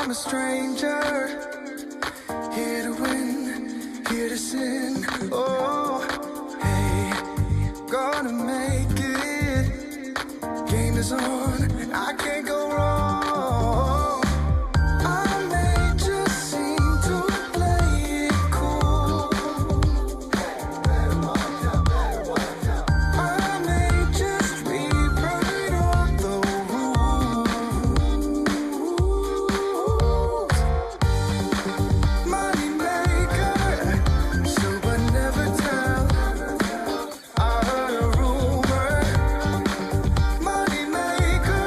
I'm a stranger, here to win, here to sin. Oh, hey, gonna make it. Game is on, I can't go wrong. I may just seem to play it cool. I may just rewrite all the rules. Money maker, so I never tell. I heard a rumor. Money maker,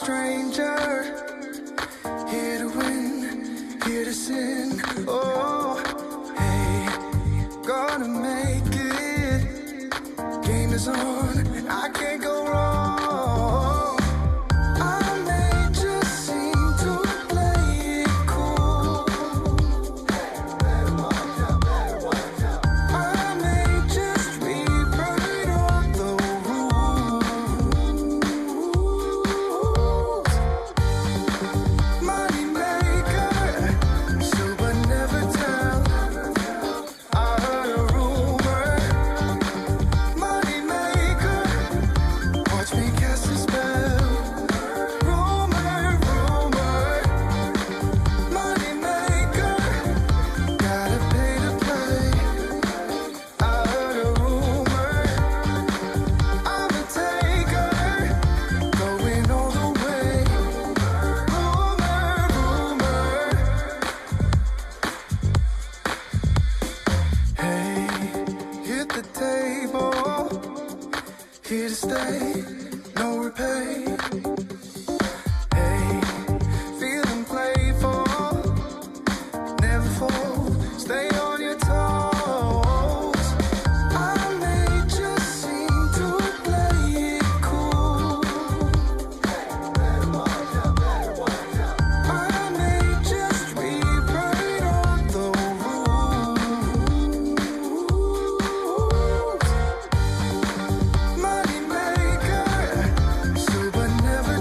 stranger, here to win, here to sin. Oh, hey, gonna make it. Game is on, I can't go wrong. I may just seem to play it cool. I may just rewrite all the rules. Money maker, so but never tell. I heard a rumor. Money maker, watch me cast a spell. Rumor, rumor. Money maker, gotta pay to play. I heard a rumor. I'm a taker, going all the way. Rumor, rumor. Hey, hit the table, here to stay, no repay. Hey, feeling playful, never fall, stay on your toes. I may just seem to play it cool. I may just rewrite all the rules. Money maker, so but never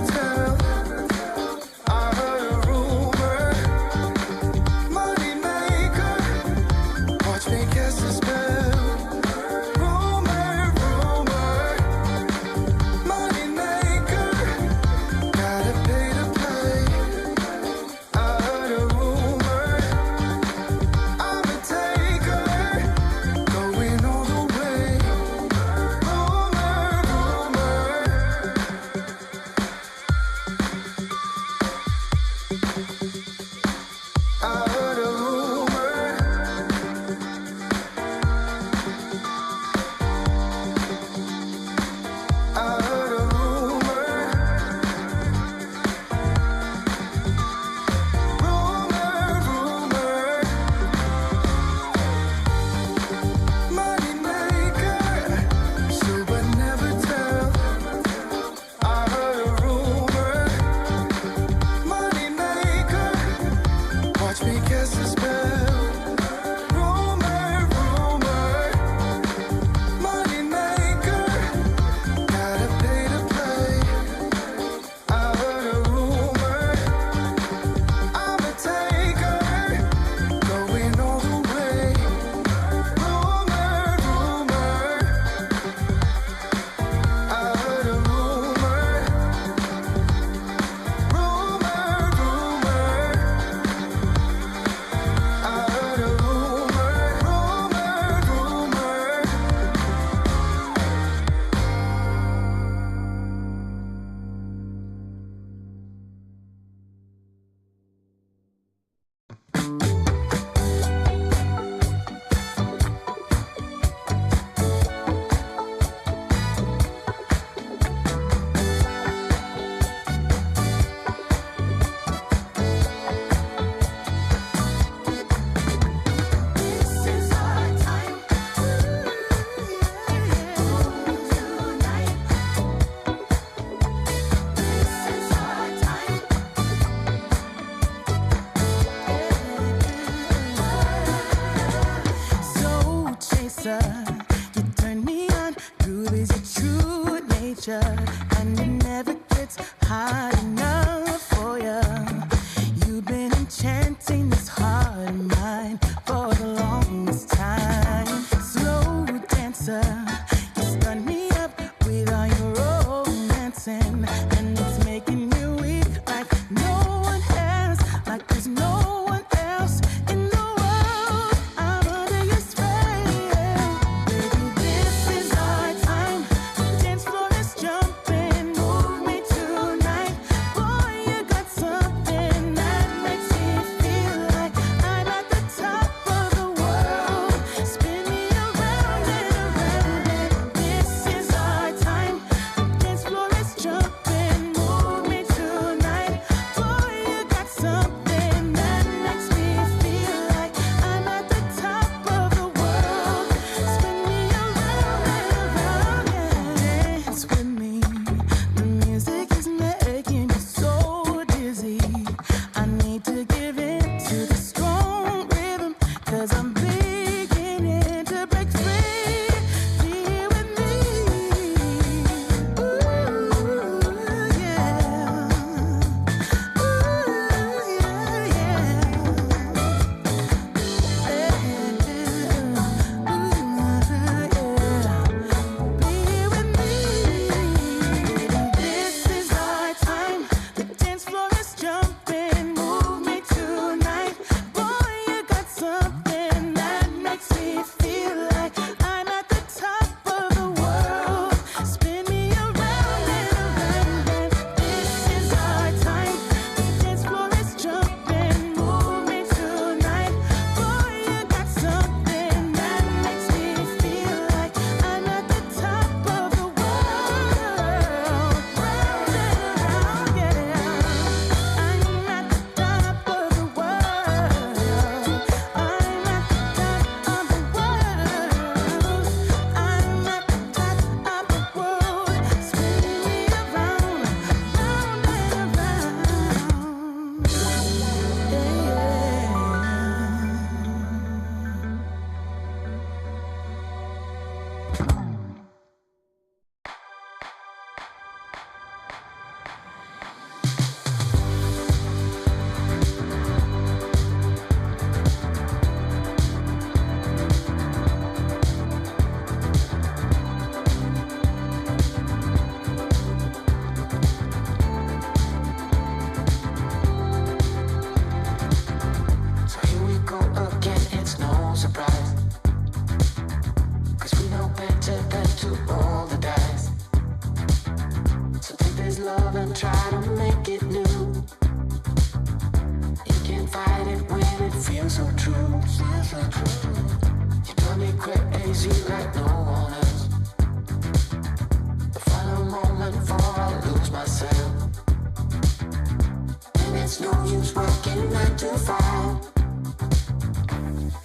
working 9 to 5.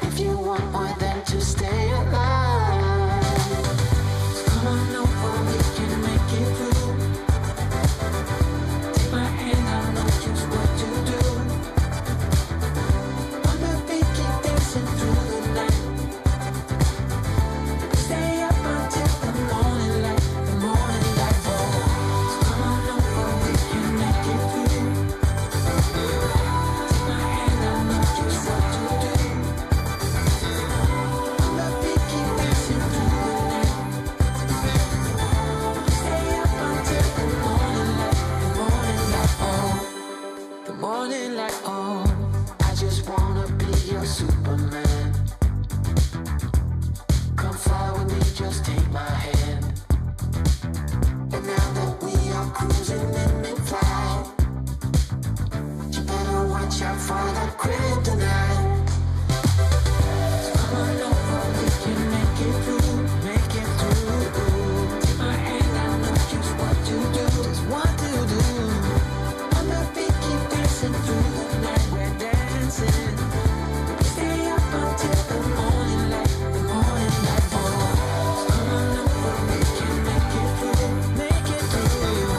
If you want more than to stay alive, so come on over, we can make it through. Take my hand, I know just what to do. On the beat, keep dancing through the night. Stay up until the morning light, the morning light. Oh, so come on over, we can make it through. Take my hand, I know just what to do. On the beat, keep dancing through the night. Stay up until the morning light, the morning light. Oh, the morning light. Oh, I just wanna be your Superman. Come fly with me, just take my hand. And now that we are cruising in mid-flight, you better watch out for the kryptonite. So come on over, we can make it through, make it through. Take my hand, I know just what to do, just what to do. On the beat, keep dancing through the night, we're dancing. Stay up until the morning light, the morning light. Oh, so come on over, we can make it through, make it through.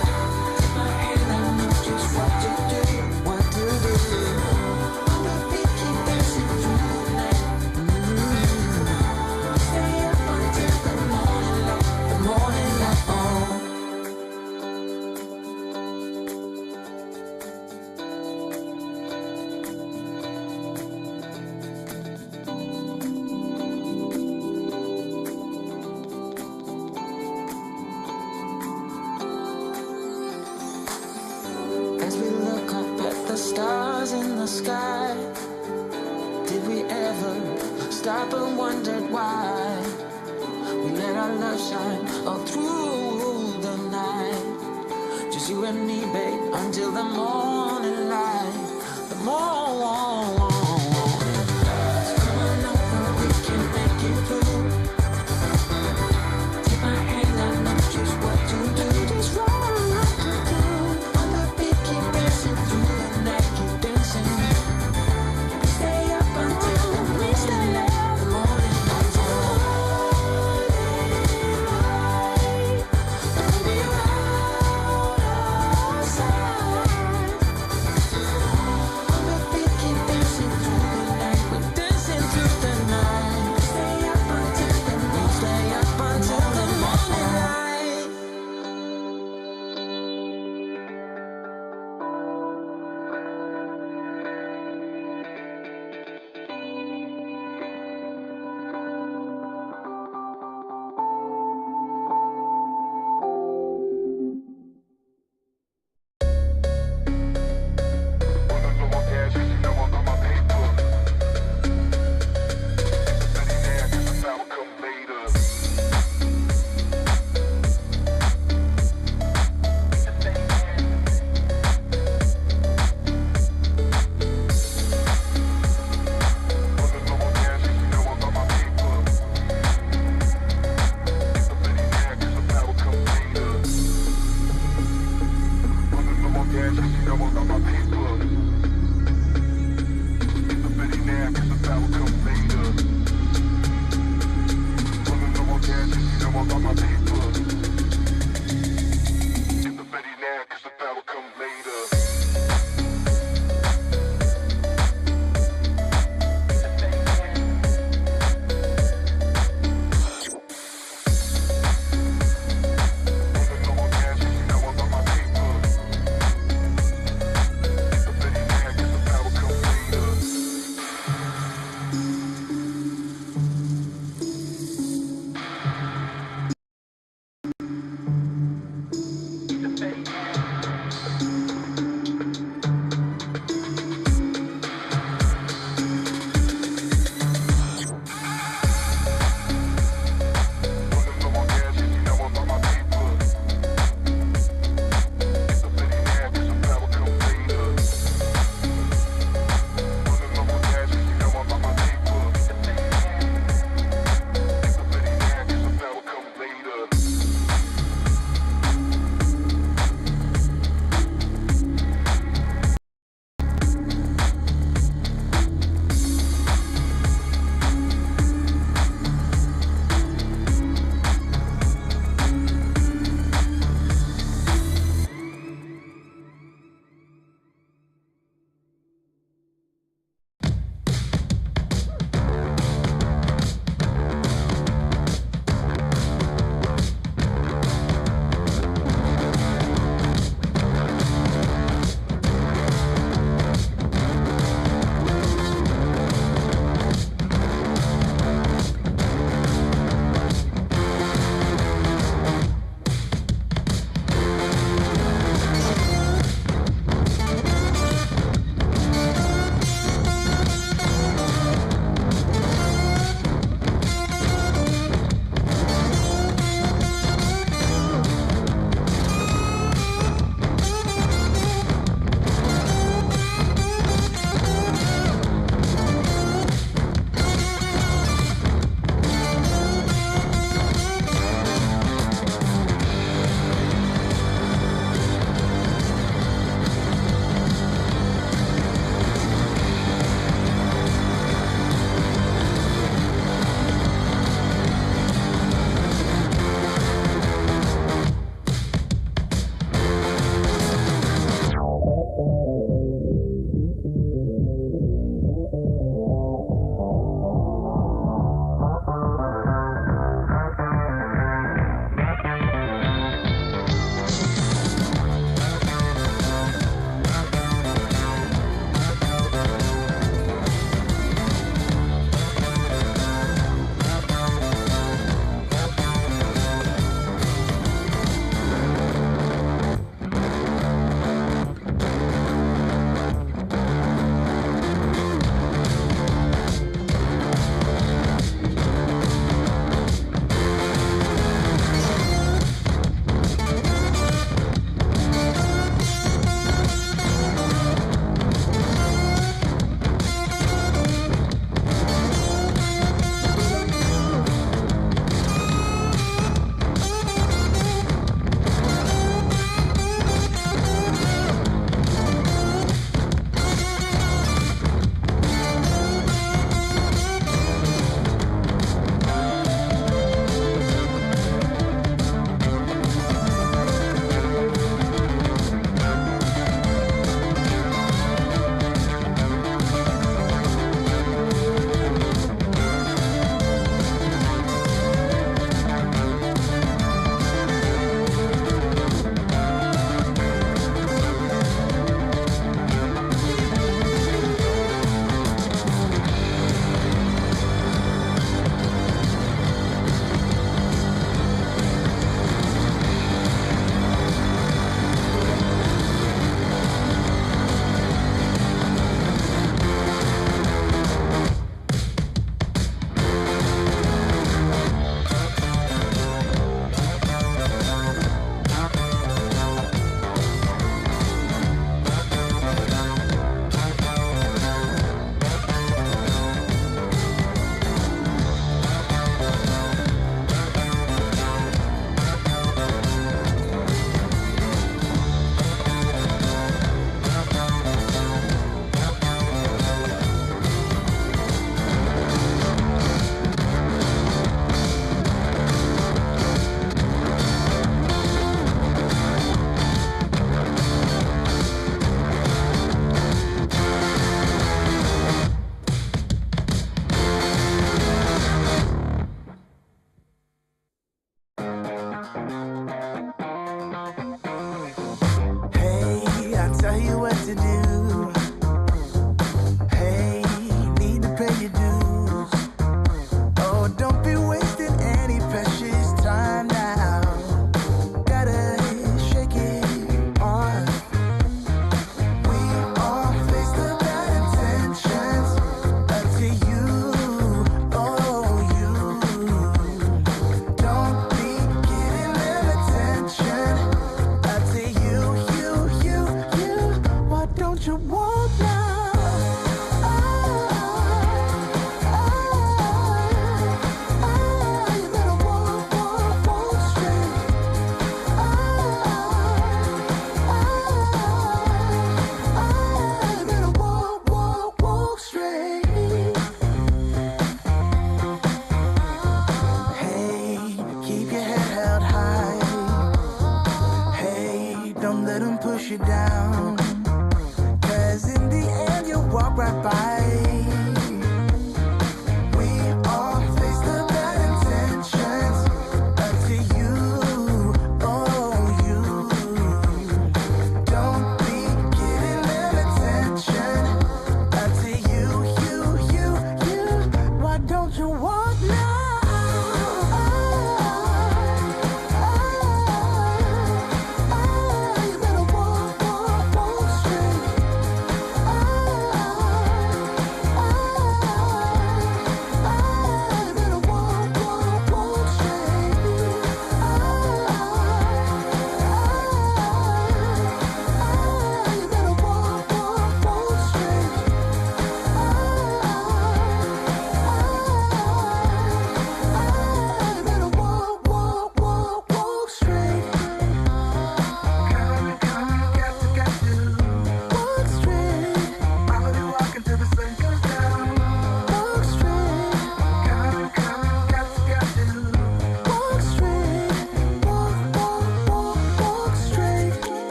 Take my hand, I know just what to do, what to do. On the beat, keep dancing through the night. Stay up until the morning light, the morning light. Oh. As we look up at the stars in the sky, did we ever stop and wondered why we let our love shine all through the night? Just you and me, babe, until the morning light, the morning. Come on over, we can make it through. Take my hand, I know just what to do, just what to do. On the beat, keep dancing through the night, keep dancing. Stay up until the morning light, the morning light. Baby, you're outside. On the beat, keep dancing through the night, we're dancing through the night. Stay up until the morning, stay up until the morning light. to do. Hey, need to pay your dues. Oh, don't be wasting any precious time now. Gotta shake it off. We all face the bad intentions. Up to you, oh you. Don't be giving them attention. Up to you. Why don't you want now? You better walk straight. You better walk straight. Hey, keep your head held high. Hey, don't let them push you down. 'Cause in the end you'll walk right by. We all face the bad intentions. Up to you, oh you. Don't be giving them attention. Up to you. Why don't you walk now? You better walk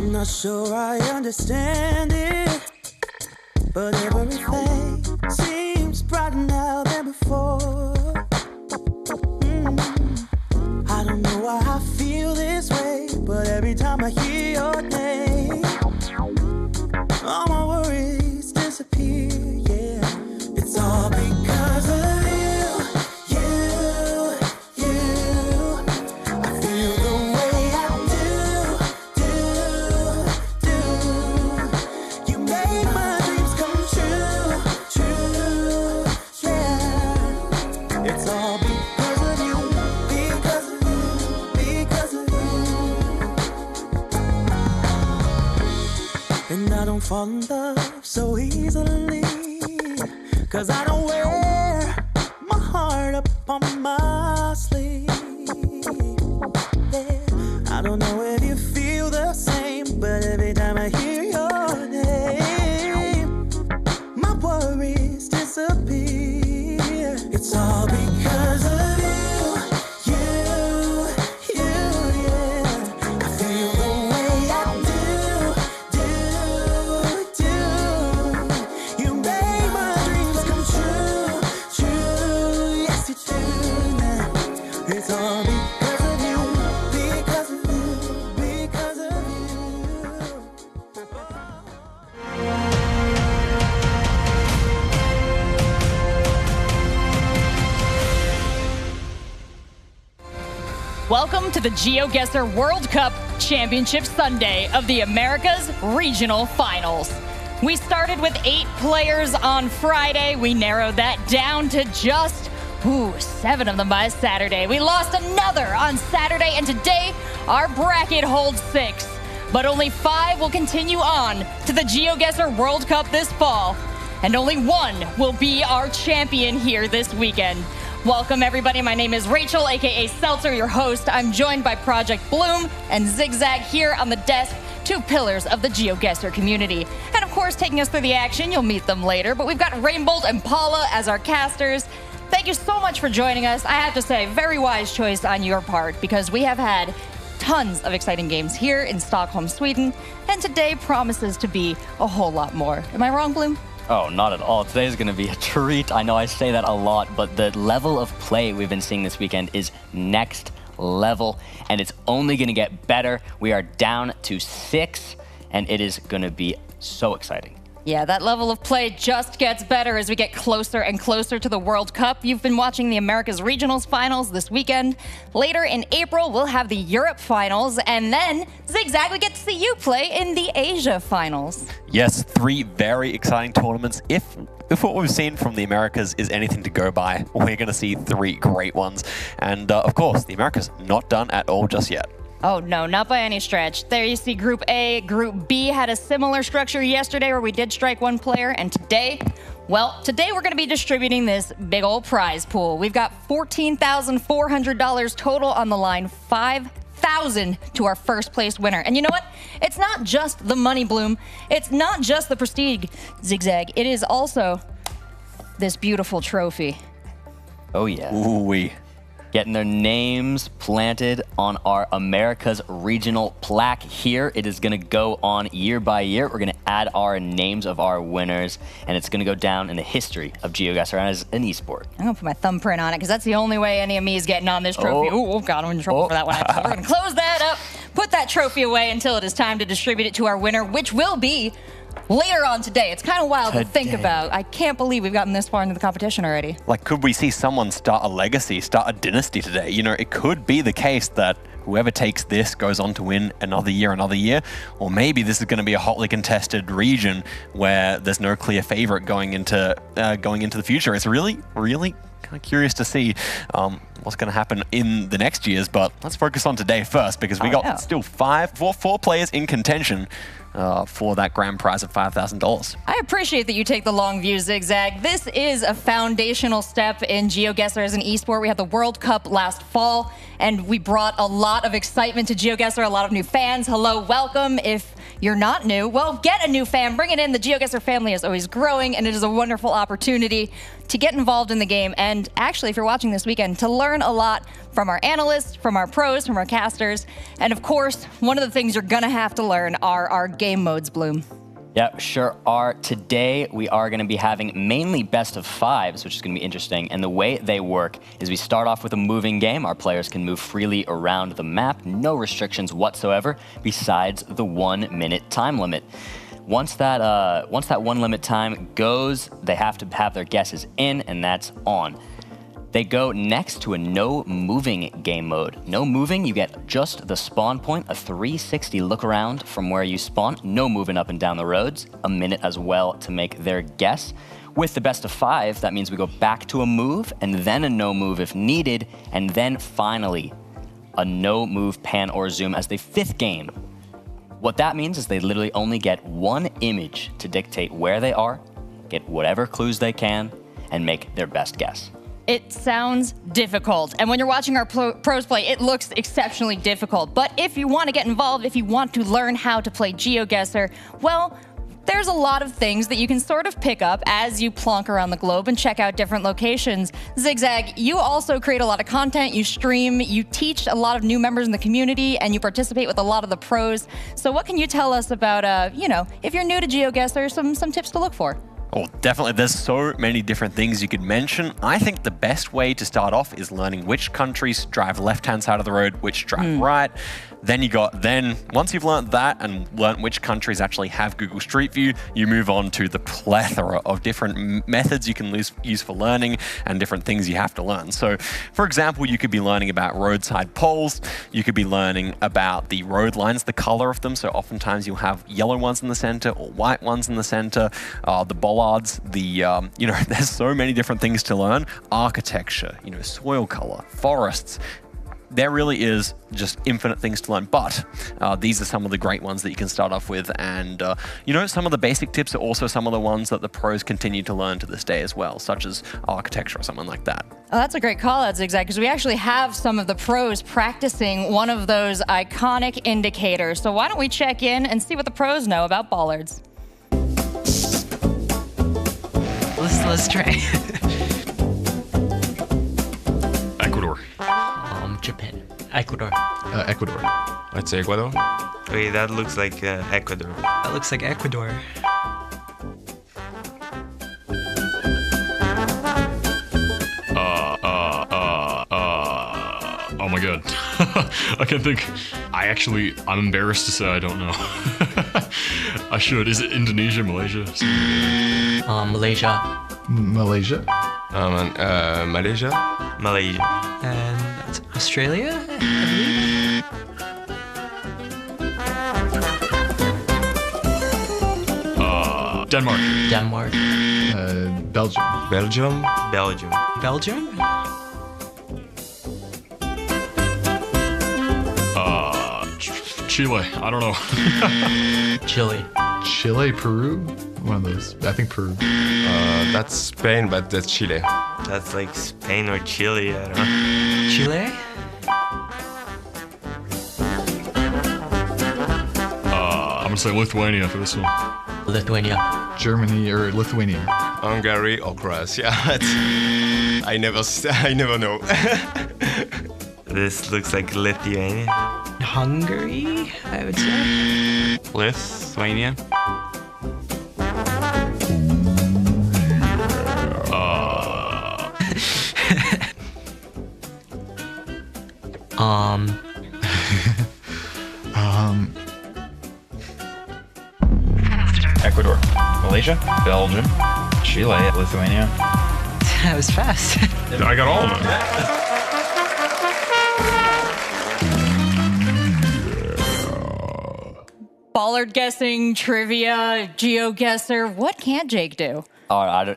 I'm not sure I understand it, but everything seems brighter now than before. I don't know why I feel this way, but every time I hear your name, all my worries disappear, yeah. It's all because of you. I feel the way I do. You make my dreams come true, yeah. It's all because of you, because of you, because of you. And I don't fall in love so easily, 'cause I don't wear my heart up on my sleeve. Yeah. I don't know if you feel the same, but every time I hear your name, my worries disappear. It's all because of you, yeah. I feel the way I do. You make my dreams come true, yes you do. It's all because of you, because of you, because of you. Welcome to the GeoGuessr World Cup Championship Sunday of the Americas Regional Finals. We started with 8 players on Friday. We narrowed that down to just 7 of them by Saturday. We lost another on Saturday, and today our bracket holds 6. But only 5 will continue on to the GeoGuessr World Cup this fall, and only 1 will be our champion here this weekend. Welcome, everybody. My name is Rachel, aka Seltzer, your host. I'm joined by Project Bloom and Zigzag here on the desk, 2 pillars of the GeoGuessr community. And of course, taking us through the action, you'll meet them later, but we've got Rainbolt and Paula as our casters. Thank you so much for joining us. I have to say, very wise choice on your part, because we have had tons of exciting games here in Stockholm, Sweden, and today promises to be a whole lot more. Am I wrong, Bloom? Oh, not at all. Today's going to be a treat. I know I say that a lot, but the level of play we've been seeing this weekend is next level, and it's only going to get better. We are down to 6, and it is going to be so exciting. Yeah, that level of play just gets better as we get closer and closer to the World Cup. You've been watching the Americas Regionals Finals this weekend. Later in April, we'll have the Europe Finals, and then, Zigzag, we get to see you play in the Asia Finals. Yes, 3 very exciting tournaments. If what we've seen from the Americas is anything to go by, we're going to see 3 great ones. And of course, the Americas not done at all just yet. Oh, no, not by any stretch. There you see Group A. Group B had a similar structure yesterday where we did strike 1 player, and today we're going to be distributing this big old prize pool. We've got $14,400 total on the line, $5,000 to our first place winner. And you know what? It's not just the money, Bloom. It's not just the prestige, Zigzag. It is also this beautiful trophy. Oh, yeah. Ooh-wee. Getting their names planted on our America's regional plaque here. It is going to go on year by year. We're going to add our names of our winners, and it's going to go down in the history of GeoGuessr as an esport. I'm going to put my thumbprint on it because that's the only way any of me is getting on this trophy. Oh, God, I'm in trouble for that one. We're going to close that up, put that trophy away until it is time to distribute it to our winner, which will be later on today. It's kind of wild to think about. I can't believe we've gotten this far into the competition already. Like, could we see someone start a legacy, start a dynasty today? You know, it could be the case that whoever takes this goes on to win another year. Or maybe this is going to be a hotly contested region where there's no clear favorite going into the future. It's really, really kind of curious to see what's going to happen in the next years. But let's focus on today first, because we got still 4 players in contention for that grand prize of $5,000. I appreciate that you take the long view, Zigzag. This is a foundational step in GeoGuessr as an esport. We had the World Cup last fall, and we brought a lot of excitement to GeoGuessr, a lot of new fans. Hello, welcome. If you're not new, well, get a new fam, bring it in. The GeoGuessr family is always growing, and it is a wonderful opportunity to get involved in the game. And actually, if you're watching this weekend, to learn a lot from our analysts, from our pros, from our casters. And of course, one of the things you're gonna have to learn are our game modes, Bloom. Yeah, sure are. Today, we are going to be having mainly best of fives, which is going to be interesting. And the way they work is we start off with a moving game. Our players can move freely around the map, no restrictions whatsoever, besides the 1 minute time limit. Once that 1 limit time goes, they have to have their guesses in, and that's on. They go next to a no moving game mode. No moving, you get just the spawn point, a 360 look around from where you spawn, no moving up and down the roads, a minute as well to make their guess. With the best of five, that means we go back to a move and then a no move if needed, and then finally a no move pan or zoom as the 5th game. What that means is they literally only get 1 image to dictate where they are, get whatever clues they can, and make their best guess. It sounds difficult, and when you're watching our pros play, it looks exceptionally difficult. But if you want to get involved, if you want to learn how to play GeoGuessr, well, there's a lot of things that you can sort of pick up as you plonk around the globe and check out different locations. Zigzag, you also create a lot of content, you stream, you teach a lot of new members in the community, and you participate with a lot of the pros. So what can you tell us about, if you're new to GeoGuessr, some tips to look for? Oh, definitely. There's so many different things you could mention. I think the best way to start off is learning which countries drive left-hand side of the road, which drive right. Then once you've learned that and learned which countries actually have Google Street View, you move on to the plethora of different methods you can use for learning and different things you have to learn. So, for example, you could be learning about roadside poles. You could be learning about the road lines, the color of them. So oftentimes you'll have yellow ones in the center or white ones in the center. The bollards, there's so many different things to learn. Architecture, soil color, forests. There really is just infinite things to learn, but these are some of the great ones that you can start off with. And, some of the basic tips are also some of the ones that the pros continue to learn to this day as well, such as architecture or something like that. Oh, that's a great call out, Zigzag, because we actually have some of the pros practicing one of those iconic indicators. So why don't we check in and see what the pros know about bollards? Let's try. Ecuador. Japan. Ecuador. Ecuador. I'd say Ecuador. Okay, that looks like Ecuador. That looks like Ecuador. Oh my god. I can't think. I'm embarrassed to say I don't know. I should. Is it Indonesia, Malaysia? Malaysia. Malaysia? Malaysia. And that's Australia, I believe. Denmark. Denmark. Belgium. Belgium. Belgium? Chile. I don't know. Chile. Peru? One of those. I think Peru. That's Spain, but that's Chile. That's like Spain or Chile, I don't know. Chile? I'm gonna say Lithuania for this one. Lithuania. Germany or Lithuania. Hungary or Croatia. I never know. This looks like Lithuania. Hungary, I would say. Lithuania. Ecuador, Malaysia, Belgium, Chile, Lithuania. That was fast. I got all of them. Bollard guessing, trivia, GeoGuessr. What can't Jake do?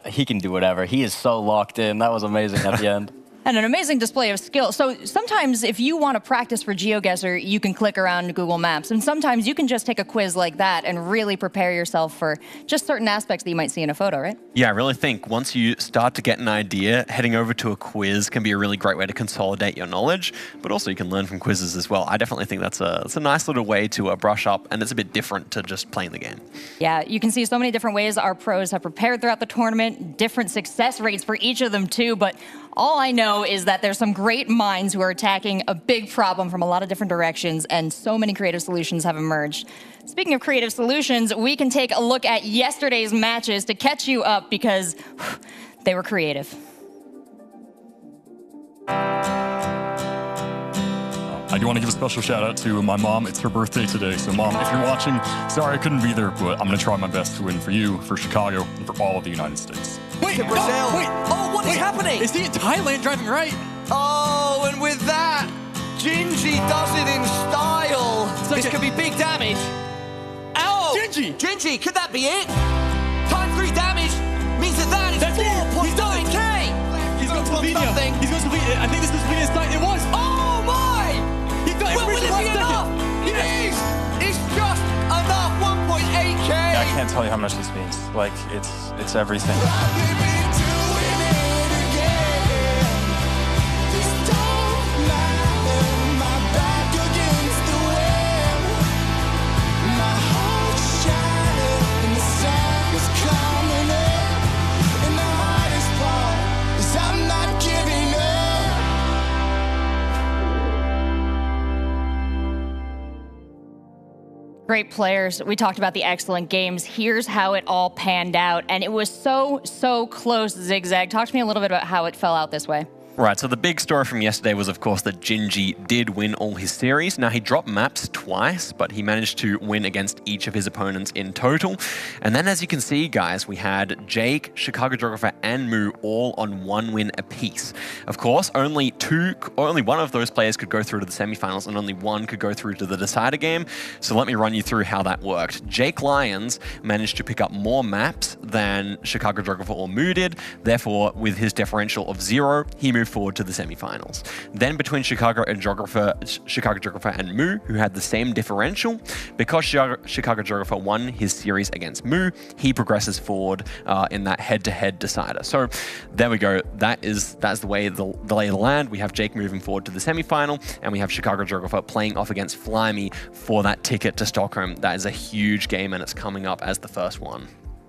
He can do whatever. He is so locked in. That was amazing at the end. And an amazing display of skill. So sometimes if you want to practice for GeoGuessr, you can click around Google Maps. And sometimes you can just take a quiz like that and really prepare yourself for just certain aspects that you might see in a photo, right? Yeah, I really think once you start to get an idea, heading over to a quiz can be a really great way to consolidate your knowledge, but also you can learn from quizzes as well. I definitely think that's a nice little way to brush up, and it's a bit different to just playing the game. Yeah, you can see so many different ways our pros have prepared throughout the tournament, different success rates for each of them too, but all I know is that there's some great minds who are attacking a big problem from a lot of different directions, and so many creative solutions have emerged. Speaking of creative solutions, we can take a look at yesterday's matches to catch you up because they were creative. I do want to give a special shout out to my mom. It's her birthday today. So Mom, if you're watching, sorry I couldn't be there, but I'm going to try my best to win for you, for Chicago, and for all of the United States. Wait, Brazil. Wait. Oh, what is happening? Is he in Thailand driving right? Oh, and with that, Gingy does it in style. This could be big damage. Ow! Gingy, could that be it? Time 3 damage means that is 4.9k. He's going to Slovenia. He's going to Slovenia. I think this is Slovenia's night. It was. Oh my! Well, will it be enough? It is! It's just enough, 1.8k! I can't tell you how much this means. Like, it's everything. Great players. We talked about the excellent games. Here's how it all panned out. And it was so close, Zigzag. Talk to me a little bit about how it fell out this way. Right, so the big story from yesterday was, of course, that Gingy did win all his series. Now, he dropped maps twice, but he managed to win against each of his opponents in total. And then, as you can see, guys, we had Jake, Chicago Geographer, and Moo all on 1 win apiece. Of course, only one of those players could go through to the semifinals, and only one could go through to the decider game. So let me run you through how that worked. Jake Lyons managed to pick up more maps than Chicago Geographer or Moo did. Therefore, with his differential of 0, he moved forward to the semifinals. Then between Chicago Geographer and Moo, who had the same differential, because Chicago Geographer won his series against Moo, he progresses forward in that head-to-head decider. So there we go. That's the way the lay of the land. We have Jake moving forward to the semifinal, and we have Chicago Geographer playing off against Flyme for that ticket to Stockholm. That is a huge game, and it's coming up as the first one.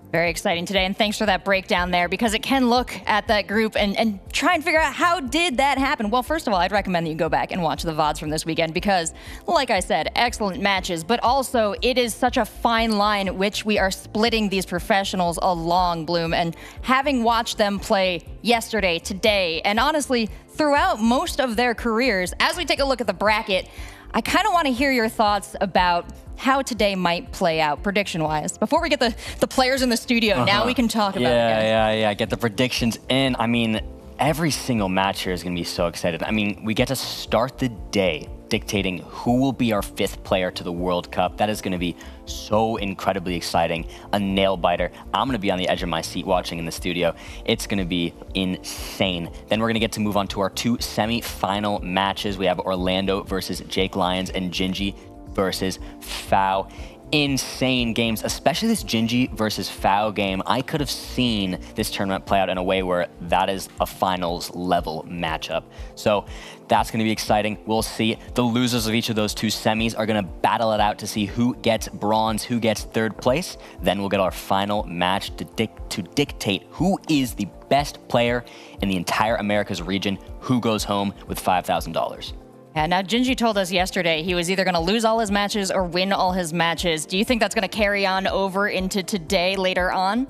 Very exciting today, and thanks for that breakdown there, because it can look at that group and try and figure out how did that happen. Well, first of all, I'd recommend that you go back and watch the VODs from this weekend because, like I said, excellent matches, but also it is such a fine line at which we are splitting these professionals along, Bloom, and having watched them play yesterday, today, and honestly, throughout most of their careers, as we take a look at the bracket, I kind of want to hear your thoughts about how today might play out prediction-wise. Before we get the players in the studio, now we can talk about it, guys. Yeah, get the predictions in. I mean, every single match here is going to be so excited. I mean, we get to start the day dictating who will be our 5th player to the World Cup. That is going to be so incredibly exciting. A nail-biter. I'm going to be on the edge of my seat watching in the studio. It's going to be insane. Then we're going to get to move on to our 2 semi-final matches. We have Orlando versus Jake Lyons and Gingy versus Fao. Insane games, especially this Gingy versus Fao game. I could have seen this tournament play out in a way where that is a finals level matchup. So that's going to be exciting. We'll see. The losers of each of those 2 semis are going to battle it out to see who gets bronze, who gets 3rd place. Then we'll get our final match to dictate who is the best player in the entire Americas region, who goes home with $5,000. Yeah, now Gingy told us yesterday he was either going to lose all his matches or win all his matches. Do you think that's going to carry on over into today later on?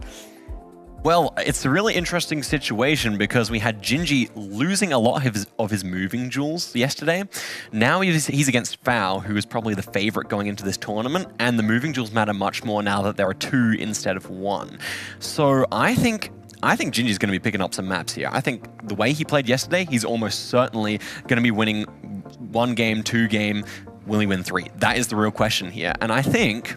Well, it's a really interesting situation because we had Gingy losing a lot of his moving jewels yesterday. Now he's against Fao, who is probably the favorite going into this tournament, and the moving jewels matter much more now that there are 2 instead of 1. So I think Gingy's going to be picking up some maps here. I think the way he played yesterday, he's almost certainly going to be winning 1 game, 2 game. Will he win 3? That is the real question here. And I think,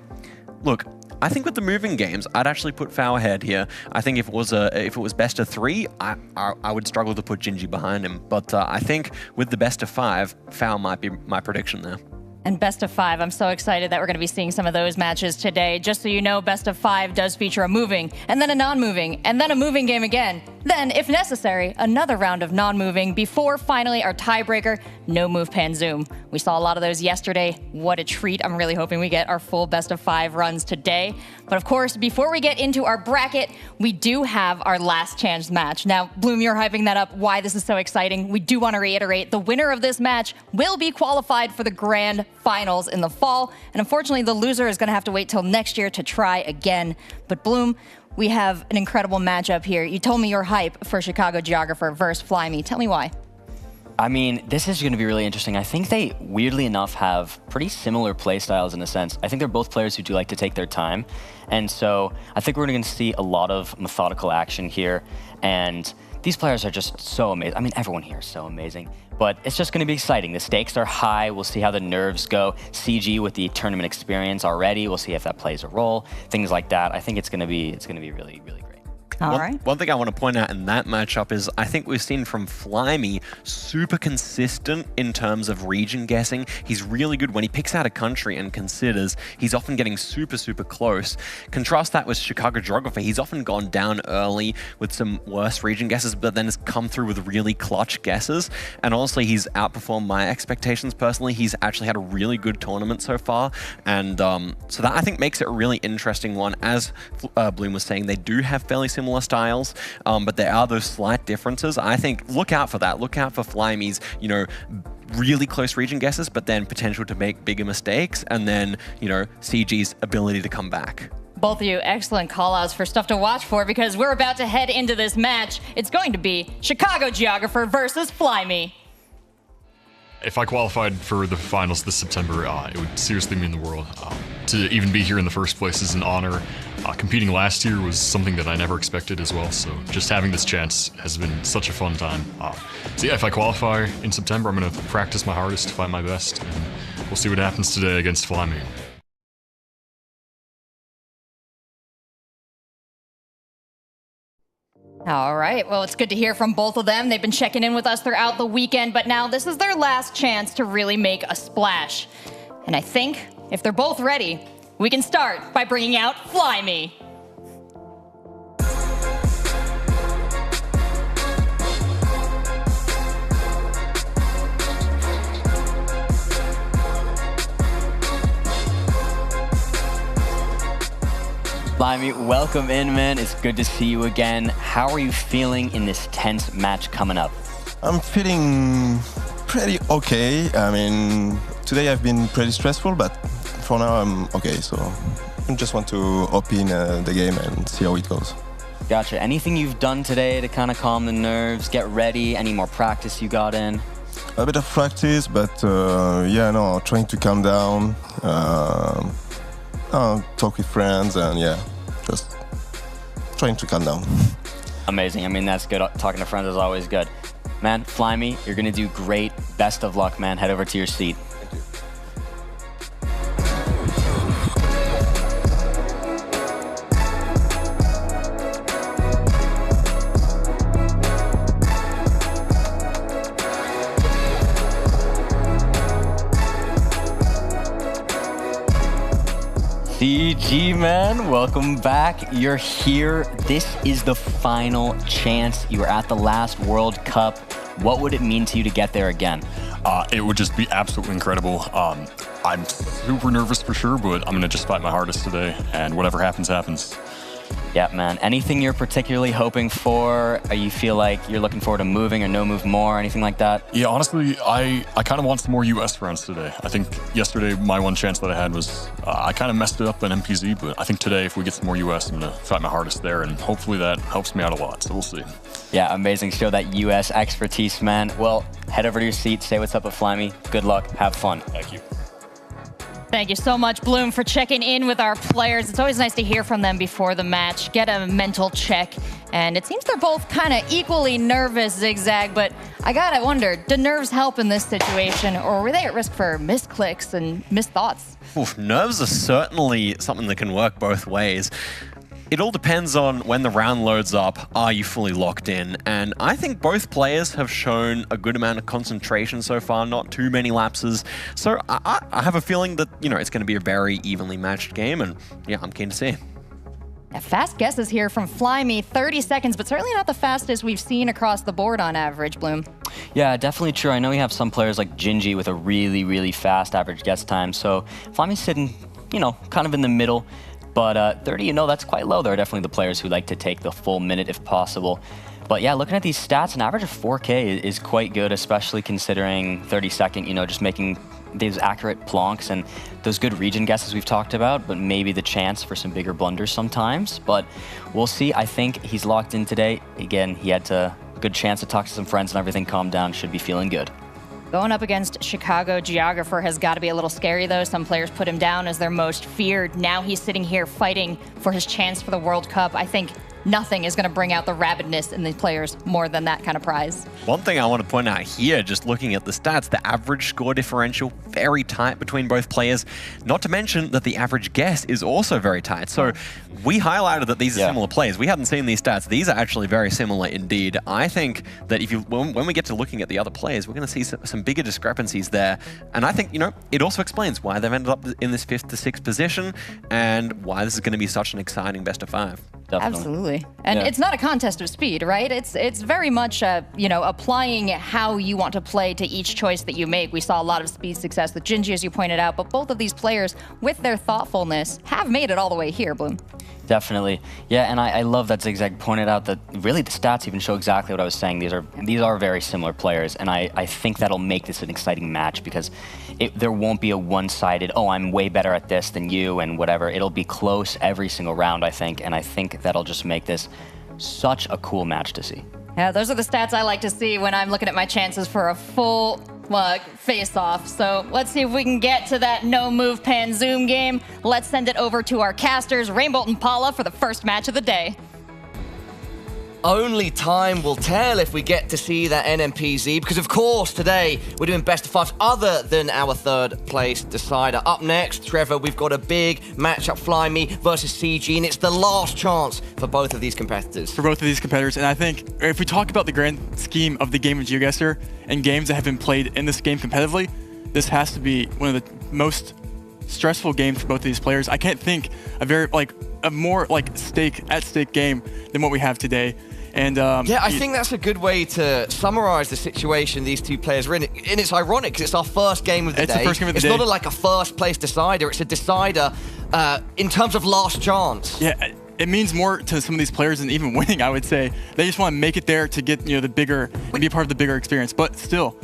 look, I think with the moving games, I'd actually put Fao ahead here. I think if it was best of 3, I would struggle to put Gingy behind him. But I think with the best of 5, Fao might be my prediction there. And best of 5, I'm so excited that we're going to be seeing some of those matches today. Just so you know, best of 5 does feature a moving, and then a non-moving, and then a moving game again. Then, if necessary, another round of non-moving before finally our tiebreaker, no move pan zoom. We saw a lot of those yesterday. What a treat. I'm really hoping we get our full best of 5 runs today. But of course, before we get into our bracket, we do have our last chance match. Now, Bloom, you're hyping that up, why this is so exciting. We do want to reiterate, the winner of this match will be qualified for the grand finals in the fall. And unfortunately, the loser is going to have to wait till next year to try again. But Bloom, we have an incredible matchup here. You told me you're hype for Chicago Geographer versus Fly Me. Tell me why. I mean, this is going to be really interesting. I think they, weirdly enough, have pretty similar play styles in a sense. I think they're both players who do like to take their time. And so I think we're going to see a lot of methodical action here. And these players are just so amazing. I mean, everyone here is so amazing. But it's just going to be exciting. The stakes are high. We'll see how the nerves go. CG with the tournament experience already. We'll see if that plays a role. Things like that. I think it's going to be really, really great. One thing I want to point out in that matchup is I think we've seen from Flyme super consistent in terms of region guessing. He's really good when he picks out a country and considers. He's often getting super close. Contrast that with Chicago Geographer. He's often gone down early with some worse region guesses, but then has come through with really clutch guesses. And honestly, he's outperformed my expectations personally. He's actually had a really good tournament so far. And so that I think makes it a really interesting one. As Bloom was saying, they do have fairly similar styles, but there are those slight differences. I think look out for that. Look out for Flyme's, really close region guesses, but then potential to make bigger mistakes, and then, CG's ability to come back. Both of you, excellent call-outs for stuff to watch for, because we're about to head into this match. It's going to be Chicago Geographer versus Flyme. If I qualified for the finals this September, it would seriously mean the world. To even be here in the first place is an honor. Competing last year was something that I never expected as well, so just having this chance has been such a fun time. So yeah, if I qualify in September, I'm going to practice my hardest to find my best, and we'll see what happens today against Flyme. All right, well, it's good to hear from both of them. They've been checking in with us throughout the weekend, but now this is their last chance to really make a splash. And I think if they're both ready, we can start by bringing out Flyme. Flyme, welcome in, man. It's good to see you again. How are you feeling in this tense match coming up? I'm feeling pretty okay. I mean, today I've been pretty stressful, but for now I'm okay. So I just want to open the game and see how it goes. Gotcha. Anything you've done today to kind of calm the nerves, get ready? Any more practice you got in? A bit of practice, but yeah, no, trying to calm down. Talk with friends, and yeah, just trying to calm down. Amazing. I mean, that's good. Talking to friends is always good. Man, Flyme, you're going to do great. Best of luck, man. Head over to your seat. Thank you. CG, man, welcome back. You're here. This is the final chance. You were at the last World Cup. What would it mean to you to get there again? It would just be absolutely incredible. I'm super nervous for sure, but I'm going to just fight my hardest today, and whatever happens, happens. Yeah, man. Anything you're particularly hoping for? Or you feel like you're looking forward to moving or no move more, anything like that? Yeah, honestly, I kind of want some more US rounds today. I think yesterday my one chance that I had was I kind of messed it up in MPZ, but I think today if we get some more US, I'm going to fight my hardest there, and hopefully that helps me out a lot, so we'll see. Yeah, amazing. Show that US expertise, man. Well, head over to your seat, say what's up with Flyme. Good luck. Have fun. Thank you. Thank you so much, Bloom, for checking in with our players. It's always nice to hear from them before the match, get a mental check. And it seems they're both kind of equally nervous, Zigzag, but I gotta wonder, do nerves help in this situation, or were they at risk for misclicks and missed thoughts? Oof, nerves are certainly something that can work both ways. It all depends on when the round loads up, are you fully locked in? And I think both players have shown a good amount of concentration so far, not too many lapses. So I have a feeling that, it's going to be a very evenly matched game, and yeah, I'm keen to see. Fast guesses here from Flyme, 30 seconds, but certainly not the fastest we've seen across the board on average, Bloom. Yeah, definitely true. I know we have some players like Gingy with a really, really fast average guess time, so Flyme's sitting, kind of in the middle. But 30, that's quite low. There are definitely the players who like to take the full minute if possible. But yeah, looking at these stats, an average of 4K is quite good, especially considering 30-second, just making these accurate plonks and those good region guesses we've talked about, but maybe the chance for some bigger blunders sometimes. But we'll see. I think he's locked in today. Again, he had a good chance to talk to some friends and everything calmed down. Should be feeling good. Going up against Chicago GeoGuessr has got to be a little scary, though. Some players put him down as their most feared. Now he's sitting here fighting for his chance for the World Cup. I think nothing is going to bring out the rabidness in these players more than that kind of prize. One thing I want to point out here, just looking at the stats, the average score differential, very tight between both players. Not to mention that the average guess is also very tight. So we highlighted that these are similar players. We hadn't seen these stats. These are actually very similar indeed. I think that when we get to looking at the other players, we're going to see some bigger discrepancies there. And I think, it also explains why they've ended up in this 5th to 6th position and why this is going to be such an exciting best of 5. Definitely. Absolutely. And it's not a contest of speed, right? It's very much, applying how you want to play to each choice that you make. We saw a lot of speed success with Gingy, as you pointed out, but both of these players, with their thoughtfulness, have made it all the way here, Bloom. Definitely. Yeah, and I love that Zigzag pointed out that really the stats even show exactly what I was saying. These are very similar players, and I think that'll make this an exciting match because there won't be a one-sided, oh, I'm way better at this than you and whatever. It'll be close every single round, I think, and I think that'll just make this such a cool match to see. Yeah, those are the stats I like to see when I'm looking at my chances for a full face-off. So let's see if we can get to that no-move pan zoom game. Let's send it over to our casters, Rainbolt and Paula, for the first match of the day. Only time will tell if we get to see that NMPZ, because of course today we're doing best of 5s other than our 3rd place decider. Up next, Trevor, we've got a big matchup, Flyme versus CG, and it's the last chance for both of these competitors. And I think if we talk about the grand scheme of the game of GeoGuessr and games that have been played in this game competitively, this has to be one of the most stressful games for both of these players. I can't think a more at-stake game than what we have today. And yeah, I think that's a good way to summarize the situation these two players are in. And it's ironic because it's our first game of the day. It's the first game of the day. It's not like a first place decider. It's a decider in terms of last chance. Yeah, it means more to some of these players than even winning, I would say. They just want to make it there to get the bigger and be a part of the bigger experience. But still,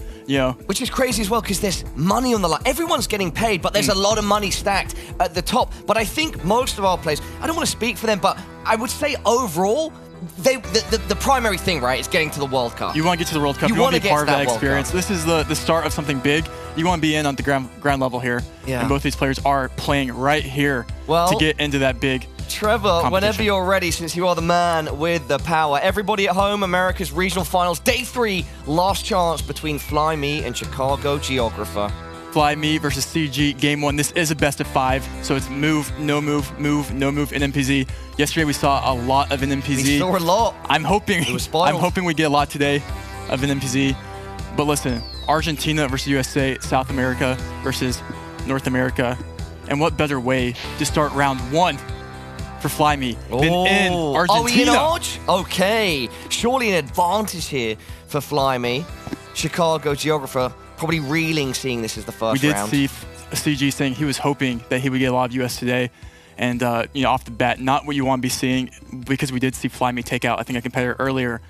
Which is crazy as well because there's money on the line. Everyone's getting paid, but there's a lot of money stacked at the top. But I think most of our players, I don't want to speak for them, but I would say overall, the primary thing, right, is getting to the World Cup. You want to get to the World Cup. You want to be part of that experience. This is the start of something big. You want to be in on the ground level here. Yeah. And both these players are playing right here to get into that big Trevor, whenever you're ready, since you are the man with the power. Everybody at home, America's Regional Finals, Day 3, last chance between Flyme and Chicago GeoGuessr. Flyme versus CG, Game 1. This is a best of 5, so it's move, no move, no move, NMPZ. Yesterday we saw a lot of NMPZ. We saw a lot. I'm hoping we get a lot today of NMPZ. But listen, Argentina versus USA, South America versus North America. And what better way to start round 1 for Flyme than in Argentina? Are we in Arch? Okay. Surely an advantage here for Flyme. Chicago GeoGuessr probably reeling seeing this as the first round. We did see CG saying he was hoping that he would get a lot of US today. And, off the bat, not what you want to be seeing, because we did see Flyme take out, I think, a competitor earlier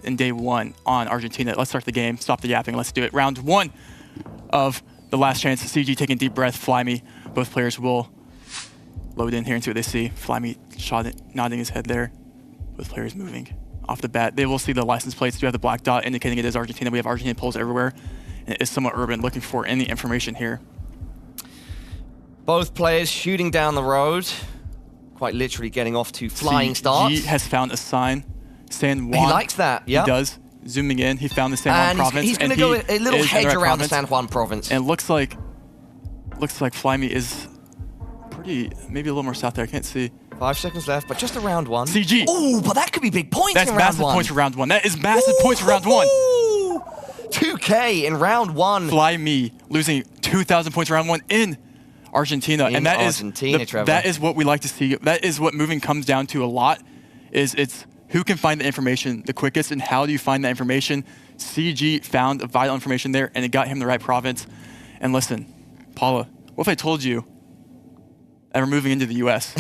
in Day 1 on Argentina. Let's start the game. Stop the yapping. Let's do it. Round 1 of the last chance. CG taking a deep breath. Flyme. Both players will load in here and see what they see. Flyme nodding his head there. Both players moving. Off the bat, they will see the license plates. Do have the black dot indicating it is Argentina. We have Argentine poles everywhere. And it is somewhat urban. Looking for any information here. Both players shooting down the road, quite literally getting off to flying starts. He has found a sign. San Juan. He likes that, yeah. He does. Zooming in, he found the San Juan province. He's going to go a little hedge around the San Juan province. And it looks like Flyme is pretty, maybe a little more south there. I can't see. 5 seconds left, but just around one. CG. Oh, but that could be big points in round one. That's massive points for round one. That is massive points for round one. 2K in round one. Flyme losing 2,000 points round one in Argentina. And that is what we like to see. That is what moving comes down to a lot, is it's who can find the information the quickest and how do you find that information. CG found vital information there and it got him the right province. And listen, Paula, what if I told you that we're moving into the US?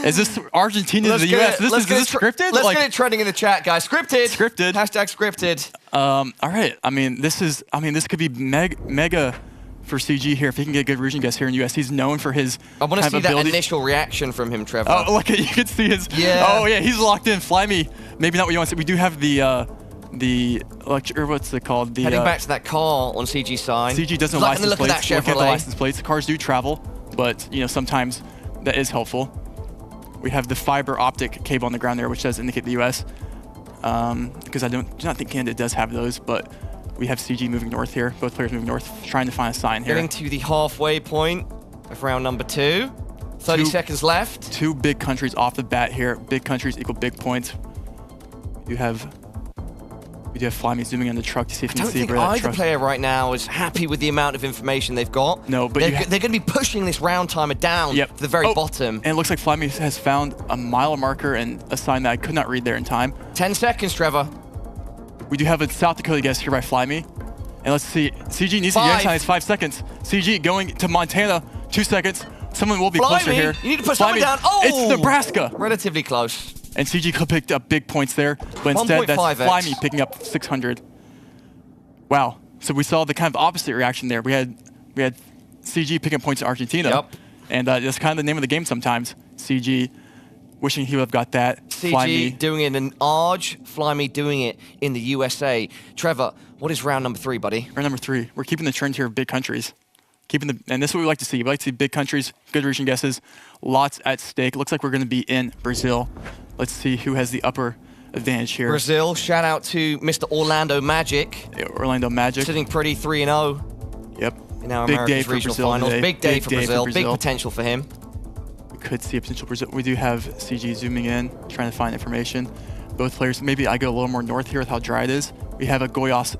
Is this Argentina to the US? Is this scripted? Let's get it trending in the chat, guys. Scripted. Scripted. Hashtag scripted. All right. I mean, this could be mega for CG here if he can get a good region guess here in the US. He's known for his I want to see that initial reaction from him, Trevor. Oh, look, you can see his. Yeah. Oh, yeah, he's locked in. Flyme. Maybe not what you want to see. We do have the lecture, or what's it called? The heading back to that car on CG sign. CG doesn't license look plates. At that Look at the license plates. Cars do travel, but sometimes that is helpful. We have the fiber optic cable on the ground there, which does indicate the US. Because I do not think Canada does have those, but we have CG moving north here. Both players moving north, trying to find a sign here. Getting to the halfway point of round number 2. 30 seconds left. 2 big countries off the bat here. Big countries equal big points. We do have Flyme zooming on the truck to see if he can see. I don't think either player right now is happy with the amount of information they've got. No, but they're going to be pushing this round timer down to the very bottom. And it looks like Flyme has found a mile marker and a sign that I could not read there in time. 10 seconds, Trevor. We do have a South Dakota guess here by Flyme. And let's see. CG needs to get sign. It's 5 seconds. CG going to Montana. 2 seconds. Someone will be closer here. You need to put someone down. Oh! It's Nebraska. Relatively close. And CG could picked up big points there, but instead that's Flyme picking up 600. Wow. So we saw the kind of opposite reaction there. We had CG picking up points in Argentina. Yep. And that's kind of the name of the game sometimes. CG wishing he would have got that. CG Flyme doing it in Arg, Flyme doing it in the USA. Trevor, what is round number 3, buddy? Round number 3. We're keeping the trend here of big countries. And this is what we like to see. We like to see big countries, good region guesses, lots at stake. Looks like we're going to be in Brazil. Let's see who has the upper advantage here. Brazil, shout out to Mr. Orlando Magic. Yeah, Orlando Magic. Sitting pretty 3-0. Yep. In our big America's day regional Brazil finals. Today. Big day for Brazil. Big potential for him. We could see a potential Brazil. We do have CG zooming in, trying to find information. Both players, maybe I go a little more north here with how dry it is. We have a Goiás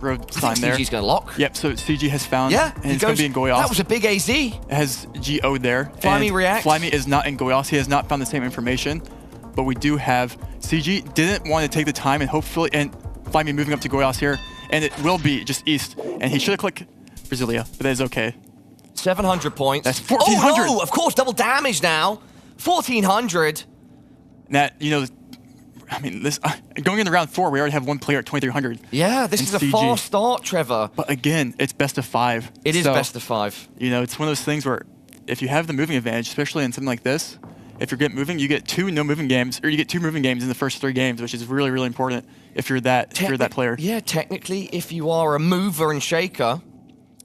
road sign there. CG's going to lock. Yep, so CG has found, and it's going to be in Goiás. That was a big AZ. It has GO there. Flyme reacts. Flyme is not in Goiás. He has not found the same information, but we do have CG didn't want to take the time and hopefully, and Flyme moving up to Goiás here, and it will be just east. And he should have clicked Brasilia, but that is okay. 700 points. That's 1,400. Oh no, of course, double damage now. 1,400. And that, I mean, this going into round 4, we already have one player at 2,300. Yeah, this is a fast start, Trevor. But again, it's best of 5. It is best of 5. It's one of those things where if you have the moving advantage, especially in something like this, if you get moving, you get 2 no moving games, or you get 2 moving games in the first 3 games, which is really, really important if you're that player. Yeah, technically, if you are a mover and shaker,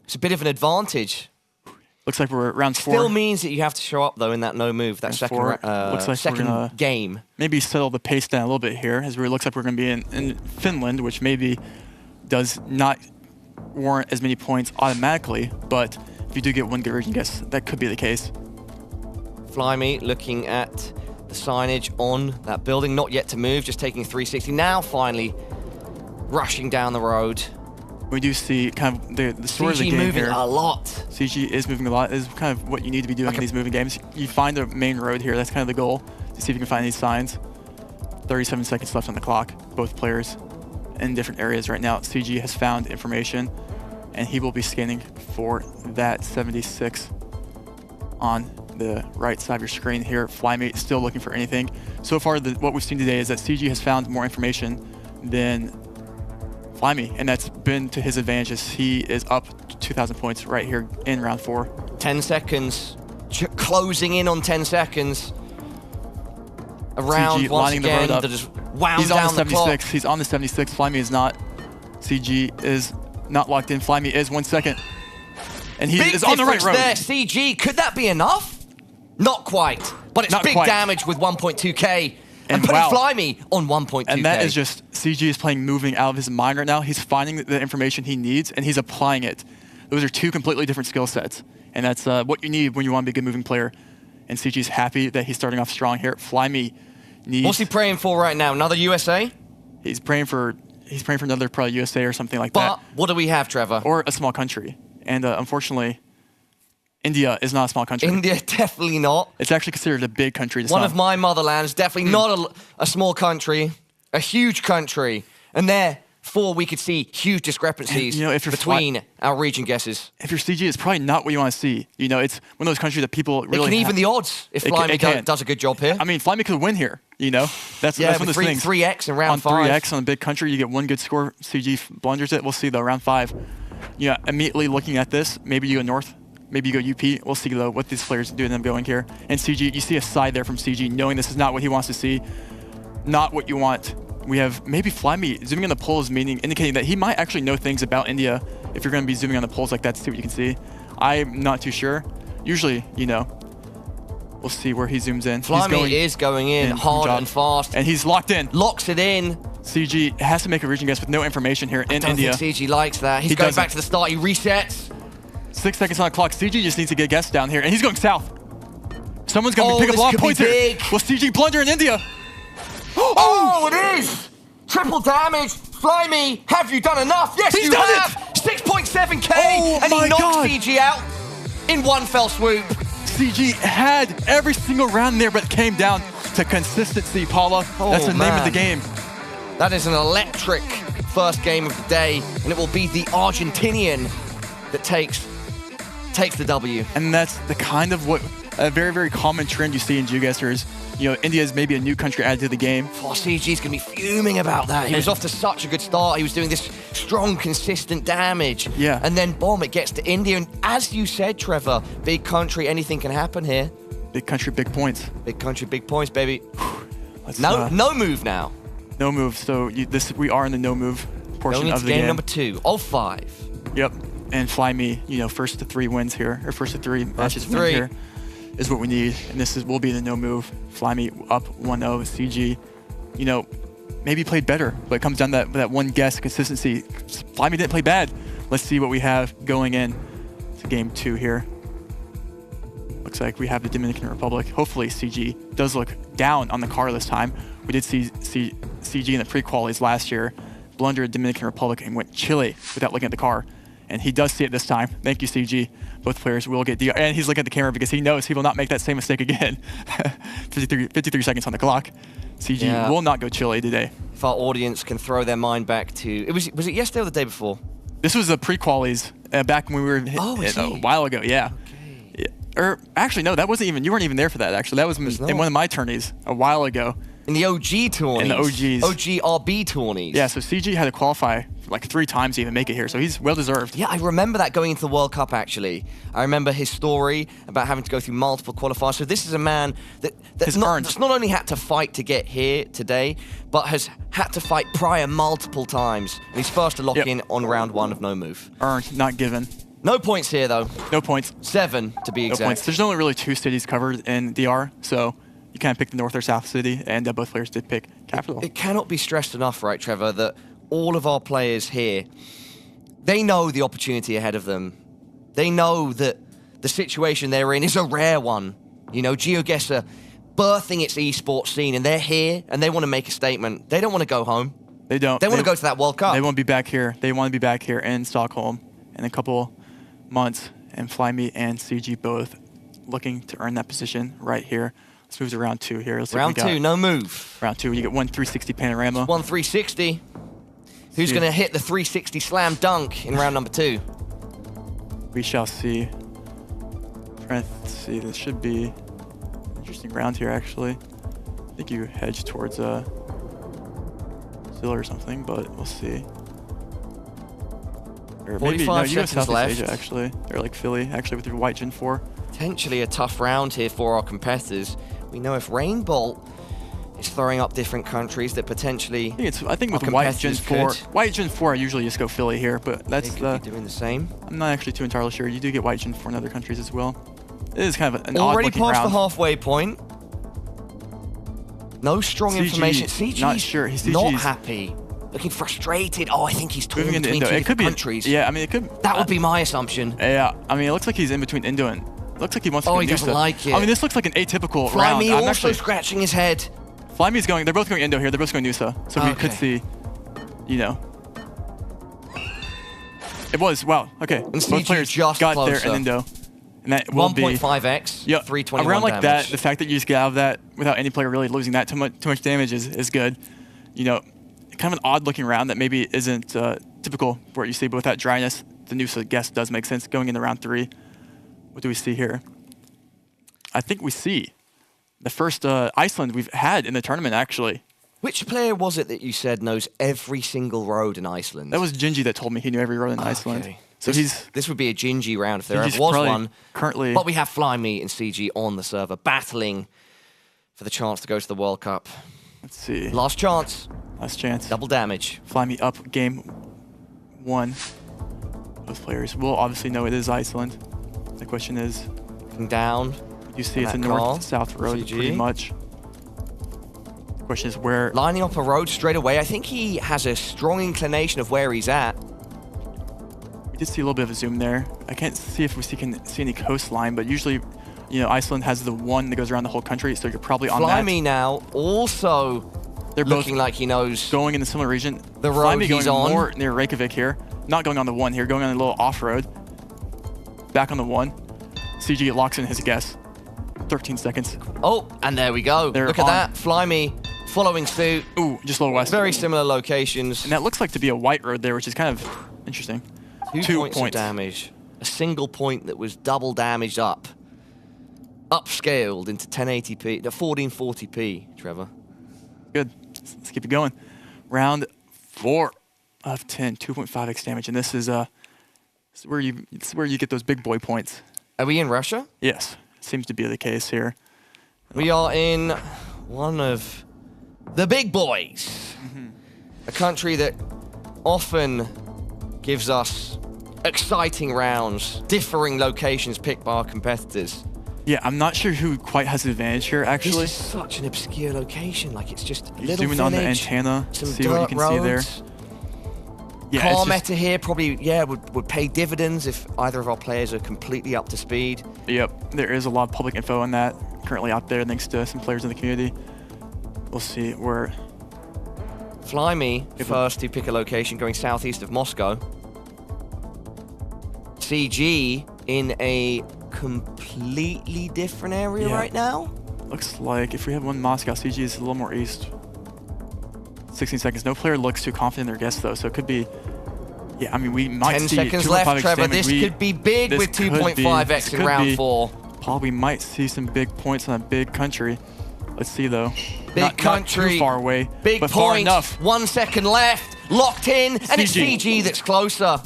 it's a bit of an advantage. Looks like we're at round 4. Still means that you have to show up though in that no move, that second game. Maybe settle the pace down a little bit here, as it looks like we're going to be in Finland, which maybe does not warrant as many points automatically, but if you do get one good region guess, that could be the case. Flyme looking at the signage on that building, not yet to move, just taking 360. Now finally rushing down the road. We do see kind of the story of the game moving here. a lot. CG is moving a lot. Is kind of what you need to be doing in these moving games. You find the main road here. That's kind of the goal, to see if you can find these signs. 37 seconds left on the clock. Both players in different areas right now. CG has found information, and he will be scanning for that 76 on the right side of your screen here. Flyme still looking for anything. So far, what we've seen today is that CG has found more information than Flyme, and that's been to his advantage as he is up to 2,000 points right here in round 4. 10 seconds, closing in on 10 seconds. Around CG once lining again, the road up. just wound He's on down the 76. clock. He's on the 76. Flyme is not. CG is not locked in. Flyme is 1 second. And he big is on the right road. there, CG. Could that be enough? Not quite. But it's Not big quite. damage with 1.2k. And putting wow. Flyme on 1.2k. And that is just, CG is playing moving out of his mind right now. He's finding the information he needs, and he's applying it. Those are two completely different skill sets. And that's what you need when you want to be a good moving player. And CG's happy that he's starting off strong here. Flyme needs... What's he praying for right now? Another USA? He's praying for another probably USA or something like that. But what do we have, Trevor? Or a small country. And unfortunately, India is not a small country. India, definitely not. It's actually considered a big country. One of my motherlands, definitely not a small country, a huge country. And therefore, we could see huge discrepancies between our region guesses. If you're CG, it's probably not what you want to see. You know, it's one of those countries that people really... It can even the odds if Flyme does a good job here. I mean, Flyme could win here, you know? That's one of those things. 3x in round 5. On 3x on a big country, you get one good score. CG blunders it. We'll see, though, round 5. Yeah, immediately looking at this, maybe you go north, maybe you go UP. We'll see, though, what these players do them going here. And CG, you see a side there from CG, knowing this is not what he wants to see, not what you want. We have maybe Flyme zooming on the polls, indicating that he might actually know things about India if you're going to be zooming on the polls like that to see what you can see. I'm not too sure. Usually, you know, we'll see where he zooms in. Flyme is going in hard and fast. And he's locked in. Locks it in. CG has to make a region guess with no information here in India. I don't think CG likes that. He's going back to the start. He resets. 6 seconds on the clock. CG just needs to get a guess down here, and he's going south. Someone's going to pick up a lot of points here. Will CG blunder in India? Oh, it is! Triple damage. Flyme, have you done enough? Yes, you have. 6.7k, and he knocks CG out in one fell swoop. CG had every single round there, but came down to consistency, Paula. That's the name of the game. That is an electric first game of the day, and it will be the Argentinian that takes the W. And that's the kind of a very, very common trend you see in GeoGuessr is, you know, India is maybe a new country added to the game. Oh, CG's going to be fuming about that. He was off to such a good start. He was doing this strong, consistent damage. Yeah. And then, boom, it gets to India. And as you said, Trevor, big country, anything can happen here. Big country, big points. Big country, big points, baby. No move now. No move. So we are in the no move portion of the game. Game number 2 of 5. Yep. And Flyme, you know, first to 3 wins here, or first to 3 matches win here is what we need. And this will be the no move. Flyme up 1-0. CG, you know, maybe played better, but it comes down to that one guess consistency. Flyme didn't play bad. Let's see what we have going in to game 2 here. Looks like we have the Dominican Republic. Hopefully CG does look down on the car this time. We did see CG in the pre-qualies last year blundered Dominican Republic and went Chile without looking at the car. And he does see it this time. Thank you, CG. Both players will get DR. And he's looking at the camera because he knows he will not make that same mistake again. 53 seconds on the clock. CG will not go Chile today. If our audience can throw their mind back to... Was it yesterday or the day before? This was the pre-qualies back when we were a while ago, yeah. Okay. Or actually, no, that wasn't even... You weren't even there for that, actually. That was in one of my tourneys a while ago. In the OG tourneys? In the OGs. OG-RB tourneys. Yeah, so CG had to qualify like 3 times to even make it here, so he's well-deserved. Yeah, I remember that going into the World Cup, actually. I remember his story about having to go through multiple qualifiers. So this is a man that's not only had to fight to get here today, but has had to fight prior multiple times. And he's first to lock in on round 1 of no move. Earned, not given. No points here, though. No points. 7, to be exact. No points. There's only really 2 cities covered in DR, so... You can't pick the north or south city, and both players did pick capital. It cannot be stressed enough, right, Trevor, that all of our players here, they know the opportunity ahead of them. They know that the situation they're in is a rare one. You know, GeoGuessr birthing its esports scene, and they're here, and they want to make a statement. They don't want to go home. They don't. They want to go to that World Cup. They want to be back here. They want to be back here in Stockholm in a couple months, and Flyme and CG both looking to earn that position right here. Let's move to round 2 here. Round 2, no move. Round 2, you get 1 360 panorama. 1 360. Who's going to hit the 360 slam dunk in round number 2? We shall see. Trying to see, this should be an interesting round here, actually. I think you hedge towards Brazil or something, but we'll see. Or maybe, no, you go Southeast Asia, actually. Or like Philly, actually, with your white Gen 4. Potentially a tough round here for our competitors. We know if rainbolt is throwing up different countries that potentially. I think with White Gen 4, I usually just go Philly here, but that's doing the same. I'm not actually too entirely sure. You do get White Gen 4 in other countries as well. It is kind of an already odd-looking past round. the halfway point. No strong information. CG's not sure. CG's not happy. Looking frustrated. Oh, I think he's torn moving into between Indo. two It could be countries. Yeah, I mean, it could. That would be my assumption. Yeah, I mean, it looks like he's in between Indo and. Looks like he wants to go he doesn't Nusa. like it. I mean, this looks like an atypical Fly round. Me I'm also actually scratching his head. Fly Me's going. They're both going Indo here. They're both going Nusa. So we could see, you know. It was wow. Okay, And both CG players just got closer. there in Indo, and that will be 1.5x. Yeah, 321 around like damage. that. The fact that you just get out of that without any player really losing that too much damage is good. You know, kind of an odd looking round that maybe isn't typical for what you see, but with that dryness, the Nusa guess does make sense going into round 3. What do we see here? I think we see the first Iceland we've had in the tournament, actually. Which player was it that you said knows every single road in Iceland? That was Gingy that told me he knew every road in Iceland. So this would be a Gingy round if there Gingy's ever was probably one. Currently, But we have Fly Me and CG on the server battling for the chance to go to the World Cup. Let's see. Last chance. Last chance. Double damage. Fly Me up game 1. Both players will obviously know it is Iceland. The question is, looking down. You see it's a north-south road CG. pretty much. The question is where. Lining up a road straight away. I think he has a strong inclination of where he's at. We did see a little bit of a zoom there. I can't see if we can see any coastline, but usually, you know, Iceland has the one that goes around the whole country, so you're probably on that. Fly Me now also They're looking both like he knows going in the similar region. the Fly road Me he's going on. more near Reykjavik here. Not going on the 1 here, going on a little off-road. Back on the 1. CG locks in his guess. 13 seconds. Oh, and there we go. They're Look at on. that. Fly Me following suit. Ooh, just a little west. Very similar locations. And that looks like to be a white road there, which is kind of interesting. 2 points of damage. A single point that was double damaged up. Upscaled into 1080p, 1440p, Trevor. Good. Let's keep it going. Round 4 of 10, 2.5x damage, and this is where you get those big boy points. Are we in Russia? Yes, seems to be the case here. We are in one of the big boys. A country that often gives us exciting rounds, differing locations picked by our competitors. Yeah, I'm not sure who quite has the advantage here, actually. This is such an obscure location. Like, it's just a You little zoom in on the village, antenna, some see what you can see there. roads. Yeah, Car it's just- meta here probably, would pay dividends if either of our players are completely up to speed. Yep, there is a lot of public info on that currently out there thanks to some players in the community. We'll see where... Fly Me first to pick a location going southeast of Moscow. CG in a completely different area right now. Looks like if we have one Moscow, CG is a little more east. 16 seconds. No player looks too confident in their guess, though, so it could be... Yeah, I mean, we might 10 see seconds left, 2.5x Trevor. damage. This could be big with 2.5x in round 4. Paul, we might see some big points on a big country. Let's see, though. Big not country. too far away, Big but point. far enough. 1 second left. Locked in. And it's CG that's closer.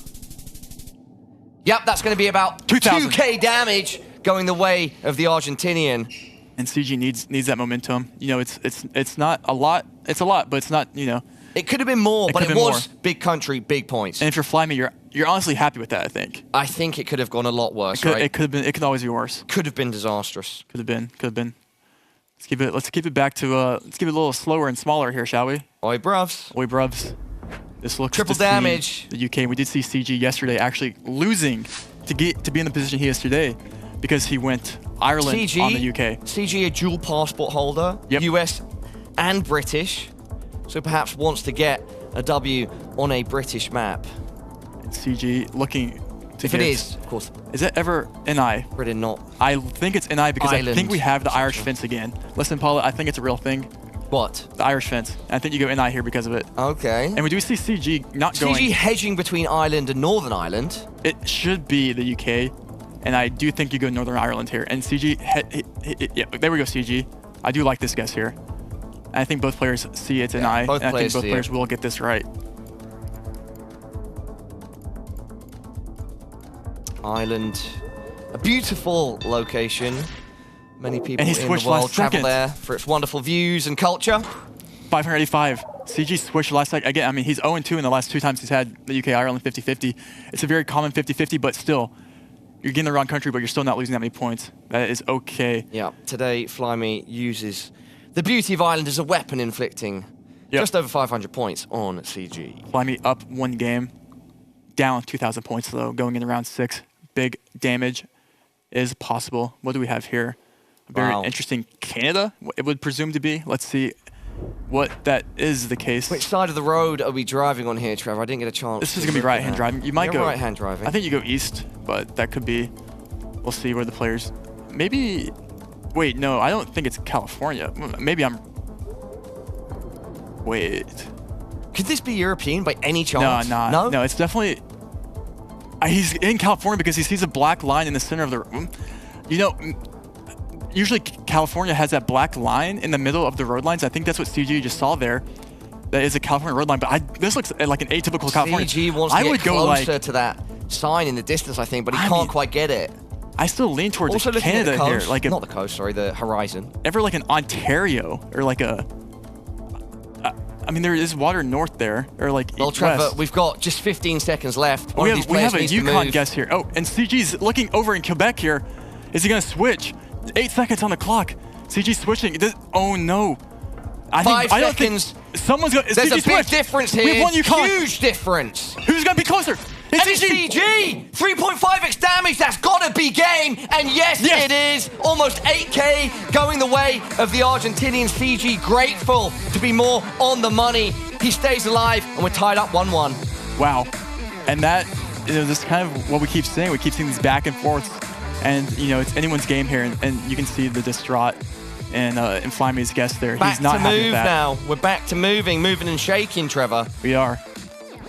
Yep, that's going to be about 2K damage going the way of the Argentinian. And CG needs that momentum. You know, it's not a lot. It's a lot, but it's not, you know. It could have been more, but it was big country, big points. And if you're Fly Me, you're honestly happy with that, I think. I think it could have gone a lot worse, right? It could have been. It could always be worse. Could have been disastrous. Could have been. Could have been. Let's keep it back to let's keep it a little slower and smaller here, shall we? Oi, bruvs. Oi, bruvs. This looks triple to damage. The UK. We did see CG yesterday actually losing to be in the position he is today because he went Ireland on the UK. CG, a dual passport holder, US and British, so perhaps wants to get a W on a British map. CG looking to if get... it is, of course. Is it ever NI? Britain not. I think it's NI because Ireland. I think we have the Irish fence again. Listen, Paula, I think it's a real thing. What? The Irish fence. I think you go NI here because of it. Okay. And we do see CG not going... CG hedging between Ireland and Northern Ireland. It should be the UK, and I do think you go Northern Ireland here. And CG... yeah, there we go, CG. I do like this guess here. And I think both players see it's NI, and I think both players will get this right. Ireland, a beautiful location. Many people And he in the switched world last travel second. there for its wonderful views and culture. 585. CG switched last second. Again, I mean, he's 0-2 in the last 2 times he's had the UK-Ireland 50-50. It's a very common 50-50, but still, you're getting the wrong country, but you're still not losing that many points. That is okay. Yeah, today Flyme uses the beauty of Ireland as a weapon, inflicting just over 500 points on CG. Flyme up 1 game, down 2,000 points though, going into round 6. Big damage is possible. What do we have here? A very interesting Canada, it would presume to be. Let's see what that is the case. Which side of the road are we driving on here, Trevor? I didn't get a chance. This is going to be right-hand driving. You might go right-hand driving. I think you go east, but that could be. We'll see where the players. Maybe. Wait, no, I don't think it's California. Maybe I'm. Wait. Could this be European by any chance? No, it's definitely. He's in California because he sees a black line in the center of the room. You know, usually California has that black line in the middle of the road lines. I think that's what CG just saw there. That is a California road line, but this looks like an atypical California. CG wants to get closer to that sign in the distance, I think, but he can't quite get it. I still lean towards also Canada at the coast, here, like not the coast, sorry, the horizon. Ever like an Ontario or like a. I mean, there is water north there, or like well, east, Trevor, west. we've got just 15 seconds left. We have a Yukon guess here. Oh, and CG's looking over in Quebec here. Is he going to switch? 8 seconds on the clock. CG switching. Oh no. I don't think someone's going to. There's CG a big difference here. We have one Yukon. Huge difference. Who's going to be closer? It's CG! 3.5x damage, that's gotta be game! And yes, it is! Almost 8k going the way of the Argentinian. CG grateful to be more on the money. He stays alive, and we're tied up 1-1. Wow. And that, this is kind of what we keep saying. We keep seeing these back and forths. And, it's anyone's game here, and you can see the distraught and Flyme's guess there. Back He's not to happy move with that. now. We're back to moving and shaking, Trevor. We are.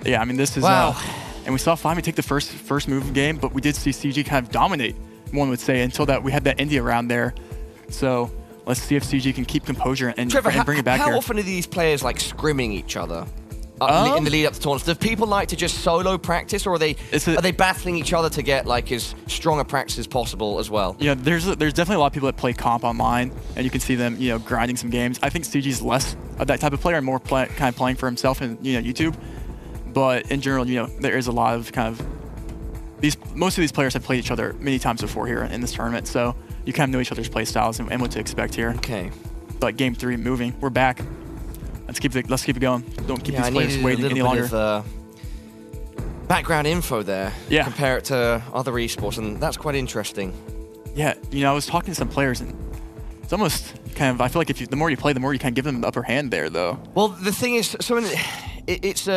Yeah, I mean, this is... Wow. And we saw Flyme take the first move game, but we did see CG kind of dominate, one would say, until that we had that India round there. So let's see if CG can keep composure and bring it back how here. often are these players like scrimming each other in the lead up to tournaments? Do people like to just solo practice, or are they battling each other to get like as strong a practice as possible as well? Yeah, there's definitely a lot of people that play comp online, and you can see them grinding some games. I think CG's less of that type of player and more kind of playing for himself in YouTube. But in general, there is a lot of kind of most of these players have played each other many times before here in this tournament, so you kind of know each other's play styles and what to expect here. Okay. But game 3 moving, we're back. Let's keep it going. Don't keep these players waiting any longer. Of, background info there. Yeah. Compare it to other esports, and that's quite interesting. Yeah, I was talking to some players, and it's almost kind of. I feel like the more you play, the more you kind of give them the upper hand there, though. Well, the thing is, it's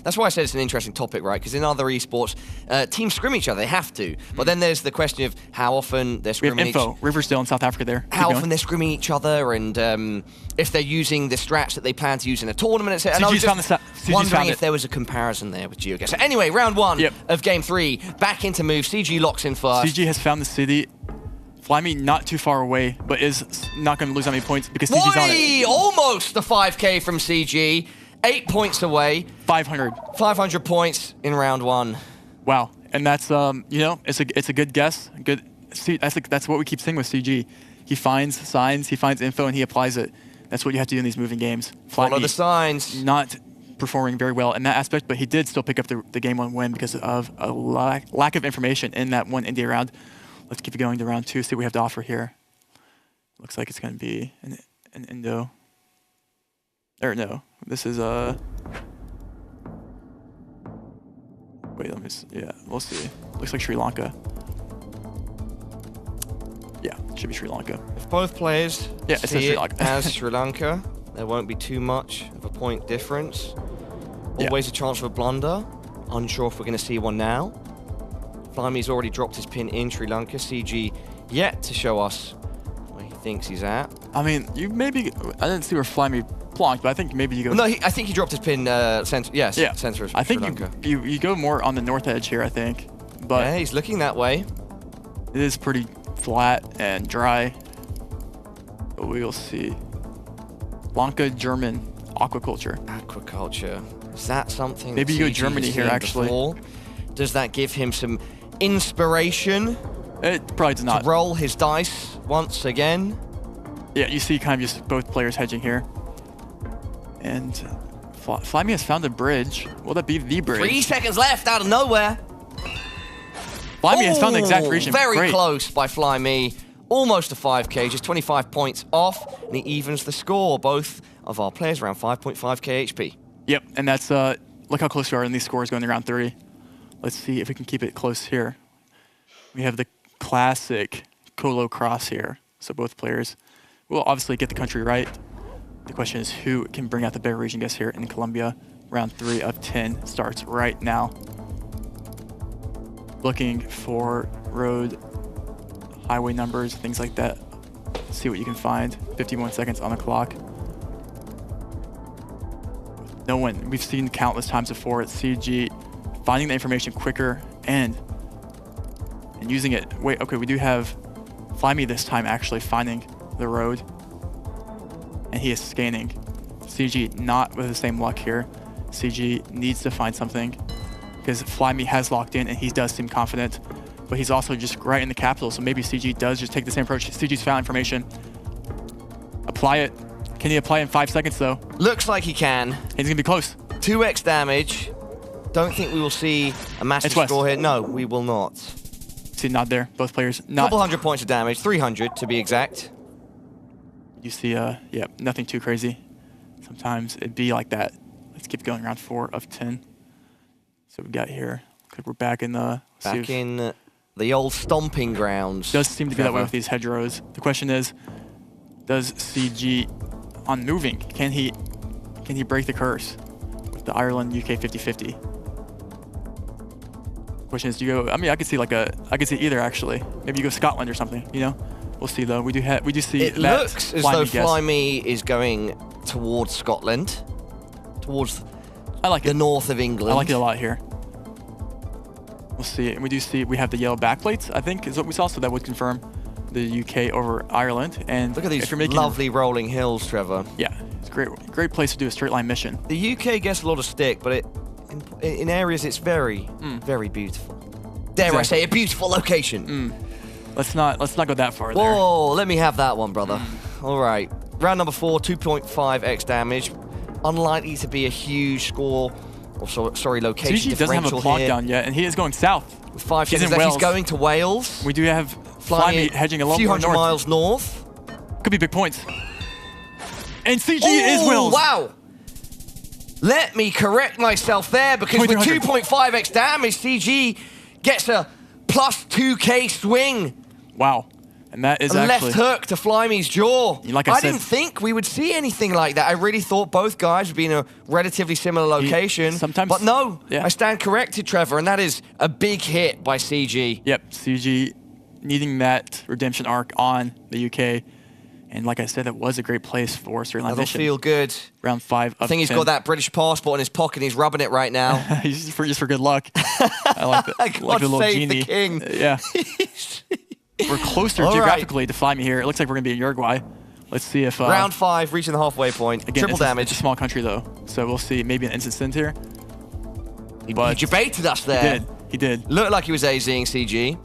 that's why I said it's an interesting topic, right? Because in other esports, teams scrim each other. They have to. But then there's the question of how often they're scrimming. We have info. Riversdale in South Africa there. How often they're scrimming each other, and if they're using the strats that they plan to use in a tournament, etc. And I was just wondering if there was a comparison there with GeoGuessr. So anyway, round 1 of game 3. Back into move. CG locks in first. CG has found the city. Flyme not too far away, but is not going to lose that many points because CG's on it. Almost the 5k from CG. 8 points away. 500. 500 points in round 1. Wow, and that's it's a good guess. Good. See, that's what we keep saying with CG. He finds signs, he finds info, and he applies it. That's what you have to do in these moving games. Follow the signs. Not performing very well in that aspect, but he did still pick up the game 1 win because of a lack of information in that one India round. Let's keep it going to round 2. See what we have to offer here. Looks like it's going to be an Indo. Or no, this is wait, let me see. Yeah, we'll see. Looks like Sri Lanka. Yeah, should be Sri Lanka. If both players it says Sri Lanka. as Sri Lanka, there won't be too much of a point difference. Always a chance for a blunder. Unsure if we're going to see one now. Flyme's already dropped his pin in Sri Lanka. CG yet to show us where he thinks he's at. I mean, I didn't see where Flyme plonked, but I think maybe you go. No, I think he dropped his pin center. Yes, center of I think Sri Lanka. you go more on the north edge here. I think, but yeah, he's looking that way. It is pretty flat and dry. But we will see. Lanka, German aquaculture. Aquaculture. Is that something? Maybe you go Germany here. Actually, before? Does that give him some inspiration? It probably does not. To roll his dice once again. Yeah, you see kind of just both players hedging here. And Flyme has found a bridge. Will that be the bridge? 3 seconds left out of nowhere. Flyme has found the exact region. Very close by Flyme. Almost a 5k, just 25 points off, and he evens the score. Both of our players around 5.5k HP. Yep, and that's, look how close we are in these scores going to round 3. Let's see if we can keep it close here. We have the classic Colo cross here. So both players will obviously get the country right. The question is who can bring out the better region guess here in Colombia. Round 3 of 10 starts right now. Looking for road, highway numbers, things like that. See what you can find. 51 seconds on the clock. No one, we've seen countless times before at CG, finding the information quicker and using it. Wait, okay, we do have Flyme this time actually finding the road. And he is scanning. CG not with the same luck here. CG needs to find something because Flyme has locked in and he does seem confident, but he's also just right in the capital, so maybe CG does just take the same approach. CG's found information. Apply it. Can he apply in 5 seconds though? Looks like he can. He's gonna be close. 2x damage. Don't think we will see a massive score here. No, we will not. See, not there. Both players not. Couple hundred points of damage, 300 to be exact. You see, yeah, nothing too crazy. Sometimes it'd be like that. Let's keep going. Round 4 of 10. So we got here. Looks like we're back in the the old stomping grounds. Does seem to be that way with these hedgerows. The question is, does CG on moving, can he break the curse with the Ireland UK 50-50? Question is, do you go? I mean, I could see either actually. Maybe you go Scotland or something. You know, we'll see though. We do see. It looks as though Flyme is going towards Scotland, towards the north of England. I like it a lot here. We'll see. And we do see we have the yellow backplates, I think, is what we saw, so that would confirm the UK over Ireland. And look at these lovely rolling hills, Trevor. Yeah, it's a great place to do a straight line mission. The UK gets a lot of stick, but in areas it's very, very beautiful. Dare I say, a beautiful location. Let's not go that far there. Whoa, let me have that one, brother. All right, round number 4, 2.5x damage. Unlikely to be a huge score. Sorry, location CG doesn't have a clock down yet, and he is going south. With 5 seconds left, he's going to Wales. We do have Flyme hedging a lot more north. A few hundred miles north. Could be big points. And CG is Wales. Wow. Let me correct myself there, because with 2.5x damage, CG gets a plus 2k swing. Wow. And that is actually... left hook to Flyme's jaw. Like I didn't think we would see anything like that. I really thought both guys would be in a relatively similar location. But no, I stand corrected, Trevor, and that is a big hit by CG. Yep, CG needing that redemption arc on the UK. And like I said, it was a great place for straight line mission. That'll feel good. Round 5 of 10. I think he's got that British passport in his pocket and he's rubbing it right now. just for good luck. I like that. Like the little save genie. The king. Yeah. We're closer geographically to Flyme here. It looks like we're going to be in Uruguay. Let's see if... round 5, reaching the halfway point. Again, triple damage. It's a small country, though. So we'll see maybe an instant stint here. He debated us there. He did. Looked like he was AZing CG.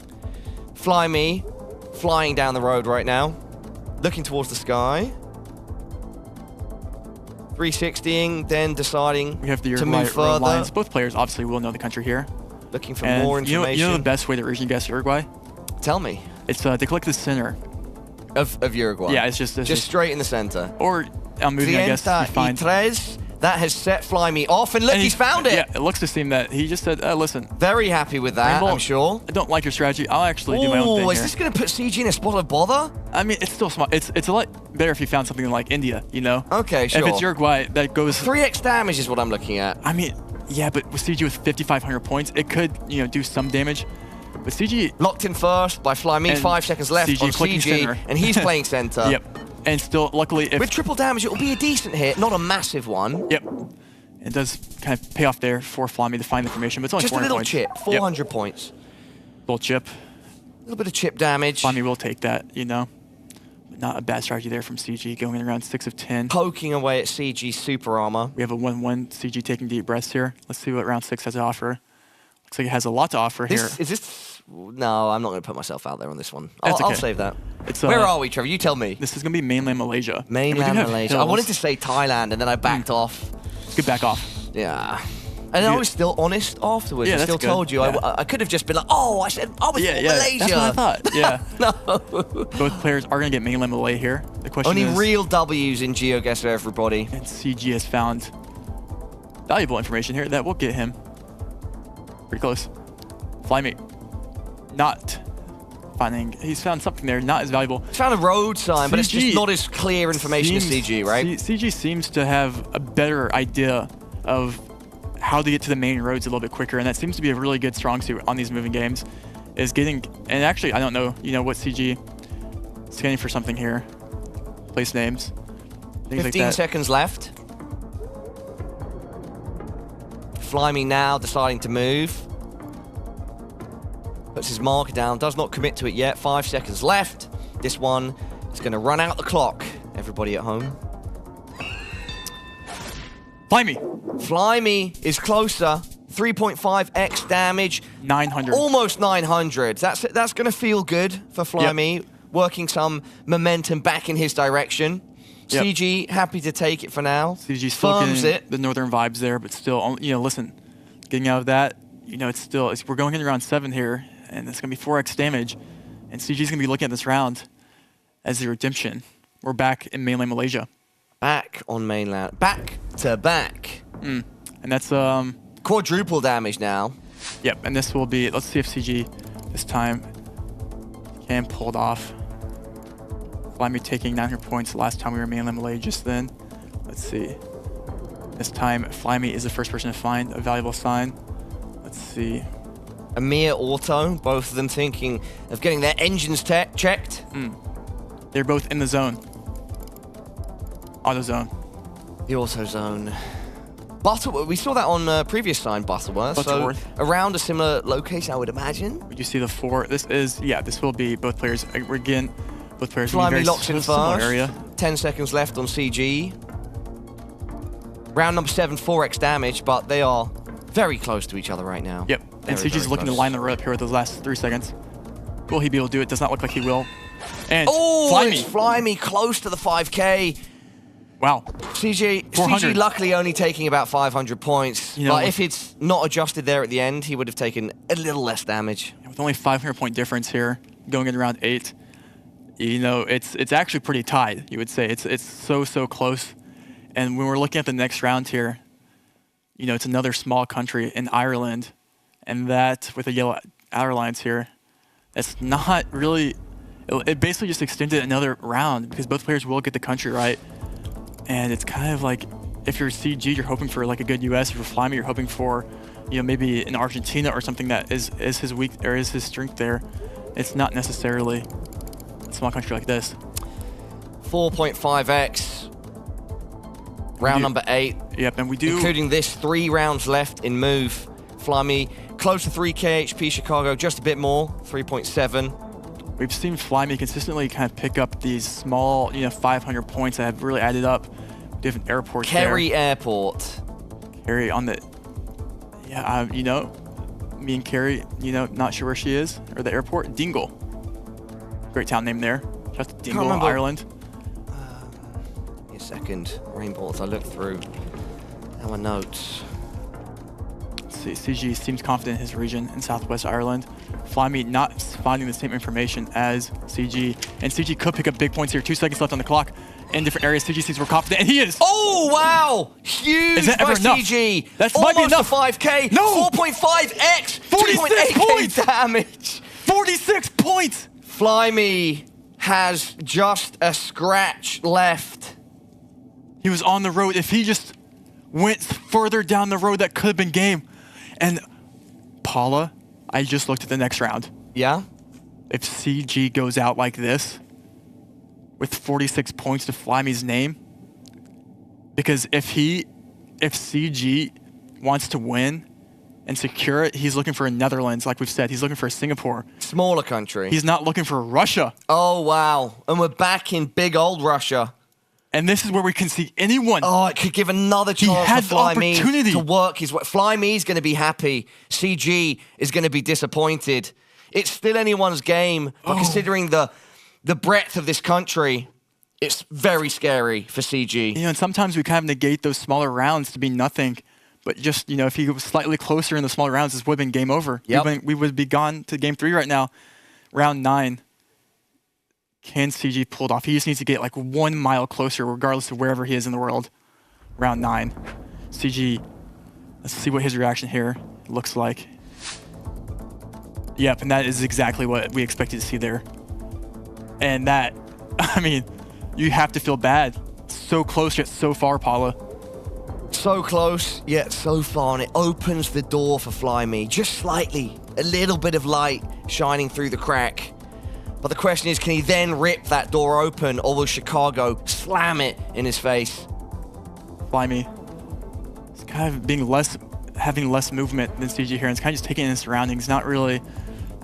Flyme flying down the road right now. Looking towards the sky. 360ing, then deciding we have the to move further. Lines. Both players obviously will know the country here. Looking for more information. You know the best way to region guess Uruguay? Tell me. It's to click the center. Of Uruguay? Yeah, it's just straight in the center. Or I'm moving, I guess, you find... That has set Flyme off, and look, he's found it! Yeah, it looks to seem that he just said, listen. Very happy with that, rainbolt, I'm sure. I don't like your strategy. I'll actually do my own thing is this going to put CG in a spot of bother? I mean, it's still smart. It's a lot better if you found something like India, you know? Okay, sure. If it's Uruguay, that goes... 3x damage is what I'm looking at. I mean, yeah, but with CG with 5,500 points, it could, do some damage. But CG... Locked in first by Flyme, 5 seconds left on CG, and he's playing center. Yep. And still, luckily... With triple damage, it will be a decent hit, not a massive one. Yep. It does kind of pay off there for Flyme to find information, but it's only just 400 a little points. Chip, 400 points. Little chip. A little bit of chip damage. Flyme will take that, But not a bad strategy there from CG, going in around 6 of 10. Poking away at CG's super armor. We have a 1-1 CG taking deep breaths here. Let's see what round 6 has to offer. Looks like it has a lot to offer here. Is this No, I'm not going to put myself out there on this one. That's I'll okay. save that. It's, Where are we, Trevor? You tell me. This is going to be mainland Malaysia. And we do Mainland have Malaysia. I hills. wanted to say Thailand, and then I backed off. Good back off. Yeah. And I was still honest afterwards. Yeah, I that's still good. told you. Yeah. I could have just been like, oh, I said I was for Malaysia. That's what I thought. Yeah. No. Both players are going to get mainland Malay here. The question Only is, real W's in GeoGuessr, everybody. and CG has found valuable information here that will get him pretty close. Flymate, not finding. He's found something there, not as valuable. He's found a road sign, but it's just CG not as clear information as CG, right? CG seems to have a better idea of how to get to the main roads a little bit quicker, and that seems to be a really good strong suit on these moving games. Is getting, and actually, I don't know, what CG scanning for something here. Place names, things 15 like that. seconds left. Flyme now deciding to move. Puts his marker down, does not commit to it yet. 5 seconds left. This one is going to run out the clock. Everybody at home. Flyme is closer. 3.5x damage. 900. Almost 900. That's going to feel good for Flyme. Yep. Working some momentum back in his direction. Yep. CG happy to take it for now. CG still getting the northern vibes there, but still, listen, getting out of that, it's still, we're going in round 7 here, and it's going to be 4x damage, and CG's going to be looking at this round as the redemption. We're back in mainland Malaysia. Back on mainland. Back to back. And that's quadruple damage now. Yep, and this will be, let's see if CG this time can pull it off. Flyme taking 900 points the last time we were in mainland Malaysia just then. Let's see. This time, Flyme is the first person to find a valuable sign. Let's see. Amir Auto, both of them thinking of getting their engines checked. They're both in the zone. Auto zone. The auto zone. Butterworth, we saw that on previous sign, Butterworth. Butterworth. So around a similar location, I would imagine. Would you see the 4? This is, this will be both players. Again, both players will be Flyme very locks in similar first. area. 10 seconds left on CG. Round number 7, 4x damage, but they are very close to each other right now. Yep, and CG's looking to line the road up here with those last 3 seconds. Will he be able to do it? Does not look like he will. And Flyme close to the 5K. Wow. CG luckily only taking about 500 points. But if it's not adjusted there at the end, he would have taken a little less damage. With only 500 point difference here, going in round 8, it's actually pretty tied, you would say. It's so close. And when we're looking at the next round here, it's another small country in Ireland. And that, with the yellow outer lines here, it's not really... It basically just extended another round because both players will get the country right. And it's kind of like, if you're CG, you're hoping for like a good US. If you're Flyme, you're hoping for, maybe an Argentina or something that is his weak or is his strength there. It's not necessarily a small country like this. 4.5x. Round number 8. Yep, and we do, including this, 3 rounds left in move. Flyme close to 3k HP. Chicago just a bit more, 3.7. We've seen Flyme consistently kind of pick up these small, 500 points that have really added up. Different airports Kerry Airport. Kerry on the... Yeah, me and Kerry, not sure where she is, or the airport. Dingle. Great town name there. Shout out to Dingle, Ireland. Give me a second. Rainbolt, I looked through our notes. Let's see, CG seems confident in his region in Southwest Ireland. Flyme not finding the same information as CG, and CG could pick up big points here. 2 seconds left on the clock in different areas. CG seems more confident, and he is. Oh, wow! Huge is that by ever enough? CG. That's almost might be enough. A 5K. No! 4.5x. 46 points! Damage. 46 points! Flyme has just a scratch left. He was on the road. If he just went further down the road, that could have been game. And Paula, I just looked at the next round. Yeah? If CG goes out like this, with 46 points to Flyme's name, because if CG wants to win and secure it, he's looking for a Netherlands, like we've said. He's looking for a Singapore. Smaller country. He's not looking for Russia. Oh, wow. And we're back in big old Russia. And this is where we can see anyone. Oh, it could give another chance for Flyme to work his way. Flyme's going to be happy. CG is going to be disappointed. It's still anyone's game, but considering the breadth of this country, it's very scary for CG. You know, and sometimes we kind of negate those smaller rounds to be nothing. But just, you know, if he was slightly closer in the smaller rounds, this would have been game over. Yep. We would be gone to game 3 right now. Round 9. Can CG pull it off? He just needs to get like 1 mile closer, regardless of wherever he is in the world. Round 9. CG, let's see what his reaction here looks like. Yep, and that is exactly what we expected to see there. And that, I mean, you have to feel bad. So close yet so far, Paula. So close, yet so far, and it opens the door for Fly Me, just slightly. A little bit of light shining through the crack. But the question is, can he then rip that door open, or will Chicago slam it in his face? Fly Me. It's kind of having less movement than CG here, and it's kind of just taking in his surroundings, not really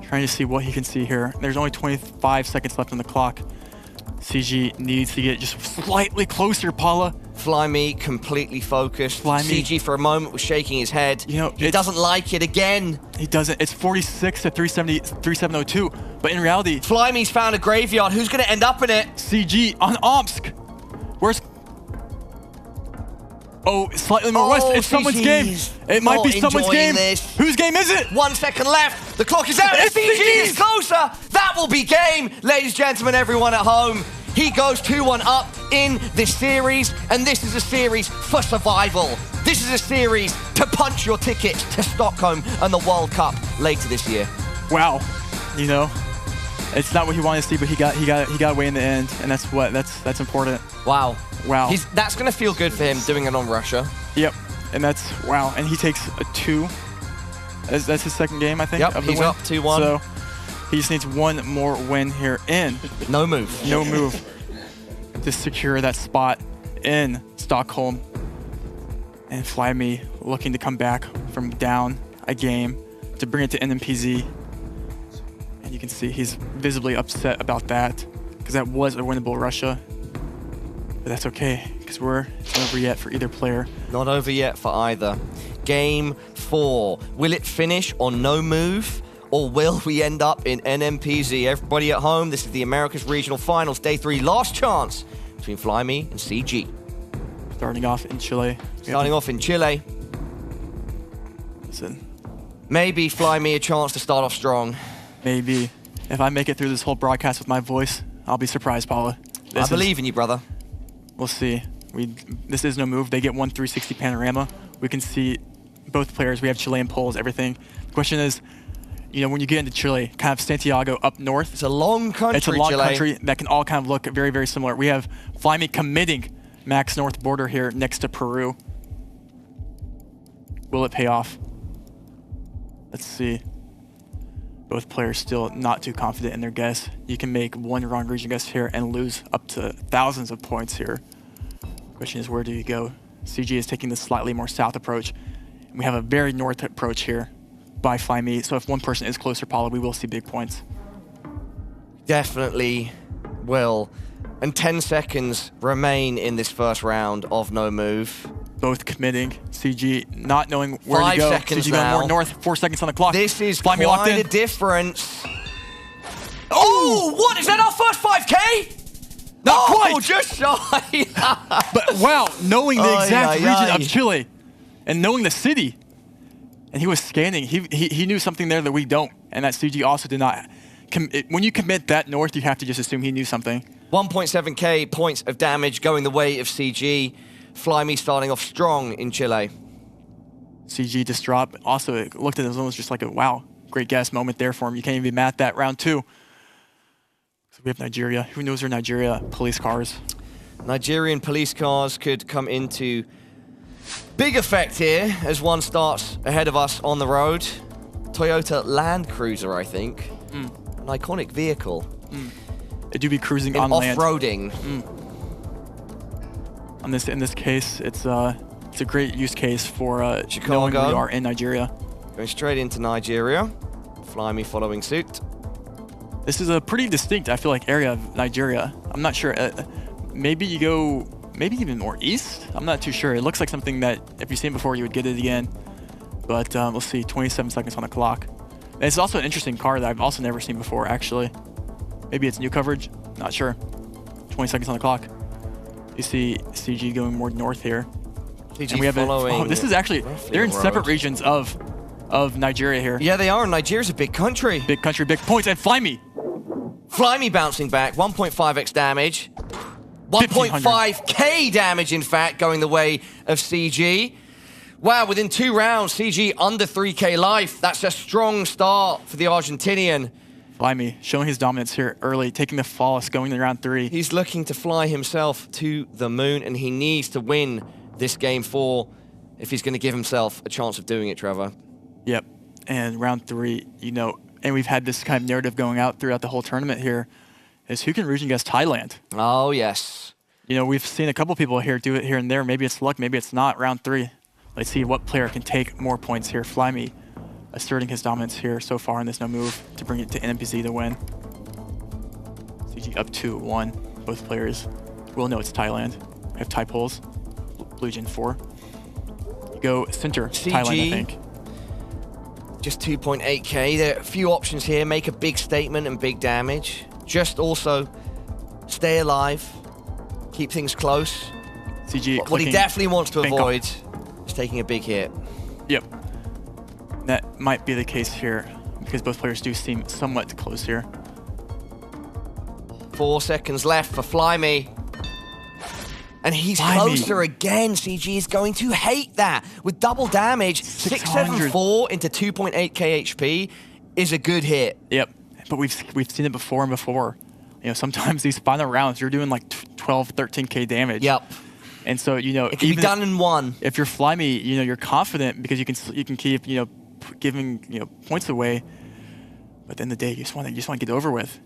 trying to see what he can see here. There's only 25 seconds left on the clock. CG needs to get just slightly closer, Paula. Fly Me completely focused. Fly Me. CG for a moment was shaking his head. You know, he doesn't like it again. He doesn't. It's 46 to 3702. But in reality, Fly Me's found a graveyard. Who's going to end up in it? CG on Omsk. Where's... Oh, slightly more west. It's someone's game. It might be someone's game. This. Whose game is it? 1 second left. The clock is out. It's CG is closer. That will be game. Ladies and gentlemen, everyone at home. He goes 2-1 up in this series, and this is a series for survival. This is a series to punch your ticket to Stockholm and the World Cup later this year. Wow, you know, it's not what he wanted to see, but he got away in the end, and that's important. Wow, wow. That's gonna feel good for him doing it on Russia. Yep, and that's wow, and he takes a 2. That's his second game, I think. Yep, of the he's win. up 2-1. So he just needs 1 more win here in. No move. No move to secure that spot in Stockholm. And Fly Me looking to come back from down a game to bring it to NMPZ. And you can see he's visibly upset about that because that was a winnable Russia. But that's okay because it's not over yet for either player. Not over yet for either. Game 4. Will it finish on no move? Or will we end up in NMPZ? Everybody at home, this is the Americas Regional Finals, Day 3, last chance between Fly Me and CG. Starting off in Chile. Starting off in Chile. Listen. Maybe Fly Me a chance to start off strong. Maybe. If I make it through this whole broadcast with my voice, I'll be surprised, Paula. I believe in you, brother. We'll see. This is no move. They get 1 360 panorama. We can see both players. We have Chilean poles, everything. The question is, you know, when you get into Chile, kind of Santiago up north. It's a long country, It's a long Chile. country that can all kind of look very, very similar. We have Fly Me committing Max North border here next to Peru. Will it pay off? Let's see. Both players still not too confident in their guess. You can make 1 wrong region guess here and lose up to thousands of points here. Question is, where do you go? CG is taking the slightly more south approach. We have a very north approach here by Fly Me. So if one person is closer, Paula, we will see big points. Definitely will. And 10 seconds remain in this first round of no move. Both committing. CG not knowing where 5 to go. seconds CG now. going more north. 4 seconds on the clock. This is Fly Me locked quite in. a difference. Oh, what? Is that our first 5K? Not quite. Just shy. But wow, knowing the exact region ay. of Chile and knowing the city. And he was scanning. He knew something there that we don't. And that CG also did not. When you commit that north, you have to just assume he knew something. 1.7k points of damage going the way of CG. Fly Me starting off strong in Chile. CG just dropped. Also, it looked at it as almost just like a wow, great guess moment there for him. You can't even be mad at that. Round 2. So we have Nigeria. Who knows where Nigeria police cars? Nigerian police cars could come into big effect here as one starts ahead of us on the road. Toyota Land Cruiser, I think. An iconic vehicle. It do be cruising in on land. Off-roading. In this case, it's a great use case for knowing we are in Nigeria. Going straight into Nigeria. Fly Me following suit. This is a pretty distinct, I feel like, area of Nigeria. I'm not sure. Maybe you go, maybe even more east? I'm not too sure. It looks like something that if you've seen before, you would get it again. But we'll see. 27 seconds on the clock. And it's also an interesting card that I've also never seen before, actually. Maybe it's new coverage, not sure. 20 seconds on the clock. You see CG going more north here. CG and we have following. this is actually, they're in separate regions of Nigeria here. Yeah, they are. Nigeria's a big country. Big country, big points, and Flyme. Flyme bouncing back, 1.5x damage. 1.5k damage, in fact, going the way of CG. Wow, within 2 rounds, CG under 3k life. That's a strong start for the Argentinian. Flyme showing his dominance here early, taking the flawless, going to round 3. He's looking to fly himself to the moon, and he needs to win this game 4 if he's going to give himself a chance of doing it, Trevor. Yep, and round 3, you know, and we've had this kind of narrative going out throughout the whole tournament here, is who can region guess Thailand? Oh, yes. You know, we've seen a couple people here do it here and there. Maybe it's luck, maybe it's not. Round 3. Let's see what player can take more points here. Flyme asserting his dominance here so far, and there's no move to bring it to NMPZ to win. CG up 2-1. Both players will know it's Thailand. We have Thai polls. Blue Gen 4. You go center, CG, Thailand, I think. Just 2.8k. There are a few options here. Make a big statement and big damage. Just also stay alive. Keep things close. CG what he definitely wants to Bangkok. avoid is taking a big hit. Yep. That might be the case here, because both players do seem somewhat close here. 4 seconds left for Flyme. And he's Flyme. closer again. CG is going to hate that. With double damage, 674 into 2.8k HP is a good hit. Yep, but we've seen it before and before. You know, sometimes these final rounds, you're doing like 12, 13k damage. Yep. And so, you know, it can be done in 1. If you're Flyme, you know, you're confident because you can keep, you know, giving, you know, points away. But at the end of the day, you just want to get it over with.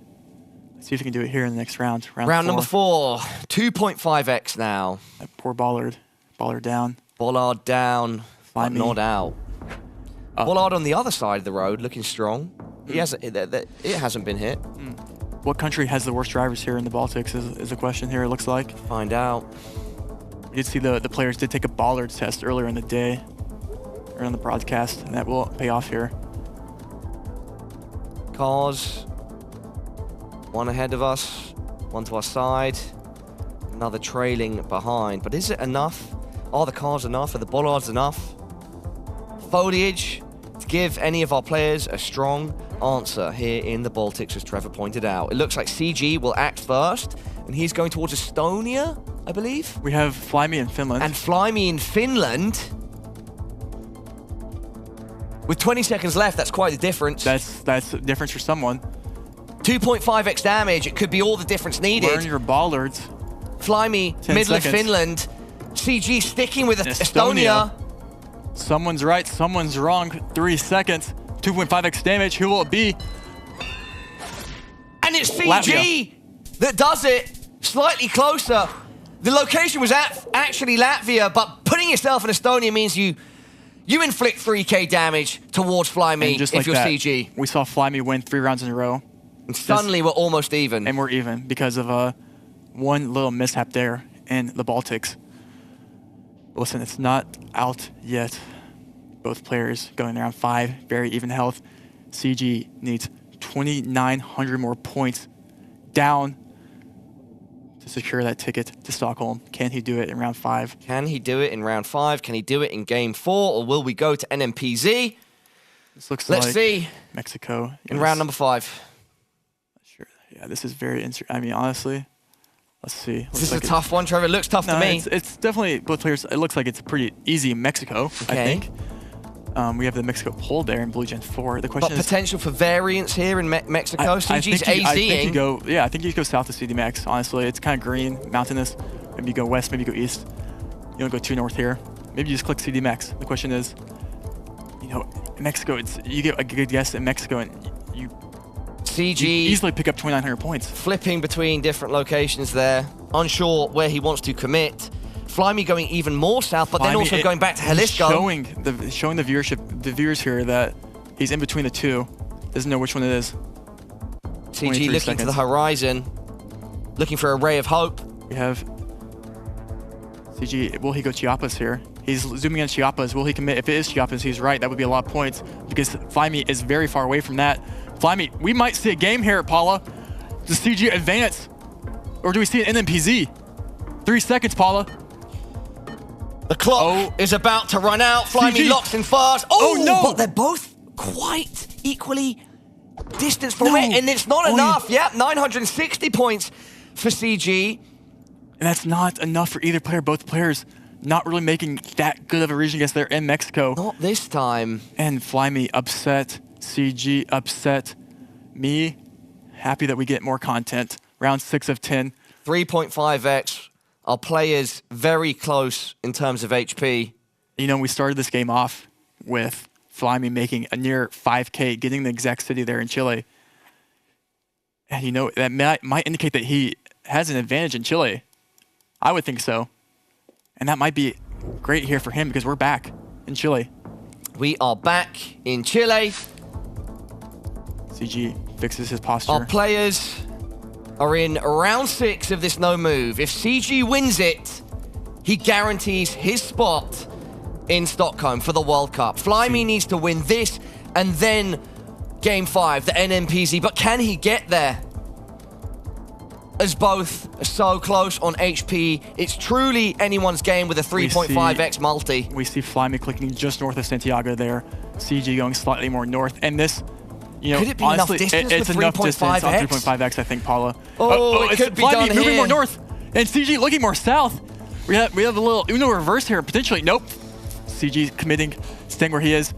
Let's see if we can do it here in the next round. Round number 4, 2.5x now. That poor Bollard. Bollard down. Bollard down, but Flyme. not out. Bollard on the other side of the road, looking strong. He hasn't. It hasn't been hit. What country has the worst drivers here in the Baltics is a question here, it looks like. Find out. We did see the players did take a Bollard test earlier in the day, or on the broadcast, and that will pay off here. Cars, one ahead of us, one to our side, another trailing behind. But is it enough? Are the cars enough? Are the bollards enough? Foliage to give any of our players a strong answer here in the Baltics, as Trevor pointed out. It looks like CG will act first, and he's going towards Estonia, I believe. We have Flyme in Finland. And Flyme in Finland. With 20 seconds left, that's quite a difference. That's a difference for someone. 2.5x damage, it could be all the difference needed. Learn your Bollards. Flyme, middle of Finland. CG sticking with Estonia. Someone's right, someone's wrong. 3 seconds, 2.5x damage. Who will it be? And it's CG Latvia. that does it. Slightly closer. The location was actually Latvia, but putting yourself in Estonia means you inflict 3k damage towards Flyme if like you're that, CG. We saw Flyme win 3 rounds in a row. And suddenly we're almost even. And we're even because of one little mishap there in the Baltics. Listen, it's not out yet. Both players going around 5, very even health. CG needs 2,900 more points down to secure that ticket to Stockholm. Can he do it in round 5? Can he do it in round 5? Can he do it in game 4? Or will we go to NMPZ? This looks Let's like see. Mexico. In round number 5. Sure. Yeah, this is very interesting. I mean, honestly, let's see. This is a tough one, Trevor. It looks tough to me. It's definitely, both players, it looks like it's pretty easy in Mexico, I think. We have the Mexico pole there in Blue Gen 4. The question but is, potential for variance here in Mexico. CG's I think AZing. I think you go south to CDMX, honestly. It's kind of green, mountainous. Maybe you go west, maybe you go east. You don't go too north here. Maybe you just click CDMX. The question is, you know, Mexico, you get a good guess in Mexico, and you easily pick up 2,900 points. Flipping between different locations there. Unsure where he wants to commit. Flyme going even more south, but then also going back to Jalisco. Showing the viewers here that he's in between the two. Doesn't know which one it is. CG looking to the horizon, looking for a ray of hope. We have CG, will he go Chiapas here? He's zooming on Chiapas. Will he commit? If it is Chiapas, he's right. That would be a lot of points because Flyme is very far away from that. Flyme, we might see a game here, Paula. Does CG advance? Or do we see an NMPZ? 3 seconds, Paula. The clock is about to run out. Flyme locks in first. Oh, no! But they're both quite equally distanced from it, and it's not enough. Yep, 960 points for CG. And that's not enough for either player. Both players not really making that good of a region guess there in Mexico. Not this time. And Flyme upset. CG upset. Me, happy that we get more content. Round 6 of 10. 3.5x. Our players very close in terms of HP. You know, we started this game off with Flyme making a near 5K, getting the exact city there in Chile. And you know, that might indicate that he has an advantage in Chile. I would think so. And that might be great here for him because we're back in Chile. We are back in Chile. CG fixes his posture. Our players are in round 6 of this no move. If CG wins it, he guarantees his spot in Stockholm for the World Cup. Flyme needs to win this and then game 5, the NMPZ. But can he get there? As both are so close on HP, it's truly anyone's game with a 3.5x multi. We see Flyme clicking just north of Santiago there. CG going slightly more north. And this, you know, could it be honestly, enough distance it's for enough distance on 3.5x? 3.5x, I think, Paula. Oh, it could be done moving here. more north. And CG looking more south. We have a little Uno reverse here, potentially. Nope. CG committing, staying where he is.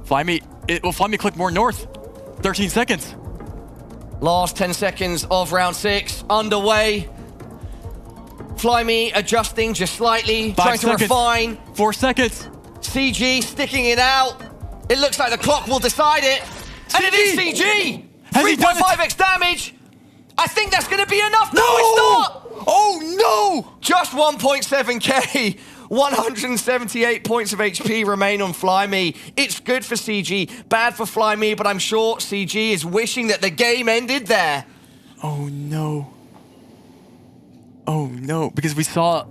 Flyme, will Flyme click more north? 13 seconds. Last 10 seconds of round 6 underway. Flyme adjusting just slightly, 5 trying seconds. to refine. 4 seconds. CG sticking it out. It looks like the clock will decide it. And it is CG! 3.5x damage. I think that's going to be enough. No, it's not! Oh, no! Just 1.7k. 178 points of HP remain on Flyme. It's good for CG, bad for Flyme, but I'm sure CG is wishing that the game ended there. Oh, no. Oh, no. Because we saw...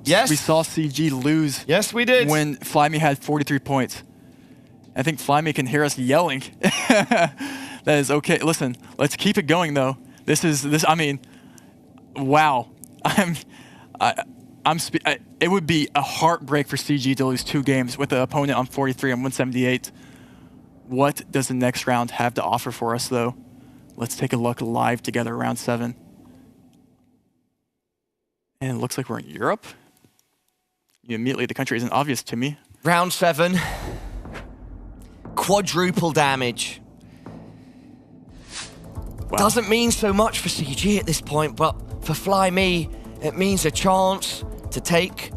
Yes. We saw CG lose. Yes, we did. When Flyme had 43 points. I think Flyme can hear us yelling. That is okay. Listen, let's keep it going, though. I mean, wow. It would be a heartbreak for CG to lose 2 games with the opponent on 43 and 178. What does the next round have to offer for us, though? Let's take a look live together, round 7. And it looks like we're in Europe. Immediately, the country isn't obvious to me. Round 7. Quadruple damage. Wow. Doesn't mean so much for CG at this point, but for Flyme, it means a chance to take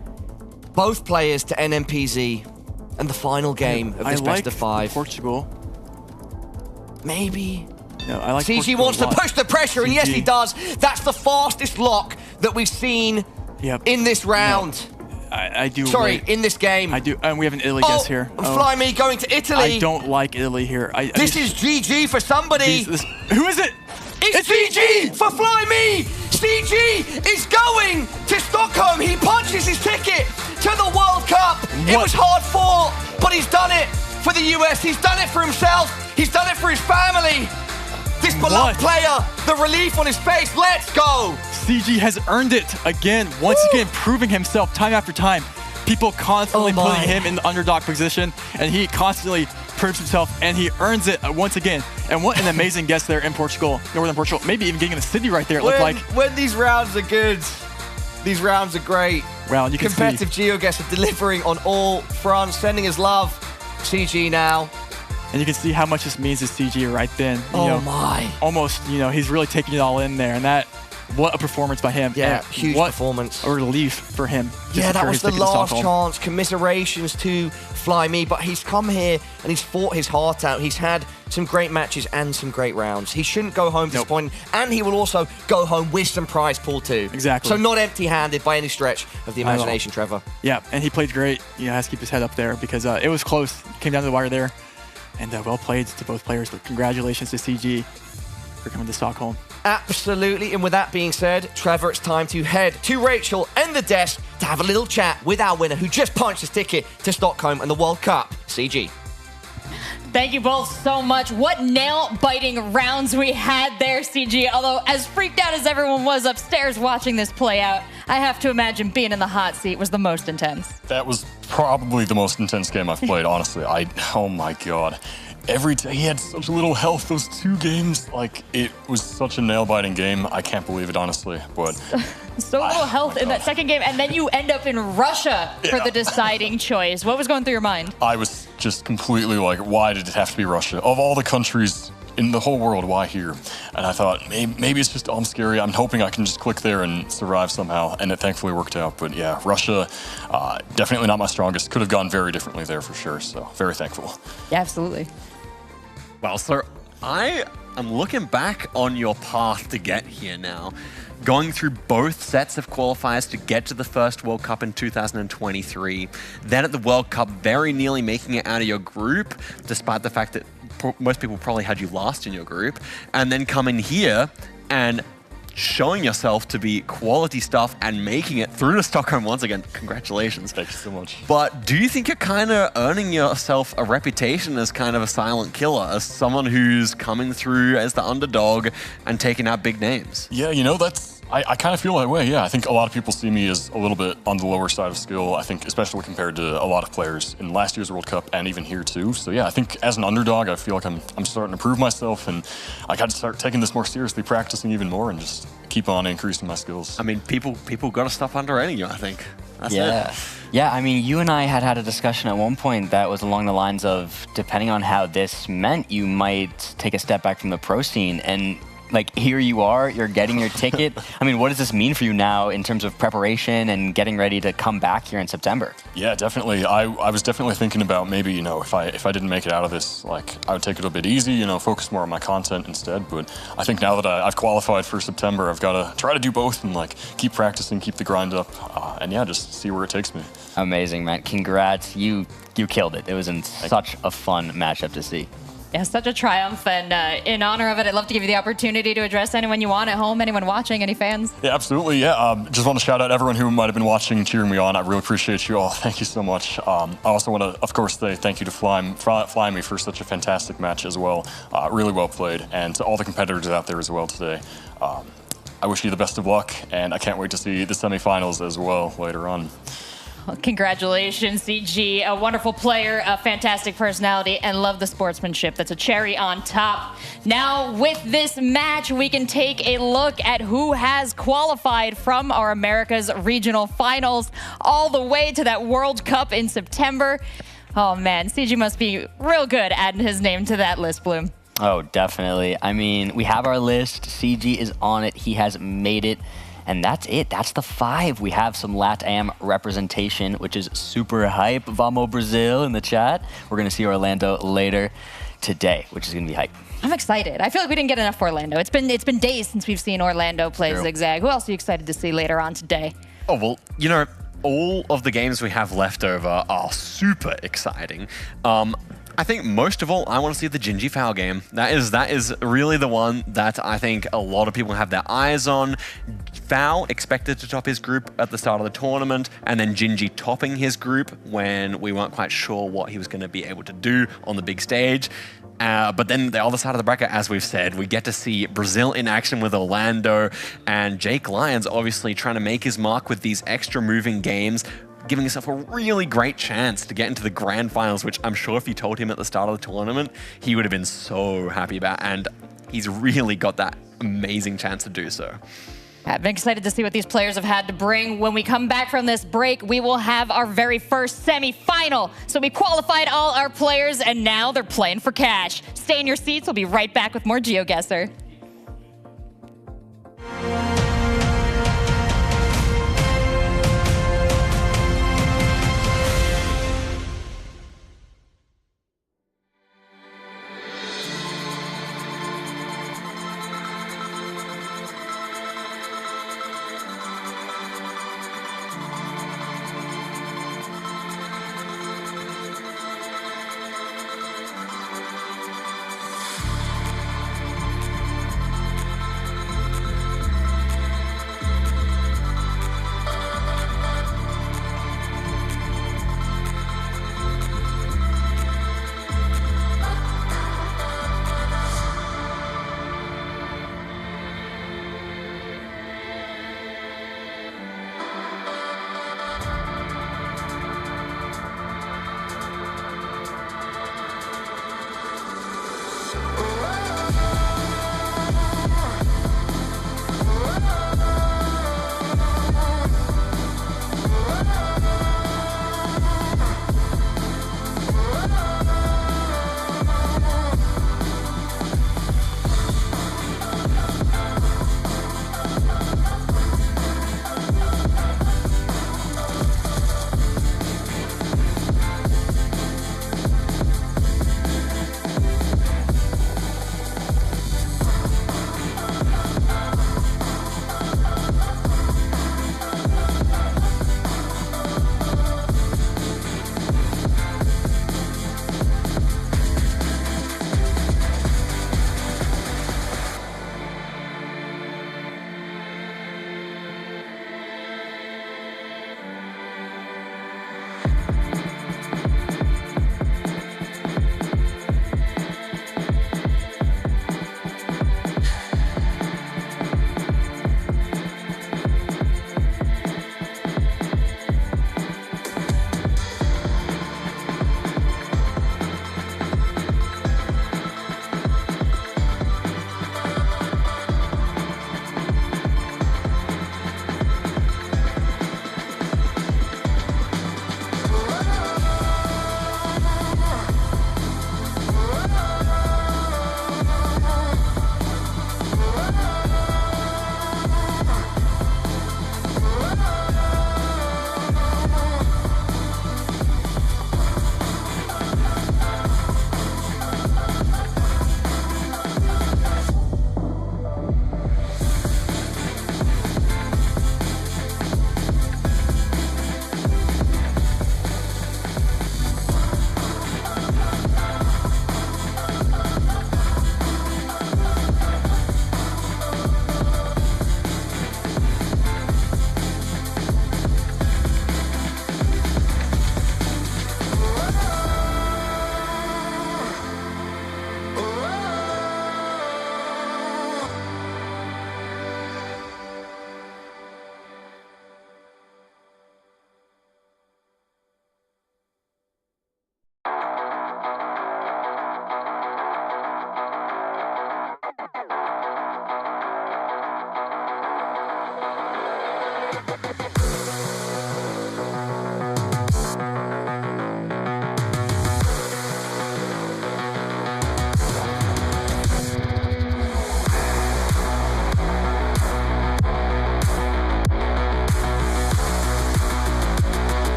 both players to NMPZ and the final game of this best of 5. Portugal. Maybe. No, I like CG Portugal wants a lot. to push the pressure, and yes, CG. he does. That's the fastest lock that we've seen in this round. No, I do. Sorry, in this game. I do, and we have an Italy guess here. Flyme going to Italy. I don't like Italy here. This is GG for somebody. Who is it? It's CG for Flyme. CG is going to Stockholm. He punches his ticket to the World Cup. It was hard fought, but he's done it for the US. He's done it for himself. He's done it for his family. This beloved player, the relief on his face. Let's go. CG has earned it again, once again, proving himself time after time. People constantly putting him in the underdog position, and he constantly proves himself, and he earns it once again. And what an amazing guess there in Portugal, northern Portugal. Maybe even getting in the city right there, it looked like. When these rounds are good, these rounds are great. Well, you can Competitive GeoGuessr delivering on all fronts, sending his love. CG now. And you can see how much this means to CG right then. My. Almost, he's really taking it all in there. And that, what a performance by him. Yeah, and huge what performance. A relief for him. Yeah, that was the last chance. Commiserations to Flyme, but he's come here and he's fought his heart out. He's had some great matches and some great rounds. He shouldn't go home disappointed, and he will also go home with some prize pool too. Exactly. So not empty-handed by any stretch of the imagination, Trevor. Yeah, and he played great. Has to keep his head up there because it was close. Came down to the wire there. And well played to both players, but congratulations to CG for coming to Stockholm. Absolutely, and with that being said, Trevor, it's time to head to Rachel and the desk to have a little chat with our winner who just punched his ticket to Stockholm and the World Cup, CG. Thank you both so much. What nail-biting rounds we had there, CG. Although, as freaked out as everyone was upstairs watching this play out, I have to imagine being in the hot seat was the most intense. That was probably the most intense game I've played, honestly. Oh my God. Every day he had such little health, those 2 games. Like, it was such a nail-biting game. I can't believe it, honestly, but... So little health in that second game, and then you end up in Russia for the deciding choice. What was going through your mind? I was just completely like, why did it have to be Russia? Of all the countries in the whole world, why here? And I thought, maybe it's just scary. I'm hoping I can just click there and survive somehow, and it thankfully worked out. But yeah, Russia, definitely not my strongest. Could have gone very differently there for sure, so very thankful. Yeah, absolutely. Well, so I am looking back on your path to get here now, going through both sets of qualifiers to get to the first World Cup in 2023, then at the World Cup very nearly making it out of your group, despite the fact that most people probably had you last in your group, and then coming here and showing yourself to be quality stuff and making it through to Stockholm once again. Congratulations. Thank you so much. But do you think you're kind of earning yourself a reputation as kind of a silent killer, as someone who's coming through as the underdog and taking out big names? Yeah, you know, I kind of feel that way, yeah. I think a lot of people see me as a little bit on the lower side of skill, I think especially compared to a lot of players in last year's World Cup and even here too. So yeah, I think as an underdog, I feel like I'm starting to prove myself, and I got to start taking this more seriously, practicing even more, and just keep on increasing my skills. I mean, people got to stop underrating you, I think. That's it. Yeah, I mean, you and I had a discussion at one point that was along the lines of, depending on how this meant, you might take a step back from the pro scene, and like, here you are, you're getting your ticket. I mean, what does this mean for you now in terms of preparation and getting ready to come back here in September? Yeah, definitely. I was definitely thinking about maybe, you know, if I didn't make it out of this, like, I would take it a bit easy, you know, focus more on my content instead. But I think now that I've qualified for September, I've got to try to do both and, like, keep practicing, keep the grind up, and yeah, just see where it takes me. Amazing, man. Congrats. You killed it. It was such a fun matchup to see. Yeah, such a triumph, and in honor of it, I'd love to give you the opportunity to address anyone you want at home, anyone watching, any fans. Yeah, absolutely, yeah. Just want to shout out everyone who might have been watching and cheering me on. I really appreciate you all. Thank you so much. I also want to, of course, say thank you to Fly Me for such a fantastic match as well. Really well played, and to all the competitors out there as well today. I wish you the best of luck, and I can't wait to see the semifinals as well later on. Well, congratulations, CG. A wonderful player, a fantastic personality, and love the sportsmanship. That's a cherry on top. Now, with this match, we can take a look at who has qualified from our Americas Regional Finals all the way to that World Cup in September. Oh, man, CG must be real good adding his name to that list, Bloom. Oh, definitely. I mean, we have our list. CG is on it. He has made it. And that's it. That's the 5. We have some LATAM representation, which is super hype. Vamos Brazil in the chat. We're going to see Orlando later today, which is going to be hype. I'm excited. I feel like we didn't get enough Orlando. It's been days since we've seen Orlando play Zigzag. Who else are you excited to see later on today? Oh, well, you know, all of the games we have left over are super exciting. I think most of all, I want to see the Gingy Foul game. That is really the one that I think a lot of people have their eyes on. Foul expected to top his group at the start of the tournament, and then Gingy topping his group when we weren't quite sure what he was going to be able to do on the big stage. But then the other side of the bracket, as we've said, we get to see Brazil in action with Orlando, and Jake Lyons obviously trying to make his mark with these extra moving games, giving himself a really great chance to get into the grand finals, which I'm sure if you told him at the start of the tournament, he would have been so happy about, and he's really got that amazing chance to do so. I'm excited to see what these players have had to bring. When we come back from this break, we will have our very first semi-final. So we qualified all our players, and now they're playing for cash. Stay in your seats. We'll be right back with more GeoGuessr.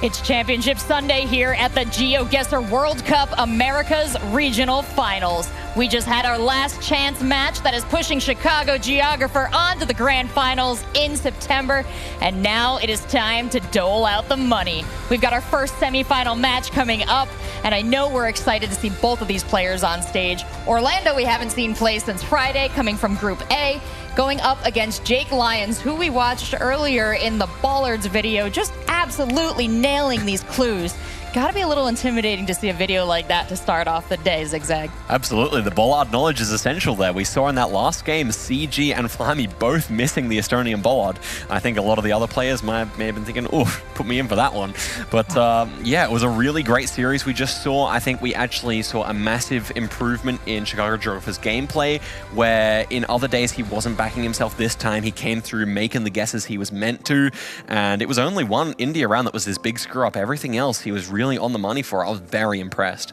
It's Championship Sunday here at the GeoGuessr World Cup Americas Regional Finals. We just had our last chance match that is pushing Chicago Geographer onto the Grand Finals in September, and now it is time to dole out the money. We've got our first semifinal match coming up, and I know we're excited to see both of these players on stage. Orlando we haven't seen play since Friday, coming from Group A, going up against Jake Lyons, who we watched earlier in the Ballards video, just absolutely nailing these clues. Gotta be a little intimidating to see a video like that to start off the day, Zigzag. Absolutely. The bollard knowledge is essential there. We saw in that last game, CG and Flammy both missing the Estonian bollard. I think a lot of the other players may have been thinking, oof, put me in for that one. But yeah, it was a really great series we just saw. I think we actually saw a massive improvement in Chicago Geographer's gameplay, where in other days he wasn't backing himself. This time he came through making the guesses he was meant to. And it was only one India round that was this big screw up. Everything else he was really on the money for. I was very impressed.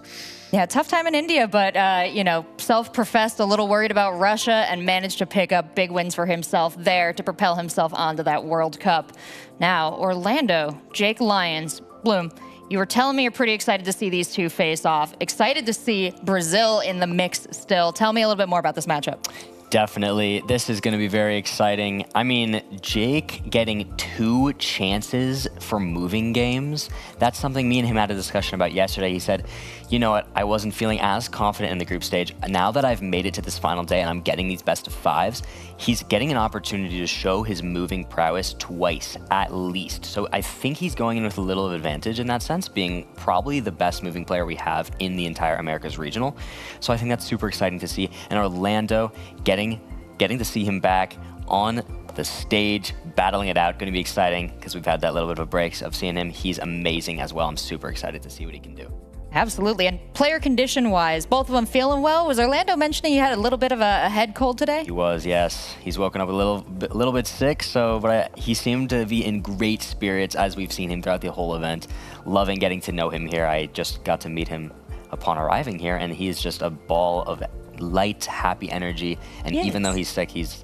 Yeah, tough time in India, but, you know, self-professed, a little worried about Russia, and managed to pick up big wins for himself there to propel himself onto that World Cup. Now, Orlando, Jake Lyons, Bloom, you were telling me you're pretty excited to see these two face off. Excited to see Brazil in the mix still. Tell me a little bit more about this matchup. Definitely. This is going to be very exciting. I mean, Jake getting 2 chances for moving games, that's something me and him had a discussion about yesterday. He said, you know what, I wasn't feeling as confident in the group stage. Now that I've made it to this final day and I'm getting these best of 5s, he's getting an opportunity to show his moving prowess twice, at least. So I think he's going in with a little advantage in that sense, being probably the best moving player we have in the entire Americas Regional. So I think that's super exciting to see. And Orlando getting to see him back on the stage, battling it out, going to be exciting because we've had that little bit of a break of seeing him. He's amazing as well. I'm super excited to see what he can do. Absolutely. And player condition-wise, both of them feeling well? Was Orlando mentioning he had a little bit of a head cold today? He was, yes. He's woken up a little bit sick, but he seemed to be in great spirits as we've seen him throughout the whole event. Loving getting to know him here. I just got to meet him upon arriving here, and he's just a ball of light, happy energy. And even though he's sick, he's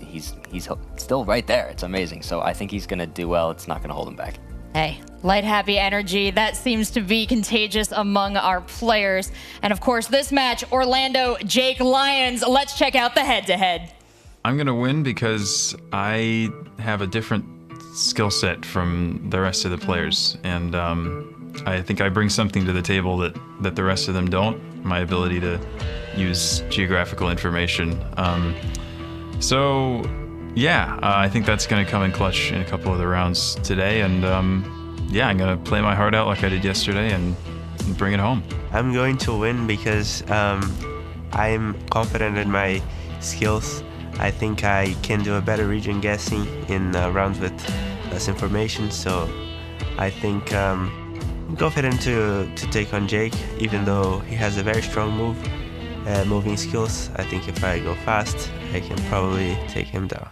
still right there. It's amazing. So I think he's going to do well. It's not going to hold him back. Hey, light, happy energy, that seems to be contagious among our players. And of course, this match, Orlando, Jake Lyons. Let's check out the head-to-head. I'm going to win because I have a different skill set from the rest of the players. And I think I bring something to the table that the rest of them don't. My ability to use geographical information. So yeah, I think that's going to come in clutch in a couple of the rounds today. And yeah, I'm going to play my heart out like I did yesterday and bring it home. I'm going to win because I'm confident in my skills. I think I can do a better region guessing in rounds with less information. So I think I'm confident to take on Jake, even though he has a very strong moving skills. I think if I go fast, I can probably take him down.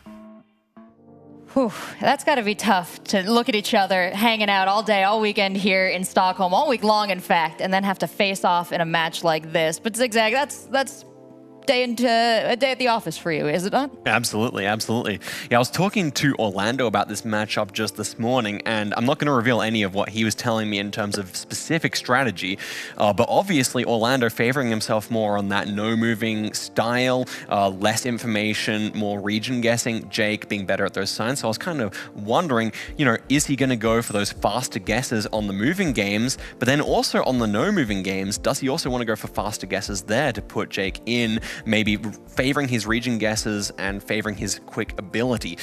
Whew, that's got to be tough to look at each other hanging out all day, all weekend here in Stockholm, all week long, in fact, and then have to face off in a match like this. But Zigzag, that's a day at the office for you, is it not? Absolutely, absolutely. Yeah, I was talking to Orlando about this matchup just this morning, and I'm not going to reveal any of what he was telling me in terms of specific strategy, but obviously Orlando favoring himself more on that no-moving style, less information, more region guessing, Jake being better at those signs. So I was kind of wondering, you know, is he going to go for those faster guesses on the moving games, but then also on the no-moving games, does he also want to go for faster guesses there to put Jake in, maybe favoring his region guesses and favoring his quick ability?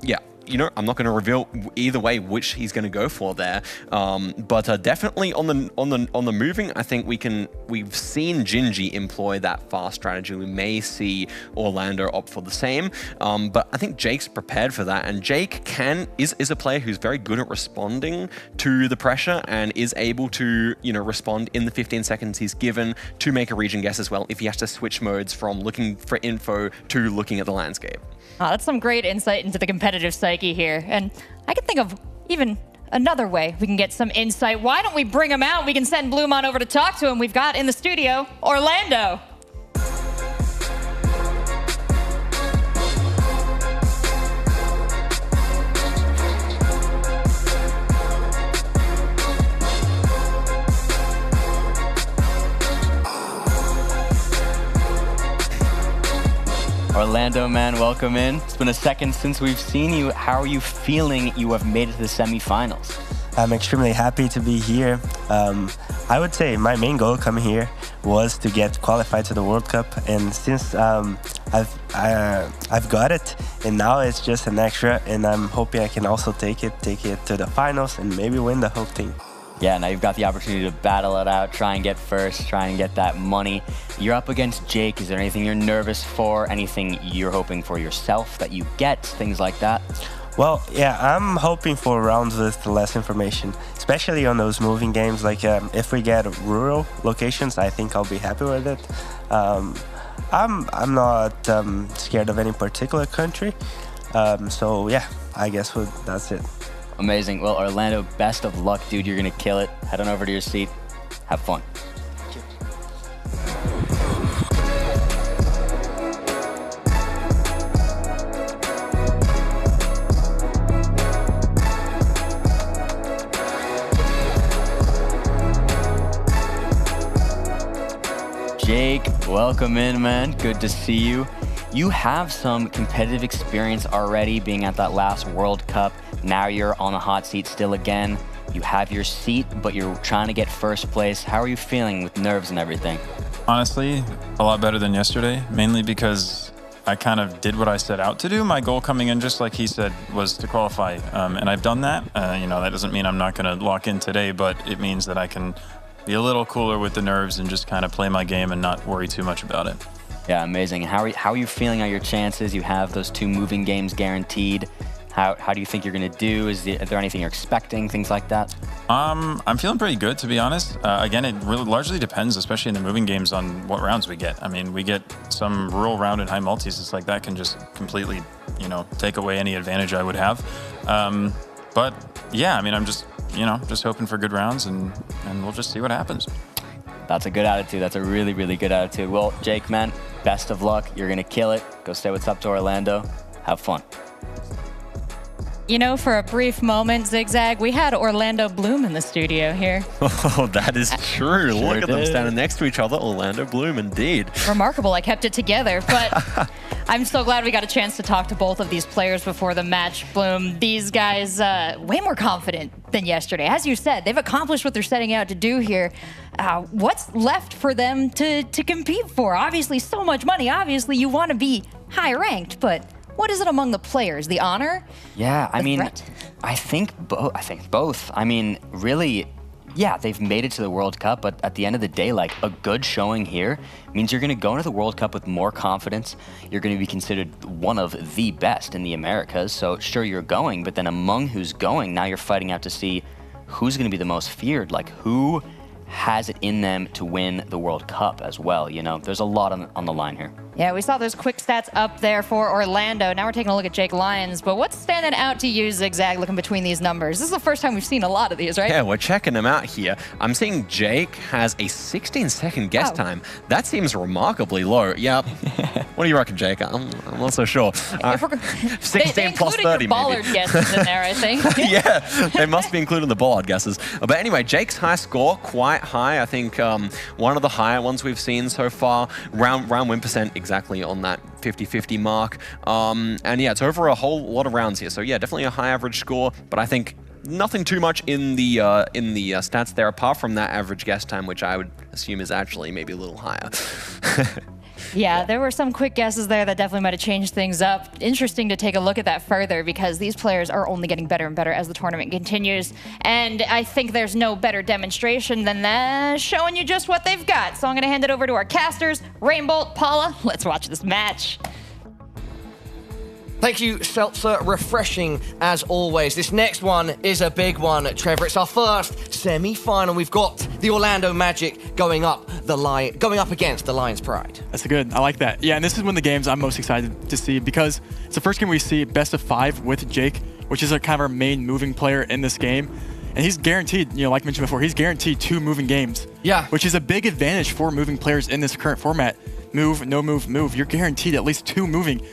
Yeah, you know, I'm not going to reveal either way which he's going to go for there, but definitely on the moving, I think we've seen Gingy employ that fast strategy. We may see Orlando opt for the same, but I think Jake's prepared for that, and Jake is a player who's very good at responding to the pressure and is able to, you know, respond in the 15 seconds he's given to make a region guess as well if he has to switch modes from looking for info to looking at the landscape. Oh, that's some great insight into the competitive psyche here. And I can think of even another way we can get some insight. Why don't we bring him out? We can send Bloom on over to talk to him. We've got in the studio, Orlando. Orlando, man, welcome in. It's been a second since we've seen you. How are you feeling you have made it to the semifinals? I'm extremely happy to be here. I would say my main goal coming here was to get qualified to the World Cup, and since I've got it, and now it's just an extra, and I'm hoping I can also take it to the finals and maybe win the whole thing. Yeah, now you've got the opportunity to battle it out, try and get first, try and get that money. You're up against Jake. Is there anything you're nervous for? Anything you're hoping for yourself that you get? Things like that? Well, yeah, I'm hoping for rounds with less information, especially on those moving games. Like if we get rural locations, I think I'll be happy with it. I'm not scared of any particular country. So yeah, I guess that's it. Amazing. Well, Orlando, best of luck, dude. You're going to kill it. Head on over to your seat. Have fun. Jake, welcome in, man. Good to see you. You have some competitive experience already being at that last World Cup. Now you're on the hot seat still again. You have your seat, but you're trying to get first place. How are you feeling with nerves and everything? Honestly, a lot better than yesterday, mainly because I kind of did what I set out to do. My goal coming in, just like he said, was to qualify, and I've done that. You know, that doesn't mean I'm not going to lock in today, but it means that I can be a little cooler with the nerves and just kind of play my game and not worry too much about it. Yeah, amazing. How are you feeling on your chances? You have those 2 moving games guaranteed. How do you think you're going to do? Is there anything you're expecting, things like that? I'm feeling pretty good, to be honest. Again, it really largely depends, especially in the moving games, on what rounds we get. I mean, we get some rural round and high multis. It's like that can just completely, you know, take away any advantage I would have. But yeah, I mean, I'm just, you know, just hoping for good rounds, and we'll just see what happens. That's a good attitude. That's a really, really good attitude. Well, Jake, man, best of luck. You're going to kill it. Go say what's up to Orlando. Have fun. You know, for a brief moment, Zigzag, we had Orlando Bloom in the studio here. Oh, that is true. Sure Look at them did. standing next to each other. Orlando Bloom, indeed. Remarkable. I kept it together, but I'm so glad we got a chance to talk to both of these players before the match. Bloom, these guys way more confident than yesterday. As you said, they've accomplished what they're setting out to do here. What's left for them to compete for? Obviously, so much money. Obviously, you want to be high ranked, but what is it among the players? The honor? Yeah, I mean, threat? I think both. I mean, really, yeah, they've made it to the World Cup, but at the end of the day, like, a good showing here means you're going to go into the World Cup with more confidence. You're going to be considered one of the best in the Americas. So sure, you're going, but then among who's going, now you're fighting out to see who's going to be the most feared. Like, who has it in them to win the World Cup as well? You know, there's a lot on the line here. Yeah, we saw those quick stats up there for Orlando. Now we're taking a look at Jake Lyons. But what's standing out to you, Zigzag, looking between these numbers? This is the first time we've seen a lot of these, right? Yeah, we're checking them out here. I'm seeing Jake has a 16-second guess time. That seems remarkably low. Yep. What do you reckon, Jake? I'm not so sure. 16 they plus 30, your maybe. bollard guesses in there, I think. Yeah, they must be including the bollard guesses. But anyway, Jake's high score, quite high. I think one of the higher ones we've seen so far. Round win percent exactly on that 50-50 mark. And yeah, it's over a whole lot of rounds here. So yeah, definitely a high average score, but I think nothing too much in the stats there, apart from that average guess time, which I would assume is actually maybe a little higher. Yeah, there were some quick guesses there that definitely might have changed things up. Interesting to take a look at that further, because these players are only getting better and better as the tournament continues. And I think there's no better demonstration than that, showing you just what they've got. So I'm going to hand it over to our casters, Rainbolt, Paula. Let's watch this match. Thank you, Seltzer. Refreshing as always. This next one is a big one, Trevor. It's our first semi-final. We've got the Orlando Magic going up against the Lions Pride. That's good. I like that. Yeah, and this is one of the games I'm most excited to see, because it's the first game we see best of 5 with Jake, which is kind of our main moving player in this game. And he's guaranteed, you know, like mentioned before, he's guaranteed 2 moving games. Yeah. Which is a big advantage for moving players in this current format. Move, no move, move. You're guaranteed at least 2 moving.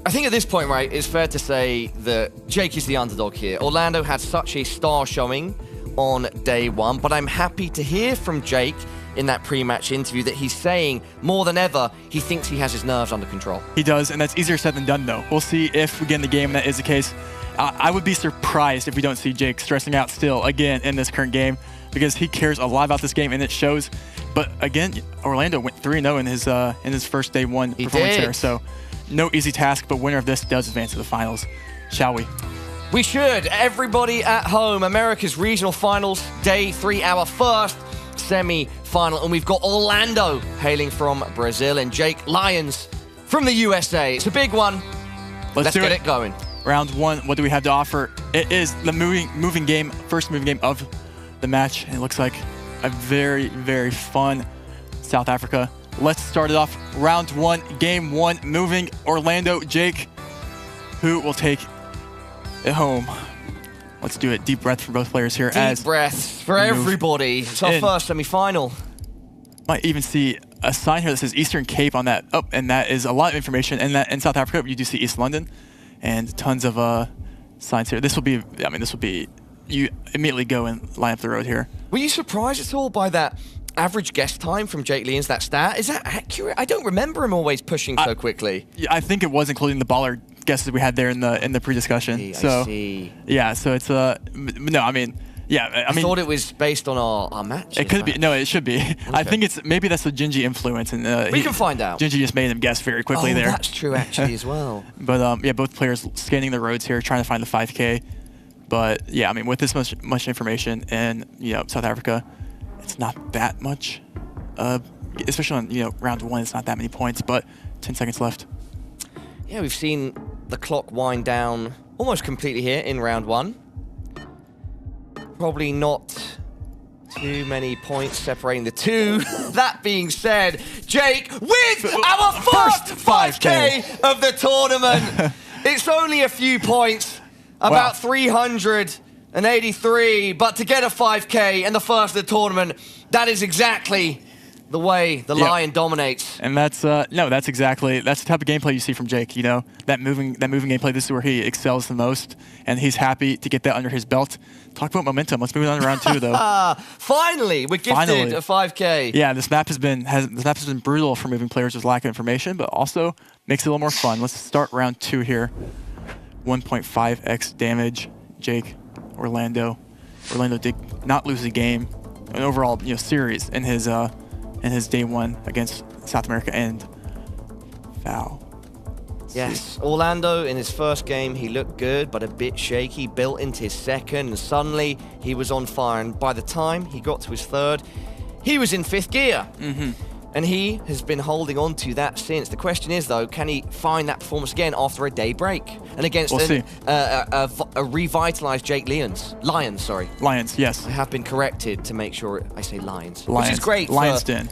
I think at this point, right, it's fair to say that Jake is the underdog here. Orlando had such a star showing on day 1, but I'm happy to hear from Jake in that pre-match interview that he's saying more than ever he thinks he has his nerves under control. He does, and that's easier said than done, though. We'll see if we get in the game and that is the case. I would be surprised if we don't see Jake stressing out still again in this current game, because he cares a lot about this game and it shows. But again, Orlando went 3-0 in his first day one performance there, so no easy task. But winner of this does advance to the finals. Shall we? We should. Everybody at home, America's Regional Finals, day 3, our first semi-final. And we've got Orlando hailing from Brazil and Jake Lyons from the USA. It's a big one. Let's get it going. Round 1, what do we have to offer? It is the moving game, first moving game of the match. And it looks like a very, very fun South Africa. Let's start it off. Round 1, game 1, moving Orlando. Jake, who will take it home? Let's do it. Deep breath for both players here. Deep breaths for everybody. It's our first semi-final. Might even see a sign here that says Eastern Cape on that. Oh, and that is a lot of information. And that in South Africa, you do see East London, and tons of signs here. This will be, I mean, this will be, you immediately go and line up the road here. Were you surprised at all by that average guess time from Jake Lyons, that stat? Is that accurate? I don't remember him always pushing so quickly. I think it was including the baller guesses we had there in the pre-discussion. I see. Yeah, so it's no, I mean, yeah, I mean, thought it was based on our match. It could be. No, it should be. Okay. I think it's maybe that's the Gingy influence, and we can find out. Gingy just made him guess very quickly there. That's true actually as well. But yeah, both players scanning the roads here, trying to find the 5K. But yeah, I mean, with this much information and South Africa, it's not that much. Especially on round 1, it's not that many points. But 10 seconds left. Yeah, we've seen the clock wind down almost completely here in round 1. Probably not too many points separating the two. That being said, Jake with our first 5K of the tournament. It's only a few points, about 383, but to get a 5K and the first of the tournament, that is exactly the way the Lion dominates. And that's that's the type of gameplay you see from Jake. That moving gameplay. This is where he excels the most, and he's happy to get that under his belt. Talk about momentum. Let's move on to round 2, though. Finally, we're gifted a 5K. Yeah, this map has been brutal for moving players with lack of information, but also makes it a little more fun. Let's start round 2 here. 1.5x damage. Jake, Orlando did not lose a game, an overall series in his day 1 against South America and foul. Yes, Orlando in his first game, he looked good, but a bit shaky, built into his second, and suddenly he was on fire. And by the time he got to his third, he was in 5th gear. And he has been holding on to that since. The question is, though, can he find that performance again after a day break? And against a revitalized Jake Lyons. Lions, yes. I have been corrected to make sure I say Lions. Lions. Which is great.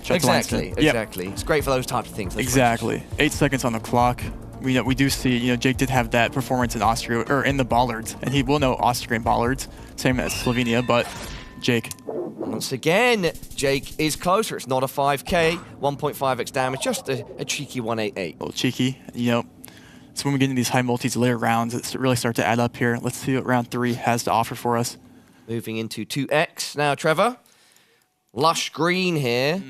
Exactly. It's great for those types of things. Exactly. 8 seconds on the clock. We do see, Jake did have that performance in Austria, or in the Bollards, and he will know Austrian Bollards, same as Slovenia, but Jake. Once again, Jake is closer. It's not a 5K, 1.5x damage, just a cheeky 188. A little cheeky, So when we get into these high multis later rounds, it really start to add up here. Let's see what round 3 has to offer for us. Moving into 2x now, Trevor. Lush green here.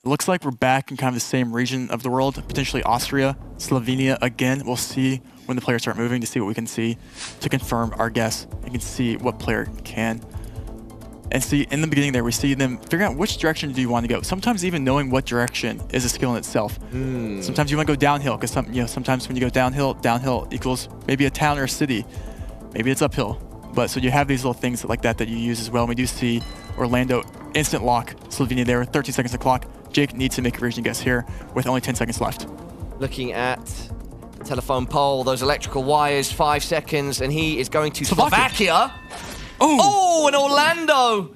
It looks like we're back in kind of the same region of the world, potentially Austria, Slovenia again. We'll see when the players start moving to see what we can see to confirm our guess. You can see what player can. And see, in the beginning there, we see them figuring out which direction do you want to go. Sometimes even knowing what direction is a skill in itself. Sometimes you want to go downhill, because sometimes when you go downhill equals maybe a town or a city. Maybe it's uphill. But so you have these little things like that you use as well. And we do see Orlando instant lock Slovenia there with 13 seconds on the clock. Jake needs to make a region guess here with only 10 seconds left. Looking at the telephone pole, those electrical wires, 5 seconds, and he is going to Slovakia. Oh, and Orlando!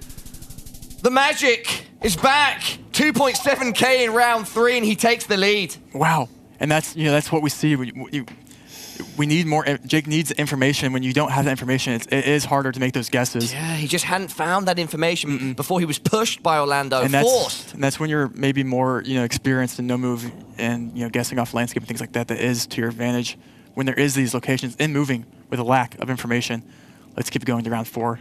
The magic is back. 2.7K in round 3, and he takes the lead. Wow, and that's what we see. We need more. Jake needs information. When you don't have that information, it is harder to make those guesses. Yeah, he just hadn't found that information before he was pushed by Orlando, and forced. And that's when you're maybe more experienced in no move and guessing off landscape and things like that. That is to your advantage when there is these locations in moving with a lack of information. Let's keep going to round 4.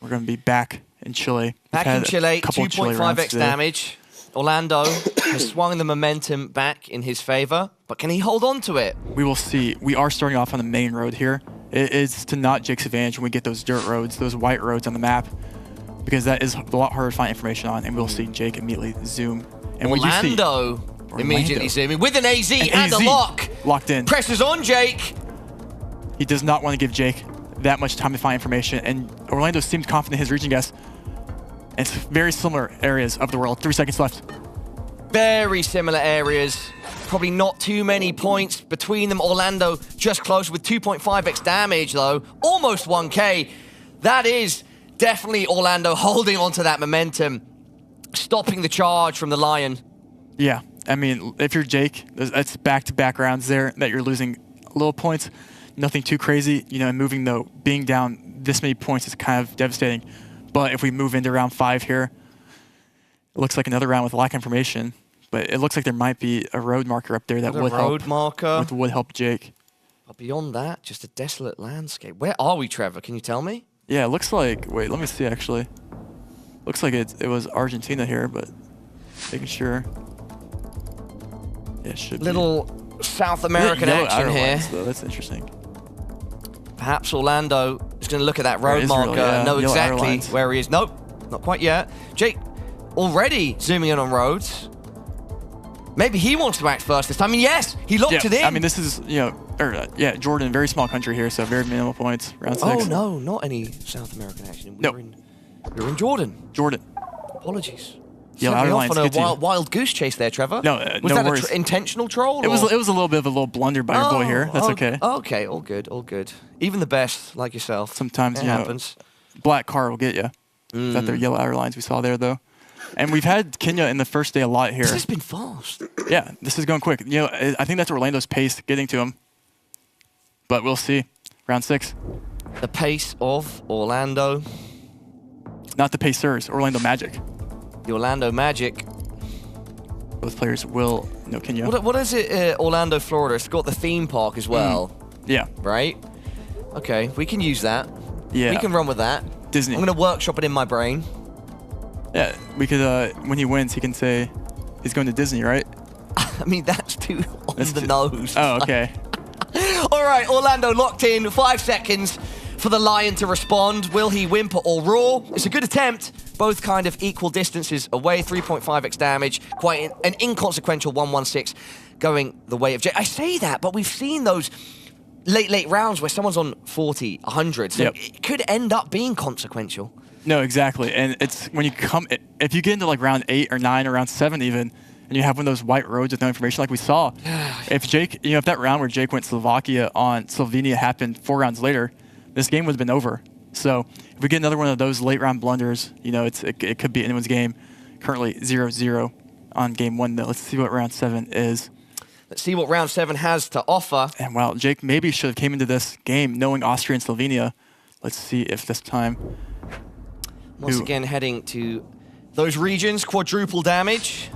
We're going to be back in Chile. Back in Chile, 2.5x today. damage. Orlando has swung the momentum back in his favor, but can he hold on to it? We will see. We are starting off on the main road here. It is to not Jake's advantage when we get those dirt roads, those white roads on the map, because that is a lot harder to find information on, and we'll see Jake immediately zoom. And Orlando immediately zooming with an AZ and a lock. Locked in. Pressure's on Jake. He does not want to give Jake that much time to find information, and Orlando seems confident in his region guess. It's very similar areas of the world. 3 seconds left. Very similar areas. Probably not too many points between them. Orlando just close with 2.5x damage, though. Almost 1K. That is definitely Orlando holding onto that momentum, stopping the charge from the Lion. Yeah, I mean, if you're Jake, that's back-to-back rounds there that you're losing little points. Nothing too crazy, you know, and moving though, being down this many points is kind of devastating. But if we move into round 5 here, it looks like another round with lack of information. But it looks like there might be a road marker up there that would help Jake. But beyond that, just a desolate landscape. Where are we, Trevor? Can you tell me? Yeah, it looks like, wait, let me see actually. Looks like it was Argentina here, but making sure. Yeah, it should Little South American action here. Though. That's interesting. Perhaps Orlando is going to look at that road marker and know exactly where he is. Nope, not quite yet. Jake already zooming in on roads. Maybe he wants to act first this time. I mean, yes, he locked it in. I mean, this is, you know, Jordan, very small country here, so very minimal points. Round 6. Oh, no, not any South American action. We're in Jordan. Jordan. Apologies. Yeah, off on a wild goose chase there, Trevor. No, was no that worries. an intentional troll? It was a little bit of a little blunder by your boy here. That's okay. Okay, all good, all good. Even the best, like yourself. Sometimes it happens. Black car will get you. That their yellow outer lines we saw there though. And we've had Kenya in the first day a lot here. This has been fast. Yeah, this is going quick. You know, I think that's Orlando's pace getting to him. But we'll see. Round 6. The pace of Orlando. Not the Pacers, Orlando Magic. The Orlando Magic. Both players will know Kenya. What is it, Orlando, Florida? It's got the theme park as well. Yeah. Right? Okay, we can use that. Yeah. We can run with that. Disney. I'm going to workshop it in my brain. Yeah, we could, when he wins, he can say he's going to Disney, right? I mean, that's too on the nose. Oh, okay. All right, Orlando locked in. 5 seconds for the Lion to respond. Will he whimper or roar? It's a good attempt. Both kind of equal distances away. 3.5x damage. Quite an inconsequential 116 going the way of Jay. I say that, but we've seen those late rounds where someone's on 40, 100. So it could end up being consequential. No, exactly. And it's when you come, if you get into like round 8 or 9 or round 7 even, and you have one of those white roads with no information like we saw, if Jake, you know, if that round where Jake went Slovakia on Slovenia happened 4 rounds later, this game would have been over. So if we get another one of those late round blunders, you know, it could be anyone's game. Currently 0-0 on game 1 though. Let's see what round 7 is. Let's see what round 7 has to offer. And wow, Jake maybe should have came into this game knowing Austria and Slovenia. Let's see if this time. Once again, heading to those regions, quadruple damage.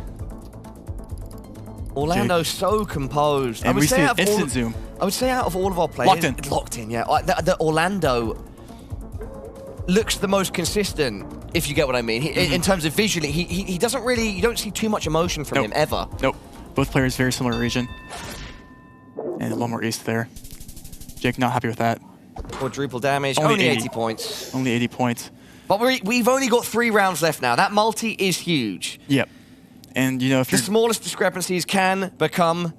Orlando so composed. And we see an instant zoom. I would say out of all of our players, locked in, yeah. The Orlando looks the most consistent, if you get what I mean. In terms of visually, he doesn't really, you don't see too much emotion from him ever. Nope. Both players very similar region. And one more east there. Jake not happy with that. Quadruple damage, only 80 points. Only 80 points. But we've only got 3 rounds left now. That multi is huge. Yep. And you know, if the smallest discrepancies can become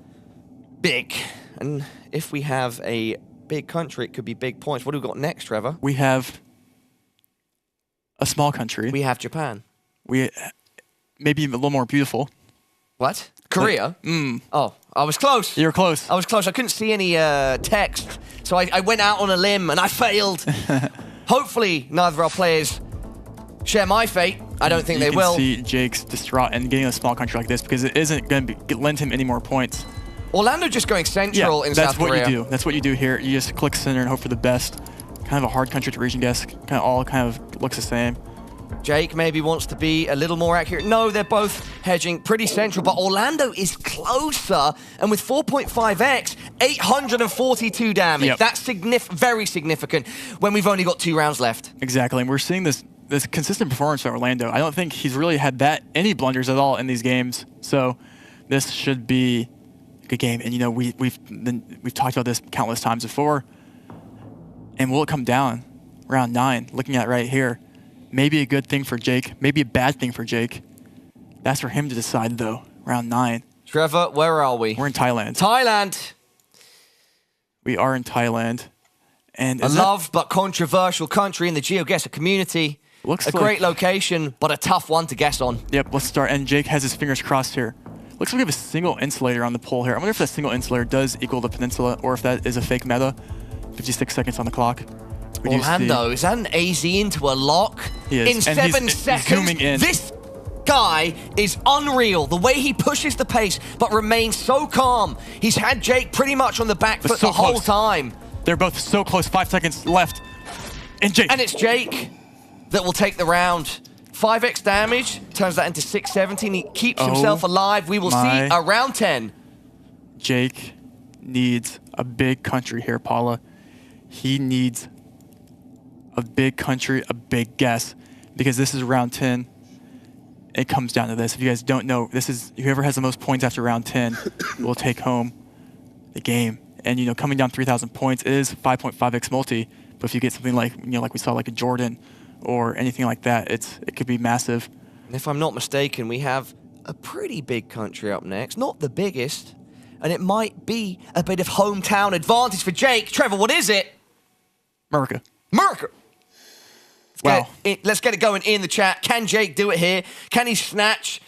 big. And if we have a big country, it could be big points. What do we got next, Trevor? We have a small country. We have Japan. We maybe a little more beautiful. What? Korea? Oh, I was close. You were close. I was close. I couldn't see any text. So I went out on a limb and I failed. Hopefully, neither of our players share my fate. I don't think they will. You can see Jake's distraught and getting a small country like this because it isn't going to lend him any more points. Orlando just going central in South Korea. That's what you do. That's what you do here. You just click center and hope for the best. Kind of a hard country to region guess. All looks the same. Jake maybe wants to be a little more accurate. No, they're both hedging pretty central, but Orlando is closer. And with 4.5x, 842 damage. That's very significant when we've only got 2 rounds left. Exactly. And we're seeing this this consistent performance from Orlando. I don't think he's really had any blunders at all in these games. So this should be a good game. And you know, we've talked about this countless times before. And will it come down round 9? Looking at right here, maybe a good thing for Jake, maybe a bad thing for Jake. That's for him to decide though. Round 9. Trevor, where are we? We're in Thailand. Thailand. We are in Thailand. And A loved but controversial country in the GeoGuessr community. Looks a great location, but a tough one to guess on. Yep, let's start. And Jake has his fingers crossed here. Looks like we have a single insulator on the pole here. I wonder if that single insulator does equal the peninsula or if that is a fake meta. 56 seconds on the clock. Orlando, is that an AZ into a lock? He is. In And 7 he's seconds? zooming in. This guy is unreal. The way he pushes the pace, but remains so calm. He's had Jake pretty much on the back foot the whole time. They're both so close. 5 seconds left. And Jake. And it's Jake that will take the round. 5x damage, turns that into 617. He keeps himself alive. We will see around 10. Jake needs a big country here, Paula. He needs a big country, a big guess, because this is round 10. It comes down to this. If you guys don't know, this is whoever has the most points after round 10 will take home the game. And you know, coming down 3,000 points is 5.5x multi. But if you get something like like we saw, like a Jordan or anything like that, it could be massive. And if I'm not mistaken, we have a pretty big country up next. Not the biggest. And it might be a bit of hometown advantage for Jake. Trevor, what is it? America. America. Wow. Let's get it going in the chat. Can Jake do it here? Can he snatch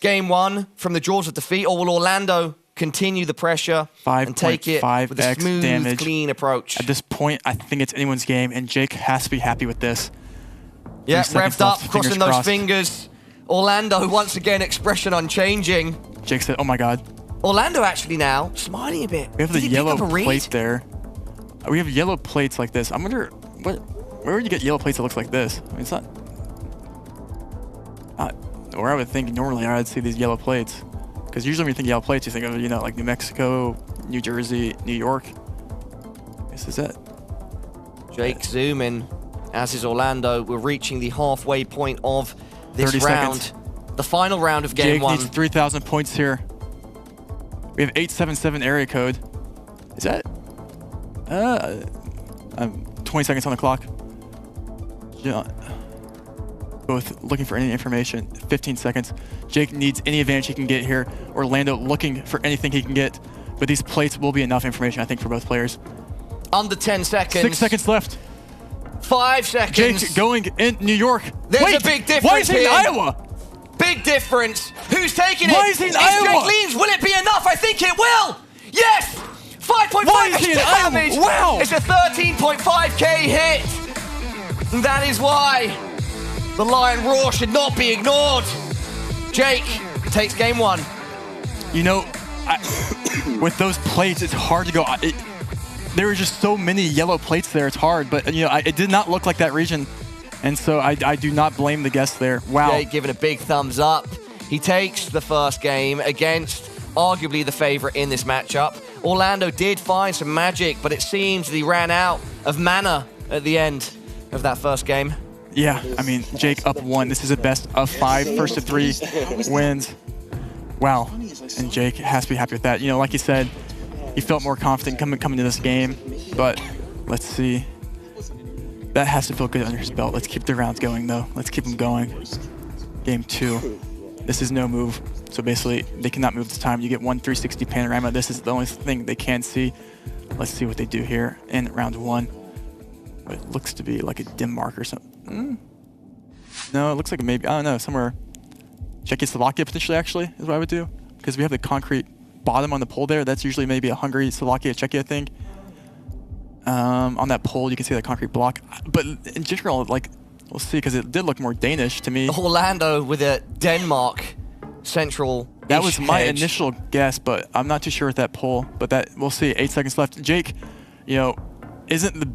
game 1 from the jaws of defeat? Or will Orlando continue the pressure and take it with a smooth, damage. clean approach? At this point, I think it's anyone's game, and Jake has to be happy with this. Yeah, revved up, crossing those fingers. Orlando, once again, expression unchanging. Jake said, oh my God. Orlando actually now smiling a bit. We have the yellow plate there. We have yellow plates like this. I wonder, where would you get yellow plates that looks like this? I mean, it's not where I would think normally I would see these yellow plates. Because usually when you think yellow plates, you think of, like New Mexico, New Jersey, New York. This is it. Jake zooming, as is Orlando. We're reaching the halfway point of this 30 round. seconds. The final round of game 1. Jake needs 3,000 points here. We have 877 area code. Is that? 20 seconds on the clock. Yeah. Both looking for any information. 15 seconds. Jake needs any advantage he can get here. Orlando looking for anything he can get. But these plates will be enough information, I think, for both players. Under 10 seconds. 6 seconds left. 5 seconds. Jake going in New York. There's a big difference. Why is he in Iowa? Big difference. Who's taking it? Why is he in Iowa? Jake leans. Will it be enough? I think it will. Yes. 5.5 extra damage. Wow. It's a 13.5k hit. And that is why the Lion Roar should not be ignored. Jake takes game 1. You know, with those plates, it's hard to go. There were just so many yellow plates there. It's hard, but it did not look like that region, and so I do not blame the guests there. Wow. Jake giving a big thumbs up. He takes the first game against arguably the favorite in this matchup. Orlando did find some magic, but it seems that he ran out of mana at the end of that first game. Yeah, I mean, Jake up 1. This is a best of 5, first of 3 wins. Wow, and Jake has to be happy with that. Like you said, he felt more confident coming to this game, but let's see. That has to feel good under his belt. Let's keep the rounds going, though. Let's keep them going. Game 2. This is no move, so basically they cannot move this time. You get 1 360 panorama. This is the only thing they can see. Let's see what they do here in round 1. It looks to be like a dim mark or something. No, it looks like maybe, I don't know, somewhere. Czechoslovakia potentially, actually, is what I would do. Because we have the concrete bottom on the pole there. That's usually maybe a Hungary, Slovakia, Czechia thing. On that pole, you can see the concrete block. But in general, we'll see, because it did look more Danish to me. Orlando with a Denmark central. That was my initial guess, but I'm not too sure with that pole. But we'll see. 8 seconds left. Jake, isn't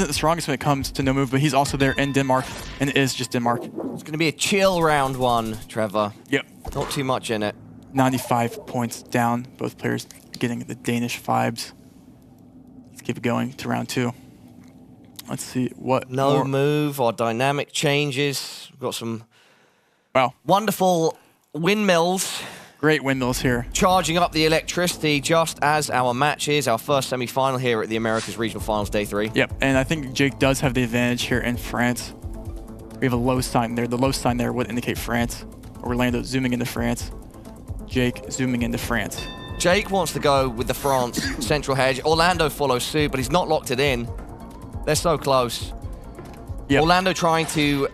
the strongest when it comes to no move, but he's also there in Denmark, and it is just Denmark. It's going to be a chill round 1, Trevor. Yep. Not too much in it. 95 points down. Both players getting the Danish vibes. Let's keep it going to round 2. Let's see what No more. move or dynamic changes. We've got some Wow. wonderful windmills. Great windmills here. Charging up the electricity just as our match is, our first semi-final here at the Americas Regional Finals Day 3. Yep, and I think Jake does have the advantage here in France. We have a low sign there. The low sign there would indicate France. Orlando zooming into France. Jake zooming into France. Jake wants to go with the France central hedge. Orlando follows suit, but he's not locked it in. They're so close. Yep. Orlando trying to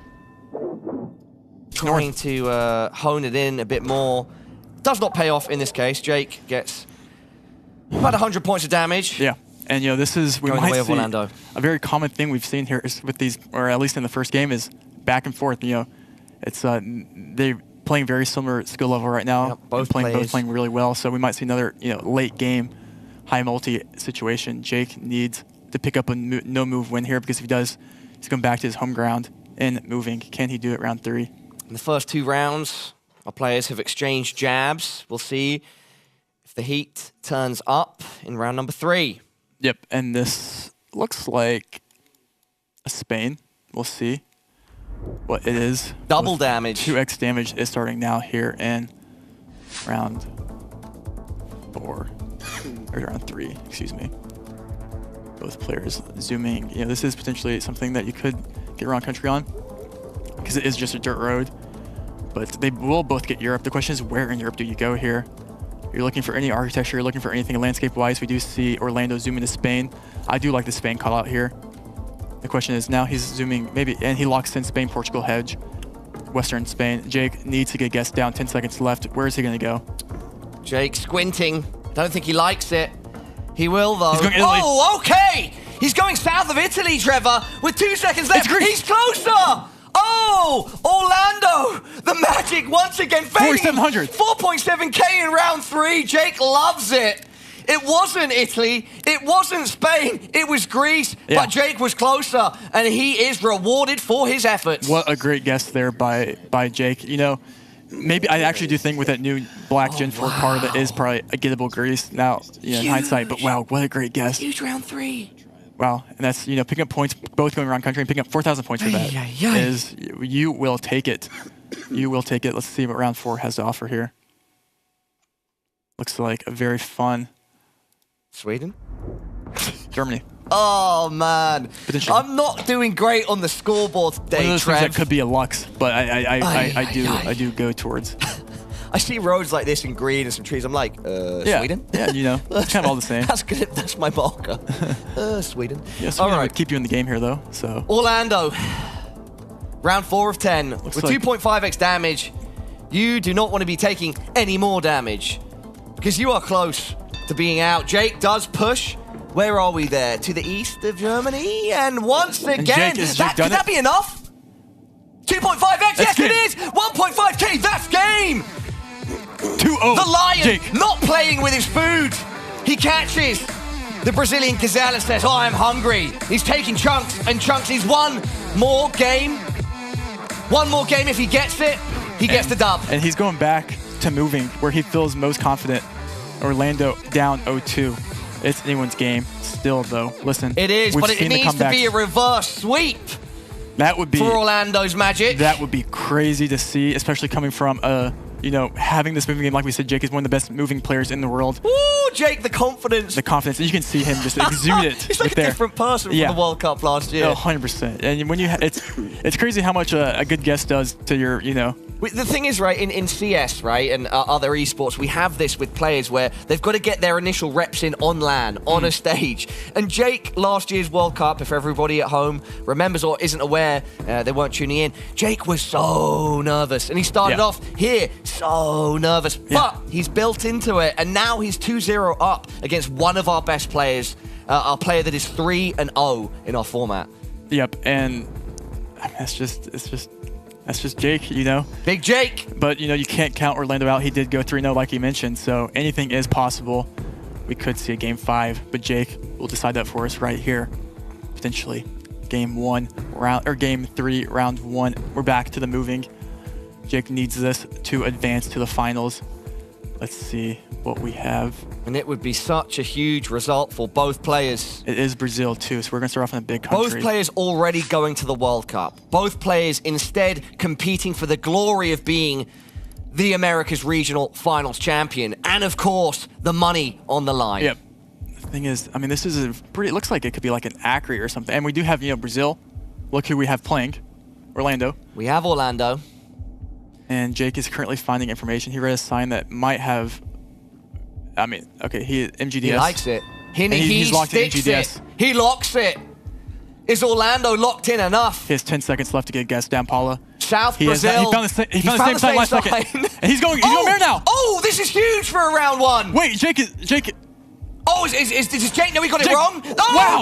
hone it in a bit more. Does not pay off in this case. Jake gets about 100 points of damage. Yeah, and this is we Going the might way of see Orlando. a very common thing we've seen here is with these, or at least in the first game, is back and forth. It's they're playing very similar skill level right now. Yep, both playing really well. So we might see another late game high multi situation. Jake needs to pick up a no move win here, because if he does, he's going back to his home ground and moving. Can he do it round 3? In the first 2 rounds, our players have exchanged jabs. We'll see if the heat turns up in round number 3. Yep, and this looks like a Spain. We'll see what it is. Double damage. 2x damage is starting now here in round 4, or round 3, excuse me. Both players zooming. This is potentially something that you could get around country on, because it is just a dirt road. But they will both get Europe. The question is, where in Europe do you go here? You're looking for any architecture, you're looking for anything landscape-wise. We do see Orlando zooming to Spain. I do like the Spain call out here. The question is, now he's zooming, maybe, and he locks in Spain, Portugal hedge, Western Spain. Jake needs to get guessed down, 10 seconds left. Where is he gonna go? Jake squinting. Don't think he likes it. He will, though. He's going Italy. Oh, okay! He's going south of Italy, Trevor, with 2 seconds left. He's closer! Oh, Orlando! The magic once again fading. 4,700. 4.7K in round 3. Jake loves it. It wasn't Italy. It wasn't Spain. It was Greece. Yeah. But Jake was closer, and he is rewarded for his efforts. What a great guess there by Jake. Maybe I actually do think with that new black Gen 4 car that is probably a gettable Greece now, in hindsight. But wow, what a great guess. Huge round 3. Wow, and that's, picking up points, both going around country, and picking up 4,000 points for that is, you will take it. You will take it. Let's see what round 4 has to offer here. Looks like a very fun. Sweden? Germany. Oh, man. I'm not doing great on the scoreboard today, One of those things Trev. that could be a Lux, but I do go towards. I see roads like this in green and some trees. I'm like, Sweden? Yeah, it's kind of all the same. That's good. That's my marker. Sweden. Yeah, Sweden would keep you in the game here, though. So Orlando, round 4 of 10. Looks with like 2.5x damage, you do not want to be taking any more damage, because you are close to being out. Jake does push. Where are we there? To the east of Germany? And once again, could that be enough? 2.5x, yes it is! 1.5k, that's game! 2-0. The Lion Jake. not playing with his food. He catches the Brazilian gazelle and says, oh, I'm hungry. He's taking chunks and chunks. He's one more game. One more game. If he gets it, he gets the dub. And he's going back to moving where he feels most confident. Orlando down 0-2. It's anyone's game still, though. Listen. It is, but it needs to be a reverse sweep. That would be for Orlando's magic. That would be crazy to see, especially coming from having this moving game. Like we said, Jake is one of the best moving players in the world. Ooh, Jake, the confidence. The confidence. And you can see him just exude it. He's like a different person from the World Cup last year. Oh, 100%. And when it's crazy how much a good guess does to your, The thing is, right, in CS, right, and other esports, we have this with players where they've got to get their initial reps in on LAN, on a stage. And Jake, last year's World Cup, if everybody at home remembers or isn't aware, they weren't tuning in, Jake was so nervous. And he started off here so nervous, but he's built into it. And now he's 2-0 up against one of our best players, our player that is 3-0 in our format. Yep, and it's just Jake, Big Jake. But, you can't count Orlando out. He did go 3-0 like you mentioned, so anything is possible. We could see a game 5, but Jake will decide that for us right here. Potentially game 3, round 1. We're back to the moving. Jake needs this to advance to the finals. Let's see what we have. And it would be such a huge result for both players. It is Brazil too, so we're gonna start off in a big country. Both players already going to the World Cup. Both players instead competing for the glory of being the Americas Regional Finals champion. And of course, the money on the line. Yep. The thing is, I mean, this is a pretty, it looks like it could be like an Acri or something. And we do have, you know, Brazil. Look who we have playing. Orlando. We have Orlando. And Jake is currently finding information. He read a sign that might have, I mean, okay, MGDS. He likes it. He's locked in sticks MGDS. it. He locks it. Is Orlando locked in enough? He has 10 seconds left to get guessed down, Paula. South Brazil. He found the same sign last second. And he's going there now. Oh, this is huge for a round one. Wait, Jake. Oh, is Jake? No, he got it Jake, wrong. Oh, wow.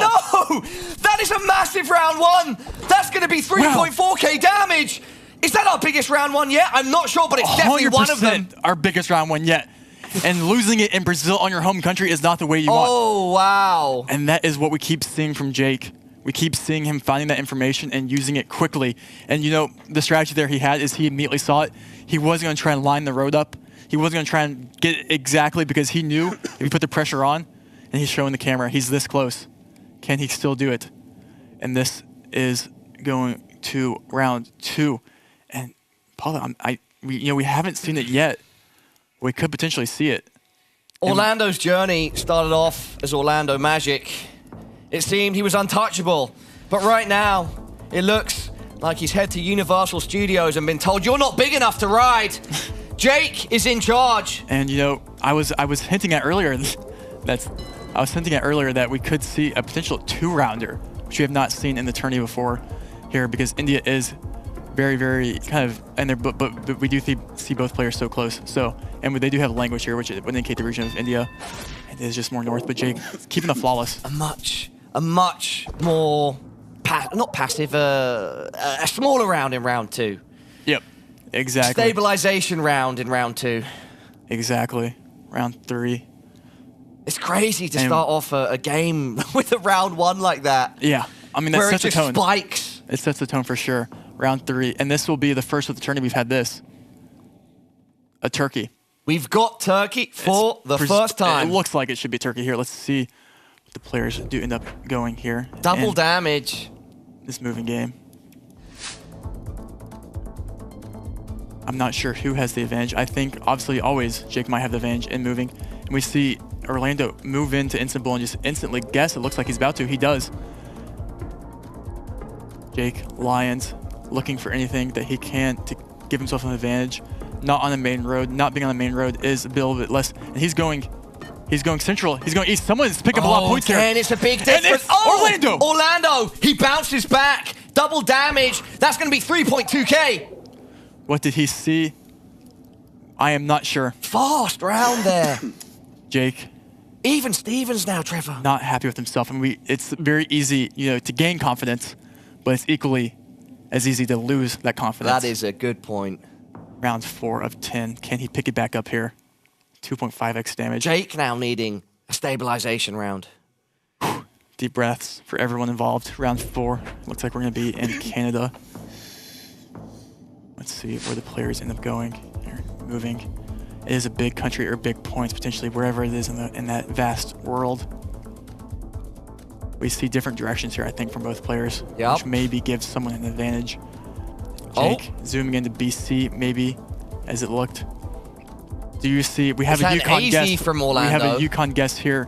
no. That is a massive round one. That's going to be 3.4k damage. Is that our biggest round one yet? I'm not sure, but it's definitely one of them. Our biggest round one yet. And losing it in Brazil on your home country is not the way you want. Oh, wow. And that is what we keep seeing from Jake. We keep seeing him finding that information and using it quickly. And you know, the strategy there he had is he immediately saw it. He wasn't going to try and line the road up. He wasn't going to try and get it exactly because he knew if he put the pressure on and he's showing the camera, he's this close. Can he still do it? And this is going to round two. And Paula, we haven't seen it yet. We could potentially see it. Orlando's journey started off as Orlando Magic. It seemed he was untouchable, but right now, it looks like he's head to Universal Studios and been told, you're not big enough to ride. Jake is in charge. And you know, I was hinting at earlier that we could see a potential 2-rounder, which we have not seen in the tourney before here, because India is very, very kind of, and but we do see both players so close. So, and they do have language here, which would indicate the region of India. It is just more north, but Jake keeping the flawless. A much more, not passive, a smaller round in round two. Yep, exactly. Stabilization round in round two. Exactly, round three. It's crazy to start off a game with a round one like that. Yeah, I mean, that where sets it the tone. Spikes. It sets the tone for sure. Round three, and this will be the first of the tourney we've had this. A Turkey. We've got Turkey for the first time. It looks like it should be Turkey here. Let's see what the players do end up going here. Double damage. This moving game. I'm not sure who has the advantage. I think, obviously, always Jake might have the advantage in moving. And we see Orlando move into instant bull and just instantly guess. It looks like he's about to. He does. Jake, Lions, looking for anything that he can to give himself an advantage. Not on the main road. Not being on the main road is a little bit less. And he's going central. He's going east. Someone's picking up a lot of points here. And it's a big difference. Orlando! Orlando! He bounces back. Double damage. That's going to be 3.2k. What did he see? I am not sure. Fast round there. Jake. Even Stevens now, Trevor. Not happy with himself. I mean, it's very easy, you know, to gain confidence, but it's equally as easy to lose that confidence. That is a good point. Round 4 of 10. Can he pick it back up here? 2.5x damage. Jake now needing a stabilization round. Deep breaths for everyone involved. Round 4. Looks like we're going to be in Canada. Let's see where the players end up going. They're moving. It is a big country or big points potentially wherever it is in that vast world. We see different directions here, I think, from both players, which maybe gives someone an advantage. Jake zooming into BC, maybe, as it looked. Do you see? We have a Yukon guest from Orlando. We have a Yukon guest here,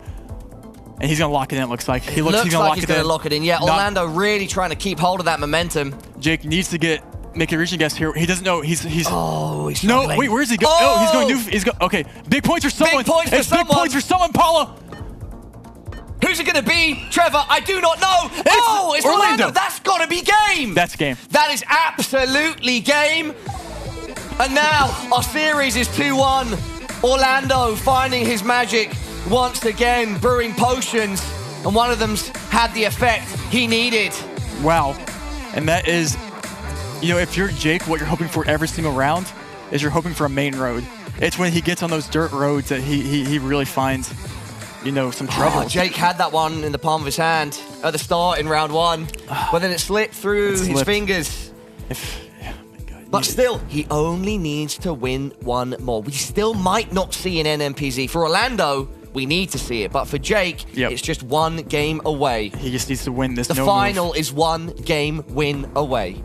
and he's gonna lock it in. It looks like he's gonna lock it in. Yeah, Orlando really trying to keep hold of that momentum. Jake needs to make a region guest here. He doesn't know. He's he's no. Wait, where is he going? Oh, he's going new. He's going. Okay, big points for someone. Big points for someone, Paula. Who's it going to be? Trevor, I do not know. It's Orlando. That's got to be game. That's game. That is absolutely game. And now our series is 2-1. Orlando finding his magic once again, brewing potions. And one of them's had the effect he needed. Wow. And that is, you know, if you're Jake, what you're hoping for every single round is you're hoping for a main road. It's when he gets on those dirt roads that he really finds, you know, some trouble. Jake had that one in the palm of his hand at the start in round 1, but then it slipped through his fingers. But still, he only needs to win one more. We still might not see an NMPZ. For Orlando, we need to see it. But for Jake, it's just one game away. He just needs to win this. The final is one game win away.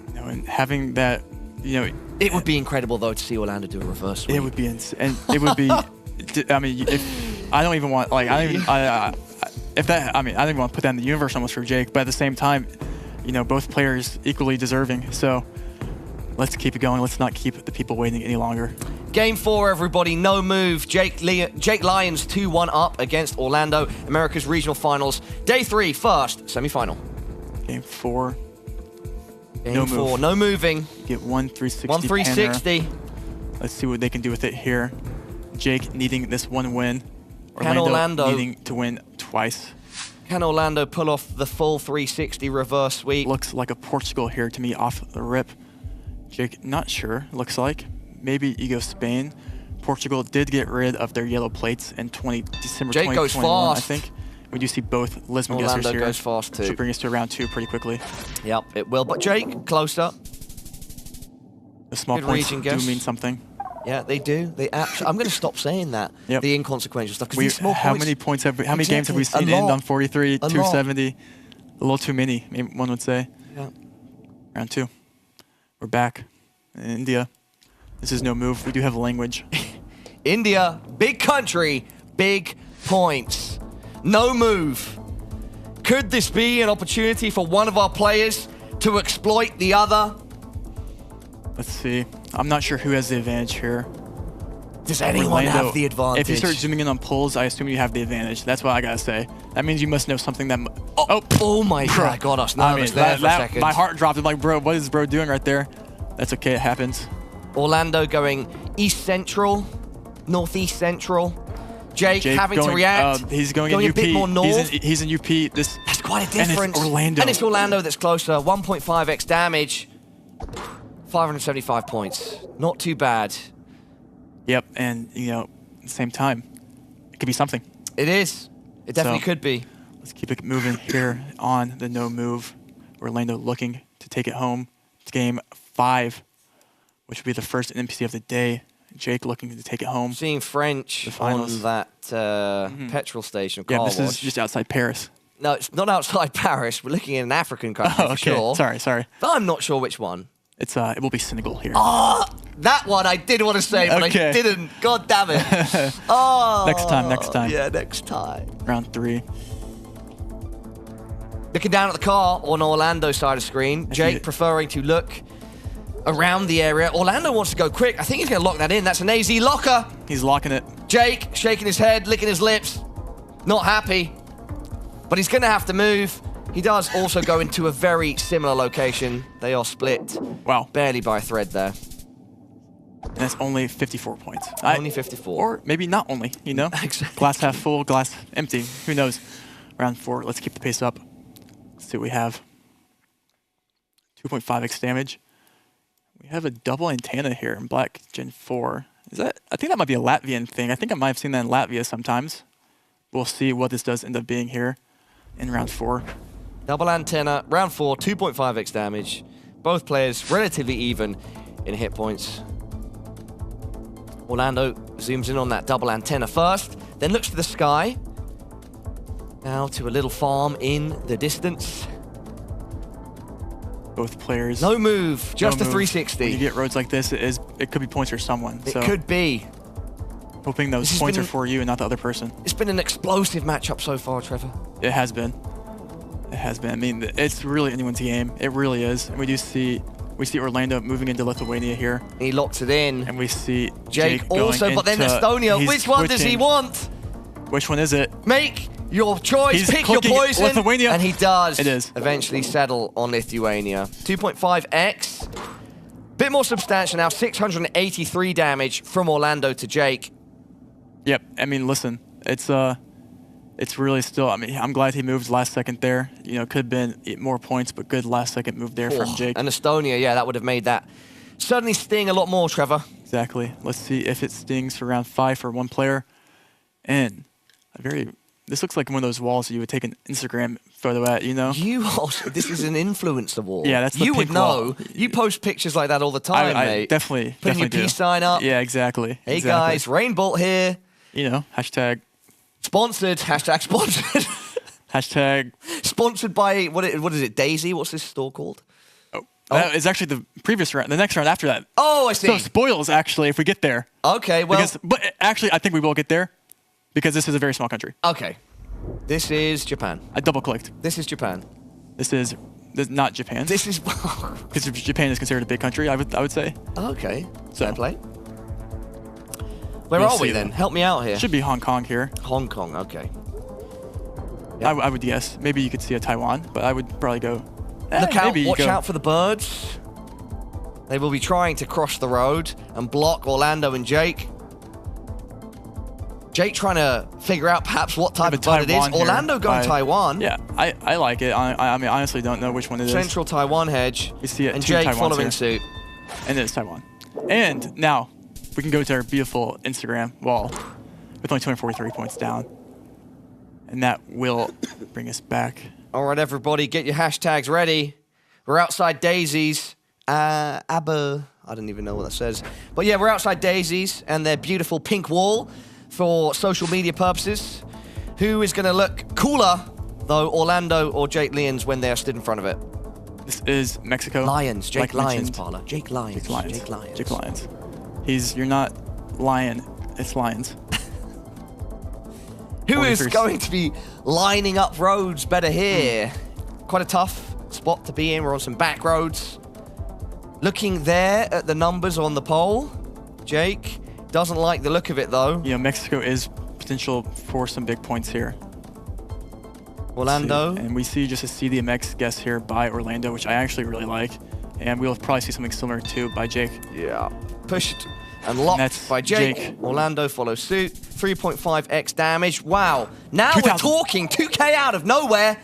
You know, and having that, you know, it would be incredible though to see Orlando do a reverse sweep. It would be insane. And it would be. I mean, if I don't even want like I don't even if that I mean I don't even want to put that in the universe almost for Jake. But at the same time, you know, both players equally deserving. So let's keep it going. Let's not keep the people waiting any longer. Game 4, everybody. No move. Jake Lyons 2-1 up against Orlando. America's Regional Finals. Day 3, first semi-final. Game 4. Game 4, no moving. Get 1-360. 1-360. Let's see what they can do with it here. Jake needing this one win. Orlando needing to win twice. Can Orlando pull off the full 360 reverse sweep? Looks like a Portugal here to me off the rip. Jake, not sure, looks like. Maybe you go Spain. Portugal did get rid of their yellow plates in December 2021, Jake goes fast. I think. We do see both Lisbon guessers Orlando here. goes fast too. Should bring us to round 2 pretty quickly. Yep, it will. But Jake, closer. The small Good points region do guess. mean something. Yeah, they do. They actually. I'm going to stop saying that. Yep. The inconsequential stuff. Because small how points, many points have how many games have we seen end on 43, 270? A little too many, maybe one would say. Yeah. Round 2. We're back in India. This is no move. We do have language. India, big country, big points. No move. Could this be an opportunity for one of our players to exploit the other? Let's see. I'm not sure who has the advantage here. Does anyone have the advantage? If you start zooming in on pulls, I assume you have the advantage. That's what I gotta say. That means you must know something that. Oh my God! I got us nervous there for a second. My heart dropped. I'm like, bro, what is bro doing right there? That's okay. It happens. Orlando going east central, northeast central. Jake having to react. He's going in a UP. bit more north. He's in UP. That's quite a difference. And it's Orlando. And it's Orlando that's closer. 1.5x damage. 575 points. Not too bad. Yep, and you know, at the same time, it could be something. It is. It definitely could be. Let's keep it moving here on the no move. Orlando looking to take it home. It's game 5, which would be the first NPC of the day. Jake looking to take it home. Seeing French on that petrol station. Yeah, this is just outside Paris. No, it's not outside Paris. We're looking in an African country for sure. Sorry. But I'm not sure which one. It's it will be Senegal here. Oh, that one I did want to say, but I didn't. God damn it. Oh. Next time. Yeah, next time. Round 3. Looking down at the car on Orlando's side of the screen. Jake preferring to look around the area. Orlando wants to go quick. I think he's going to lock that in. That's an AZ locker. He's locking it. Jake shaking his head, licking his lips. Not happy. But he's going to have to move. He does also go into a very similar location. They are split. Wow. Barely by a thread there. And that's only 54 points. Only 54. Or maybe not only, you know? Exactly. Glass half full, glass empty. Who knows? Round 4. Let's keep the pace up. Let's see what we have. 2.5x damage. We have a double antenna here in Black Gen 4. Is that? I think that might be a Latvian thing. I think I might have seen that in Latvia sometimes. We'll see what this does end up being here in round 4. Double antenna, round 4, 2.5x damage. Both players relatively even in hit points. Orlando zooms in on that double antenna first, then looks to the sky. Now to a little farm in the distance. Both players. No move, just no a move. 360. When you get roads like this, it could be points for someone. It could be. Hoping those points are for you and not the other person. It's been an explosive matchup so far, Trevor. It has been. It has been. I mean, it's really anyone's game. It really is. And we see Orlando moving into Lithuania here. He locks it in. And we see Jake also, but then Estonia. Which one does he want? Which one is it? Make your choice. Pick your poison. Lithuania. And he does. It is. Eventually settle on Lithuania. 2.5x. Bit more substantial now. 683 damage from Orlando to Jake. Yep. I mean, listen. It's really still, I mean, I'm glad he moved last second there. You know, could have been more points, but good last second move there from Jake. And Estonia, yeah, that would have made that suddenly sting a lot more, Trevor. Exactly. Let's see if it stings for round 5 for one player. And a very This looks like one of those walls that you would take an Instagram photo at, you know? You also, this is an influencer wall. Yeah, that's the You would pink wall. know. You post pictures like that all the time, I mate. definitely Putting your do. peace sign up. Yeah, exactly. Hey exactly. guys, rainbolt here. You know, hashtag. Sponsored. Hashtag sponsored. Hashtag. Sponsored by, what is it, Daisy? What's this store called? That is actually the previous round, the next round after that. Oh, I see. So spoils, actually, if we get there. Okay, well. But actually, I think we will get there because this is a very small country. Okay. This is Japan. I double-clicked. This is Japan. This is not Japan. This is... Because Japan is considered a big country, I would say. Okay. So, fair play. Where are we then? Help me out here. Should be Hong Kong here. Hong Kong, okay. Yep. I would guess. Maybe you could see a Taiwan, but I would probably go... Look out, watch out for the birds. They will be trying to cross the road and block Orlando and Jake. Jake trying to figure out perhaps what type of bird it is. Orlando going Taiwan. Yeah, I like it. I mean, I honestly don't know which one it is. Central Taiwan hedge. We see it. And Jake Taiwans following here. suit. And it's Taiwan. And now we can go to our beautiful Instagram wall with only 243 points down. And that will bring us back. All right, everybody, get your hashtags ready. We're outside Daisy's. I don't even know what that says. But yeah, we're outside Daisy's and their beautiful pink wall for social media purposes. Who is going to look cooler, though, Orlando or Jake Lyons when they are stood in front of it? This is Mexico. Lions. Jake like Lyons, mentioned. Paula. Jake Lyons. Jake Lyons. Jake Lyons. Jake Lyons. You're not lion, it's Lions. Who is going to be lining up roads better here? Quite a tough spot to be in. We're on some back roads. Looking there at the numbers on the poll. Jake doesn't like the look of it, though. You know, Mexico is potential for some big points here. Orlando. And we see just a CDMX guess here by Orlando, which I actually really like. And we'll probably see something similar too by Jake. Yeah. Pushed and locked by Jake. Orlando follows suit. 3.5x damage. Wow. Now we're talking 2K out of nowhere.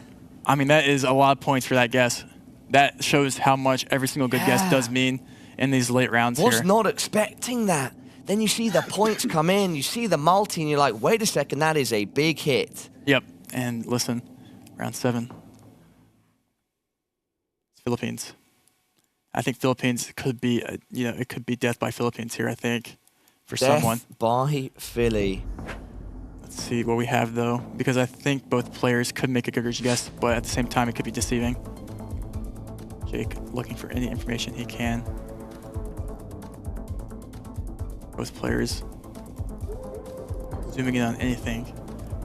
I mean, that is a lot of points for that guess. That shows how much every single good guess does mean in these late rounds here. Was not expecting that. Then you see the points come in, you see the multi, and you're like, wait a second, that is a big hit. Yep. And listen, round 7. It's Philippines. I think Philippines could be, it could be death by Philippines here, I think, for someone. Death by Philly. Let's see what we have, though, because I think both players could make a good guess, but at the same time, it could be deceiving. Jake looking for any information he can. Both players zooming in on anything.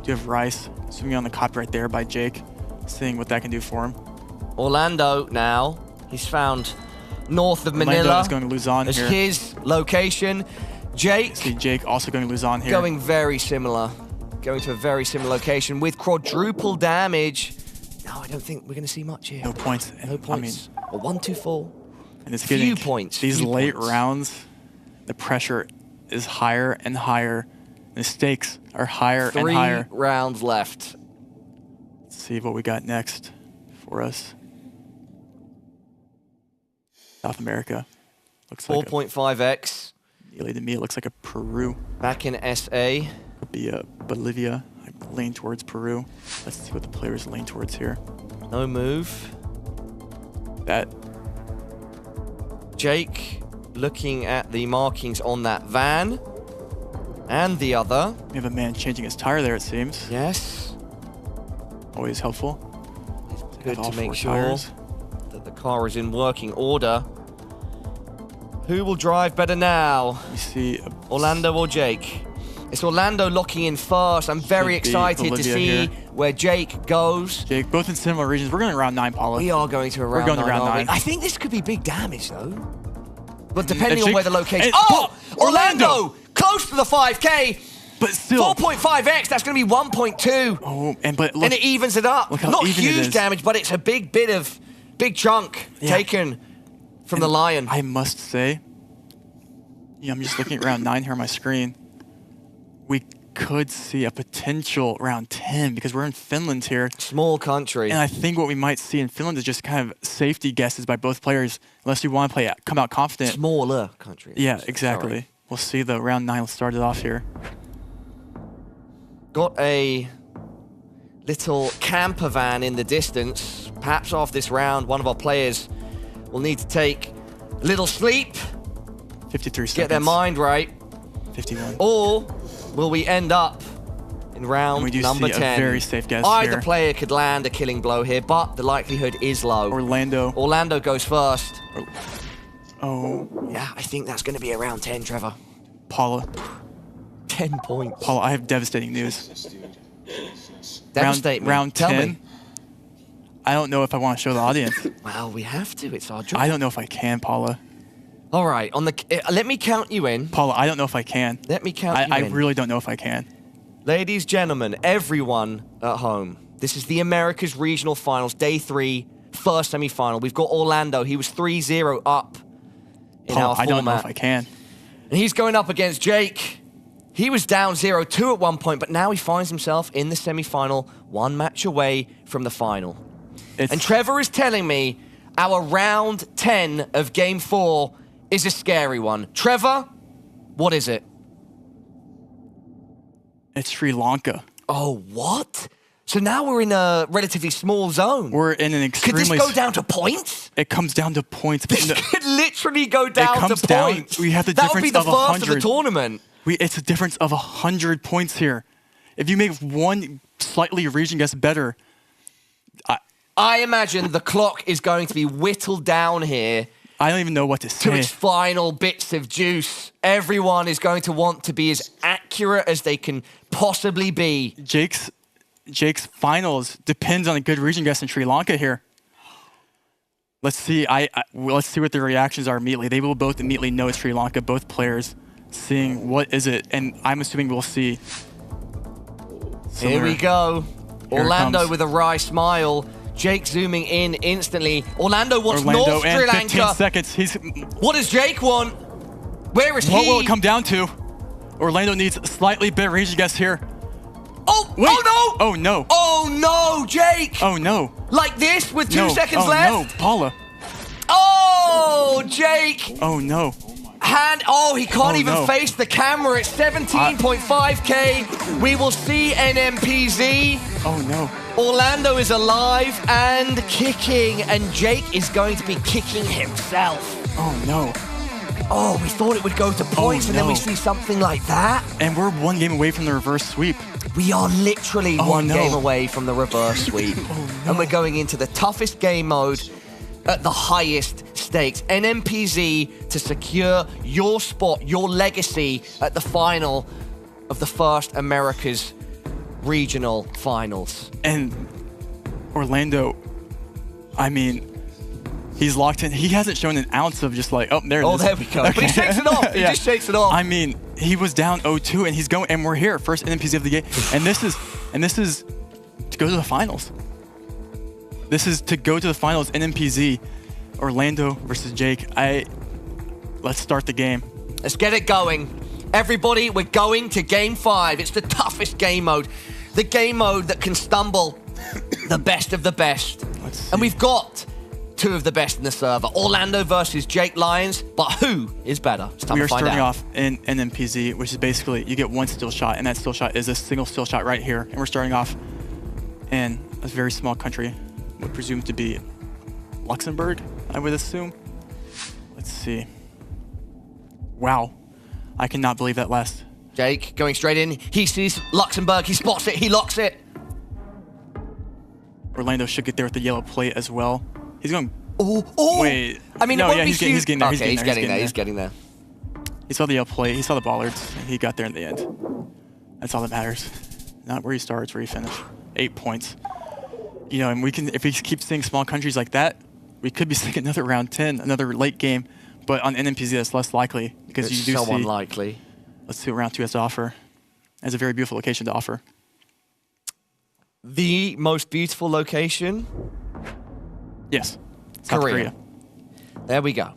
You have Rice zooming in on the copyright there by Jake, seeing what that can do for him. Orlando now, he's found north of Manila. Orlando is going to Luzon It's here. his location. Jake. See Jake also going to Luzon here. Going very similar. Going to a very similar location with quadruple damage. No, I don't think we're going to see much here. No points. No points. A 1-2-4. And it's few getting points. These few late points. rounds, the pressure is higher and higher. The stakes are higher and higher. 3 rounds left. Let's see what we got next for us. South America. Looks like 4.5x. Nearly to me, it looks like a Peru. Back in SA. Could be a Bolivia. I lean towards Peru. Let's see what the players lean towards here. No move. That. Jake looking at the markings on that van. And the other. We have a man changing his tire there, it seems. Yes. Always helpful. Good all to make 4 sure tires. that the car is in working order. Who will drive better now? We see Orlando or Jake? It's Orlando locking in first. I'm very excited to Bolivia see here. where Jake goes. Jake, both in similar regions. We're going to round 9, Paula. We are going to a round 9. We're going to round 9. I think this could be big damage, though. But depending on Jake- where the location... and- Oh! Orlando! Orlando! Close to the 5K! But still... 4.5x, that's going to be 1.2. Oh, but look, And it evens it up. look how Not even it huge is. damage, but it's a big chunk taken from the Lion. I must say, I'm just looking at round 9 here on my screen. We could see a potential round 10 because we're in Finland here. Small country. And I think what we might see in Finland is just kind of safety guesses by both players, unless you want to come out confident. Smaller country. Yeah, exactly. Sorry. We'll see the round 9 started off here. Got a little camper van in the distance. Perhaps after this round, one of our players will need to take a little sleep. 53 seconds. Get their mind right. 51. Or will we end up in round we do number see 10? A very safe guess Either here. player could land a killing blow here, but the likelihood is low. Orlando goes first. Oh. Yeah, I think that's going to be around 10, Trevor. Paula. 10 points. Paula, I have devastating news. Devastate me. Round Tell 10. me. I don't know if I want to show the audience. Well, we have to. It's our job. I don't know if I can, Paula. All right. Let me count you in. Paula, I don't know if I can. Let me count you in. I really don't know if I can. Ladies, gentlemen, everyone at home, this is the Americas Regional Finals, Day 3, first semi-final. We've got Orlando. He was 3-0 up in our format. I don't know if I can. And he's going up against Jake. He was down 0-2 at one point, but now he finds himself in the semi-final, one match away from the final. And Trevor is telling me our round 10 of Game 4 is a scary one. Trevor, what is it? It's Sri Lanka. Oh, what? So now we're in a relatively small zone. We're in an extremely... Could this go down to points? It comes down to points. This could literally go down to points. We have the that would be difference the of first 100. of the tournament. It's a difference of 100 points here. If you make one slightly region guess better... I imagine the clock is going to be whittled down here. I don't even know what to say. To its final bits of juice. Everyone is going to want to be as accurate as they can possibly be. Jake's finals depends on a good region guess in Sri Lanka here. Let's see. Let's see what their reactions are immediately. They will both immediately know it's Sri Lanka. Both players seeing what is it, and I'm assuming we'll see. Here we go. Here Orlando comes. with a wry smile. Jake zooming in instantly. Orlando wants North Sri Lanka. 15 seconds. What does Jake want? Where is he? What will it come down to? Orlando needs a slightly better region guess here. Oh, wait. Oh no! Oh no! Oh no, Jake! Oh no! Like this with 2 seconds oh, left? No, Paula. Oh, Jake! Oh no! He can't even face the camera. It's 17.5K. We will see NMPZ. Oh no! Orlando is alive and kicking, and Jake is going to be kicking himself. Oh no! Oh, we thought it would go to points, and then we see something like that. And we're one game away from the reverse sweep. We are literally one game away from the reverse sweep. And we're going into the toughest game mode at the highest stakes. NMPZ to secure your spot, your legacy at the final of the first Americas Regional Finals. And Orlando, I mean, he's locked in. He hasn't shown an ounce of just like, oh, there it is. Oh, there we go. Okay. But he shakes it off. He just shakes it off. I mean, he was down 0-2 and he's going, and we're here, first NMPZ of the game. And this is to go to the finals. This is to go to the finals, NMPZ, Orlando versus Jake. Let's start the game. Let's get it going. Everybody, we're going to Game 5. It's the toughest game mode. The game mode that can stumble the best of the best. And we've got 2 of the best in the server. Orlando versus Jake Lyons, but who is better? It's time We to are find starting out. off in NMPZ, which is basically you get one still shot, and that still shot is a single still shot right here. And we're starting off in a very small country, would presume to be Luxembourg, I would assume. Let's see. Wow. I cannot believe that last. Jake going straight in. He sees Luxembourg. He spots it. He locks it. Orlando should get there with the yellow plate as well. He's going. Oh. Wait. I mean, no, it won't yeah, be he's getting there. Okay, he's getting there. He's getting there. He saw the yellow plate. He saw the bollards. And he got there in the end. That's all that matters. Not where he starts, where he finishes. 8 points. You know, and we can, if we keep seeing small countries like that, we could be seeing another round 10, another late game. But on NMPZ, that's less likely because It's you do so see. unlikely. Let's see what round 2 has to offer. It has a very beautiful location to offer. The most beautiful location? Yes. South Korea. There we go.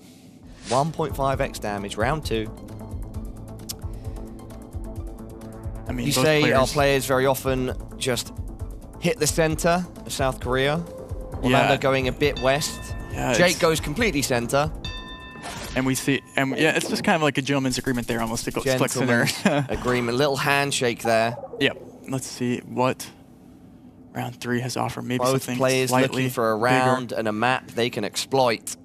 1.5x damage, round 2. I mean, you both say players, our players very often just hit the center of South Korea. Orlando going a bit west. Yeah, Jake goes completely center. And we see, and yeah, it's just kind of like a gentleman's agreement there, almost to go flex center. Gentleman's agreement, little handshake there. Yep. Let's see what Round 3 has offered maybe Both something players slightly looking for a round and a map they can exploit.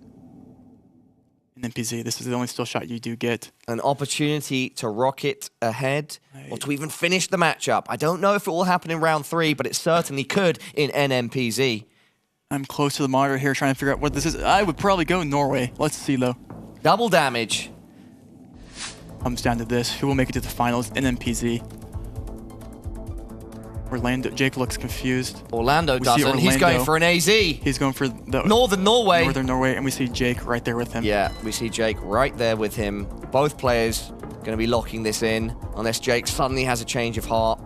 In MPZ, this is the only still shot you do get. An opportunity to rocket ahead or to even finish the matchup. I don't know if it will happen in round 3, but it certainly could in NMPZ. I'm close to the monitor here trying to figure out what this is. I would probably go Norway. Let's see, though. Double damage. Comes down to this. Who will make it to the finals? NMPZ. Orlando. Jake looks confused. Orlando doesn't. He's going for an AZ. He's going for the Northern Norway. Northern Norway, and we see Jake right there with him. Yeah, we see Jake right there with him. Both players going to be locking this in, unless Jake suddenly has a change of heart.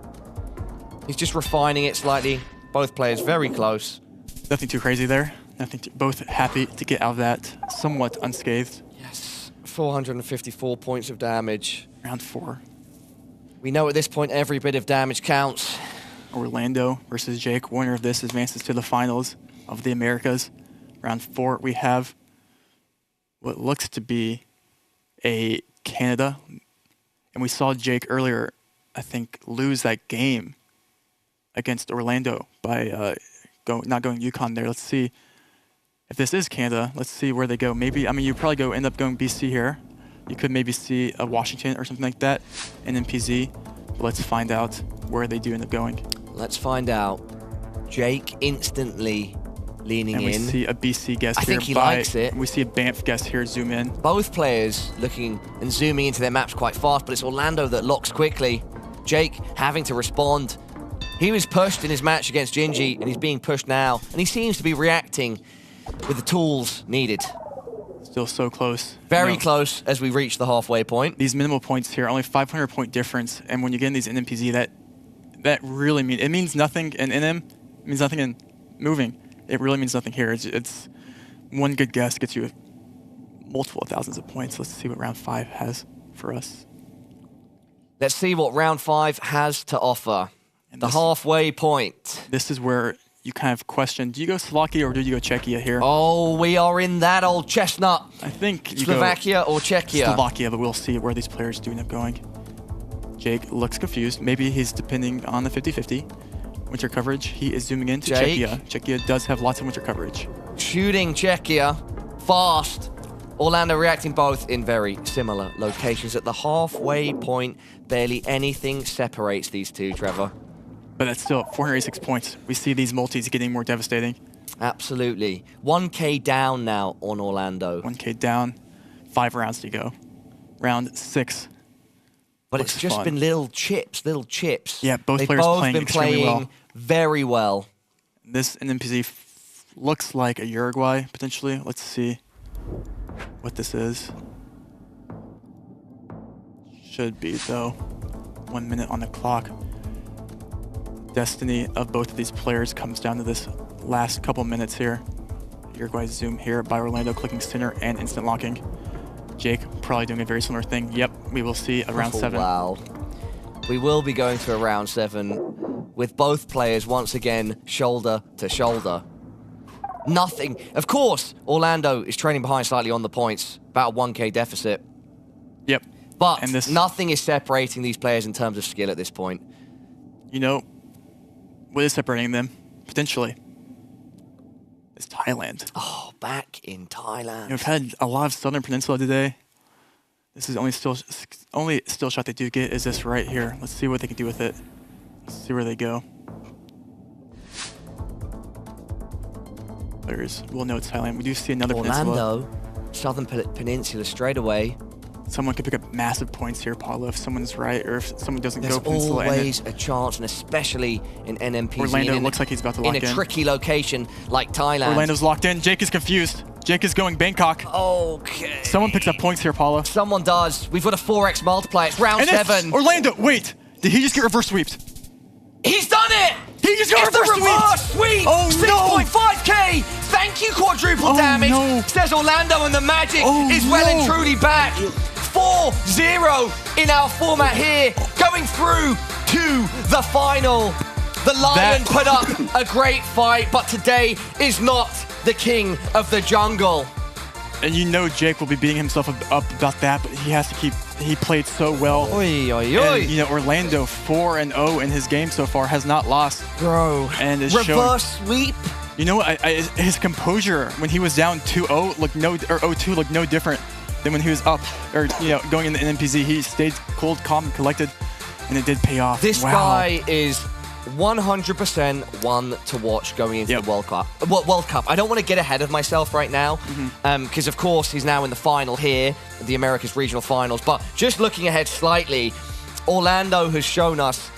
He's just refining it slightly. Both players very close. Nothing too crazy there. Both happy to get out of that somewhat unscathed. Yes, 454 points of damage. Round 4. We know at this point every bit of damage counts. Orlando versus Jake. Winner of this advances to the finals of the Americas. Round 4, we have what looks to be a Canada. And we saw Jake earlier, I think, lose that game against Orlando by not going Yukon there. Let's see if this is Canada. Let's see where they go. Maybe, I mean, you probably end up going BC here. You could maybe see a Washington or something like that in MPZ. But let's find out where they do end up going. Let's find out. Jake instantly leaning in. And we see a BC guess I here. think he likes it. We see a Banff guess here zoom in. Both players looking and zooming into their maps quite fast, but it's Orlando that locks quickly. Jake having to respond. He was pushed in his match against Gingy, and he's being pushed now. And he seems to be reacting with the tools needed. Still so close. Very close as we reach the halfway point. These minimal points here, only 500-point difference. And when you get in these NMPZ, that really means, it means nothing in NM, it means nothing in moving. It really means nothing here. It's one good guess gets you multiple thousands of points. Let's see what round 5 has for us. Let's see what round 5 has to offer. The halfway point. This is where you kind of question, do you go Slovakia or do you go Czechia here? Oh, we are in that old chestnut. I think you Slovakia go or Czechia. Slovakia, but we'll see where these players do end up going. Jake looks confused. Maybe he's depending on the 50-50. Winter coverage. He is zooming into Czechia. Czechia does have lots of winter coverage. Shooting Czechia fast. Orlando reacting both in very similar locations. At the halfway point, barely anything separates these two, Trevor. But that's still 486 points. We see these multis getting more devastating. Absolutely. 1K down now on Orlando. 1K down. 5 rounds to go. Round 6. But it's just been little chips. Yeah, both players playing extremely well. Very well. This NMPZ looks like a Uruguay, potentially. Let's see what this is. Should be, though. 1 minute on the clock. Destiny of both of these players comes down to this last couple minutes here. Uruguay zoom here by Orlando, clicking center and instant locking. Jake probably doing a very similar thing. Yep, we will see a round 7. Wow. We will be going to a round 7 with both players once again shoulder to shoulder. Nothing. Of course, Orlando is trailing behind slightly on the points, about a 1K deficit. Yep. But nothing is separating these players in terms of skill at this point. You know, what is separating them, potentially, is Thailand. Oh, back in Thailand. We've had a lot of Southern Peninsula today. This is only still shot they do get is this right here. Let's see what they can do with it. Let's see where they go. Players will know it's Thailand. We do see another Orlando, peninsula. Southern Peninsula straight away. Someone could pick up massive points here, Paulo, if someone's right, or if someone doesn't go There's peninsula. always a chance, and especially in NMPZ. Orlando looks like he's about to lock in. In a tricky location like Thailand. Orlando's locked in. Jake is confused. Jake is going Bangkok. Okay. Someone picks up points here, Paulo. Someone does. We've got a 4x multiplier. It's round 7. Orlando, wait. Did he just get reverse sweeped? He's done it! He just got reverse sweep! Oh, no! 6.5K! Thank you, quadruple damage! No. Says Orlando, and the magic is well and truly back. 4-0 in our format here, going through to the final. The Lion put up a great fight, but today is not the king of the jungle. And you know Jake will be beating himself up about that, but he has to keep. He played so well. Oy, oy, and, oy. you know, Orlando 4-0 in his game so far, has not lost. Bro, and is reverse sweep. You know what? His composure when he was down 2-0 looked 0-2 looked no different than when he was up or going in the NPZ. He stayed cool, calm, and collected, and it did pay off. This guy is 100% one to watch going into the World Cup. World Cup. I don't want to get ahead of myself right now, because of course he's now in the final here, the Americas Regional Finals. But just looking ahead slightly, Orlando has shown us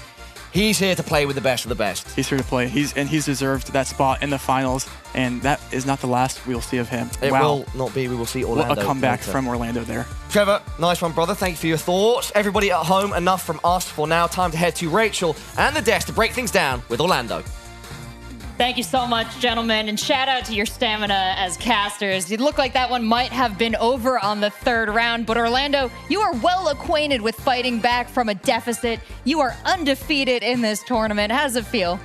he's here to play with the best of the best. He's here to play. He's deserved that spot in the finals, and that is not the last we'll see of him. It will not be. We will see Orlando. A comeback from Orlando there. Trevor, nice one, brother. Thank you for your thoughts. Everybody at home, enough from us for now. Time to head to Rachel and the desk to break things down with Orlando. Thank you so much, gentlemen, and shout out to your stamina as casters. It looked like that one might have been over on the third round, but Orlando, you are well acquainted with fighting back from a deficit. You are undefeated in this tournament. How does it feel?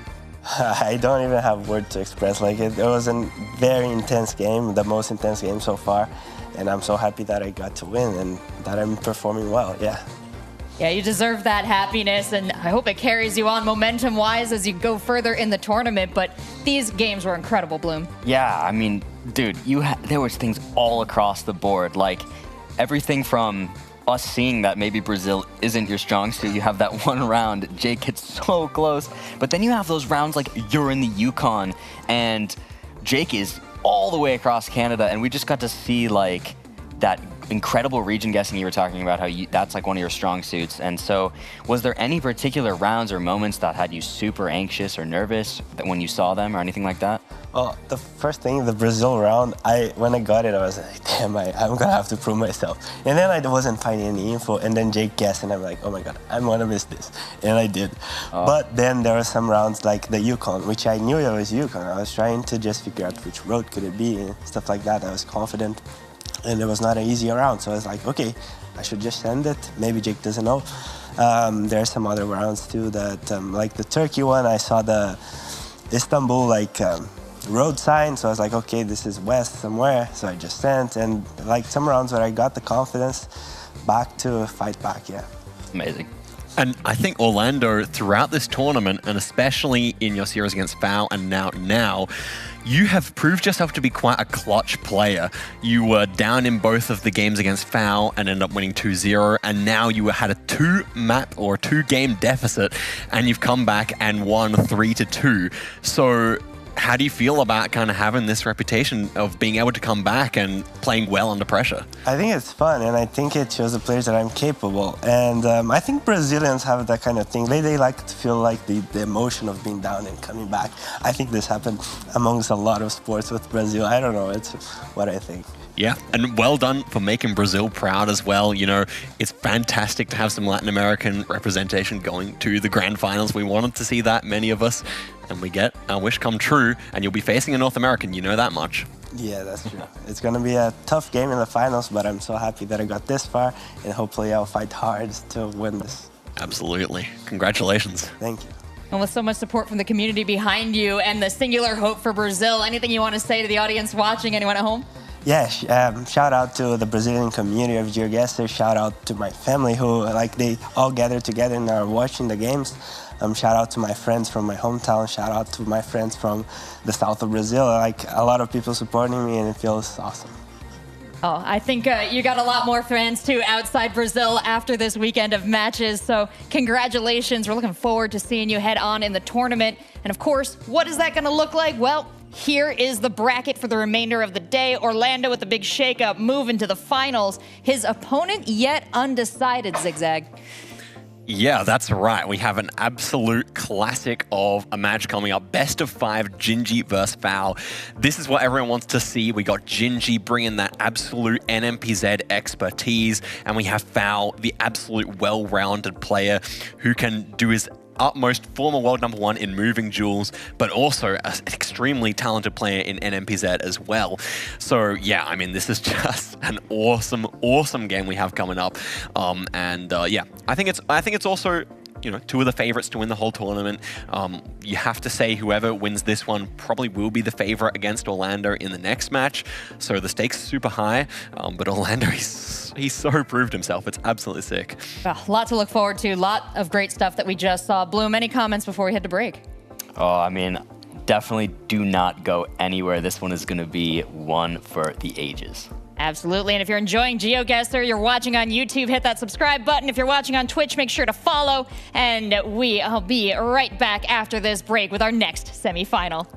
I don't even have words to express. Like it was a very intense game, the most intense game so far, and I'm so happy that I got to win and that I'm performing well. Yeah, you deserve that happiness, and I hope it carries you on momentum-wise as you go further in the tournament, but these games were incredible, Bloom. Yeah, I mean, dude, there was things all across the board, like everything from us seeing that maybe Brazil isn't your strong suit. You have that one round, Jake gets so close, but then you have those rounds like you're in the Yukon, and Jake is all the way across Canada, and we just got to see like that incredible region guessing you were talking about, how that's like one of your strong suits. And so was there any particular rounds or moments that had you super anxious or nervous when you saw them or anything like that? Well, the first thing, the Brazil round, when I got it, I was like, damn, I'm gonna have to prove myself. And then I wasn't finding any info, and then Jake guessed, and I'm like, oh my god, I'm gonna miss this. And I did. But then there were some rounds like the Yukon, which I knew it was Yukon. I was trying to just figure out which road could it be and stuff like that. I was confident. And it was not an easy round, so I was like, okay, I should just send it. Maybe Jake doesn't know. There are some other rounds too that, like the Turkey one, I saw the Istanbul road sign, so I was like, okay, this is west somewhere, so I just sent. And like some rounds where I got the confidence back to fight back, Amazing. And I think Orlando, throughout this tournament, and especially in your series against FAO and now, you have proved yourself to be quite a clutch player. You were down in both of the games against FAO and ended up winning 2-0, and now you had a two-game deficit, and you've come back and won 3-2. So how do you feel about kind of having this reputation of being able to come back and playing well under pressure? I think it's fun, and I think it shows the players that I'm capable. And I think Brazilians have that kind of thing. They like to feel like the emotion of being down and coming back. I think this happened amongst a lot of sports with Brazil. I don't know, it's what I think. Yeah, and well done for making Brazil proud as well. You know, it's fantastic to have some Latin American representation going to the grand finals. We wanted to see that, many of us, and we get our wish come true, and you'll be facing a North American, you know that much. Yeah, that's true. It's going to be a tough game in the finals, but I'm so happy that I got this far, and hopefully I'll fight hard to win this. Absolutely. Congratulations. Thank you. And with so much support from the community behind you and the singular hope for Brazil, anything you want to say to the audience watching, anyone at home? Yeah, shout out to the Brazilian community of GeoGuessr. Shout out to my family who, they all gathered together and are watching the games. Shout out to my friends from my hometown. Shout out to my friends from the south of Brazil. A lot of people supporting me, and it feels awesome. Oh, I think you got a lot more fans, too, outside Brazil after this weekend of matches. So congratulations. We're looking forward to seeing you head on in the tournament. And, of course, what is that going to look like? Well, here is the bracket for the remainder of the day. Orlando with a big shakeup, moving to the finals. His opponent yet undecided, Zigzag. Yeah, that's right. We have an absolute classic of a match coming up. Best of 5, Gingy versus FAO. This is what everyone wants to see. We got Gingy bringing that absolute NMPZ expertise, and we have FAO, the absolute well-rounded player who can do his utmost, former world #1 in moving jewels, but also an extremely talented player in NMPZ as well. So yeah, I mean, this is just an awesome game we have coming up. Yeah, I think it's also two of the favorites to win the whole tournament. You have to say whoever wins this one probably will be the favorite against Orlando in the next match. So the stakes are super high, but Orlando, he's so proved himself. It's absolutely sick. A lot to look forward to. A lot of great stuff that we just saw. Bloom, any comments before we head to break? Oh, I mean, definitely do not go anywhere. This one is going to be one for the ages. Absolutely. And if you're enjoying GeoGuessr, you're watching on YouTube, hit that subscribe button. If you're watching on Twitch, make sure to follow. And I'll be right back after this break with our next semifinal.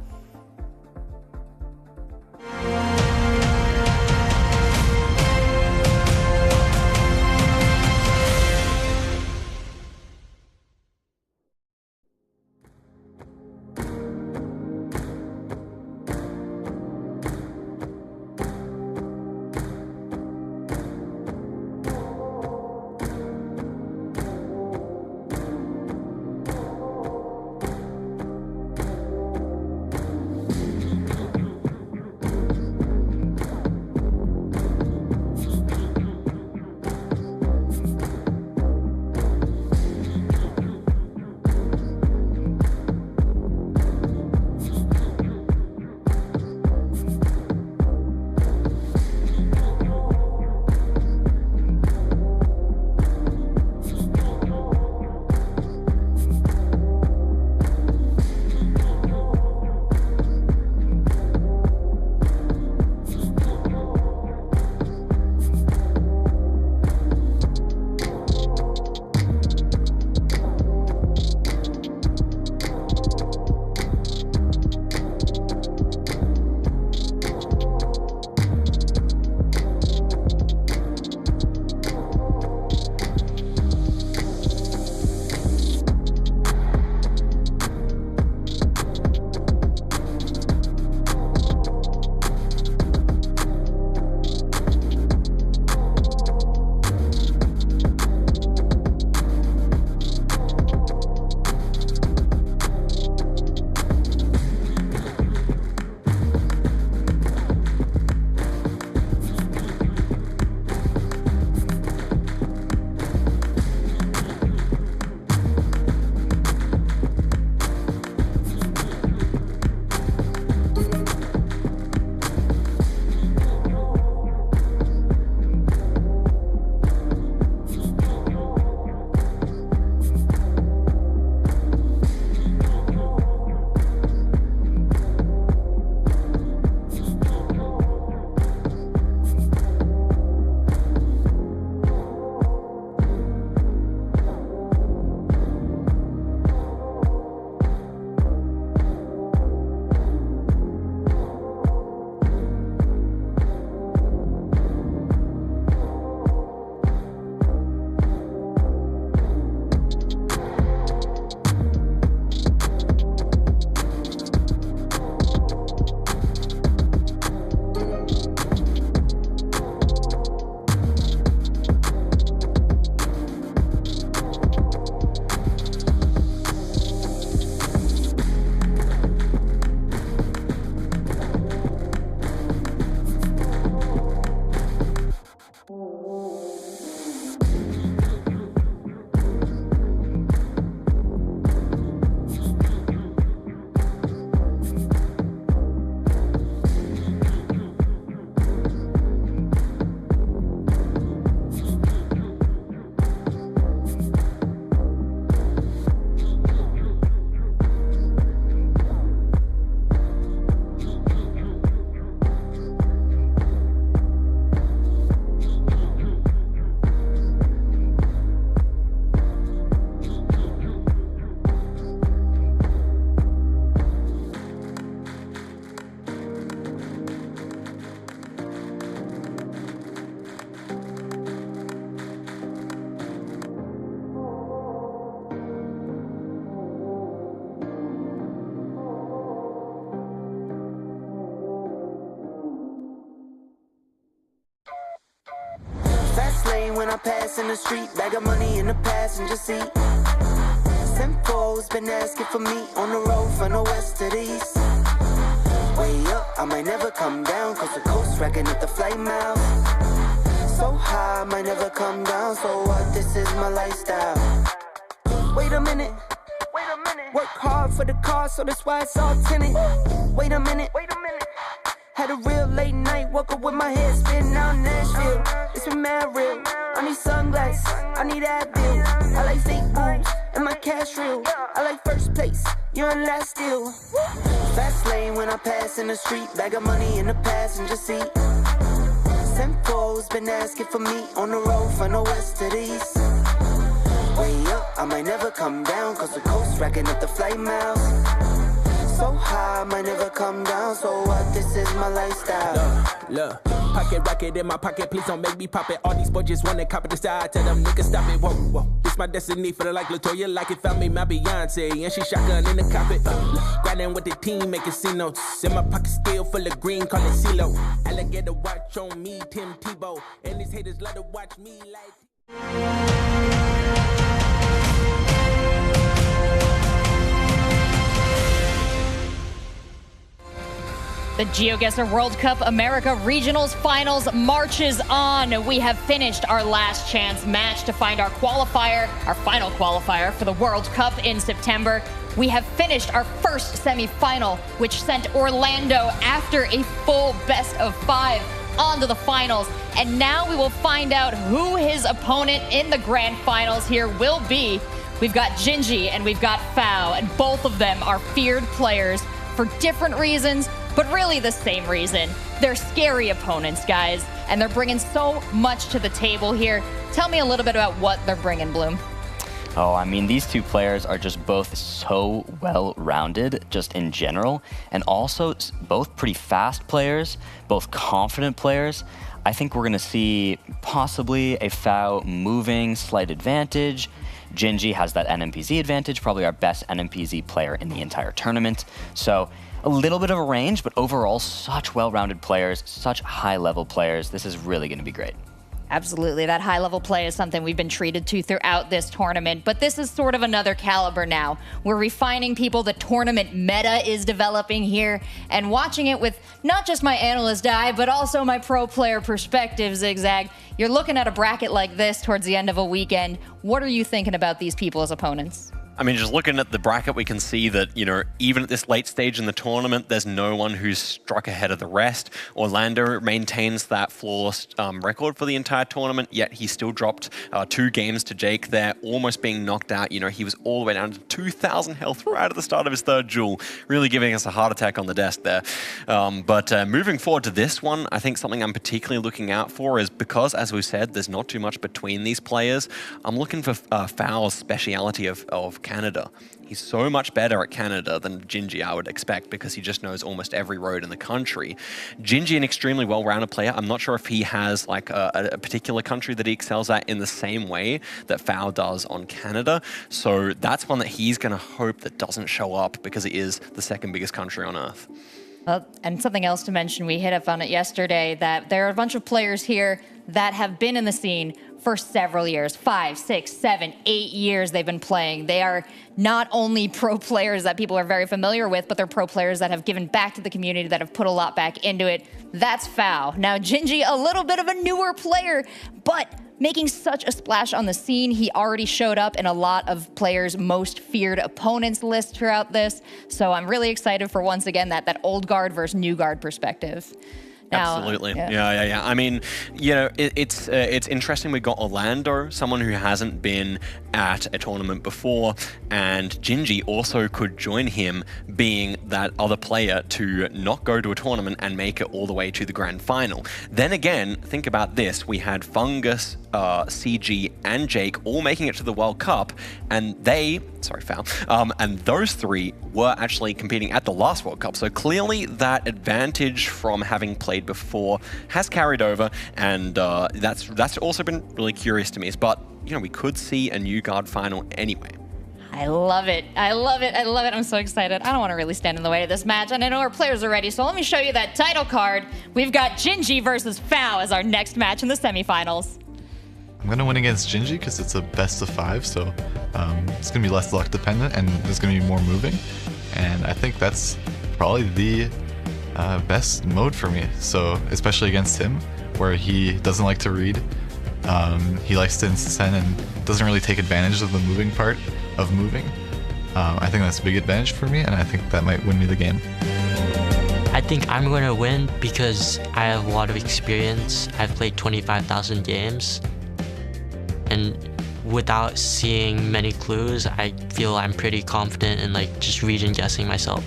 When I pass in the street, bag of money in the passenger seat. Simcoe's been asking for me on the road from the west to the east. Way up, I might never come down, cause the coast racking up the flight miles. So high, I might never come down, so what, this is my lifestyle. Wait a minute. Work hard for the car, so that's why it's all tinted. Wait a minute. Had a real late night, woke up with my head spinning out in Nashville. It's been mad real. I need sunglasses, I need Advil. I like fake boobs and my cash real. I like first place, you're in last still. Fast lane when I pass in the street, bag of money in the passenger seat. Simcoe's been asking for me on the road from the west to the east. Way up, I might never come down, cause the coast racking up the flight miles. So high, I might never come down, so what, this is my lifestyle. Look, pocket rocket in my pocket, please don't make me pop it. All these boys just wanna copy the style, tell them niggas stop it. Whoa, it's my destiny, feel like Latoya, like it found me my Beyonce, and she shotgun in the cockpit. Riding with the team, making C notes. In my pocket still full of green, call it CeeLo. Alligator watch on me, Tim Tebow, and these haters love to watch me like. The GeoGuessr World Cup America Regionals Finals marches on. We have finished our last chance match to find our qualifier, our final qualifier for the World Cup in September. We have finished our first semifinal, which sent Orlando after a full best of 5 onto the finals. And now we will find out who his opponent in the grand finals here will be. We've got Gingy and we've got Fao, and both of them are feared players for different reasons, but really the same reason. They're scary opponents, guys, and they're bringing so much to the table here. Tell me a little bit about what they're bringing, Bloom. Oh, I mean, these two players are just both so well-rounded, just in general, and also both pretty fast players, both confident players. I think we're going to see possibly a Fao moving slight advantage. Gingy has that NMPZ advantage, probably our best NMPZ player in the entire tournament. So a little bit of a range, but overall such well-rounded players, such high-level players. This is really going to be great. Absolutely. That high-level play is something we've been treated to throughout this tournament, but this is sort of another caliber now. We're refining people. The tournament meta is developing here, and watching it with not just my analyst eye, but also my pro player perspective, Zigzag. You're looking at a bracket like this towards the end of a weekend. What are you thinking about these people as opponents? I mean, just looking at the bracket, we can see that, you know, even at this late stage in the tournament, there's no one who's struck ahead of the rest. Orlando maintains that flawless record for the entire tournament, yet he still dropped 2 games to Jake there, almost being knocked out. You know, he was all the way down to 2,000 health right at the start of his third duel, really giving us a heart attack on the desk there. But moving forward to this one, I think something I'm particularly looking out for is because, as we said, there's not too much between these players. I'm looking for Fao's speciality of Canada. He's so much better at Canada than Gingy, I would expect, because he just knows almost every road in the country. Gingy, an extremely well-rounded player. I'm not sure if he has like a particular country that he excels at in the same way that Fao does on Canada. So that's one that he's going to hope that doesn't show up, because it is the second biggest country on Earth. And something else to mention, we hit up on it yesterday, that there are a bunch of players here that have been in the scene for several years, 5, 6, 7, 8 years they've been playing. They are not only pro players that people are very familiar with, but they're pro players that have given back to the community, that have put a lot back into it. That's Fao. Now, Gingy, a little bit of a newer player, but making such a splash on the scene. He already showed up in a lot of players' most feared opponents list throughout this. So I'm really excited for, once again, that old guard versus new guard perspective. Now, absolutely. Yeah. I mean, you know, it's interesting. We got Orlando, someone who hasn't been at a tournament before, and Gingy also could join him, being that other player to not go to a tournament and make it all the way to the grand final. Then again, think about this. We had Fungus, CG, and Jake all making it to the World Cup, and Fao, and those 3 were actually competing at the last World Cup. So clearly that advantage from having played before has carried over, and that's also been really curious to me. But, you know, we could see a new guard final anyway. I love it. I love it. I love it. I'm so excited. I don't want to really stand in the way of this match, and I know our players are ready, so let me show you that title card. We've got Gingy versus Fao as our next match in the semifinals. I'm going to win against Gingy because it's a best of 5, so it's going to be less luck dependent and there's going to be more moving. And I think that's probably the best mode for me. So especially against him, where he doesn't like to read. He likes to send and doesn't really take advantage of the moving part. of moving. I think that's a big advantage for me, and I think that might win me the game. I think I'm going to win because I have a lot of experience. I've played 25,000 games, and without seeing many clues, I feel I'm pretty confident in like just region guessing myself.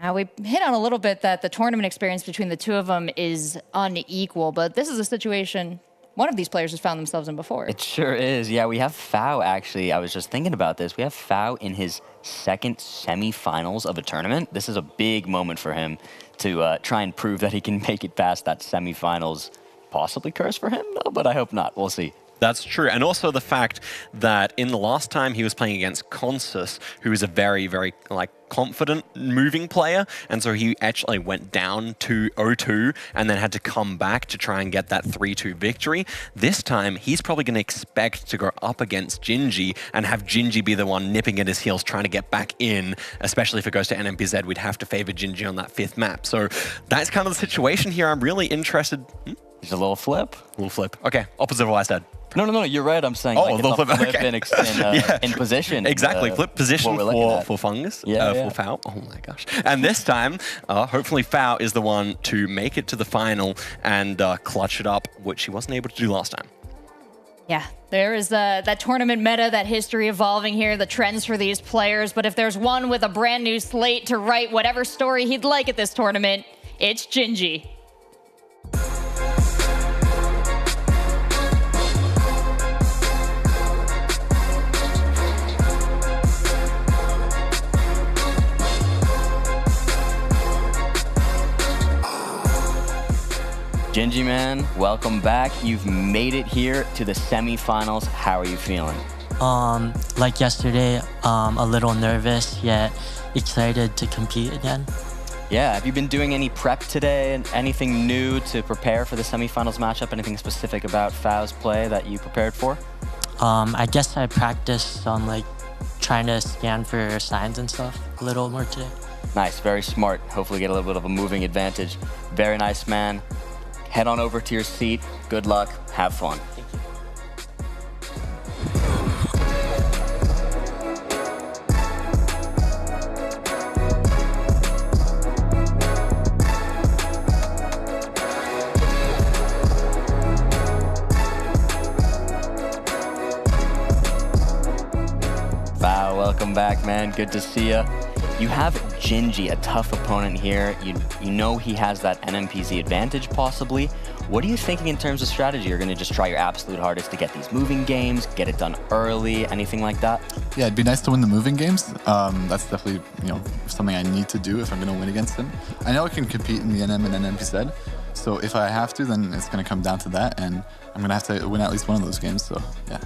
Now, we hit on a little bit that the tournament experience between the two of them is unequal, but this is a situation one of these players has found themselves in before. It sure is. Yeah, we have Fao, actually. I was just thinking about this. We have Fao in his second semifinals of a tournament. This is a big moment for him to try and prove that he can make it past that semifinals. Possibly curse for him, though, but I hope not. We'll see. That's true. And also the fact that in the last time he was playing against Consus, who is a very, very confident moving player. And so he actually went down to 0-2 and then had to come back to try and get that 3-2 victory. This time, he's probably going to expect to go up against Gingy and have Gingy be the one nipping at his heels trying to get back in, especially if it goes to NMPZ, we'd have to favor Gingy on that 5th map. So that's kind of the situation here. I'm really interested. There's a little flip. A little flip. Okay, opposite of what I said. No, you're right. I'm saying like it's a flip okay. in position. Exactly, flip position for Fungus, for Fao. Oh my gosh. And this time, hopefully Fao is the one to make it to the final and clutch it up, which he wasn't able to do last time. Yeah, there is that tournament meta, that history evolving here, the trends for these players. But if there's one with a brand new slate to write whatever story he'd like at this tournament, it's Gingy. Gingy, man, welcome back. You've made it here to the semifinals. How are you feeling? Like yesterday, a little nervous, yet excited to compete again. Yeah, have you been doing any prep today and anything new to prepare for the semifinals matchup? Anything specific about Fao's play that you prepared for? I guess I practiced on like trying to scan for signs and stuff a little more today. Nice, very smart. Hopefully get a little bit of a moving advantage. Very nice, man. Head on over to your seat. Good luck. Have fun. Thank you. Fao, welcome back, man. Good to see you. You have Gingy, a tough opponent here. You know he has that NMPZ advantage, possibly. What are you thinking in terms of strategy? You're going to just try your absolute hardest to get these moving games, get it done early, anything like that? Yeah, it'd be nice to win the moving games. That's definitely something I need to do if I'm going to win against him. I know I can compete in the NM and NMPZ, so if I have to, then it's going to come down to that, and I'm going to have to win at least one of those games, so yeah.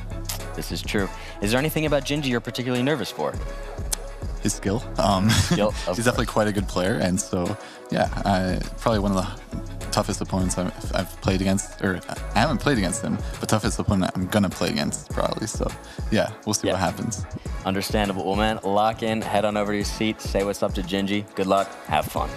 This is true. Is there anything about Gingy you're particularly nervous for? His skill. He's definitely quite a good player, and so yeah, probably one of the toughest opponents I've played against, or I haven't played against him, but toughest opponent I'm gonna play against probably. So yeah, we'll see what happens. Understandable. Well, man, lock in, head on over to your seat, say what's up to Gingy. Good luck, have fun.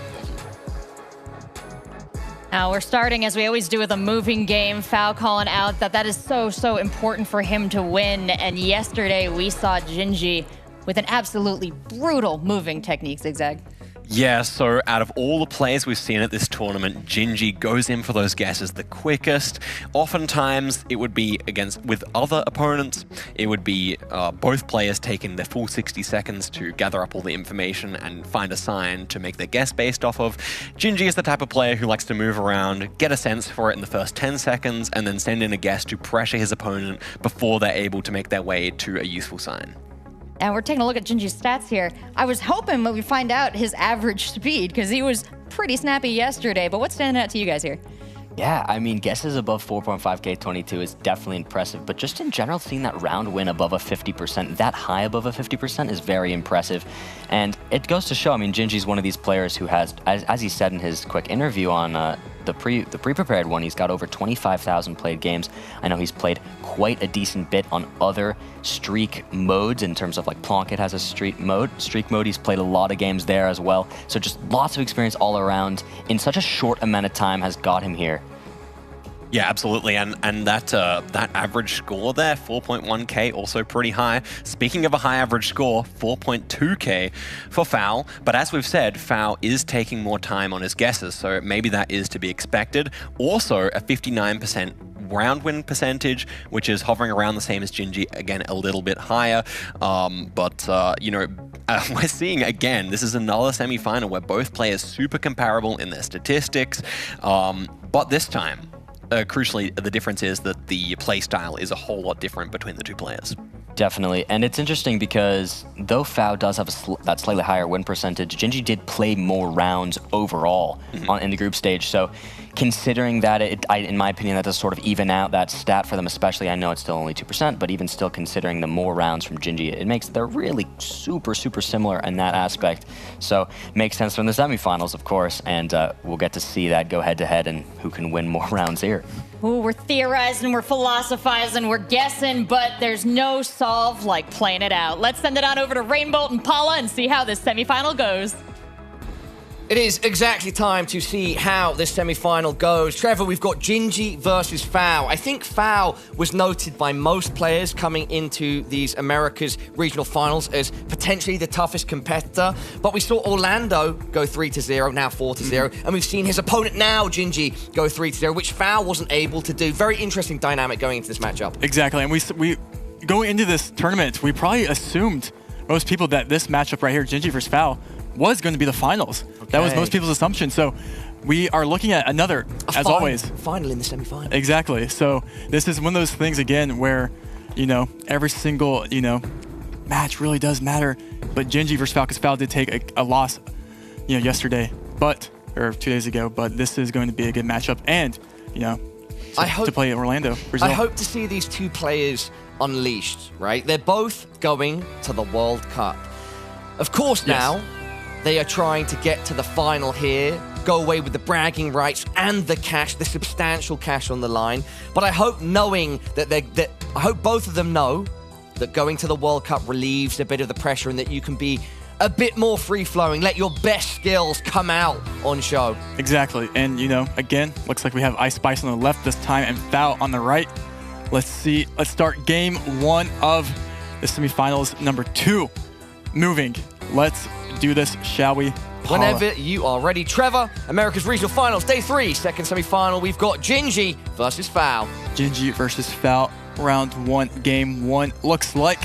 Now we're starting, as we always do, with a moving game. Fao calling out that is so important for him to win. And yesterday we saw Gingy with an absolutely brutal moving technique, Zigzag. Yeah, so out of all the players we've seen at this tournament, Gingy goes in for those guesses the quickest. Oftentimes, it would be with other opponents. It would be both players taking their full 60 seconds to gather up all the information and find a sign to make their guess based off of. Gingy is the type of player who likes to move around, get a sense for it in the first 10 seconds, and then send in a guess to pressure his opponent before they're able to make their way to a useful sign. And we're taking a look at Gingy's stats here. I was hoping that we'd find out his average speed, because he was pretty snappy yesterday, but what's standing out to you guys here? Yeah, I mean, guesses above 4.5K 22 is definitely impressive, but just in general, seeing that round win above a 50%, that high above a 50% is very impressive. And it goes to show, I mean, Gingy's one of these players who has, as he said in his quick interview on the pre-prepared one, he's got over 25,000 played games. I know he's played quite a decent bit on other streak modes in terms of like Plunkett has a streak mode. He's played a lot of games there as well. So just lots of experience all around in such a short amount of time has got him here. Yeah, absolutely, and that average score there, 4.1k, also pretty high. Speaking of a high average score, 4.2k for Foul, but as we've said, Foul is taking more time on his guesses, so maybe that is to be expected. Also, a 59% round win percentage, which is hovering around the same as Gingy, again, a little bit higher. We're seeing, again, this is another semi-final where both players super comparable in their statistics, but this time, crucially, the difference is that the play style is a whole lot different between the two players. Definitely, and it's interesting because though Fao does have that slightly higher win percentage, Gingy did play more rounds overall in the group stage. So considering that, in my opinion, that does sort of even out that stat for them, especially. I know it's still only 2%, but even still considering the more rounds from Gingy, it makes they're really super similar in that aspect. So makes sense from the semifinals, of course, and we'll get to see that go head-to-head and who can win more rounds here. Ooh, we're theorizing, we're philosophizing, we're guessing, but there's no solve like playing it out. Let's send it on over to Rainbolt and Paula and see how this semifinal goes. It is exactly time to see how this semi-final goes. Trevor, we've got Gingy versus Fao. I think Fao was noted by most players coming into these Americas regional finals as potentially the toughest competitor. But we saw Orlando go 3-0, now 4-0. And we've seen his opponent now, Gingy, go 3-0, which Fao wasn't able to do. Very interesting dynamic going into this matchup. Exactly. And we going into this tournament, we probably assumed, most people, that this matchup right here, Gingy versus Fao, was going to be the finals. Okay. That was most people's assumption. So we are looking at another, as always. Final in the semi-final. Exactly. So this is one of those things, again, where, every single, match really does matter. But Gingy versus Fao, because Fao did take a loss, yesterday, or 2 days ago. But this is going to be a good matchup. And, to play Orlando, Brazil. I hope to see these two players unleashed, right? They're both going to the World Cup. Of course, now, they are trying to get to the final here, go away with the bragging rights and the cash, the substantial cash on the line. But I hope I hope both of them know that going to the World Cup relieves a bit of the pressure and that you can be a bit more free-flowing, let your best skills come out on show. Exactly. And, again, looks like we have Ice Spice on the left this time and Fao on the right. Let's see. Let's start game 1 of the semifinals, number 2. Moving. Let's do this, shall we? Paula. Whenever you are ready. Trevor, America's Regional Finals, Day 3, second semi-final. We've got Gingy versus Fao. Gingy versus Fao, round 1, game 1. Looks like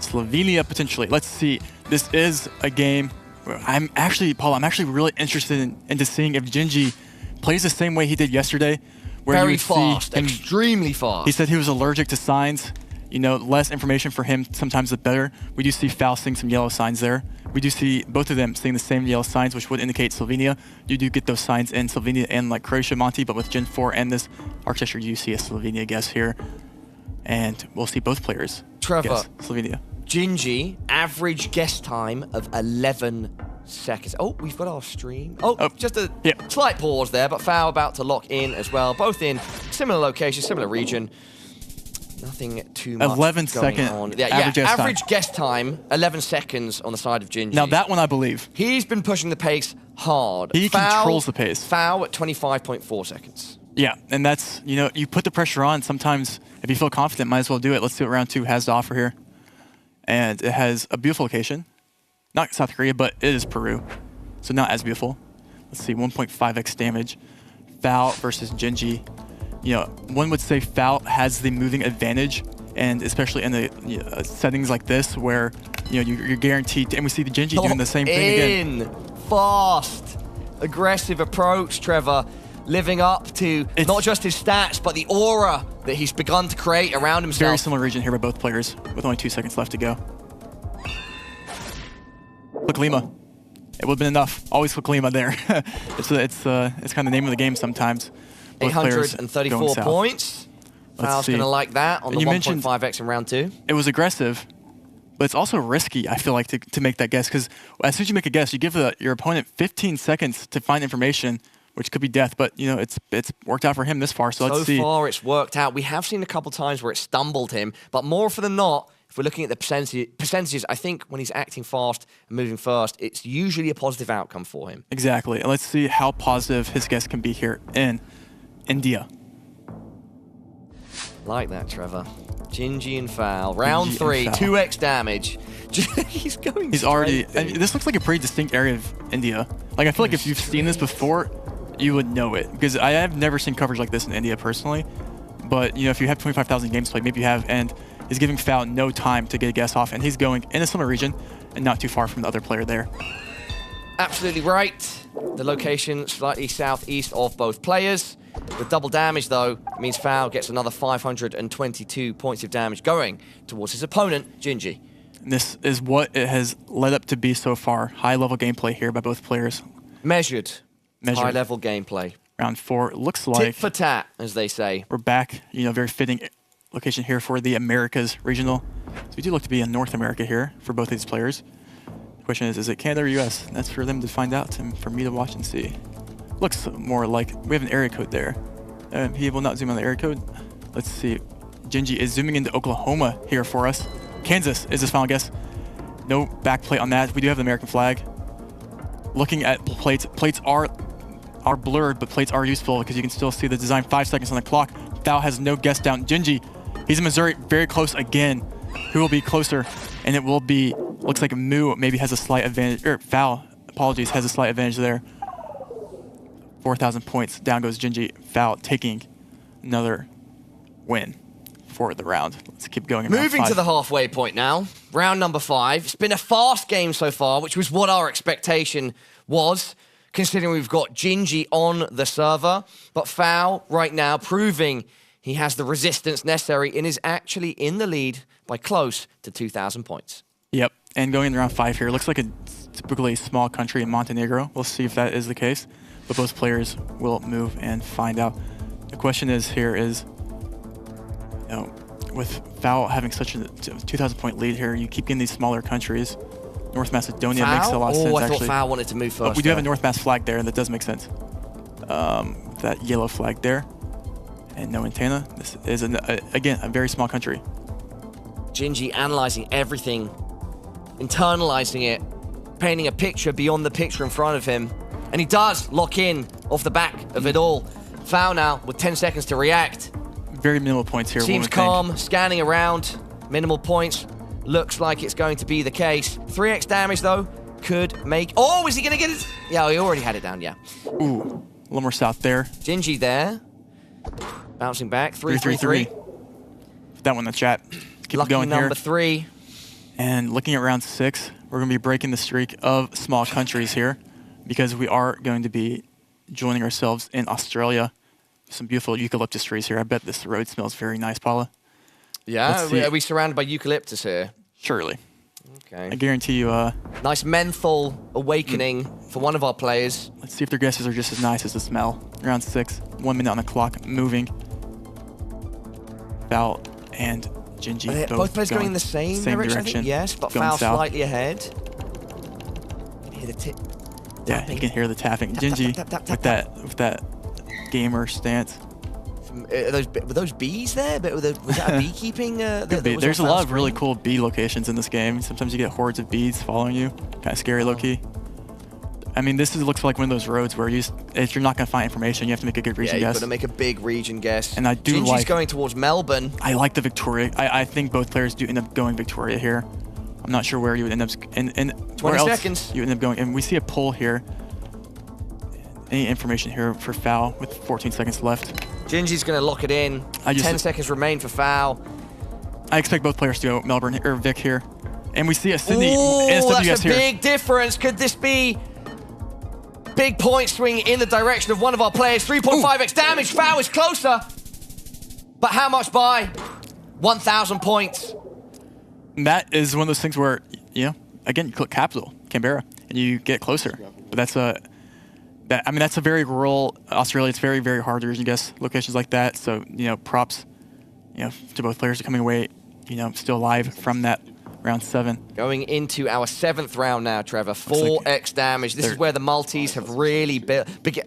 Slovenia, potentially. Let's see. This is a game where Paula, I'm actually really interested into seeing if Gingy plays the same way he did yesterday. Where Very fast, extremely fast. He said he was allergic to signs. Less information for him, sometimes the better. We do see Fao seeing some yellow signs there. We do see both of them seeing the same yellow signs, which would indicate Slovenia. You do get those signs in Slovenia and like Croatia, Monty, but with Gen 4 and this architecture, you see a Slovenia guess here. And we'll see both players guess Slovenia. Gingy, average guess time of 11 seconds. Oh, we've got our stream. Oh, just a slight pause there, but Fao about to lock in as well. Both in similar location, similar region. Nothing too much 11 going second on. average guess time, 11 seconds on the side of Gingy. Now that one I believe. He's been pushing the pace hard. He controls the pace. Fao at 25.4 seconds. Yeah, and that's, you put the pressure on. Sometimes if you feel confident, might as well do it. Let's see what round 2 has to offer here. And it has a beautiful location. Not South Korea, but it is Peru. So not as beautiful. Let's see, 1.5x damage. Fao versus Gingy. One would say Fao has the moving advantage, and especially in the settings like this where you're guaranteed. And we see the Gingy doing the same thing again. Fast, aggressive approach, Trevor, living up to not just his stats but the aura that he's begun to create around himself. Very similar region here by both players, with only 2 seconds left to go. Look, Lima. It would have been enough. Always Look Lima there. It's kind of the name of the game sometimes. 834 points. Fao's going to like that on the 1.5x in round 2. It was aggressive, but it's also risky, I feel like, to make that guess. Because as soon as you make a guess, you give your opponent 15 seconds to find information, which could be death. But, it's worked out for him this far, so let's see. So far, it's worked out. We have seen a couple times where it stumbled him, but more often than not, if we're looking at the percentages, I think when he's acting fast and moving first, it's usually a positive outcome for him. Exactly. And let's see how positive his guess can be here in India. Like that, Trevor. Gingy and Foul. Round Gingy 3, and Foul. 2x damage. He's going He's already... I mean, this looks like a pretty distinct area of India. Like, I feel like if you've seen this before, you would know it. Because I have never seen coverage like this in India, personally. But, you know, if you have 25,000 games played, maybe you have, and he's giving Foul no time to get a guess off, and he's going in a similar region and not too far from the other player there. Absolutely right. The location slightly southeast of both players. With double damage, though, it means Foul gets another 522 points of damage going towards his opponent, Gingy. This is what it has led up to be so far. High-level gameplay here by both players. Measured. High-level gameplay. Round 4 looks like... Tit for tat, as they say. We're back, you know, very fitting location here for the Americas regional. So we do look to be in North America here for both of these players. The question is it Canada or US? That's for them to find out and for me to watch and see. Looks more like we have an area code there. He will not zoom on the area code. Let's see. Gingy is zooming into Oklahoma here for us. Kansas is his final guess. No backplate on that. We do have the American flag. Looking at plates. Plates are blurred, but plates are useful because you can still see the design. 5 seconds on the clock. Foul has no guess down. Gingy, he's in Missouri, very close again. Who will be closer? And it will be, looks like Moo maybe has a slight advantage, or Foul, apologies, has a slight advantage there. 4,000 points. Down goes Gingy. Foul taking another win for the round. Let's keep going. Moving to the halfway point now. Round number 5. It's been a fast game so far, which was what our expectation was, considering we've got Gingy on the server. But Foul right now proving he has the resistance necessary and is actually in the lead by close to 2,000 points. Yep. And going in round 5 here, looks like a typically small country in Montenegro. We'll see if that is the case. But both players will move and find out. The question is here is, you know, with Foul having such a 2,000 point lead here, you keep getting these smaller countries. North Macedonia makes a lot of sense, I actually. thought Foul wanted to move first. But we do have a North Mac flag there, and that does make sense. That yellow flag there. And no antenna. This is, again, a very small country. Gingy analyzing everything, internalizing it, painting a picture beyond the picture in front of him. And he does lock in off the back of it all. Foul now with 10 seconds to react. Very minimal points here. Seems calm, scanning around. Minimal points. Looks like it's going to be the case. 3x damage, though, could make... Oh, is he going to get it? Yeah, he already had it down, yeah. Ooh, a little more south there. Gingy there. Bouncing back. 3-3-3. That one in the chat. Keep Lucky going number here. 3. And looking at round 6, we're going to be breaking the streak of small countries here, because we are going to be joining ourselves in Australia. Some beautiful eucalyptus trees here. I bet this road smells very nice, Paula. Yeah, are we surrounded by eucalyptus here? Surely. Okay. I guarantee you... nice menthol awakening for one of our players. Let's see if their guesses are just as nice as the smell. Round 6, 1 minute on the clock, moving. Foul and Gingy both players going in the same direction, I think, yes, but Foul slightly ahead. Hear the tip. Yeah, you can hear the tapping. Gingy with that gamer stance. Were those bees there? Was that a beekeeping? There's a lot of really cool bee locations in this game. Sometimes you get hordes of bees following you. Kind of scary, low-key. I mean, this looks like one of those roads where if you're not going to find information, you have to make a good region guess. Yeah, you've got to make a big region guess. And I do Gingy's going towards Melbourne. I like the Victoria. I think both players do end up going Victoria here. I'm not sure where you would end up... 20 seconds. You end up going. And we see a poll here. Any information here for Foul with 14 seconds left. Gingy's going to lock it in. 10 seconds remain for Foul. I expect both players to go Melbourne or Vic here. And we see a Sydney NSWS here. That's a big difference. Could this be big point swing in the direction of one of our players? 3.5x damage. Foul is closer. But how much by? 1,000 points. And that is one of those things where, you know, again, you click capital, Canberra, and you get closer. But that's a very rural Australia. It's very, very hard to region guess locations like that. So, you know, props, you know, to both players coming away, you know, still alive from that round 7. Going into our 7th round now, Trevor. 4x damage. This is where the multis have really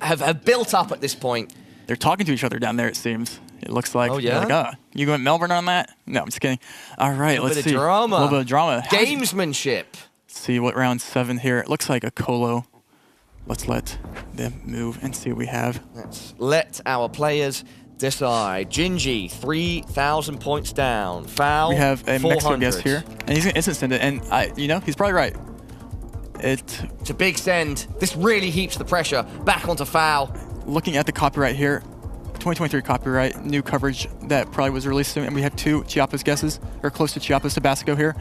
have built up at this point. They're talking to each other down there, it seems. It looks like. Oh, yeah? You going Melbourne on that? No, I'm just kidding. All right, let's see. A little bit of drama. Gamesmanship. Let's see what round 7 here. It looks like a Colo let's let them move and see what we have. Let's let our players decide. Gingy, 3,000 points down. Foul, We have a 400. Mexico guest here, and he's gonna instant send it. And he's probably right. It's a big send. This really heaps the pressure back onto Foul. Looking at the copyright here, 2023 copyright, new coverage that probably was released soon, and we have 2 Chiapas guesses, or close to Chiapas Tabasco here,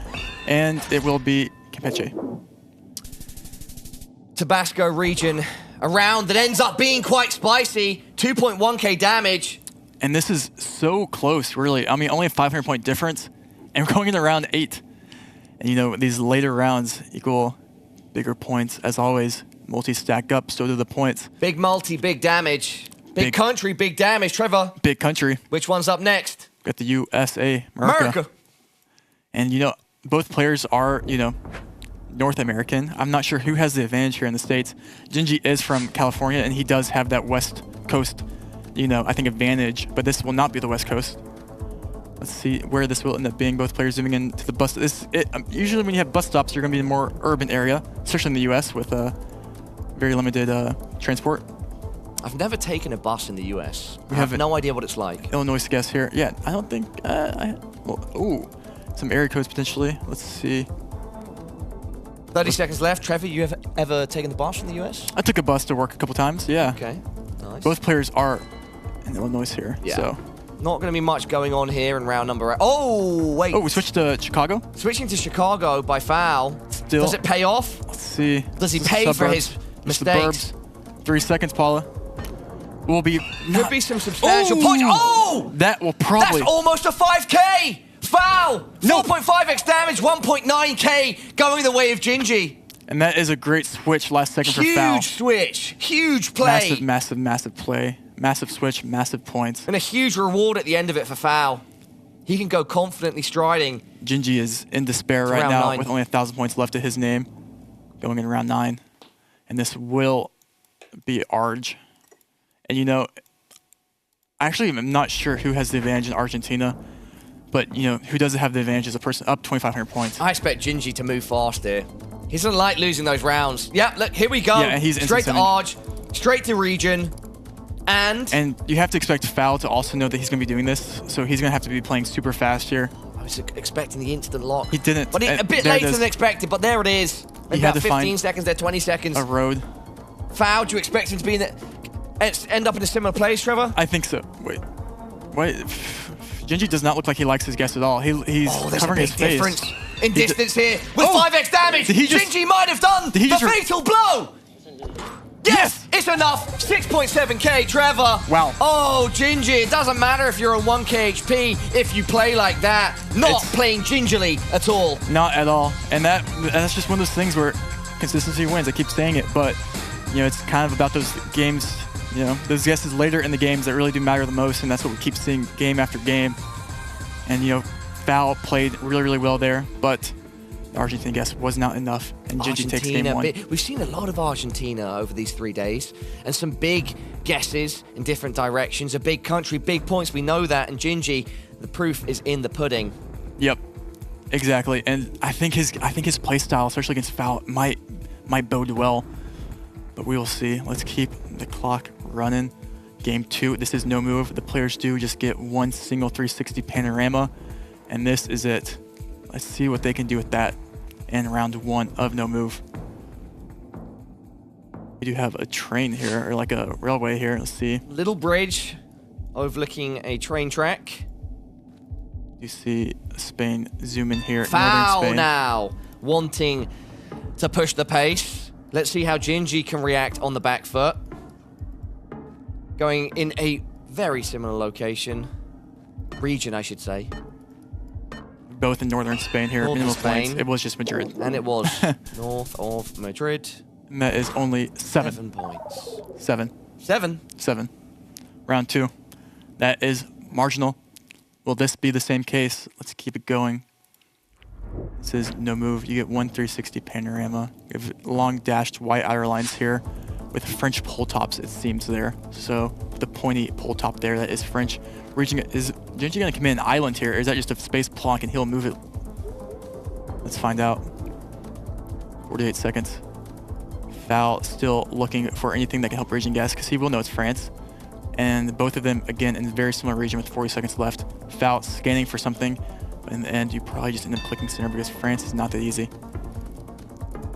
and it will be Campeche. Tabasco region, a round that ends up being quite spicy. 2.1k damage. And this is so close, really. I mean, only a 500-point difference, and we're going into round 8. And these later rounds equal bigger points, as always. Multi stack up, so do the points. Big multi, big damage. Big country, big damage. Trevor. Big country. Which one's up next? Got the USA, America. And both players are, North American. I'm not sure who has the advantage here in the States. Gingy is from California, and he does have that West Coast, I think advantage, but this will not be the West Coast. Let's see where this will end up being. Both players zooming into the bus. Usually when you have bus stops, you're going to be in a more urban area, especially in the US with very limited transport. I've never taken a bus in the US. We I have no idea what it's like. Illinois guest here. Yeah, I don't think... ooh, some area codes potentially. Let's see. 30 seconds left. Trevor, you have ever taken the bus in the US? I took a bus to work a couple times, yeah. Okay, nice. Both players are in Illinois here, Yeah. so... Not going to be much going on here in round number 8. Oh, wait. Oh, we switched to Chicago? Switching to Chicago by Foul. Still. Does it pay off? Let's see. Does he pay for his mistakes? 3 seconds, Paula. Will be... Could be some substantial points. Oh! That will probably... That's almost a 5k! Foul! 4.5x damage, 1.9k going the way of Gingy. And that is a great switch last second for Foul. Huge switch. Huge play. Massive, massive, massive play. Massive switch, massive points. And a huge reward at the end of it for Foul. He can go confidently striding. Gingy is in despair right round now 9. with only 1,000 points left to his name. Going in round 9. And this will be Arge. And actually I'm not sure who has the advantage in Argentina. But who doesn't have the advantage is a person up 2,500 points. I expect Gingy to move fast here. He doesn't like losing those rounds. Yeah, look, here we go. Yeah, and he's straight to instant Arge, straight to region. And you have to expect Foul to also know that he's going to be doing this, so he's going to have to be playing super fast here. I was expecting the instant lock. He didn't. But a bit later than expected, but there it is. Maybe about 15 seconds there, 20 seconds. A road. Foul, do you expect him to be in end up in a similar place, Trevor? I think so. Wait. Gingy does not look like he likes his guess at all. He's covering his face. Difference in distance here with 5x damage. Gingy might have done the fatal blow. Yes, it's enough. 6.7k, Trevor. Wow. Oh, Gingy, it doesn't matter if you're on 1k HP if you play like that. Not playing gingerly at all. Not at all. And that's just one of those things where consistency wins. I keep saying it, but it's kind of about those games, those guesses later in the games that really do matter the most, and that's what we keep seeing game after game. And Foul played really, really well there, but the Argentine guess was not enough, and Gingy takes game 1. We've seen a lot of Argentina over these 3 days, and some big guesses in different directions. A big country, big points. We know that, and Gingy, the proof is in the pudding. Yep, exactly. And I think his play style, especially against Foul, might bode well, but we will see. Let's keep the clock running. Game 2. This is no move. The players do just get one single 360 panorama, and this is it. Let's see what they can do with that in round 1 of no move. We do have a train here, or like a railway here. Let's see. Little bridge overlooking a train track. You see Spain zoom in here. Foul Spain. now, wanting to push the pace. Let's see how Gingy can react on the back foot. Going in a very similar location. Region, I should say. Both in northern Spain here. Northern Spain. Points. It was just Madrid. And it was north of Madrid. And that is only 7. 7 points. 7. 7. Round 2. That is marginal. Will this be the same case? Let's keep it going. This is no move. You get one 360 panorama. You have long dashed white outer lines here with French pole tops, it seems there. So the pointy pole top there, that is French. Is Gingy going to commit an island here, or is that just a space plonk and he'll move it? Let's find out. 48 seconds. Foul still looking for anything that can help Region guess, because he will know it's France. And both of them, again, in a very similar region with 40 seconds left. Foul scanning for something, but in the end, you probably just end up clicking center because France is not that easy.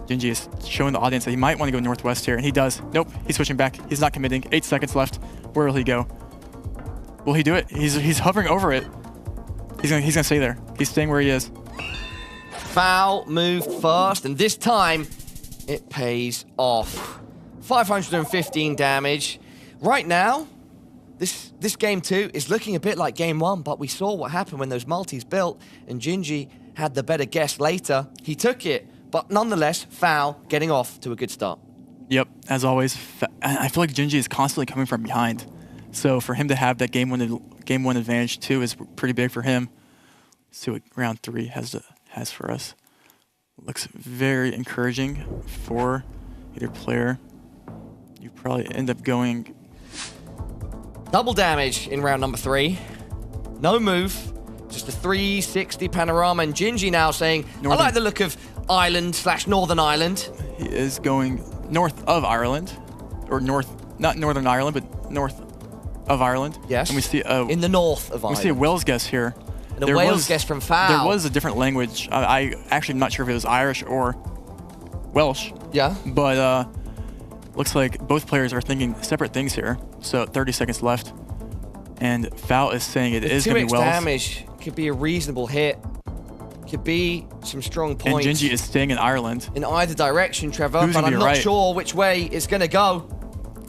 Gingy is showing the audience that he might want to go northwest here, and he does. Nope, he's switching back. He's not committing. 8 seconds left. Where will he go? Will he do it? He's hovering over it. He's gonna stay there. He's staying where he is. Foul moved first, and this time it pays off. 515 damage. Right now, this game 2 is looking a bit like game 1, but we saw what happened when those multis built, and Gingy had the better guess later. He took it, but nonetheless, Foul getting off to a good start. Yep, as always, I feel like Gingy is constantly coming from behind. So for him to have that game one advantage too is pretty big for him. Let's see what round 3 has for us. Looks very encouraging for either player. You probably end up going double damage in round number 3. No move, just a 360 panorama, and Gingy now saying, I like the look of Ireland/Northern Ireland. He is going north of Ireland, or not Northern Ireland, but north of Ireland. Yes. And we see in the north of Ireland. We see a Wales guess here. And a Wales guess from Foul. There was a different language. I actually am not sure if it was Irish or Welsh. Yeah. But looks like both players are thinking separate things here. So 30 seconds left. And Foul is saying it is going to be Welsh. 2x damage could be a reasonable hit. Could be some strong points. And Gingy is staying in Ireland. In either direction, Trevor, Who's but I'm not right? sure which way it's going to go.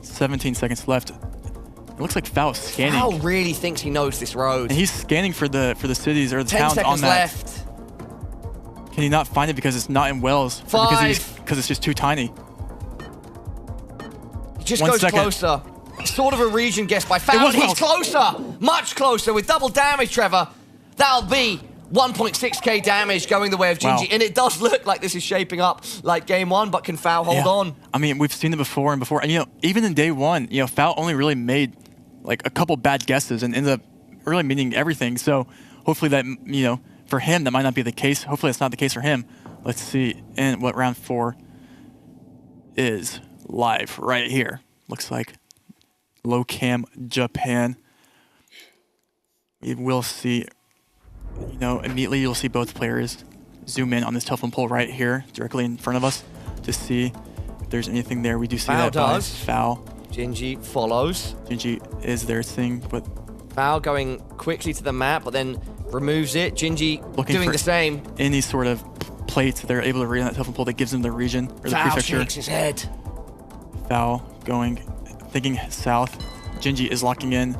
17 seconds left. It looks like Foul is scanning. Foul really thinks he knows this road. And he's scanning for the cities or the 10 towns seconds on that. left. Can he not find it because it's not in Wales? 5. Because it's just too tiny. He just 1 goes second. closer. Sort of a region guess by Foul. He's Welsh. closer. Much closer with double damage, Trevor. That'll be 1.6k damage going the way of Gingy. Wow. And it does look like this is shaping up like game 1, but can Foul hold on? I mean, we've seen it before and before. And, even in day 1, Foul only really made like a couple bad guesses and ended up really meaning everything. So hopefully that, for him, that might not be the case. Hopefully that's not the case for him. Let's see and what round 4 is live right here. Looks like low cam Japan. We will see, immediately you'll see both players zoom in on this telephone pole right here, directly in front of us, to see if there's anything there. We do see Foul that does. Foul. Gingy follows. Gingy is their thing, but Foul going quickly to the map, but then removes it. Gingy looking doing for the same. any sort of plates that they're able to read on that telephone pole that gives them the region or the Foul prefecture. shakes his head. Foul going, thinking south. Gingy is locking in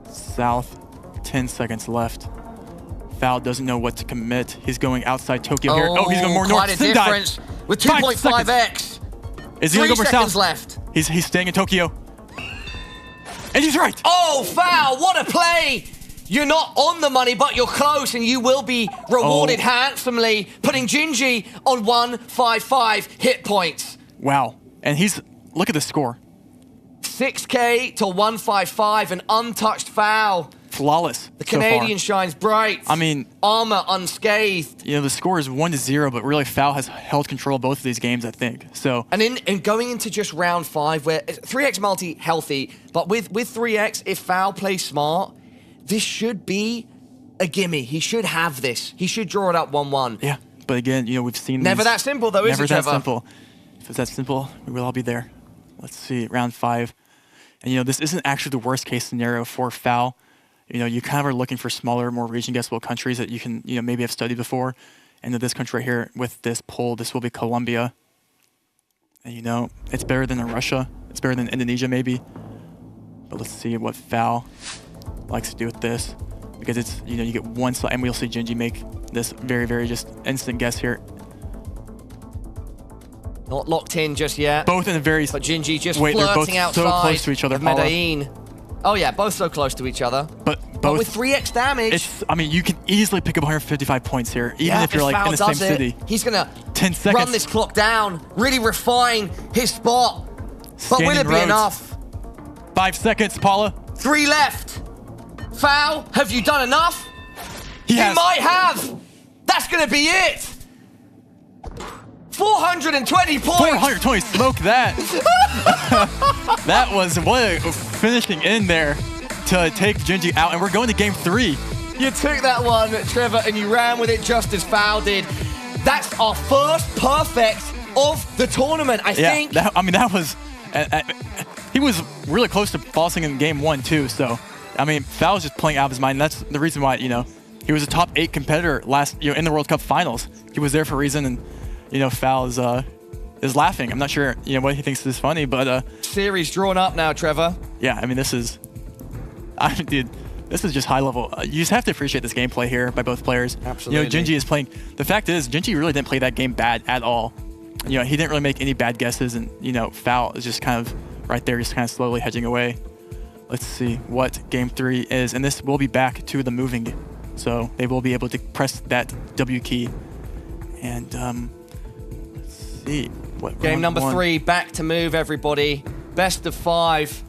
south. 10 seconds left. Foul doesn't know what to commit. He's going outside Tokyo here. Oh, he's going more north. Quite a difference with 2.5x. Is he going to go more 3 south? seconds left. He's staying in Tokyo. And he's right. Oh, Foul, what a play. You're not on the money, but you're close, and you will be rewarded handsomely, putting Gingy on 155 hit points. Wow. And look at the score. 6k to 155, an untouched Foul. Flawless. The Canadian shines bright. I mean, armor unscathed. The score is 1-0, but really Foul has held control of both of these games, I think. So, and going into just round 5, where 3x multi healthy, but with 3x, if Foul plays smart, this should be a gimme. He should have this. He should draw it up 1-1. Yeah, but again, we've seen never that simple though, is it, Trevor? Never that simple. If it's that simple, we will all be there. Let's see, round 5. And this isn't actually the worst case scenario for Foul. You kind of are looking for smaller, more region guessable countries that you can, maybe have studied before. And this country right here with this poll, this will be Colombia. And it's better than Russia. It's better than Indonesia maybe. But let's see what Foul likes to do with this. Because it's, you get one slot, and we'll see Gingy make this very, very just instant guess here. Not locked in just yet. Both in a very... But Gingy just they're both flirting outside so close to each other, of Medellin. Oh yeah, both so close to each other. But with 3x damage... you can easily pick up 155 points here, even if you're in the same city. He's going to 10 seconds. Run this clock down, really refine his spot. But will it be enough? 5 seconds, Paula. 3 left. Foul, have you done enough? He might have. That's going to be it. 420 points! 420, smoke that. That was what a finishing in there to take Gingy out, and we're going to game 3. You took that one, Trevor, and you ran with it just as Foul did. That's our first perfect of the tournament, I think. That was... he was really close to falsing in game 1, too, so... I mean, Foul was just playing out of his mind. That's the reason why, you know, he was a top 8 competitor in the World Cup Finals. He was there for a reason, and, you know, Foul is laughing. I'm not sure, you know, what he thinks is funny, but... Series drawn up now, Trevor. Yeah, I mean, this is... dude, this is just high level. You just have to appreciate this gameplay here by both players. Absolutely. You know, Gingy is playing... The fact is, Gingy really didn't play that game bad at all. You know, he didn't really make any bad guesses, and, you know, Foul is just kind of right there, just kind of slowly hedging away. Let's see what game 3 is, and this will be back to the moving. So they will be able to press that W key. And let's see what game number 3, back to move, everybody. Best of 5.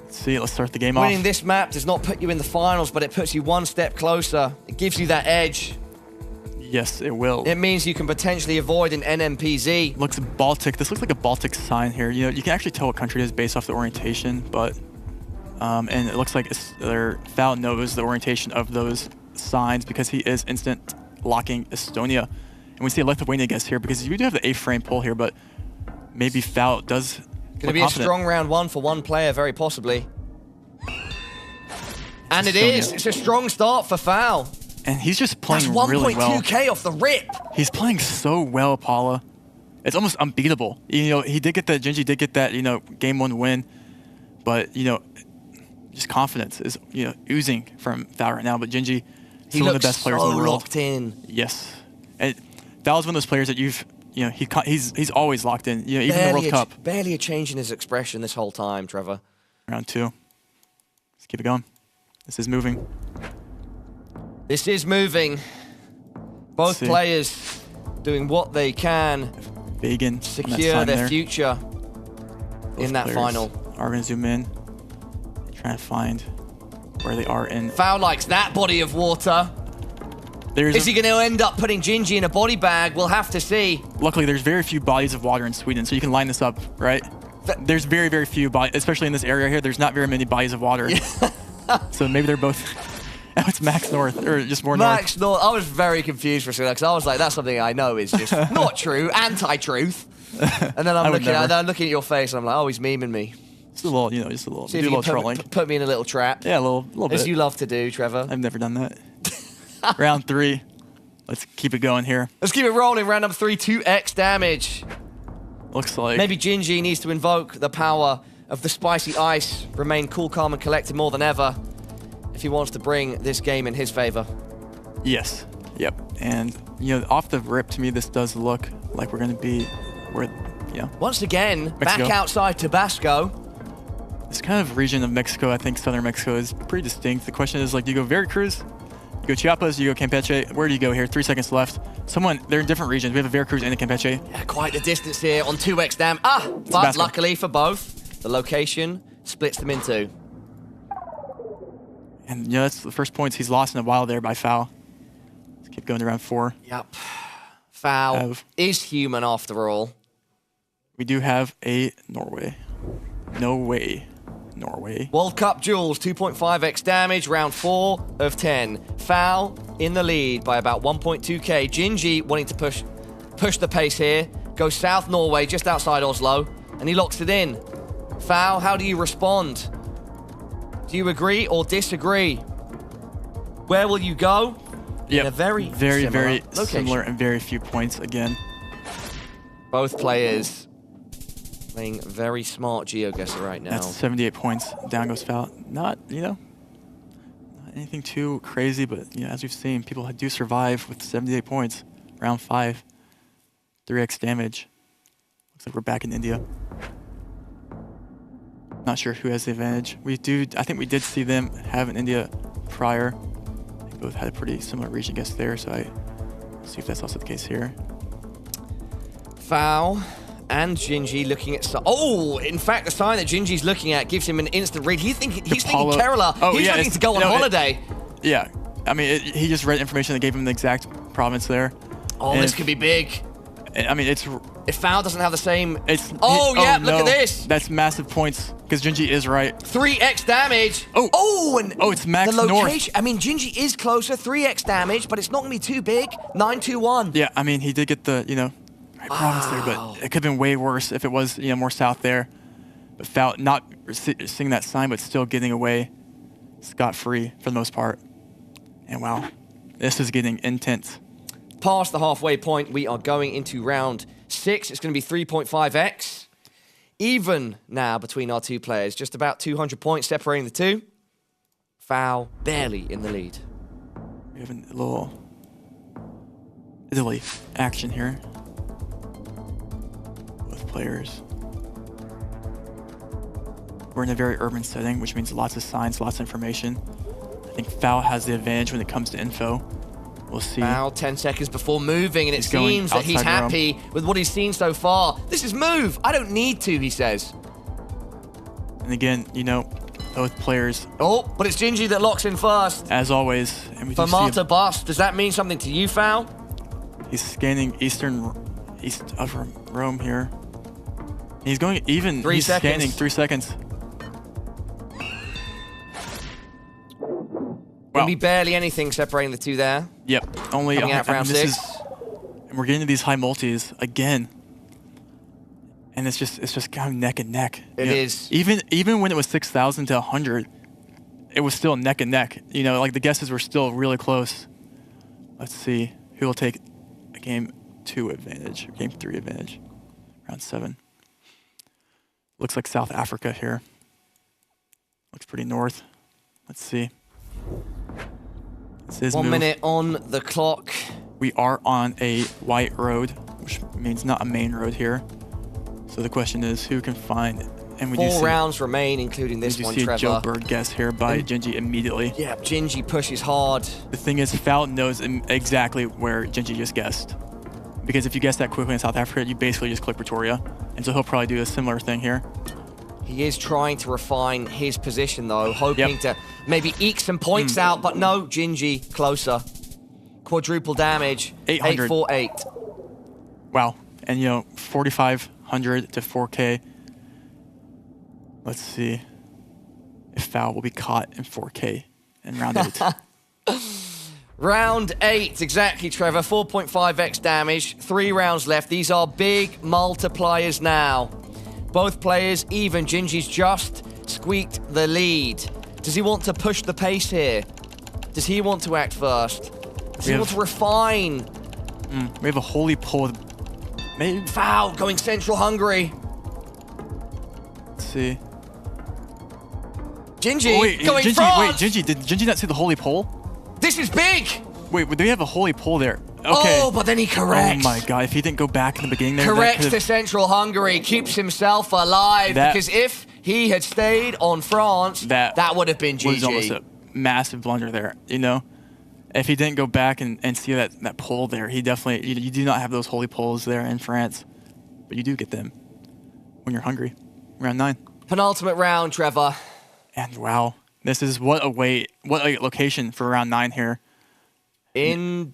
Let's see, let's start the game off. Winning this map does not put you in the finals, but it puts you one step closer. It gives you that edge. Yes, it will. It means you can potentially avoid an NMPZ. Looks Baltic. This looks like a Baltic sign here. You know, you can actually tell what country it is based off the orientation, but and it looks like Foul knows the orientation of those signs because he is instant locking Estonia. And we see a Lithuania guess here because you do have the A-frame pull here, but maybe Foul does. Going to be a strong round 1 for one player, very possibly. And it is. It's a strong start for Foul. And he's just playing That's really well. 1.2K off the rip. He's playing so well, Paula. It's almost unbeatable. You know, Gingy did get that, you know, game 1 win, but, you know, just confidence is, you know, oozing from Foul right now. But Gingy, he's one of the best players in the world. Locked in. Yes. And Foul's one of those players that you've, you know, he's always locked in. You know, even the World Cup. Barely a change in his expression this whole time, Trevor. Round 2. Let's keep it going. This is moving. This is moving. Both players doing what they can. Vegan secure their future in that final. Are going to zoom in. Trying to find where they are in. Foul likes that body of water. Is he going to end up putting Gingy in a body bag? We'll have to see. Luckily, there's very few bodies of water in Sweden, so you can line this up, right? There's very, very few bodies, especially in this area here. There's not very many bodies of water. So maybe they're both... Oh, it's Max North, or just more North. Max North. I was very confused for a second because I was like, that's something I know is just not true, anti-truth. And then I'm looking at your face and I'm like, oh, he's memeing me. Just a little, you know, just a little, do a little trolling. Put me in a little trap. Yeah, a little bit. As you love to do, Trevor. I've never done that. Round 3. Let's keep it going here. Let's keep it rolling. Round number 3, 2x damage. Looks like. Maybe Gingy needs to invoke the power of the spicy ice, remain cool, calm, and collected more than ever if he wants to bring this game in his favor. Yes. Yep. And, you know, off the rip, to me, this does look like we're going to be where, you know. Once again, Mexico. Back outside Tabasco. This kind of region of Mexico, I think southern Mexico, is pretty distinct. The question is, like, do you go Veracruz? You go Chiapas? You go Campeche? Where do you go here? 3 seconds left. They're in different regions. We have a Veracruz and a Campeche. Yeah, quite the distance here on 2x dam. But Tabasco. Luckily for both, the location splits them in 2. And, you know, that's the first points he's lost in a while there by Foul. Let's keep going to round 4. Yep. Foul is human after all. We do have a Norway. No way. Norway. World Cup duels, 2.5x damage, round 4 of 10. Foul in the lead by about 1.2k. Gingy wanting to push the pace here. Goes South Norway, just outside Oslo, and he locks it in. Foul, how do you respond? Do you agree or disagree? Where will you go? Yep. In a very similar and very few points again. Both players playing very smart GeoGuessr right now. That's 78 points. Down goes Foul. Not, you know, not anything too crazy, but, you know, as we've seen, people do survive with 78 points. Round 5, 3x damage. Looks like we're back in India. Not sure who has the advantage. I think we did see them have in India prior. They both had a pretty similar region guess there, so I'll see if that's also the case here. Foul and Gingy looking at... in fact, the sign that Gingy's looking at gives him an instant read. He's thinking Kerala. He's looking to go on holiday. Yeah. I mean, he just read information that gave him the exact province there. Oh, this could be big. I mean, it's... If Foul doesn't have the same... Oh, yeah, no. look at this. That's massive points, because Gingy is right. 3x damage. And it's max the north. location. I mean, Gingy is closer, 3x damage, but it's not going to be too big. 9-2-1. Yeah, I mean, he did get the, right province there, but it could have been way worse if it was, more south there. But Foul, not seeing that sign, but still getting away scot-free for the most part. And wow, this is getting intense. Past the halfway point, we are going into round 6. It's going to be 3.5x. Even now between our two players. Just about 200 points separating the two. Foul barely in the lead. We have a little Italy action here. Both players. We're in a very urban setting, which means lots of signs, lots of information. I think Foul has the advantage when it comes to info. We'll see. Foul 10 seconds before moving, and it seems that he's outside happy with what he's seen so far. This is move. I don't need to, he says. And again, both players. Oh, but it's Gingy that locks in first. As always. And we do see Famata bust. Does that mean something to you, Foul? He's scanning east of Rome here. He's going even. 3 he's seconds. Scanning 3 seconds. Wow. Be barely anything separating the two there. Yep. Only coming out for round 6. And we're getting to these high multis again. And it's just kind of neck and neck. It is. Even when it was 6,000 to 100, it was still neck and neck. Like the guesses were still really close. Let's see who will take a game 2 advantage, or game 3 advantage. Round 7. Looks like South Africa here. Looks pretty north. Let's see. 1 minute on the clock. We are on a white road, which means not a main road here. So the question is, who can find? And we 4 rounds remain, including this one, Trevor. Joe Bird guess here by Gingy immediately. Yeah, Gingy pushes hard. The thing is, Foul knows exactly where Gingy just guessed. Because if you guess that quickly in South Africa, you basically just click Pretoria. And so he'll probably do a similar thing here. He is trying to refine his position, though, hoping to maybe eke some points out, but no, Gingy closer. Quadruple damage, 848. Wow, and 4,500 to 4K. Let's see if Foul will be caught in 4K in round 8. Round 8, exactly, Trevor. 4.5x damage, 3 rounds left. These are big multipliers now. Both players even. Gingy's just squeaked the lead. Does he want to push the pace here? Does he want to act first? Does he want to refine? We have a holy pole. Maybe Foul going Central Hungary. Let's see. Gingy going France. Wait, Gingy, did Gingy not see the holy pole? This is big. Wait, do we have a holy pole there? Okay. Oh, but then he corrects. Oh my god, if he didn't go back in the beginning there. Corrects to Central Hungary, keeps himself alive, because if he had stayed on France, that would have been GG. Was almost a massive blunder there, If he didn't go back and see that pole there, he definitely, you do not have those holy poles there in France, but you do get them when you're hungry. Round 9. Penultimate round, Trevor. And wow, this is what a location for round 9 here. Indonesia.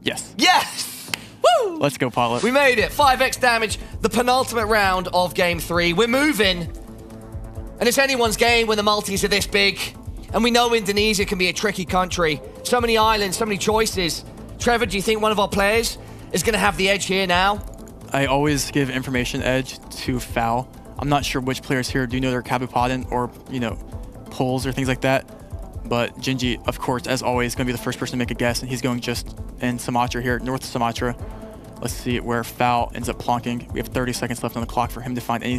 Yes. Yes! Woo! Let's go, Pilot. We made it. 5x damage. The penultimate round of game 3. We're moving. And it's anyone's game when the multis are this big. And we know Indonesia can be a tricky country. So many islands, so many choices. Trevor, do you think one of our players is going to have the edge here now? I always give information edge to Foul. I'm not sure which players here do know their Kabupaten or, polls or things like that. But Gingy, of course, as always, is going to be the first person to make a guess, and he's going just in Sumatra here, North Sumatra. Let's see where Foul ends up plonking. We have 30 seconds left on the clock for him to find any.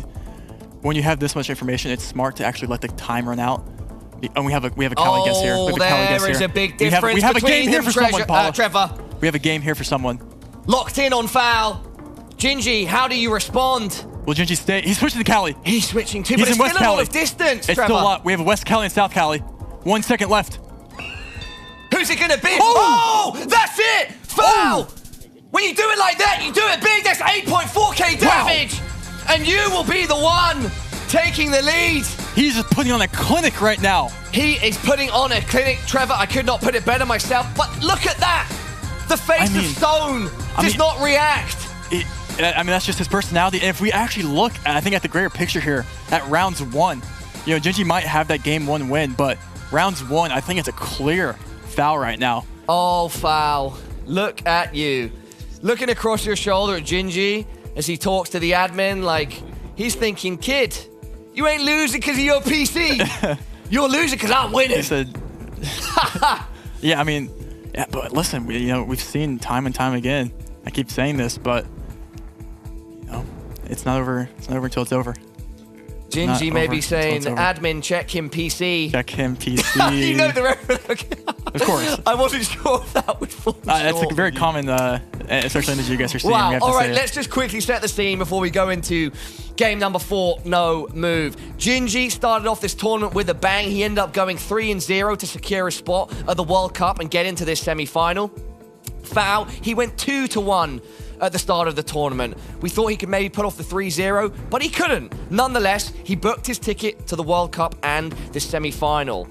When you have this much information, it's smart to actually let the time run out. And we have a Cali guess here. There is a big difference. We have a game here for someone, Paula. Trevor. We have a game here for someone. Locked in on Foul. Gingy, how do you respond? Will Gingy stay? He's switching to Cali. He's switching too, but it's still a lot of distance, It's Trevor. still a lot. We have a West Cali and South Cali. 1 second left. Who's it going to be? Oh, that's it! Foul! When you do it like that, you do it big. That's 8.4k damage. Wow. And you will be the one taking the lead. He's just putting on a clinic right now. He is putting on a clinic. Trevor, I could not put it better myself, but look at that. The face of stone does not react. I mean, that's just his personality. And if we actually look, I think, at the greater picture here, at rounds 1, you know, Gingy might have that game 1 win, but rounds 1, I think it's a clear foul right now. Oh, foul. Look at you. Looking across your shoulder at Gingy as he talks to the admin like he's thinking, kid, you ain't losing because of your PC. You're losing because I'm winning. He said, yeah, I mean, yeah, but listen, we've seen time and time again. I keep saying this, but you know, it's not over. It's not over until it's over. Gingy may be saying, admin, check him PC. Check him PC. You know the reference. Of course. I wasn't sure if that would fall That's a very common, especially in the GeoGuessr scene. Wow, all right, let's just quickly set the scene before we go into game number 4, no move. Gingy started off this tournament with a bang. He ended up going 3-0 to secure a spot at the World Cup and get into this semi-final. Foul, he went 2-1 at the start of the tournament. We thought he could maybe put off the 3-0, but he couldn't. Nonetheless, he booked his ticket to the World Cup and the semi-final.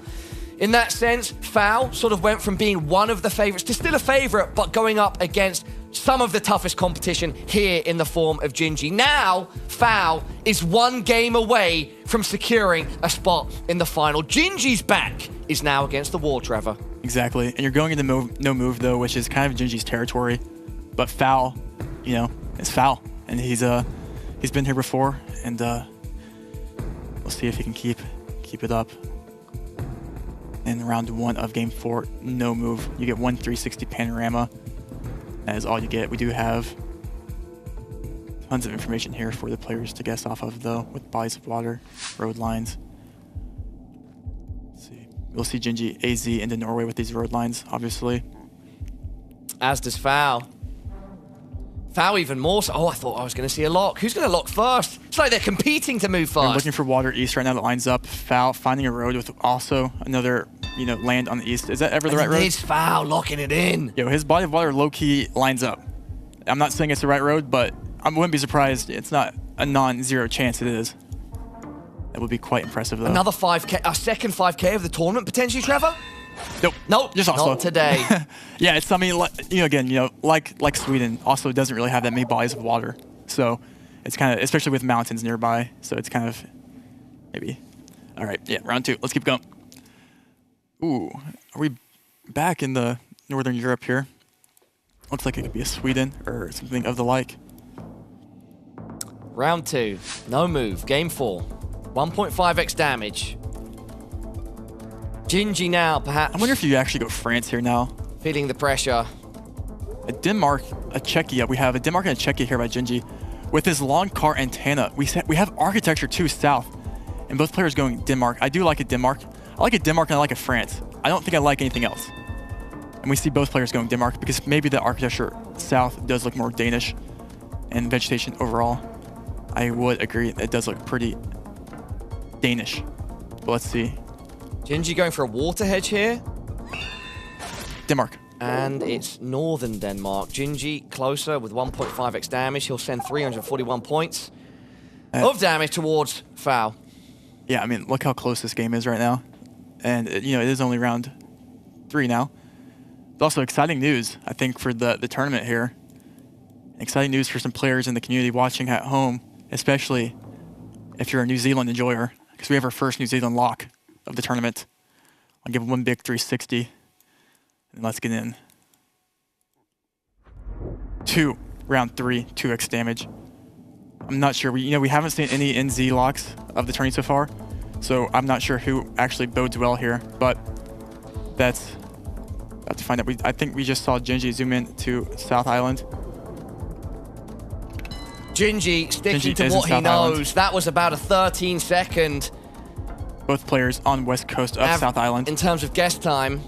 In that sense, Foul sort of went from being one of the favorites to still a favorite, but going up against some of the toughest competition here in the form of Gingy. Now, Foul is 1 game away from securing a spot in the final. Gingy's back is now against the wall, Trevor. Exactly, and you're going into no move, though, which is kind of Gingy's territory. But Foul, you know, it's Foul, and he's been here before, and we'll see if he can keep it up. In round 1 of game 4, no move. You get 1 360 panorama. That is all you get. We do have tons of information here for the players to guess off of, though, with bodies of water, road lines. Let's see. We'll see Gingy AZ into Norway with these road lines, obviously. As does Foul. Foul even more so. Oh, I thought I was going to see a lock. Who's going to lock first? It's like they're competing to move first. We're looking for water east right now that lines up. Foul finding a road with also another, you know, land on the east. Is that ever the right road? It's Foul locking it in. Yo, his body of water low-key lines up. I'm not saying it's the right road, but I wouldn't be surprised. It's not a non-zero chance it is. That would be quite impressive, though. Another 5K, a second 5K of the tournament, potentially, Trevor? Nope. Nope, just also. Not today. Yeah, it's, I mean, like Sweden, also doesn't really have that many bodies of water. So it's kind of, especially with mountains nearby, so it's kind of, maybe. All right, yeah, round 2. Let's keep going. Ooh, are we back in the Northern Europe here? Looks like it could be a Sweden or something of the like. Round 2, no move, game 4. 1.5x damage. Gingy now, perhaps. I wonder if you actually go France here now. Feeling the pressure. A Denmark, a Czechia. We have a Denmark and a Czechia here by Gingy. With his long car antenna, we have architecture too south. And both players going Denmark. I do like a Denmark. I like a Denmark and I like a France. I don't think I like anything else. And we see both players going Denmark because maybe the architecture south does look more Danish. And vegetation overall, I would agree it does look pretty Danish. But let's see. Gingy going for a water hedge here. Denmark. And it's northern Denmark. Gingy closer with 1.5x damage. He'll send 341 points of damage towards Foul. Yeah, I mean, look how close this game is right now. And, you know, it is only round 3 now. It's also exciting news, I think, for the tournament here. Exciting news for some players in the community watching at home, especially if you're a New Zealand enjoyer, because we have our first New Zealand lock of the tournament. I'll give 1 big 360, and let's get in. 2, round 3, 2x damage. I'm not sure. We haven't seen any NZ locks of the tourney so far, so I'm not sure who actually bodes well here. But that's about to find out. I think we just saw Gingy zoom in to South Island. Gingy sticking to what he knows. That was about a 13-second. Both players on west coast of South Island. In terms of guess time,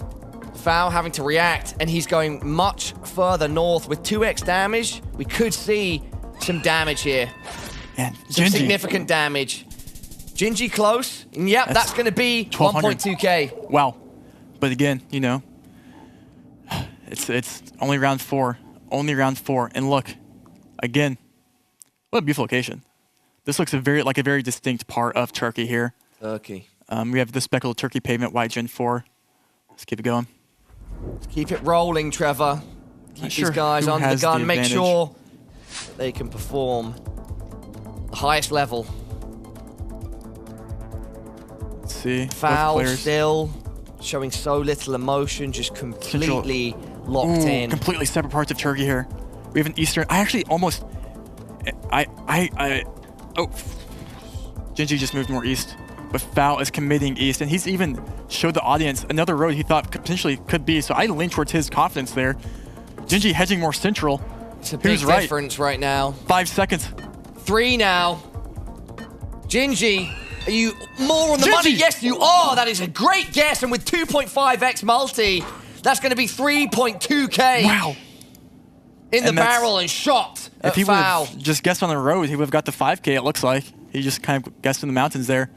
Foul having to react, and he's going much further north with 2x damage. We could see some damage here. And some significant damage. Gingy close. And yep, that's going to be 1.2k. Wow. But again, you know, it's only round 4. Only round 4. And look, again, what a beautiful location. This looks like a very distinct part of Turkey here. Turkey. We have the speckled Turkey pavement, white Gen 4. Let's keep it going. Let's keep it rolling, Trevor. Keep sure these guys who under the has the gun. Make advantage. sure that they can perform the highest level. Let's see. Foul still, showing so little emotion, just completely locked in. Completely separate parts of Turkey here. We have an Eastern. I actually almost. Oh. Gingy just moved more east, but Foul is committing east, and he's even showed the audience another road he thought potentially could be. So I lean towards his confidence there. Gingy hedging more central. It's a big difference right now. 5 seconds. 3 now. Gingy, are you more on the money? Yes, you are. That is a great guess, and with 2.5x multi, that's going to be 3.2k. Wow. In the barrel and shot If at he would Foul. have just guessed on the road, he would have got the 5K, it looks like. He just kind of guessed in the mountains there.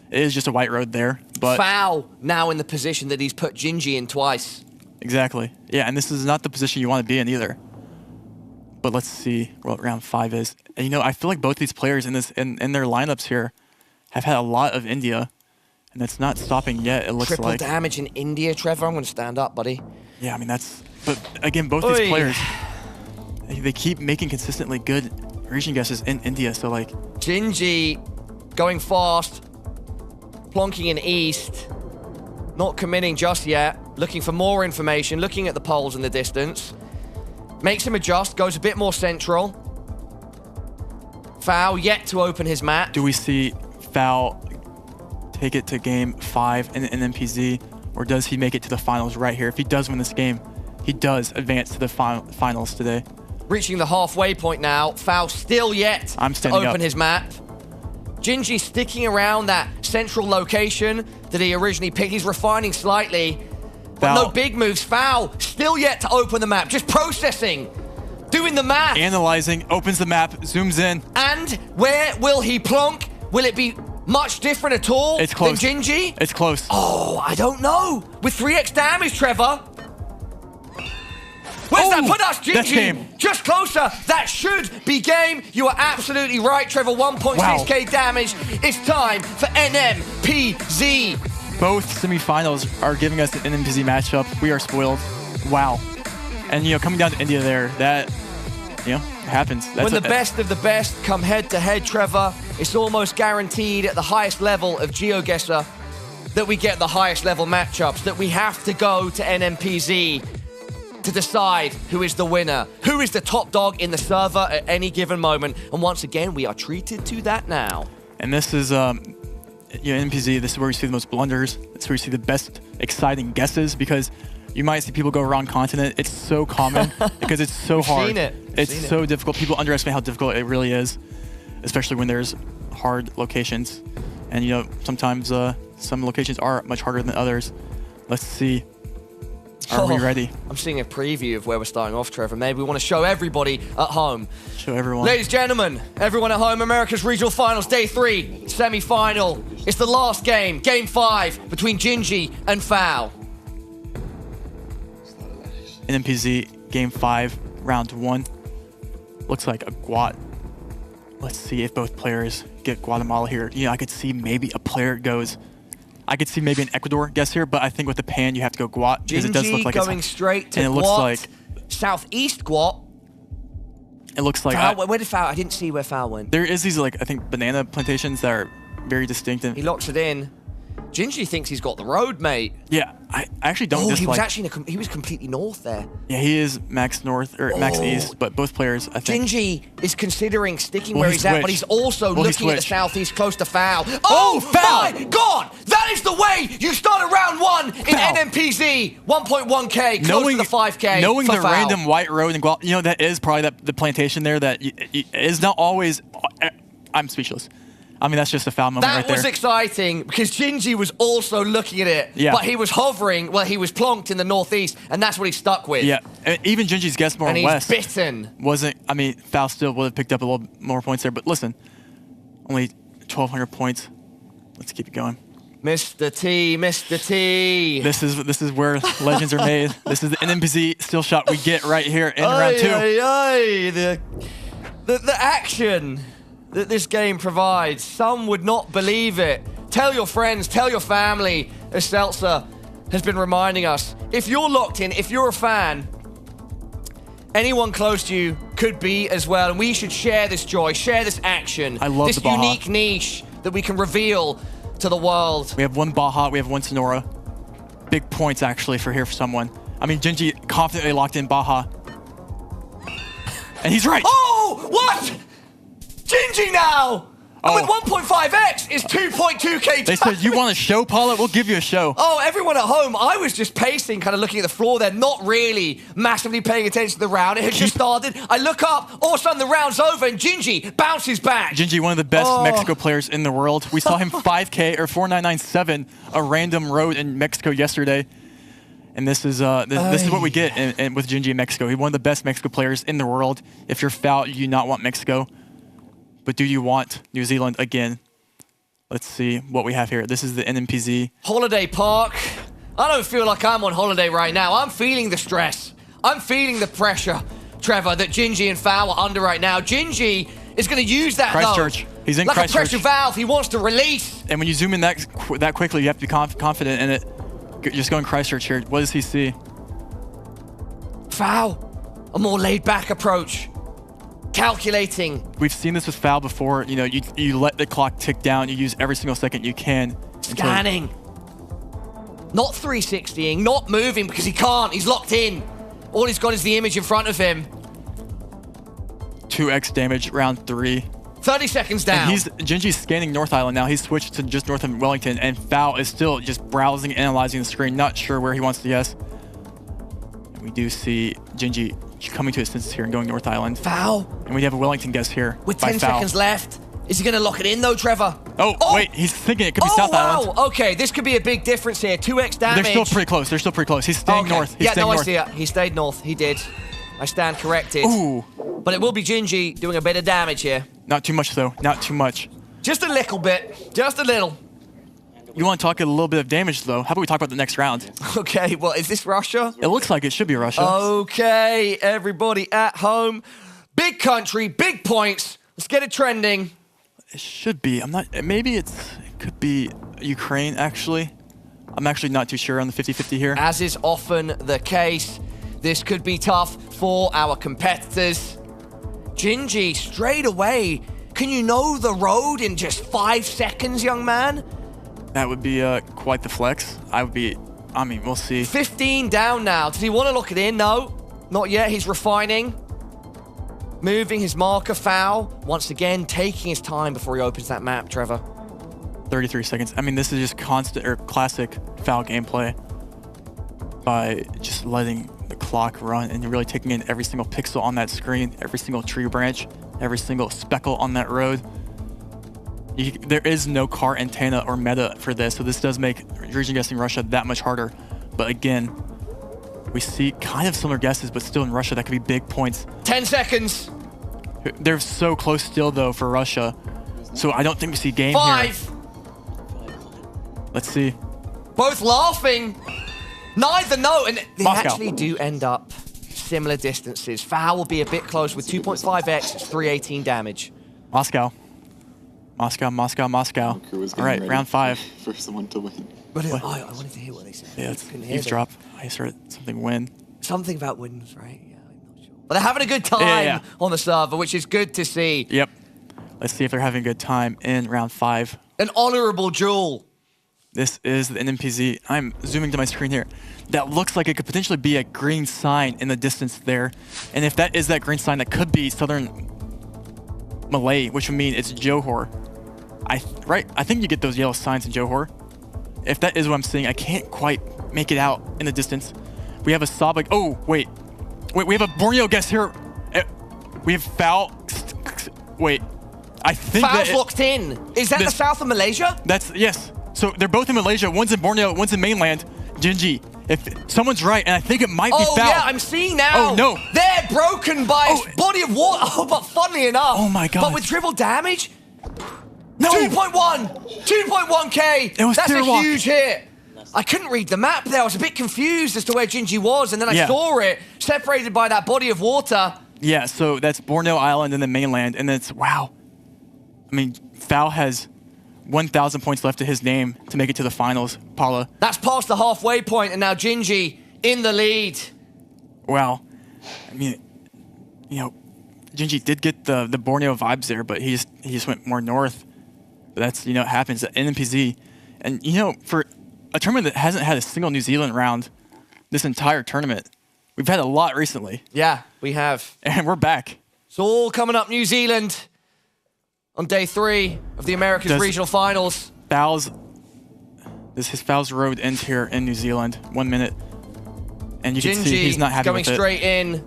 It is just a white road there, but... Foul now in the position that he's put Gingy in twice. Exactly. Yeah, and this is not the position you want to be in either. But let's see what round 5 is. And, you know, I feel like both these players in their lineups here have had a lot of India, and it's not stopping yet, it looks Triple like. damage in India, Trevor. I'm going to stand up, buddy. Yeah, I mean, that's... But, again, both these players, they keep making consistently good region guesses in India, so, like... Gingy going fast, plonking in east, not committing just yet, looking for more information, looking at the poles in the distance. Makes him adjust, goes a bit more central. Foul yet to open his map. Do we see Foul take it to game 5 in NMPZ, or does he make it to the finals right here? If he does win this game, he does advance to the finals today. Reaching the halfway point now. Foul still yet to open his map. Gingy sticking around that central location that he originally picked. He's refining slightly, but no big moves. Foul still yet to open the map. Just processing, doing the math. Analyzing, opens the map, zooms in. And where will he plonk? Will it be much different at all It's close. than Gingy? It's close. Oh, I don't know. With 3x damage, Trevor. Where's that put us, that's Gingy? game. Just closer. That should be game. You are absolutely right, Trevor. 1.6k damage. It's time for NMPZ. Both semifinals are giving us an NMPZ matchup. We are spoiled. Wow. And, you know, coming down to India there, that, you know, happens. That's When the best of the best come head-to-head, Trevor, it's almost guaranteed at the highest level of GeoGuessr that we get the highest level matchups, that we have to go to NMPZ to decide who is the winner, who is the top dog in the server at any given moment. And once again, we are treated to that now. And this is, you know, NMPZ, this is where you see the most blunders. It's where you see the best exciting guesses, because you might see people go around continent. It's so common because it's so hard. Seen it. It's so difficult. People underestimate how difficult it really is, especially when there's hard locations. And, you know, sometimes some locations are much harder than others. Let's see. Are we ready? I'm seeing a preview of where we're starting off, Trevor. Maybe we want to show everybody at home. Show everyone. Ladies and gentlemen, everyone at home, America's Regional Finals, Day 3, Semi-Final. It's the last game, Game 5, between Gingy and Foul. NMPZ, Game 5, Round 1. Looks like a Guat. Let's see if both players get Guatemala here. You know, I could see maybe a player goes... I could see maybe an Ecuador guess here, but I think with the pan, you have to go Guat, because it does look like going it's... straight to and it looks Guat, like... Southeast Guat. It looks like... Foul, where did Foul? I didn't see where Foul went. There is these, like, I think, banana plantations that are very distinct. And he locks it in. Gingy thinks he's got the road, mate. Yeah, I actually don't dislike... he was actually he was completely north there. Yeah, he is max north, or max east, but both players, I think... Gingy is considering sticking where he's at, but he's also looking at the southeast close to Foul. Oh, Foul! My God! That is the way you start a round 1 in NMPZ. 1.1k, close to the 5k. Knowing for the Foul. random white road, and you know, that is probably the plantation there that is not always... I'm speechless. I mean, that's just a Foul moment right there. That was exciting, because Gingy was also looking at it, yeah. but he was hovering, well, he was plonked in the northeast, and that's what he stuck with. Yeah, even Gingy's guess more west. And he's bitten. Wasn't, I mean, Foul still would have picked up a little more points there, but listen, only 1,200 points. Let's keep it going. Mr. T, Mr. T. This is where legends are made. This is the NMPZ still shot we get right here in round 2. The action that this game provides. Some would not believe it. Tell your friends, tell your family, as Seltzer has been reminding us. If you're locked in, if you're a fan, anyone close to you could be as well, and we should share this joy, share this action. I love this the Baja. unique niche that we can reveal to the world. We have one Baja, we have one Sonora. Big points, actually, for someone. I mean, Gingy confidently locked in Baja. And he's right. Oh, what? Gingy now! And with 1.5x, it's 2.2k. They said, you want a show, Paula? We'll give you a show. Oh, everyone at home, I was just pacing, kind of looking at the floor there, not really massively paying attention to the round. It had just started. I look up, all of a sudden the round's over, and Gingy bounces back. Gingy, one of the best Mexico players in the world. We saw him 5K or 4997, a random road in Mexico yesterday. And this is what we get with Gingy in Mexico. He's one of the best Mexico players in the world. If you're foul, you do not want Mexico. But do you want New Zealand again? Let's see what we have here. This is the NMPZ. Holiday Park. I don't feel like I'm on holiday right now. I'm feeling the stress. I'm feeling the pressure, Trevor, that Gingy and Foul are under right now. Gingy is going to use that, Christchurch. He's in like Christchurch. a pressure valve. He wants to release. And when you zoom in that quickly, you have to be confident in it. Just going Christchurch here. What does he see? Foul. A more laid-back approach. Calculating. We've seen this with Foul before. You know, you let the clock tick down. You use every single second you can. Scanning. Not 360ing, not moving because he can't. He's locked in. All he's got is the image in front of him. 2x damage, round 3. 30 seconds down. And Gingy's scanning North Island now. He's switched to just north of Wellington, and Foul is still just browsing, analyzing the screen, not sure where he wants to guess. And we do see Gingy coming to his senses here and going North Island. Foul. And we have a Wellington guess here. With 10 seconds left. Is he going to lock it in though, Trevor? Oh, wait, he's thinking it could be South Island. Okay, this could be a big difference here. 2x damage. They're still pretty close. They're still pretty close. He's staying north. He's staying north. I see it. He stayed north. He did. I stand corrected. Ooh. But it will be Gingy doing a bit of damage here. Not too much, though. Not too much. Just a little bit. Just a little. You want to talk a little bit of damage, though? How about we talk about the next round? Okay, well, is this Russia? It looks like it should be Russia. Okay, everybody at home. Big country, big points. Let's get it trending. It should be. I'm not. Maybe it could be Ukraine, actually. I'm actually not too sure on the 50-50 here. As is often the case, this could be tough for our competitors. Gingy, straight away. Can you know the road in just 5 seconds, young man? That would be quite the flex. I mean, we'll see. 15 down now. Does he want to lock it in? No, not yet. He's refining. Moving his marker. Foul. Once again, taking his time before he opens that map, Trevor. 33 seconds. I mean, this is just constant or classic Foul gameplay by just letting the clock run and really taking in every single pixel on that screen, every single tree branch, every single speckle on that road. There is no car antenna or meta for this, so this does make region guessing Russia that much harder. But again, we see kind of similar guesses, but still in Russia, that could be big points. 10 seconds. They're so close still, though, for Russia. So I don't think we see game 5. here. Let's see. Both laughing. Neither know, and they Moscow. actually do end up similar distances. Foul will be a bit close with 2.5x. It's 318 damage. Moscow. Moscow, Moscow, Moscow. All right, round 5. For someone to win. But I wanted to hear what they said. Yeah, it's eavesdrop. I heard something win. Something about wins, right? Yeah, I'm not sure. But they're having a good time on the server, which is good to see. Yep. Let's see if they're having a good time in round 5. An honorable duel. This is the NMPZ. I'm zooming to my screen here. That looks like it could potentially be a green sign in the distance there. And if that is that green sign, that could be Southern Malay, which would mean it's Johor. I think you get those yellow signs in Johor. If that is what I'm seeing, I can't quite make it out in the distance. We have a Sabah. Oh, wait, we have a Borneo guess here. We have Foul. Wait, I think Foul's locked in. Is that the south of Malaysia? Yes. So they're both in Malaysia. One's in Borneo, one's in mainland. Gingy. If someone's right, and I think it might be Foul. Oh, yeah, I'm seeing now. Oh, no. They're broken by a body of water. Oh, but funnily enough. Oh, my God. But with triple damage? No. 2.1K. It was That's a Tirawak. huge hit. I couldn't read the map there. I was a bit confused as to where Gingy was, and then I saw it separated by that body of water. Yeah, so that's Borneo Island and then mainland, and it's, wow. I mean, Foul has 1,000 points left to his name to make it to the finals, Paula. That's past the halfway point, and now Gingy in the lead. Wow. I mean, you know, Gingy did get the Borneo vibes there, but he just went more north. But that's, you know, it happens at NMPZ. And, you know, for a tournament that hasn't had a single New Zealand round this entire tournament, we've had a lot recently. Yeah, we have. And we're back. It's all coming up New Zealand on day 3 of the Americas Regional Finals. Fouls. His Fouls road ends here in New Zealand. 1 minute. And you can see he's not happy going with it. straight in.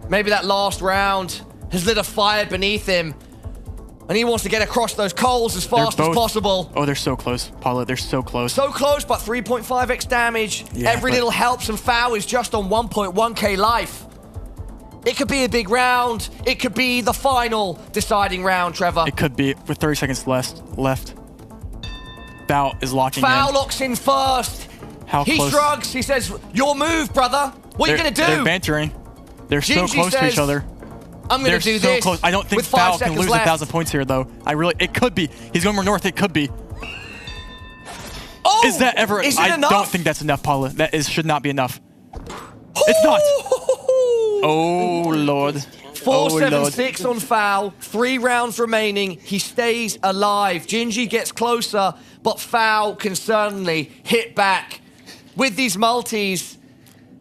Maybe that last round has lit a fire beneath him. And he wants to get across those coals as fast as possible. Oh, they're so close, Paula. They're so close. So close, but 3.5x damage. Yeah, Every little helps, and Foul is just on 1.1k life. It could be a big round. It could be the final deciding round, Trevor. It could be with 30 seconds left. Foul is locking in. Foul locks in first. He close? shrugs. He says, "Your move, brother. What are you going to do?" They're bantering. They're so Gingy close to each says, other. I'm going to do so this. Close. I don't think with 5 Foul can seconds lose left. 1,000 points here, though. It could be. He's going more north. It could be. Oh, is that ever? Is it I enough? don't think that's enough, Paula. Should not be enough. It's not. Oh, Lord. 4-7-6 on Foul. 3 rounds remaining. He stays alive. Gingy gets closer, but Foul can certainly hit back. With these multis,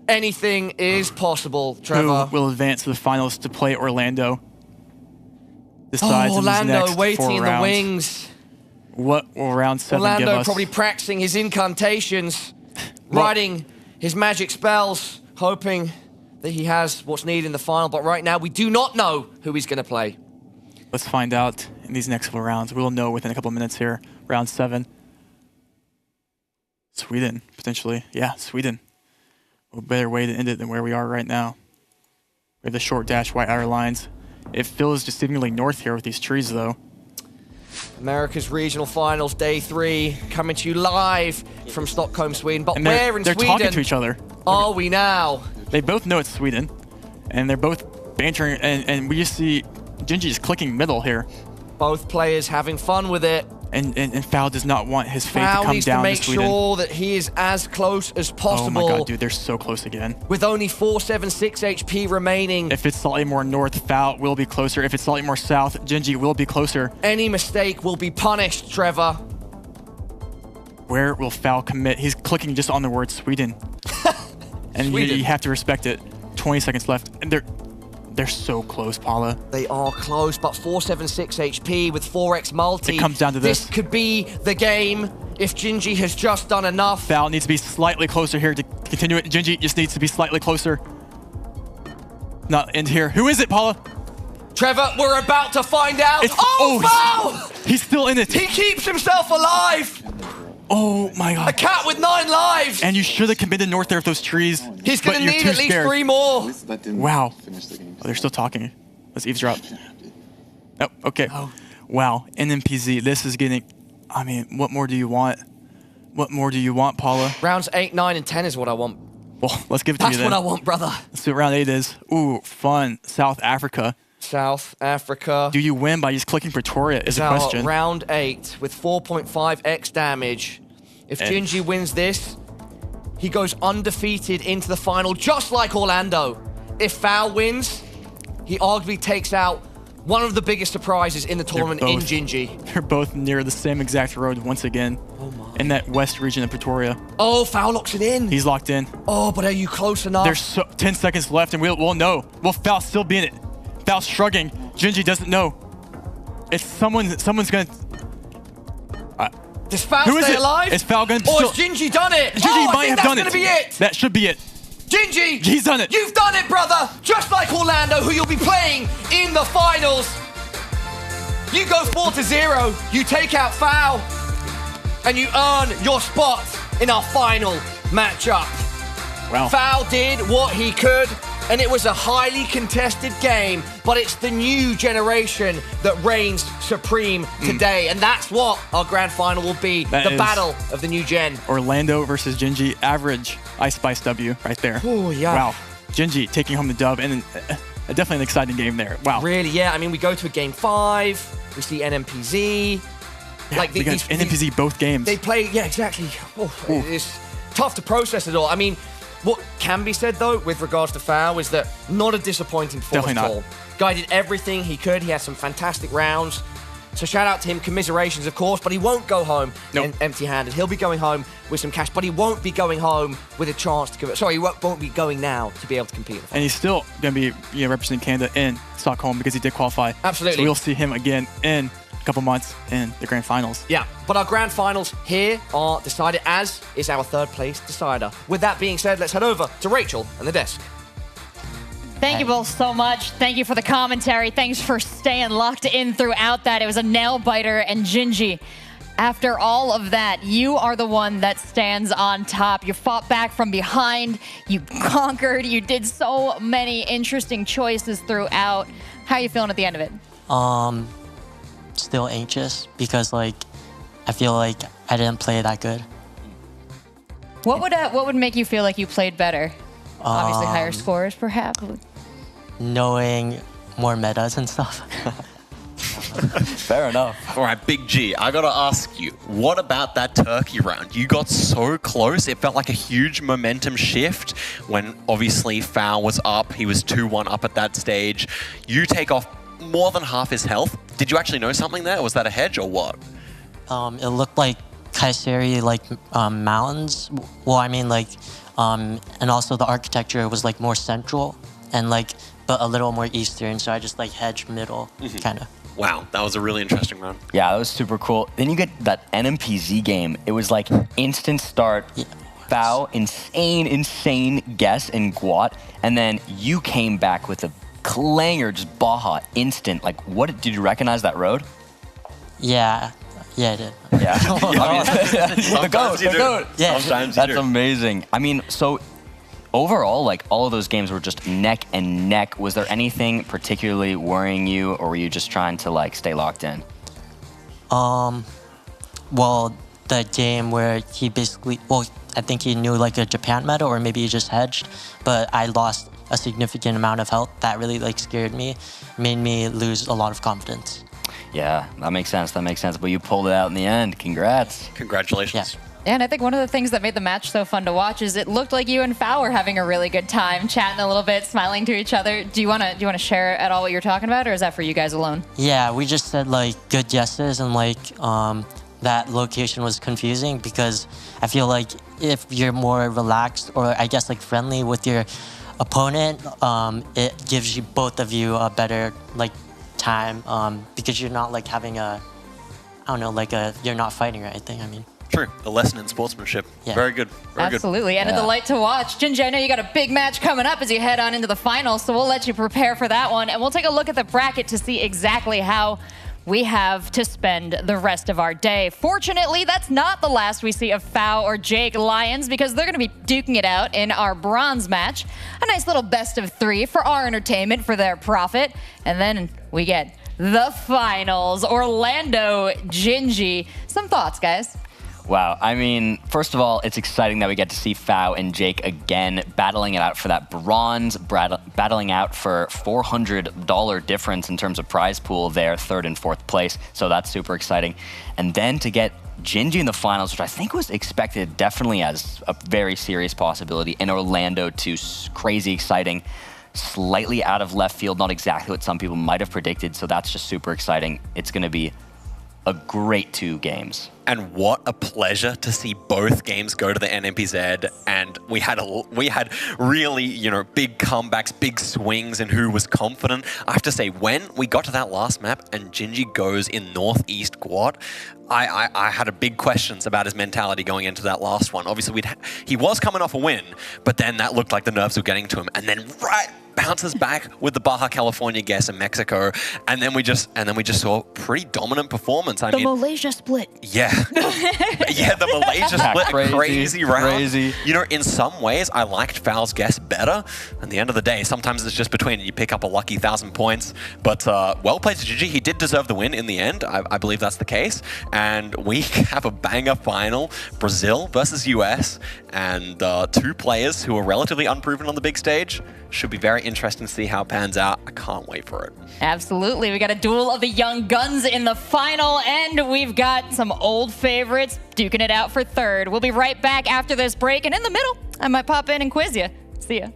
anything is possible, Trevor. Who will advance to the finals to play Orlando? Decides Orlando in these next waiting 4 in rounds. the wings. What will round 7 give Orlando us? probably practicing his incantations, writing his magic spells, hoping that he has what's needed in the final. But right now, we do not know who he's going to play. Let's find out in these next couple rounds. We'll know within a couple of minutes here. Round 7. Sweden, potentially. Yeah, Sweden. A better way to end it than where we are right now. We have the short dash, white outer lines. It feels just seemingly north here with these trees, though. America's Regional Finals, Day 3, coming to you live from Stockholm, Sweden. But And where in they're Sweden talking to each other. are we now? They both know it's Sweden, and they're both bantering, and we just see Gingy just clicking middle here. Both players having fun with it. And Foul does not want his fate to Foul come needs down to make Sweden. sure that he is as close as possible. Oh my god, dude, they're so close again. With only 476 HP remaining. If it's slightly more north, Foul will be closer. If it's slightly more south, Gingy will be closer. Any mistake will be punished, Trevor. Where will Foul commit? He's clicking just on the word Sweden. And you have to respect it. 20 seconds left. And they're so close, Paula. They are close, but 476 HP with 4x multi. It comes down to this. This could be the game if Gingy has just done enough. Foul needs to be slightly closer here to continue it. Gingy just needs to be slightly closer. Not end here. Who is it, Paula? Trevor, we're about to find out. Foul! He's still in it. He keeps himself alive. Oh my god. A cat with 9 lives. And you should have committed north there with those trees. He's going to need at least 3 more. Wow. Oh, they're still talking. Let's eavesdrop. Oh, okay. Wow. NMPZ, this is getting... I mean, what more do you want? What more do you want, Paula? Rounds 8, 9, and 10 is what I want. Well, let's give it to you That's then. what I want, brother. Let's see what round 8 is. Ooh, fun. South Africa. South Africa. Do you win by just clicking Pretoria is a question. Round 8 with 4.5x damage. If Gingy wins this, he goes undefeated into the final, just like Orlando. If Foul wins, he arguably takes out one of the biggest surprises in the tournament in Gingy. They're both near the same exact road once again. Oh my. In that west region of Pretoria. Oh, Foul locks it in. He's locked in. Oh, but are you close enough? There's 10 seconds left, and we'll know. Will Foul still be in it? Foul's shrugging. Gingy doesn't know. It's someone's gonna... Does Foul Who is stay it? alive? Is Foul gonna... Or has Gingy done it? Gingy might have done it. That's gonna be it. That should be it. Gingy! He's done it. You've done it, brother! Just like Orlando, who you'll be playing in the finals. You go 4-0, you take out Foul, and you earn your spot in our final matchup. Wow. Foul did what he could, and it was a highly contested game, but it's the new generation that reigns supreme today, and that's what our grand final will be, That the is battle of the new gen. Orlando versus Gingy. Average Ice Spice W right there. Oh, yeah. Wow. Gingy taking home the dub, and definitely an exciting game there. Wow. Really, yeah. I mean, we go to a game 5. We see NMPZ. Yeah, like NMPZ both games. They play, yeah, exactly. Oh, it's tough to process it all. I mean, what can be said, though, with regards to Foul is that not a disappointing performance at all. Guy did everything he could. He had some fantastic rounds. So shout out to him, commiserations of course, but he won't go home empty-handed. He'll be going home with some cash, but he won't be going home with a chance to compete. Sorry, he won't be going now to be able to compete. And he's still going to be representing Canada in Stockholm because he did qualify. Absolutely. So we'll see him again in a couple months in the grand finals. Yeah, but our grand finals here are decided, as is our third place decider. With that being said, let's head over to Rachel and the desk. Thank you both so much. Thank you for the commentary. Thanks for staying locked in throughout that. It was a nail biter. And Gingy, after all of that, you are the one that stands on top. You fought back from behind. You conquered. You did so many interesting choices throughout. How are you feeling at the end of it? Still anxious because I feel like I didn't play that good. What would make you feel like you played better? Obviously higher scores, perhaps? Knowing more metas and stuff. Fair enough. All right, Big G, I gotta ask you, what about that turkey round? You got so close. It felt like a huge momentum shift when obviously Foul was up. He was 2-1 up at that stage. You take off more than half his health. Did you actually know something there? Was that a hedge or what? It looked like Kayseri, mountains. Well, I mean, and also the architecture was more central and but a little more eastern. So I just hedged middle, kind of. Wow, that was a really interesting round. Yeah, that was super cool. Then you get that NMPZ game. It was instant start, Foul, insane guess in Guat, and then you came back with a clanger, just Baja, instant. What did you recognize that road? Yeah, I did. Yeah. The goat. Yeah. Sometimes that's amazing. I mean, so overall, all of those games were just neck and neck. Was there anything particularly worrying you, or were you just trying to stay locked in? Well, the game where he basically, I think he knew a Japan meta, or maybe he just hedged, but I lost a significant amount of health. That really scared me, made me lose a lot of confidence. Yeah, that makes sense. But you pulled it out in the end. Congrats. Congratulations. Yeah. And I think one of the things that made the match so fun to watch is it looked like you and Foul were having a really good time, chatting a little bit, smiling to each other. Do you want to share at all what you're talking about, or is that for you guys alone? Yeah, we just said good guesses, and that location was confusing because I feel if you're more relaxed or I guess friendly with your opponent, it gives you both of you a better time because you're not having a, I don't know, you're not fighting or anything. I mean. True. A lesson in sportsmanship. Yeah. Very good. Absolutely. And a delight to watch. Gingy, I know you got a big match coming up as you head on into the finals, so we'll let you prepare for that one. And we'll take a look at the bracket to see exactly how we have to spend the rest of our day. Fortunately, that's not the last we see of Foul or Jake Lyons because they're going to be duking it out in our bronze match. A nice little best of 3 for our entertainment, for their profit. And then we get the finals. Orlando, Gingy. Some thoughts, guys? Wow. I mean, first of all, it's exciting that we get to see Foul and Jake again battling it out for that bronze, battling out for $400 difference in terms of prize pool there, 3rd and 4th place. So that's super exciting. And then to get Gingy in the finals, which I think was expected definitely as a very serious possibility, and Orlando too, crazy exciting. Slightly out of left field, not exactly what some people might have predicted. So that's just super exciting. It's going to be a great 2 games. And what a pleasure to see both games go to the NMPZ. And we had really, big comebacks, big swings, and who was confident. I have to say, when we got to that last map and Gingy goes in Northeast Quad, I had a big questions about his mentality going into that last one. Obviously, he was coming off a win, but then that looked like the nerves were getting to him. And then bounces back with the Baja California guess in Mexico, and then we just saw pretty dominant performance. The Malaysia split. Yeah, the Malaysia split, crazy round. Crazy. In some ways, I liked Foul's guess better. At the end of the day, sometimes it's just between you pick up a lucky 1,000 points. But well played to Gingy. He did deserve the win in the end. I believe that's the case. And we have a banger final: Brazil versus US, and 2 players who are relatively unproven on the big stage. Should be very interesting to see how it pans out. I can't wait for it. Absolutely. We got a duel of the young guns in the final, and we've got some old favorites duking it out for 3rd. We'll be right back after this break, and in the middle, I might pop in and quiz you. See ya.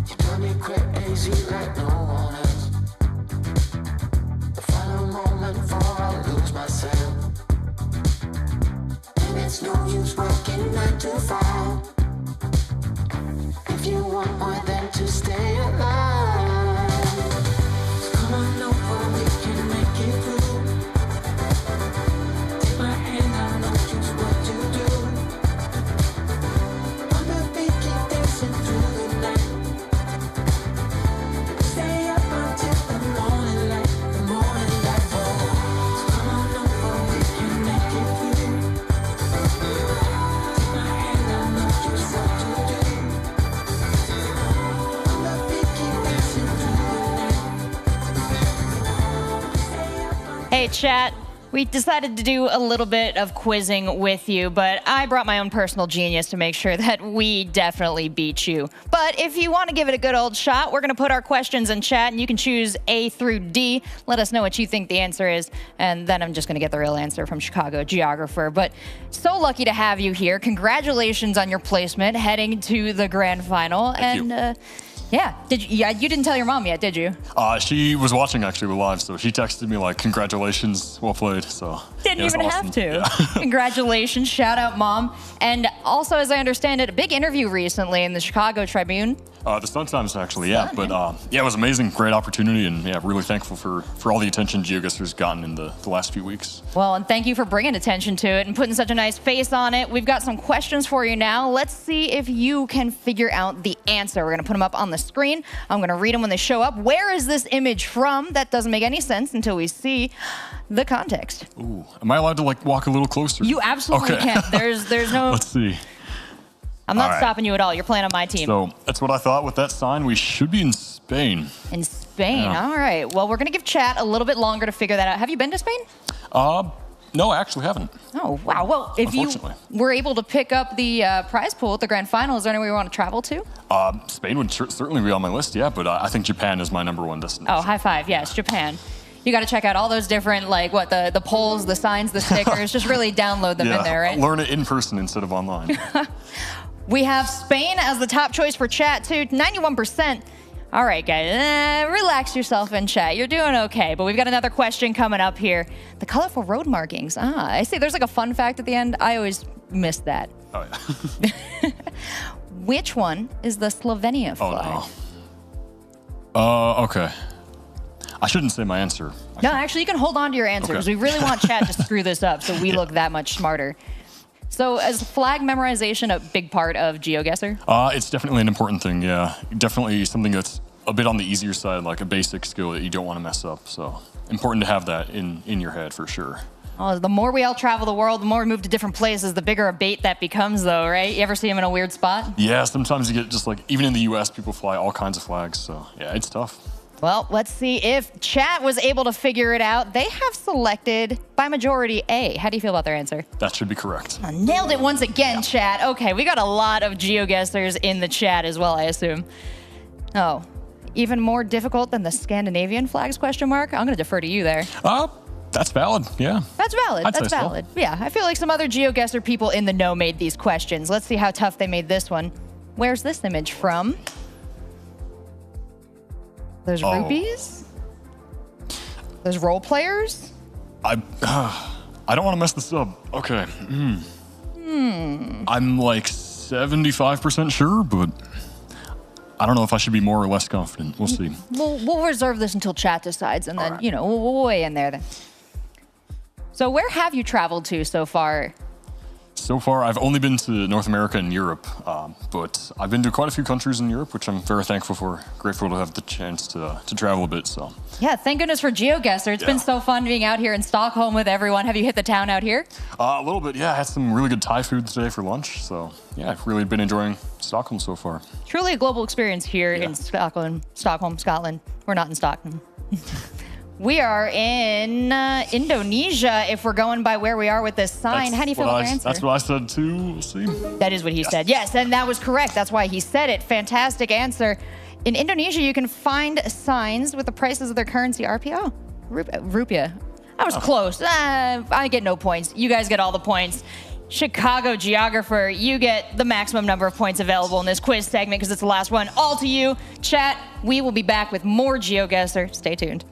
You got me crazy like no one else. The final moment before I lose myself. And it's no use working 9 to 5 if you want more than to stay alive. So come on over, we can make it through. Take my hand, I know just what to do. I'm a big keep dancing through the night. Stay up until the morning light, the morning light. So come on over, we can make it through. Take my hand, I know just what to do. I'm a big keep dancing through the night. Hey, chat. We decided to do a little bit of quizzing with you, but I brought my own personal genius to make sure that we definitely beat you. But if you want to give it a good old shot, we're going to put our questions in chat, and you can choose A through D. Let us know what you think the answer is, and then I'm just going to get the real answer from Chicago Geographer. But so lucky to have you here. Congratulations on your placement heading to the grand final. Thank you. Yeah, you didn't tell your mom yet, did you? She was watching actually live, so she texted me like, "Congratulations, well played." So Didn't it was even awesome. have to. Yeah. Congratulations, shout out, Mom. And also, as I understand it, a big interview recently in the Chicago Tribune. The Sun Times actually, yeah. But yeah, it was amazing, great opportunity, and yeah, really thankful for all the attention GeoGuessr's gotten in the last few weeks. Well, and thank you for bringing attention to it and putting such a nice face on it. We've got some questions for you now. Let's see if you can figure out the answer. We're going to put them up on the screen. I'm going to read them when they show up. Where is this image from? That doesn't make any sense until we see the context. Ooh, am I allowed to like walk a little closer? You absolutely Okay. can. There's no... Let's see. I'm not All right. stopping you at all. You're playing on my team. So that's what I thought with that sign. We should be in Spain. In Spain. Yeah. All right. Well, we're going to give chat a little bit longer to figure that out. Have you been to Spain? No, I actually haven't. Oh, wow. Well, if you were able to pick up the prize pool at the grand final, is there anywhere you want to travel to? Spain would certainly be on my list, yeah, but I think Japan is my #1 destination. Oh, high five. Yes, Japan. You got to check out all those different, like, the poles, the signs, the stickers. Just really download them in there, right? Learn it in person instead of online. We have Spain as the top choice for chat, too. 91%. All right, guys, relax yourself in chat. You're doing okay, but we've got another question coming up here. The colorful road markings. I see there's like a fun fact at the end. I always miss that. Oh, yeah. Which one is the Slovenia flag? Oh, no. Okay. I shouldn't say my answer. No, actually, you can hold on to your answer because we really want chat to screw this up so we Yeah. look that much smarter. So is flag memorization a big part of GeoGuessr? It's definitely an important thing, yeah. Definitely something that's a bit on the easier side, like a basic skill that you don't want to mess up. So important to have that in your head for sure. Oh, the more we all travel the world, the more we move to different places, the bigger a bait that becomes, though, right? You ever see them in a weird spot? Yeah, sometimes you get just like, even in the US, people fly all kinds of flags. So yeah, it's tough. Well, let's see if chat was able to figure it out. They have selected by majority A. How do you feel about their answer? That should be correct. Nailed it once again, chat. Okay, we got a lot of GeoGuessrs in the chat as well, I assume. Oh, even more difficult than the Scandinavian flags, question mark? I'm going to defer to you there. That's valid, yeah. That's valid. I'd That's say so. valid. Yeah, I feel like some other GeoGuessr people in the know made these questions. Let's see how tough they made this one. Where's this image from? Those rupees? Those role players? I don't want to mess this up. Okay. I'm like 75% sure, but I don't know if I should be more or less confident. We'll see. We'll reserve this until chat decides, and then, you know, we'll weigh in there then. So where have you traveled to so far? So far, I've only been to North America and Europe, but I've been to quite a few countries in Europe, which I'm very thankful for. Grateful to have the chance to travel a bit. So Yeah, thank goodness for GeoGuessr. It's been so fun being out here in Stockholm with everyone. Have you hit the town out here? a little bit, yeah. I had some really good Thai food today for lunch. So yeah, I've really been enjoying Stockholm so far. Truly a global experience here in Stockholm, Scotland. We're not in Stockholm. We are in Indonesia, if we're going by where we are with this sign. How do you feel about your answer? That's what I said too. We'll see. That is what he said. Yes, and that was correct. That's why he said it. Fantastic answer. In Indonesia, you can find signs with the prices of their currency, RPO. Rupiah. I was close. I get no points. You guys get all the points. Chicago geographer, you get the maximum number of points available in this quiz segment because it's the last one. All to you. Chat, we will be back with more GeoGuessr. Stay tuned.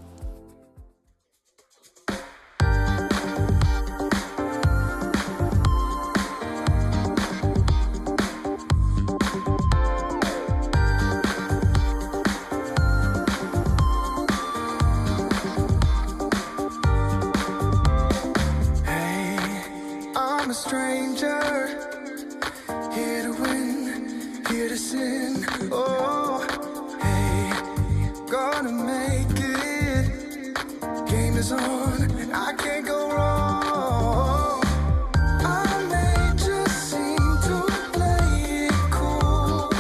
I'm a stranger, here to win, here to sin. Oh, hey, gonna make it. Game is on, I can't go wrong. I may just seem to play it cool.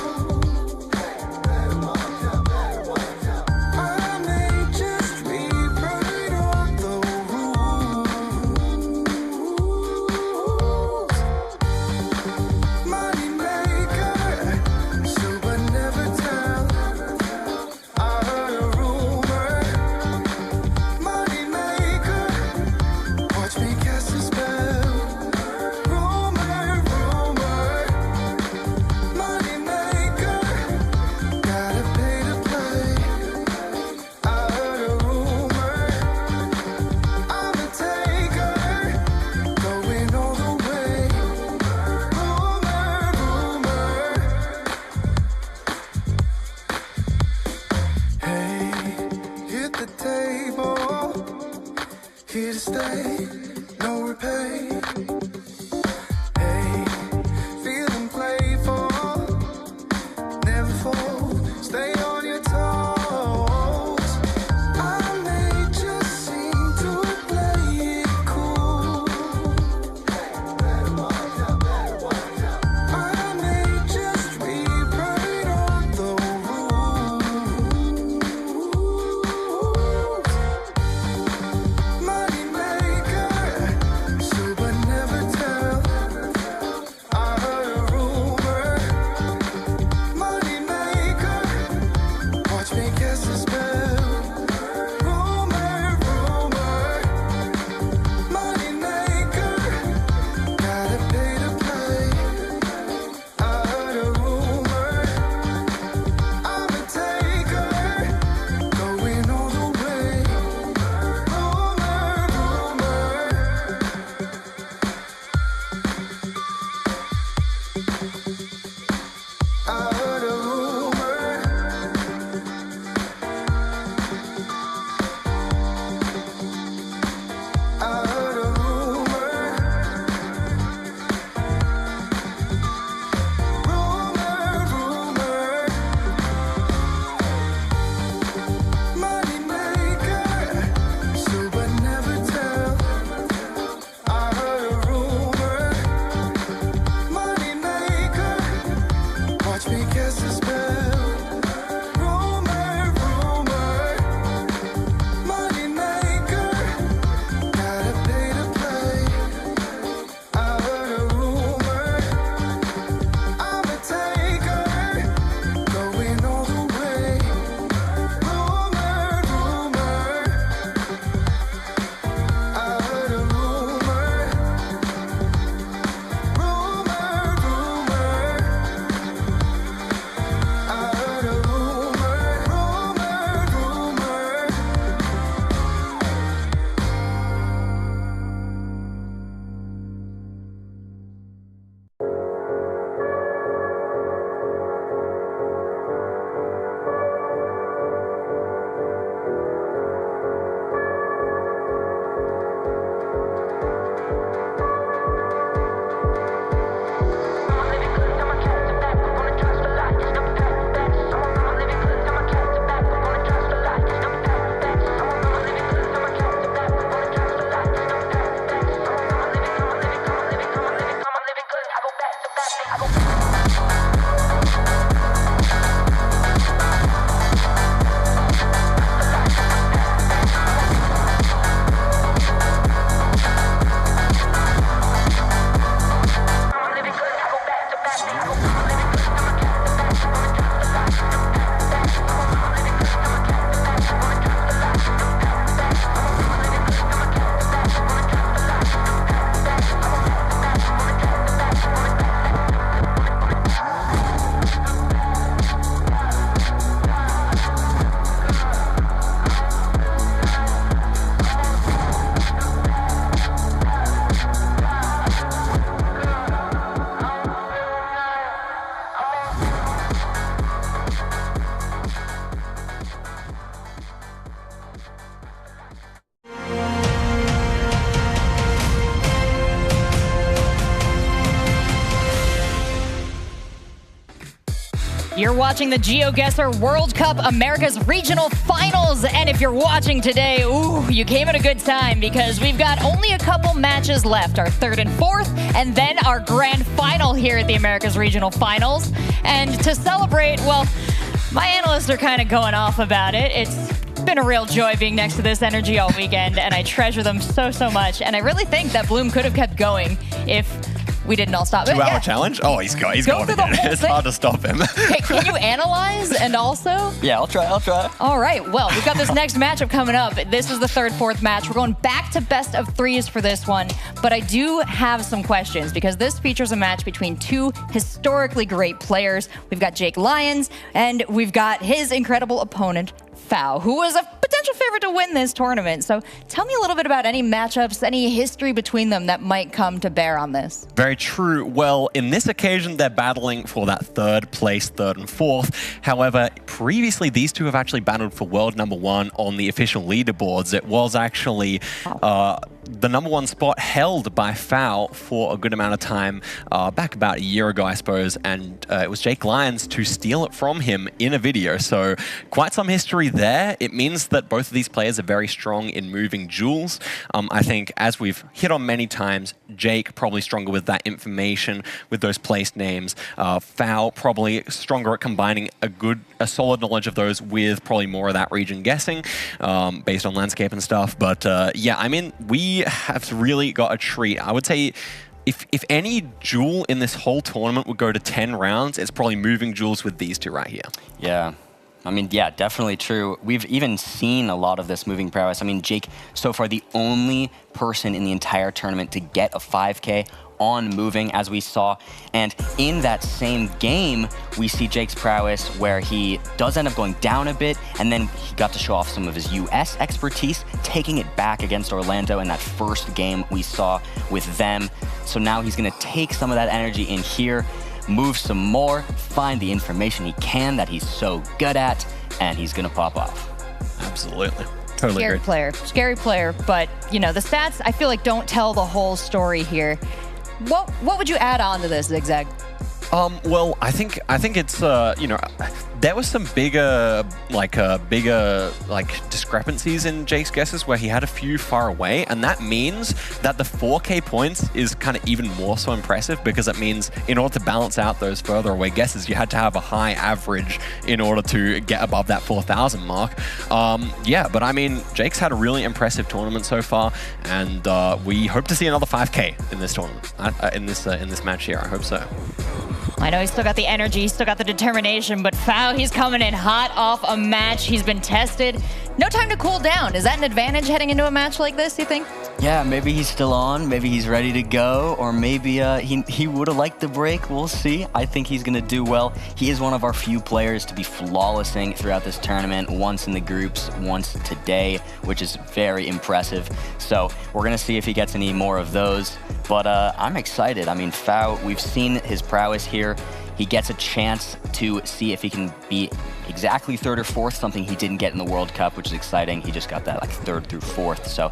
I may just rewrite all the rules. Money maker, so I never tell. I heard a rumor. Money maker, watch me cast a spell. Rumor, rumor. Money maker, gotta pay to play. I heard a rumor. I'm a taker, going all the way. Rumor, rumor. Hey, hit the table, here to stay, no repay. Hey, feeling playful, never fold, stay on your toes. I may just seem to play it cool. I may just rewrite all the rules. Money maker, You're watching the GeoGuessr World Cup Americas Regional Finals. And if you're watching today, ooh, you came at a good time because we've got only a couple matches left, our third and fourth, and then our grand final here at the Americas Regional Finals. And to celebrate, well, my analysts are kind of going off about it. It's been a real joy being next to this energy all weekend, and I treasure them so, so much. And I really think that Bloom could have kept going if we didn't all stop. 2-hour challenge? Oh, he's going again. It's hard to stop him. Hey, can you analyze and also? Yeah, I'll try. All right, well, we've got this next matchup coming up. This is the third, fourth match. We're going back to best of threes for this one, but I do have some questions because this features a match between two historically great players. We've got Jake Lyons, and we've got his incredible opponent, Fao, who was a potential favorite to win this tournament. So tell me a little bit about any matchups, any history between them that might come to bear on this. Very true. Well, in this occasion, they're battling for that third place, third and fourth. However, previously, these two have actually battled for world #1 on the official leaderboards. It was actually the #1 spot held by Fao for a good amount of time, back about a year ago, I suppose, and it was Jake Lyons to steal it from him in a video. So quite some history there. It means that both of these players are very strong in moving jewels. I think, as we've hit on many times, Jake probably stronger with that information, with those place names. Fao probably stronger at combining a solid knowledge of those with probably more of that region guessing, based on landscape and stuff. But yeah, I mean, we have really got a treat. I would say if any jewel in this whole tournament would go to 10 rounds, it's probably moving jewels with these two right here. Yeah. I mean, yeah, definitely true. We've even seen a lot of this moving prowess. I mean, Jake, so far the only person in the entire tournament to get a 5K on moving, as we saw. And in that same game, we see Jake's prowess where he does end up going down a bit, and then he got to show off some of his US expertise, taking it back against Orlando in that first game we saw with them. So now he's gonna take some of that energy in here, move some more, find the information he can that he's so good at, and he's gonna pop off. Absolutely. Totally Scary player, but you know, the stats I feel like don't tell the whole story here. What would you add on to this, Zigzag? Well, I think it's you know, there was some bigger discrepancies in Jake's guesses where he had a few far away, and that means that the 4K points is kind of even more so impressive, because it means in order to balance out those further away guesses, you had to have a high average in order to get above that 4,000 mark. Yeah, but I mean, Jake's had a really impressive tournament so far, and we hope to see another 5K in this tournament, in this match here. I hope so. I know he's still got the energy, he's still got the determination, but Fao, he's coming in hot off a match. He's been tested. No time to cool down. Is that an advantage heading into a match like this, you think? Yeah, maybe he's still on, maybe he's ready to go, or maybe he would have liked the break. We'll see. I think he's going to do well. He is one of our few players to be flawlessing throughout this tournament, once in the groups, once today, which is very impressive. So we're going to see if he gets any more of those. But I'm excited. I mean, Fao, we've seen his prowess here. He gets a chance to see if he can be exactly third or fourth, something he didn't get in the World Cup, which is exciting. He just got that like third through fourth. So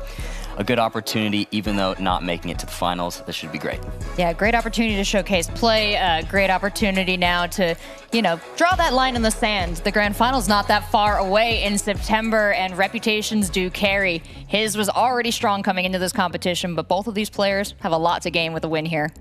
a good opportunity, even though not making it to the finals. This should be great. Yeah, great opportunity to showcase play. Great opportunity now to, you know, draw that line in the sand. The grand final's not that far away in September, and reputations do carry. His was already strong coming into this competition, but both of these players have a lot to gain with a win here.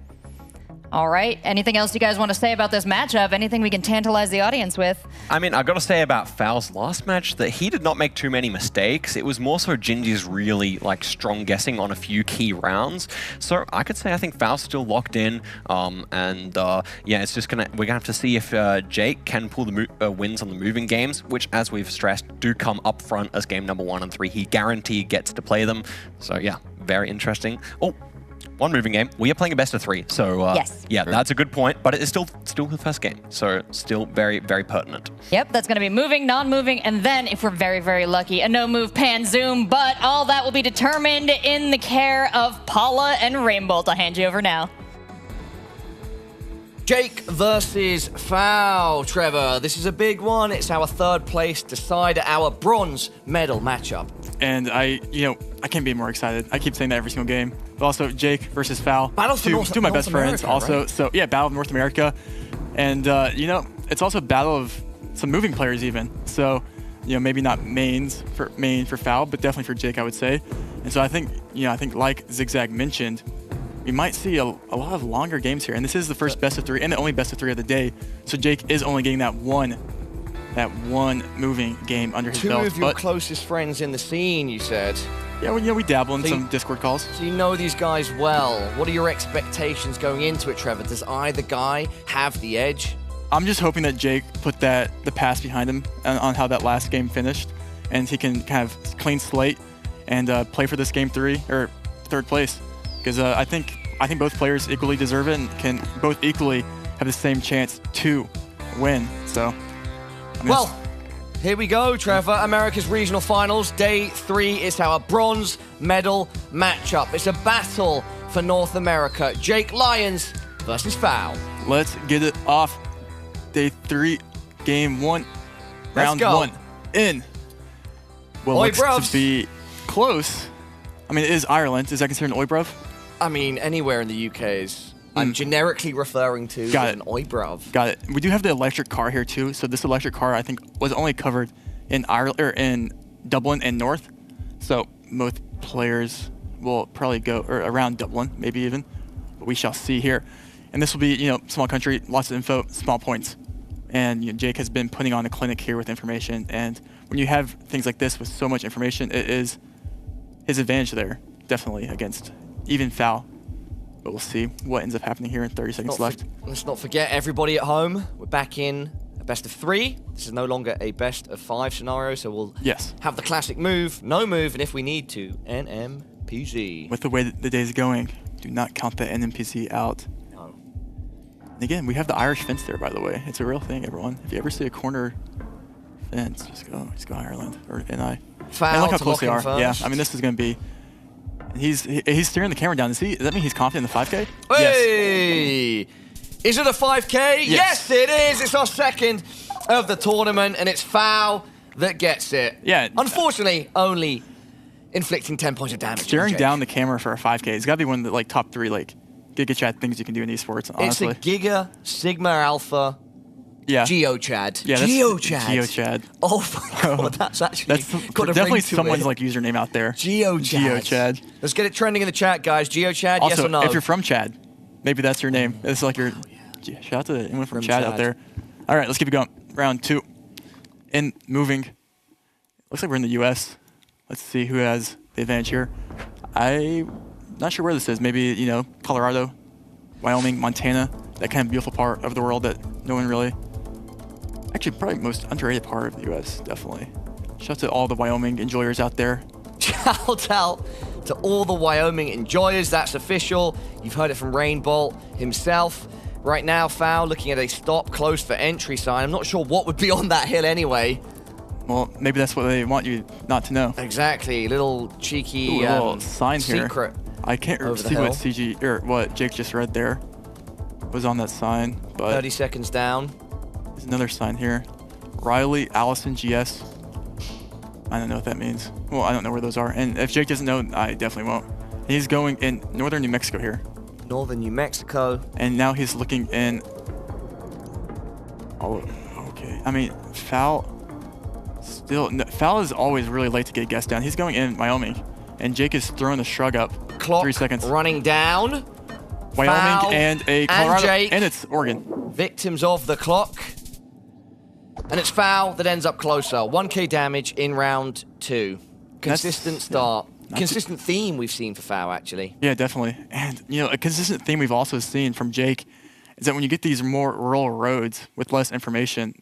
All right. Anything else you guys want to say about this matchup? Anything we can tantalize the audience with? I mean, I've got to say about Fao's last match that he did not make too many mistakes. It was more so Gingy's really strong guessing on a few key rounds. So I could say I think Fao's still locked in. Yeah, it's just we're gonna have to see if Jake can pull the wins on the moving games, which, as we've stressed, do come up front as game #1 and 3. He guaranteed gets to play them. So yeah, very interesting. Oh, one moving game. We are playing a best of 3, so yes. Yeah, that's a good point. But it is still the first game, so still very, very pertinent. Yep, that's going to be moving, non-moving, and then, if we're very, very lucky, a no-move pan zoom. But all that will be determined in the care of Paula and Rainbolt. I'll hand you over now. Jake versus Fao, Trevor. This is a big one. It's our third place decider, our bronze medal matchup. And I can't be more excited. I keep saying that every single game. But also, Jake versus Fao. Battle for two of my best friends America, also. right? So yeah, Battle of North America. And it's also a battle of some moving players even. So, maybe not main for Foul, but definitely for Jake, I would say. And so I think like Zigzag mentioned, we might see a lot of longer games here. And this is the first best of 3 and the only best of 3 of the day. So Jake is only getting that one moving game under his belt. 2 of your closest friends in the scene, you said. Yeah, we dabble in some Discord calls. So you know these guys well. What are your expectations going into it, Trevor? Does either guy have the edge? I'm just hoping that Jake put the past behind him on how that last game finished, and he can kind of clean slate and play for this game 3 or 3rd place. Because I think both players equally deserve it and can both equally have the same chance to win. So, well, here we go, Trevor. America's Regional Finals, Day 3 is our bronze medal matchup. It's a battle for North America. Jake Lyons versus Foul. Let's get it off. Day 3, Game 1, Round 1, in. Well, looks to be close. I mean, it is Ireland. Is that considered an Oibruv? I mean, anywhere in the UK is. I'm generically referring to an Oibruv. Got it. We do have the electric car here too. So this electric car, I think, was only covered in Ireland or in Dublin and North. So most players will probably go around Dublin, maybe even. But we shall see here. And this will be, small country, lots of info, small points. And Jake has been putting on a clinic here with information. And when you have things like this with so much information, it is his advantage there, definitely, against even Foul. But we'll see what ends up happening here in 30 seconds left. Let's not forget everybody at home. We're back in a best of 3. This is no longer a best of 5 scenario, so we'll have the classic move, no move, and if we need to, NMPZ. With the way that the day is going, do not count the NMPZ out. And again, we have the Irish fence there, by the way. It's a real thing, everyone. If you ever see a corner fence, just go Ireland or NI. Foul and look how close they are. first. Yeah, I mean, this is going to be. He's steering the camera down. Does that mean he's confident in the 5K? Hey! Yes. Is it a 5K? Yes, it is. It's our second of the tournament, and it's Foul that gets it. Yeah. Unfortunately, only inflicting 10 points of damage. Steering down the camera for a 5K. It's got to be one of the top 3 Giga Chad things you can do in esports, honestly. It's a Giga Sigma Alpha GeoChad. Yeah, GeoChad. GeoChad. Oh my god, that's actually got definitely someone's username out there. GeoChad. Let's get it trending in the chat, guys. GeoChad, also, yes or no? if you're from Chad, maybe that's your name. It's like your shout out to anyone from Chad out there. All right, let's keep it going. Round 2. And moving. Looks like we're in the US. Let's see who has the advantage here. I'm not sure where this is. Maybe, Colorado, Wyoming, Montana, that kind of beautiful part of the world that no one really... Actually, probably most underrated part of the US, definitely. Shout out to all the Wyoming enjoyers out there. Shout out to all the Wyoming enjoyers. That's official. You've heard it from rainbolt himself. Right now, Foul looking at a stop close for entry sign. I'm not sure what would be on that hill anyway. Well, maybe that's what they want you not to know. Exactly. Little cheeky little sign secret. Here. I can't see what Jake just read there was on that sign, but 30 seconds down. There's another sign here. Riley Allison GS. I don't know what that means. Well, I don't know where those are. And if Jake doesn't know, I definitely won't. He's going in northern New Mexico here. Northern New Mexico. And now he's looking in. Oh, okay. I mean, Foul. Foul is always really late to get guessed down. He's going in Wyoming, and Jake is throwing the shrug up. Clock 3 seconds. Running down. Wyoming Foul and a Colorado, Jake, and it's Oregon. Victims of the clock. And it's Foul that ends up closer. 1k damage in round 2. Consistent start. Consistent theme we've seen for Foul, actually. Yeah, definitely. And, a consistent theme we've also seen from Jake is that when you get these more rural roads with less information,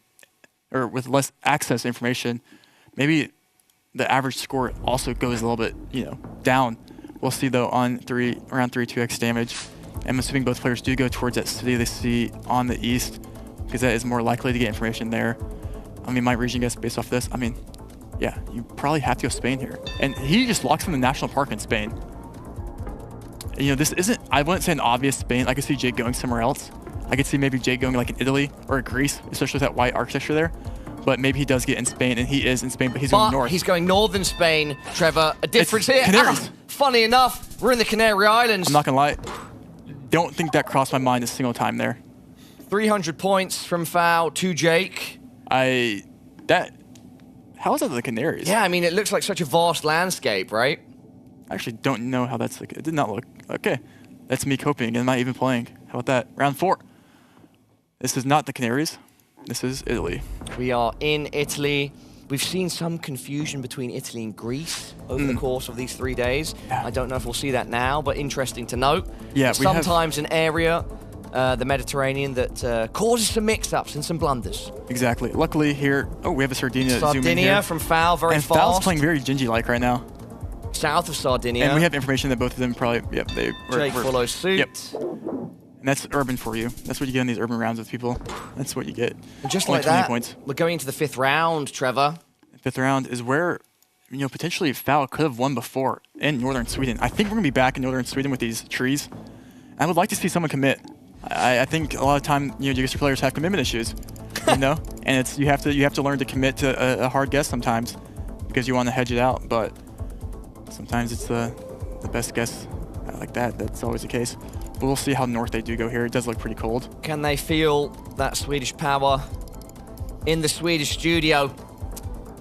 or with less access to information, maybe the average score also goes a little bit, down. We'll see, though, on around 2x damage. I'm assuming both players do go towards that city they see on the east, because that is more likely to get information there. I mean, my region guess based off this, yeah, you probably have to go Spain here. And he just locks in the national park in Spain. And, this isn't, I wouldn't say an obvious Spain. I could see Jake going somewhere else. I could see maybe Jake going in Italy or Greece, especially with that white architecture there. But maybe he does get in Spain, and he is in Spain, but he's going north. He's going northern Spain, Trevor. A difference here. Canaries. Funny enough, we're in the Canary Islands. I'm not going to lie. Don't think that crossed my mind a single time there. 300 points from Foul to Jake. How is that the Canaries? Yeah, I mean, it looks like such a vast landscape, right? I actually don't know how that's like. It did not look. Okay. That's me coping and not even playing. How about that? Round 4. This is not the Canaries. This is Italy. We are in Italy. We've seen some confusion between Italy and Greece over the course of these 3 days. I don't know if we'll see that now, but interesting to note. Yeah, sometimes an area, the Mediterranean, that causes some mix-ups and some blunders. Exactly. Luckily here, we have a Sardinia. Sardinia from Foul, very fast. Foul's playing very Gingy-like right now. South of Sardinia. And we have information that both of them probably, Jake follows suit. Yep. And that's urban for you. That's what you get in these urban rounds with people. That's what you get. And just Only like that, points. we're going into the 5th round, Trevor. The 5th round is where, potentially Foul could have won before in northern Sweden. I think we're going to be back in northern Sweden with these trees. I would like to see someone commit. I think a lot of time, GeoGuessr players have commitment issues, and it's you have to learn to commit to a hard guess sometimes because you want to hedge it out, but sometimes it's the best guess like that. That's always the case. But we'll see how north they do go here. It does look pretty cold. Can they feel that Swedish power in the Swedish studio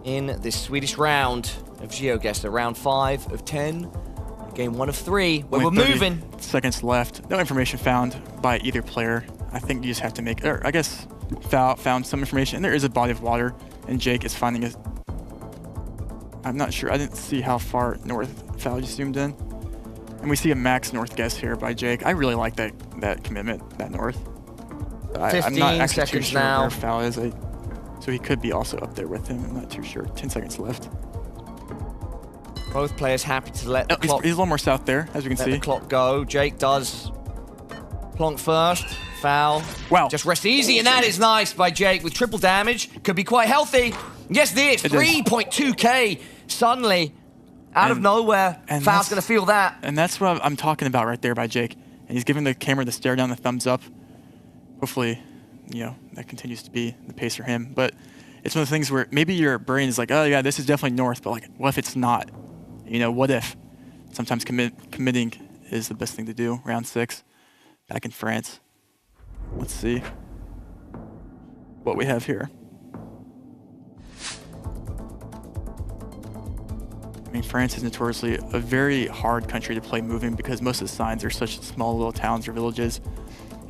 in this Swedish round of GeoGuessr, round 5 of 10, game 1 of 3, where we're moving. Seconds left. No information found by either player. I think you just have to make, or I guess Foul found some information, and there is a body of water, and Jake is finding it. I'm not sure. I didn't see how far north Foul just zoomed in. And we see a max north guess here by Jake. I really like that commitment, that north. I'm not actually too sure where Foul is. So he could be also up there with him. I'm not too sure. 10 seconds left. Both players happy to let the clock... He's a little more south there, as we can see. Let the clock go. Jake does plonk first. Foul. Wow. Just rest easy, and that is nice by Jake with triple damage. Could be quite healthy. Yes, this. 3.2k suddenly out of nowhere. And Foul's going to feel that. And that's what I'm talking about right there by Jake. And he's giving the camera the stare down, the thumbs up. Hopefully, that continues to be the pace for him. But it's one of the things where maybe your brain is like, oh yeah, this is definitely north, but like, what if it's not? What if? Sometimes committing is the best thing to do. Round 6, back in France. Let's see what we have here. I mean, France is notoriously a very hard country to play moving because most of the signs are such small little towns or villages,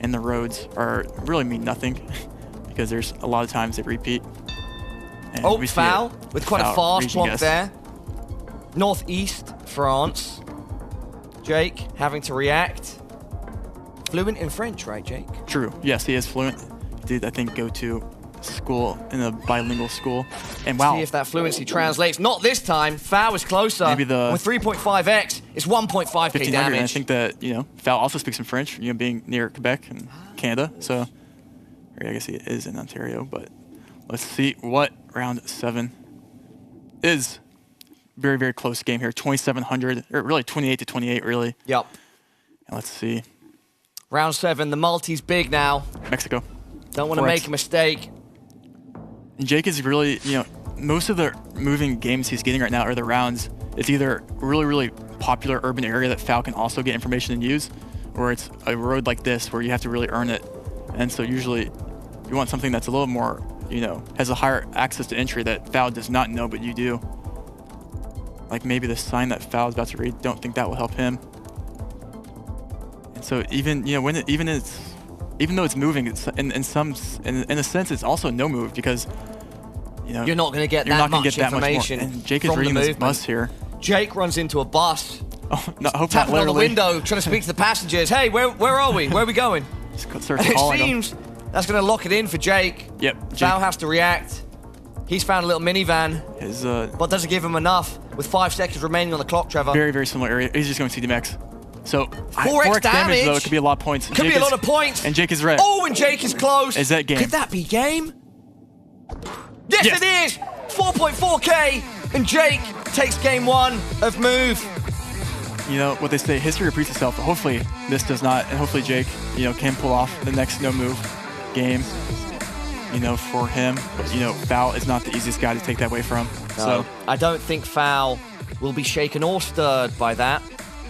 and the roads really mean nothing because there's a lot of times they repeat. And Foul with quite a fast plonk there. Northeast France. Jake having to react. Fluent in French, right, Jake? True. Yes, he is fluent. He did, I think, go to school in a bilingual school. And wow. See if that fluency translates. Not this time. Foul is closer. Maybe with 3.5x, it's 1.5k damage. I think that, Foul also speaks in French, being near Quebec and Canada. So, I guess he is in Ontario, but let's see what round 7 is. Very, very close game here. 2,700, or really 28 to 28, really. Yep. And let's see. Round 7, the multi's big now. Mexico. Don't want to make a mistake. And Jake is really, most of the moving games he's getting right now are the rounds. It's either really, really popular urban area that Foul can also get information and use, or it's a road like this where you have to really earn it. And so usually you want something that's a little more, has a higher access to entry that Foul does not know, but you do. Like maybe the sign that Foul is about to read, don't think that will help him. And so even, even though it's moving, it's in a sense, it's also no move because, you're not going to get that much information. And Jake is reading this bus here. Jake runs into a bus. Oh, no, hope tapping not on the window, trying to speak to the passengers. Hey, where are we? Where are we going? It seems that's going to lock it in for Jake. Yep. Foul has to react. He's found a little minivan. But doesn't give him enough with 5 seconds remaining on the clock, Trevor. Very, very similar area. He's just going to CDMX. So 4x damage, though, it could be a lot of points. Could be a lot of points. And Jake is red. Oh, and Jake is close. Is that game? Could that be game? Yes, it is. 4.4k, and Jake takes game 1 of move. What they say, history repeats itself. Hopefully this does not, and hopefully Jake, can pull off the next no move game, for him. But Foul is not the easiest guy to take that away from. No, so I don't think Foul will be shaken or stirred by that.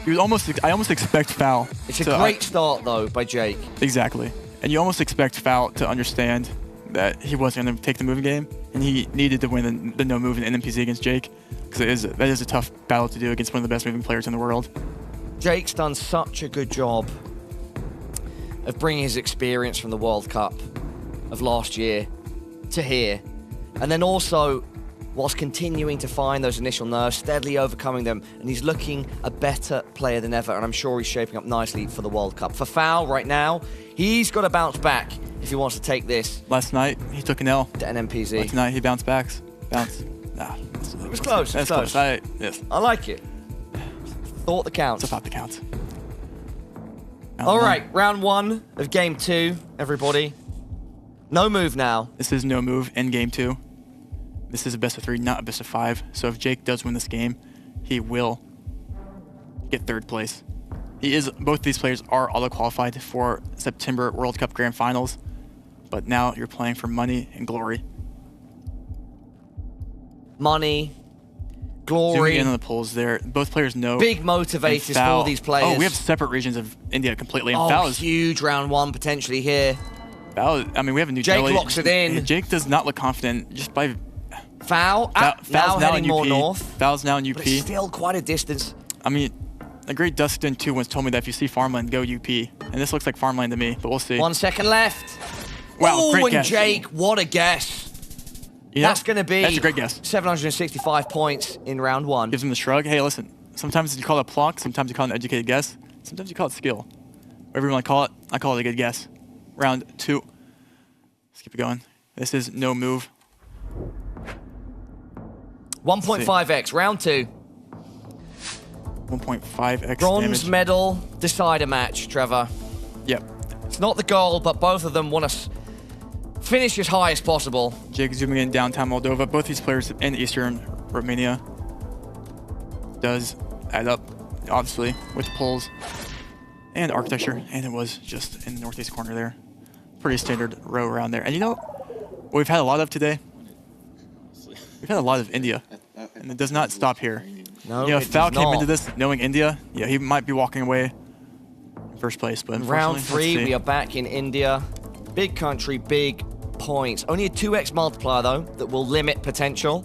I almost expect Foul. It's a great start though by Jake. Exactly. And you almost expect Foul to understand that he wasn't going to take the moving game, and he needed to win the no move in NMPZ against Jake, because that is a tough battle to do against one of the best moving players in the world. Jake's done such a good job of bringing his experience from the World Cup of last year to here. And then also, whilst continuing to find those initial nerves, steadily overcoming them, and he's looking a better player than ever, and I'm sure he's shaping up nicely for the World Cup. For Foul right now, he's got to bounce back if he wants to take this. Last night, he took an L. To NMPZ. Tonight, he bounced back. It was close. That's close. Yes. I like it. Thought that counts. It's a thought that counts. All right, round 1 of game 2, everybody. No move now. This is no move in game 2. This is a best of 3, not a best of 5. So if Jake does win this game, he will get 3rd place. Both these players are auto-qualified for September World Cup Grand Finals, but now you're playing for money and glory. Money, glory. Zooming in on the polls there. Both players know. Big motivators for these players. Oh, we have separate regions of India completely. And oh, Foul is huge round 1 potentially here. Foul, I mean, we have a new Jake Delhi. locks it in. Jake does not look confident just by... Foul, Foul's now heading in more UP. north. Foul's now in UP. But it's still quite a distance. I mean, a great Dustin 2 once told me that if you see farmland, go UP. And this looks like farmland to me, but we'll see. 1 second left. Wow, great and guess. Jake, what a guess. Yeah, that's going to be that's a great guess. 765 points in round 1. Gives him the shrug. Hey, listen, sometimes you call it pluck, sometimes you call it an educated guess, sometimes you call it skill. Whatever you want to call it, I call it a good guess. Round 2. Let's keep it going. This is no move. 1.5x, round 2. 1.5x Bronze damage. medal decider match, Trevor. Yep. It's not the goal, but both of them want to finish as high as possible. Jake zooming in downtown Moldova. Both these players in Eastern Romania. Does add up, obviously, with the polls and architecture. And it was just in the northeast corner there. Pretty standard row around there. And you know what we've had a lot of today? We've had a lot of India. And it does not stop here. No, you know, it if Foul does came not. into this knowing India, yeah, he might be walking away in first place. But Round unfortunately, 3, we are back in India. Big country, big points. Only a 2x multiplier, though, that will limit potential.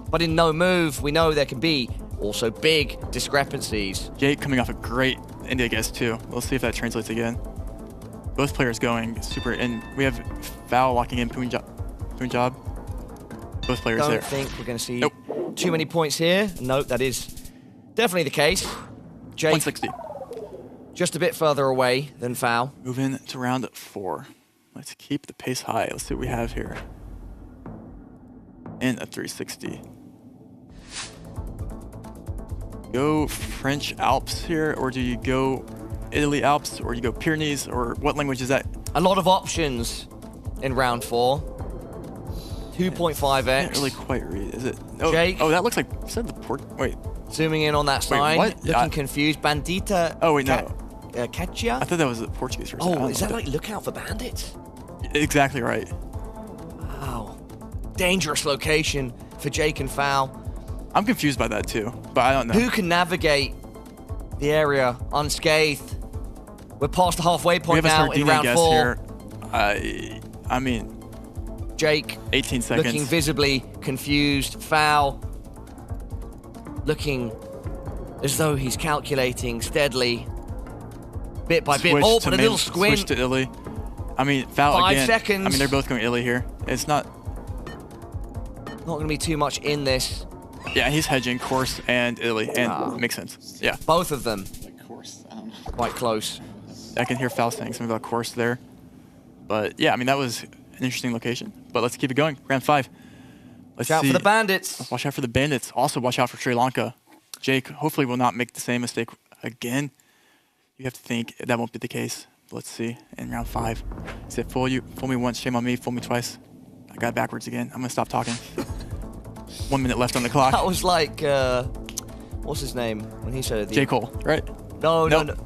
But in no move, we know there can be also big discrepancies. Jake coming off a great India guess, too. We'll see if that translates again. Both players going super, and we have Foul locking in Punjab. Both players Don't there. think we're going to see too many points here. Nope, that is definitely the case. Jake, 160. just a bit further away than Foul. Moving to round 4. Let's keep the pace high. Let's see what we have here. And a 360. Go French Alps here, or do you go Italy Alps, or you go Pyrenees, or what language is that? A lot of options in round 4. 2.5x. Can't really quite read. Is it? Oh, Jake. Oh, that looks like. Is that the port? Wait. Zooming in on that Wait, sign. what? Looking confused. Bandita. Oh wait, no. Katia? I thought that was the Portuguese version. I Oh, don't is know that what like look out for bandits? Exactly right. Wow. Dangerous location for Jake and Foul. I'm confused by that too, but I don't know. Who can navigate the area unscathed? We're past the halfway point we have a now in Sardinia round guess 4. here. I mean, Jake 18 seconds. looking visibly confused. Foul looking as though he's calculating steadily, bit by bit. Switch Oh, to but a little squint. Switch to Italy. I mean, Foul 5 again. seconds. I mean, they're both going Italy here. It's not. Not going to be too much in this. Yeah, he's hedging course and Italy, and makes sense. Yeah. Both of them. Like course, I don't know. Quite close. I can hear Foul saying something about course there. But yeah, I mean, that was an interesting location. But let's keep it going. Round 5. Let's Watch out see. for the bandits. Watch out for the bandits. Also, watch out for Sri Lanka. Jake hopefully will not make the same mistake again. You have to think that won't be the case. Let's see. In round 5. He said, fool me once, shame on me, fool me twice. I got it backwards again. I'm going to stop talking. 1 minute left on the clock. That was like, what's his name when he said it? J. Cole, right? No.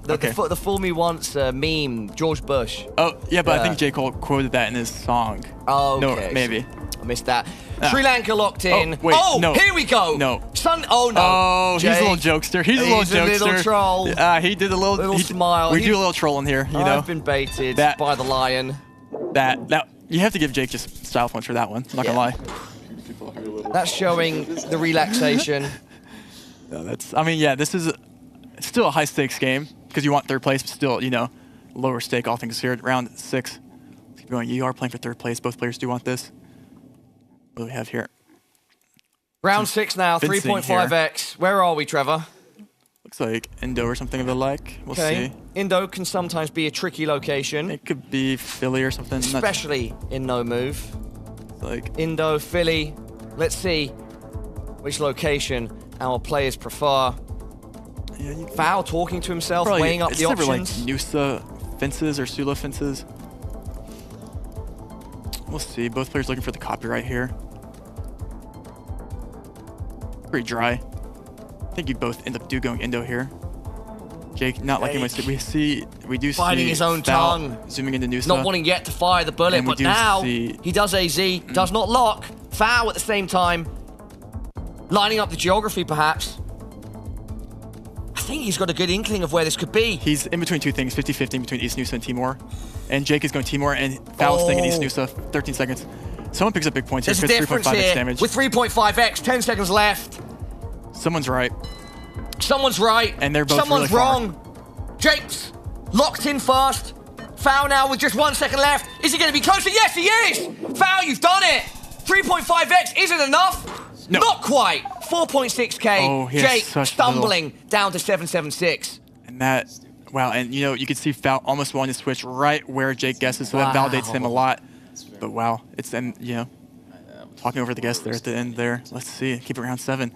Okay. The Fool Me Once meme, George Bush. Oh, yeah, but I think J. Cole quoted that in his song. Oh, No, okay. maybe. I missed that. Sri Lanka locked in. Oh, wait, no. Here we go. No. Oh, no. Oh, he's a little jokester. He's a little jokester. Little troll. He did a little smile. We do a little trolling here, you know. I've been baited by the lion. That you have to give Jake just style points for that one. I'm not gonna lie. That's showing the relaxation. No, that's. I mean, yeah, this is still a high stakes game because you want third place, but still, you know, lower stake. All things considered. Round 6. Let's keep going. You are playing for third place. Both players do want this. What do we have here? Round 6 now. 3.5x. Where are we, Trevor? Looks like Indo or something of the like. We'll see. Indo can sometimes be a tricky location. It could be Philly or something. Especially in no move. Like Indo, Philly. Let's see which location our players prefer. Yeah, Foul talking to himself, probably, weighing up the options. Like Noosa fences or Sula fences. We'll see. Both players looking for the copyright here. Pretty dry. I think you both end up going Indo here. Jake not liking what we see. We do Finding see his own Foul tongue. zooming into Noosa. Not wanting yet to fire the bullet, but now he does AZ, does not lock. Foul at the same time. Lining up the geography, perhaps. I think he's got a good inkling of where this could be. He's in between two things, 50-50 between East Noosa and Timor. And Jake is going Timor, and Foul is staying in East Noosa, 13 seconds. Someone picks up big points here. There's a difference here. Damage. With 3.5x, 10 seconds left. Someone's right. Someone's right. And they're both Someone's really wrong. Jake's locked in first. Foul now with just 1 second left. Is he going to be closer? Yes, he is. Foul, you've done it. 3.5x isn't enough. No. Not quite. 4.6k. Oh, Jake stumbling down to 776. And that, wow, and you know, you can see Foul almost wanting to switch right where Jake guesses, so that validates him a lot. But wow, it's then, you know, talking over the guess there at the end there. Let's see, keep it around 7.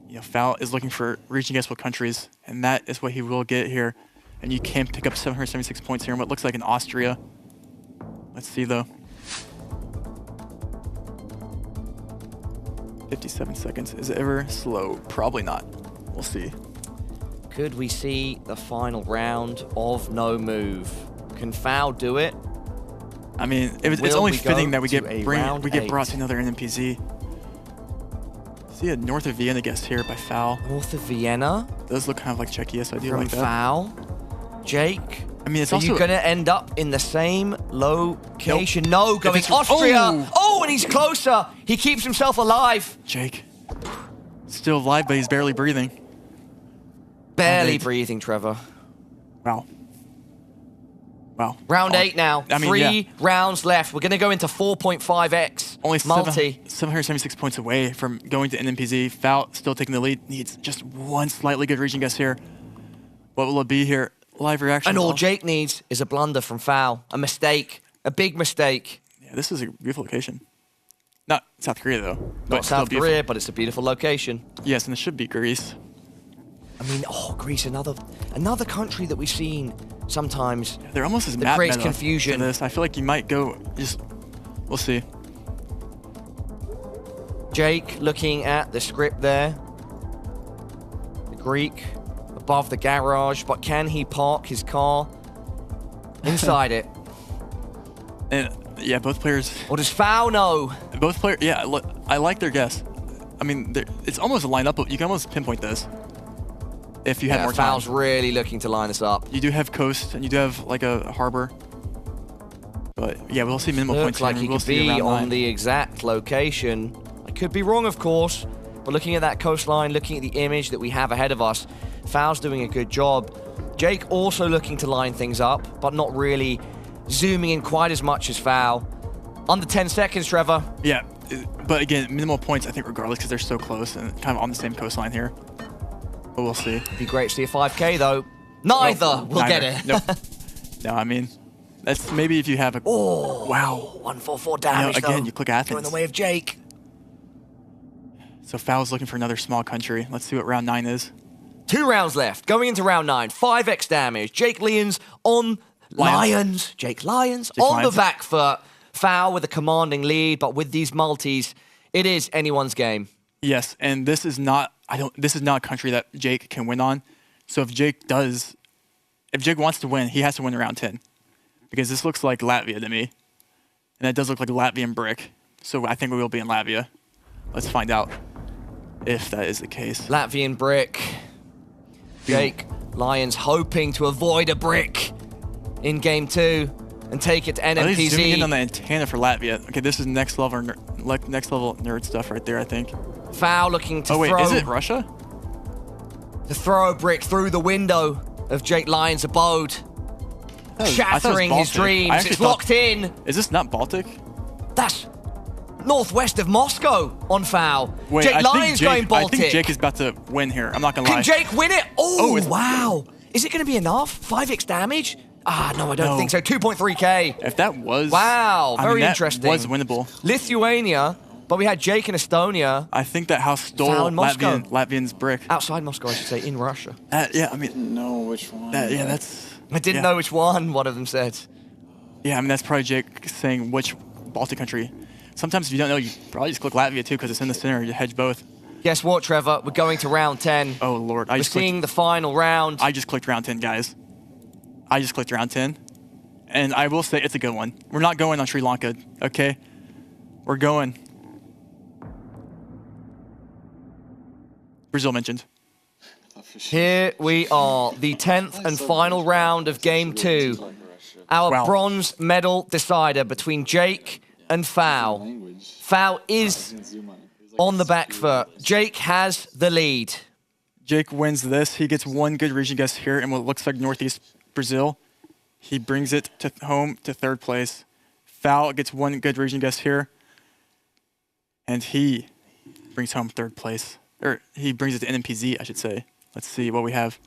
You know, Foul is looking for region guess what countries, and that is what he will get here. And you can pick up 776 points here in what looks like in Austria. Let's see though. 57 seconds. Is it ever slow? Probably not. We'll see. Could we see the final round of no move? Can Foul do it? I mean, it's only fitting that we get brought to another NMPZ. See a north of Vienna guess here by Foul. North of Vienna? Those look kind of like Czechia, so I do From like that. Foul? Jake? I mean, it's also... you're going to end up in the same location. Nope. No, going Austria. Oh, and he's closer. He keeps himself alive. Jake. Still alive, but he's barely breathing. Barely breathing, Trevor. Wow. Wow. Round 8 now. I mean, 3 rounds left. We're going to go into 4.5x. Only multi. 776 points away from going to NMPZ. Foul still taking the lead. Needs just one slightly good region guess here. What will it be here? Live reaction. And all Jake needs is a blunder from Foul. A mistake. A big mistake. Yeah, this is a beautiful location. Not South Korea, though. Not South Korea, but it's a beautiful location. Yes, and it should be Greece. I mean, Greece, another country that we've seen sometimes. They're almost as that creates confusion. This. I feel like you might go just. We'll see. Jake looking at the script there. The Greek above the garage, but can he park his car inside it? And yeah, both players. Or does Foul know? Both players. Yeah, look, I like their guess. I mean, it's almost a lineup. You can almost pinpoint this. If you had more time. Foul's really looking to line this up. You do have coast, and you do have like a harbor. But yeah, we'll see minimal points. Looks like he could be on the exact location. I could be wrong, of course. But looking at that coastline, looking at the image that we have ahead of us, Foul's doing a good job. Jake also looking to line things up, but not really zooming in quite as much as Foul. Under 10 seconds, Trevor. Yeah, but again, minimal points, I think, regardless, because they're so close and kind of on the same coastline here. But we'll see. It'd be great to see a 5K, though. Neither will get it. Nope. No, I mean, that's maybe if you have a... Oh, wow. 144 damage, again, you click Athens. Going the way of Jake. So Foul's looking for another small country. Let's see what round 9 is. 2 rounds left. Going into round 9. 5x damage. Jake Lyons on Lions. Jake Lyons on the back foot. Foul with a commanding lead, but with these multis, it is anyone's game. Yes, and this is not this is not a country that Jake can win on. So if Jake wants to win, he has to win around 10. Because this looks like Latvia to me. And that does look like a Latvian brick. So I think we will be in Latvia. Let's find out if that is the case. Latvian brick. Jake Lyons hoping to avoid a brick in game 2 and take it to Are they zooming in on NMPZ. the antenna for Latvia? Okay, this is next level nerd stuff right there, I think. Foul looking to Oh wait, throw. is it Russia? To throw a brick through the window of Jake Lyons' abode. I thought it was Shattering his Baltic. I dreams. actually It's thought- locked in. Is this not Baltic? That's northwest of Moscow on foul. Wait, Jake I think Lyons going I Baltic. think Jake is about to win here. I'm not gonna lie. Can Jake win it? Oh, it's- wow. Is it going to be enough? 5x damage? Ah, no, I don't No. think so. 2.3k. If that was... Wow, I mean, very that interesting. was winnable. Lithuania, but we had Jake in Estonia. I think that house Foul stole in Moscow. Latvian's brick. Outside Moscow, I should say, in Russia. Yeah, I mean... No, which one? Yeah, that's... I didn't yeah. know which one of them said. Yeah, I mean, that's probably Jake saying which Baltic country. Sometimes if you don't know, you probably just click Latvia too because it's in the center. You hedge both. Guess what, Trevor? We're going to round 10. Oh, Lord. We're seeing the final round. I just clicked round 10, guys. I just clicked round 10. And I will say it's a good one. We're not going on Sri Lanka, okay? We're going. Brazil mentioned. Here we are, the 10th and final round of game 2. Our bronze medal decider between Jake and Foul. Foul is on the back foot. Jake has the lead. Jake wins this. He gets one good region guess here in what looks like Northeast Brazil. He brings it to home to 3rd place. Foul gets one good region guess here. And he brings home 3rd place. Or he brings it to NMPZ, I should say. Let's see what we have.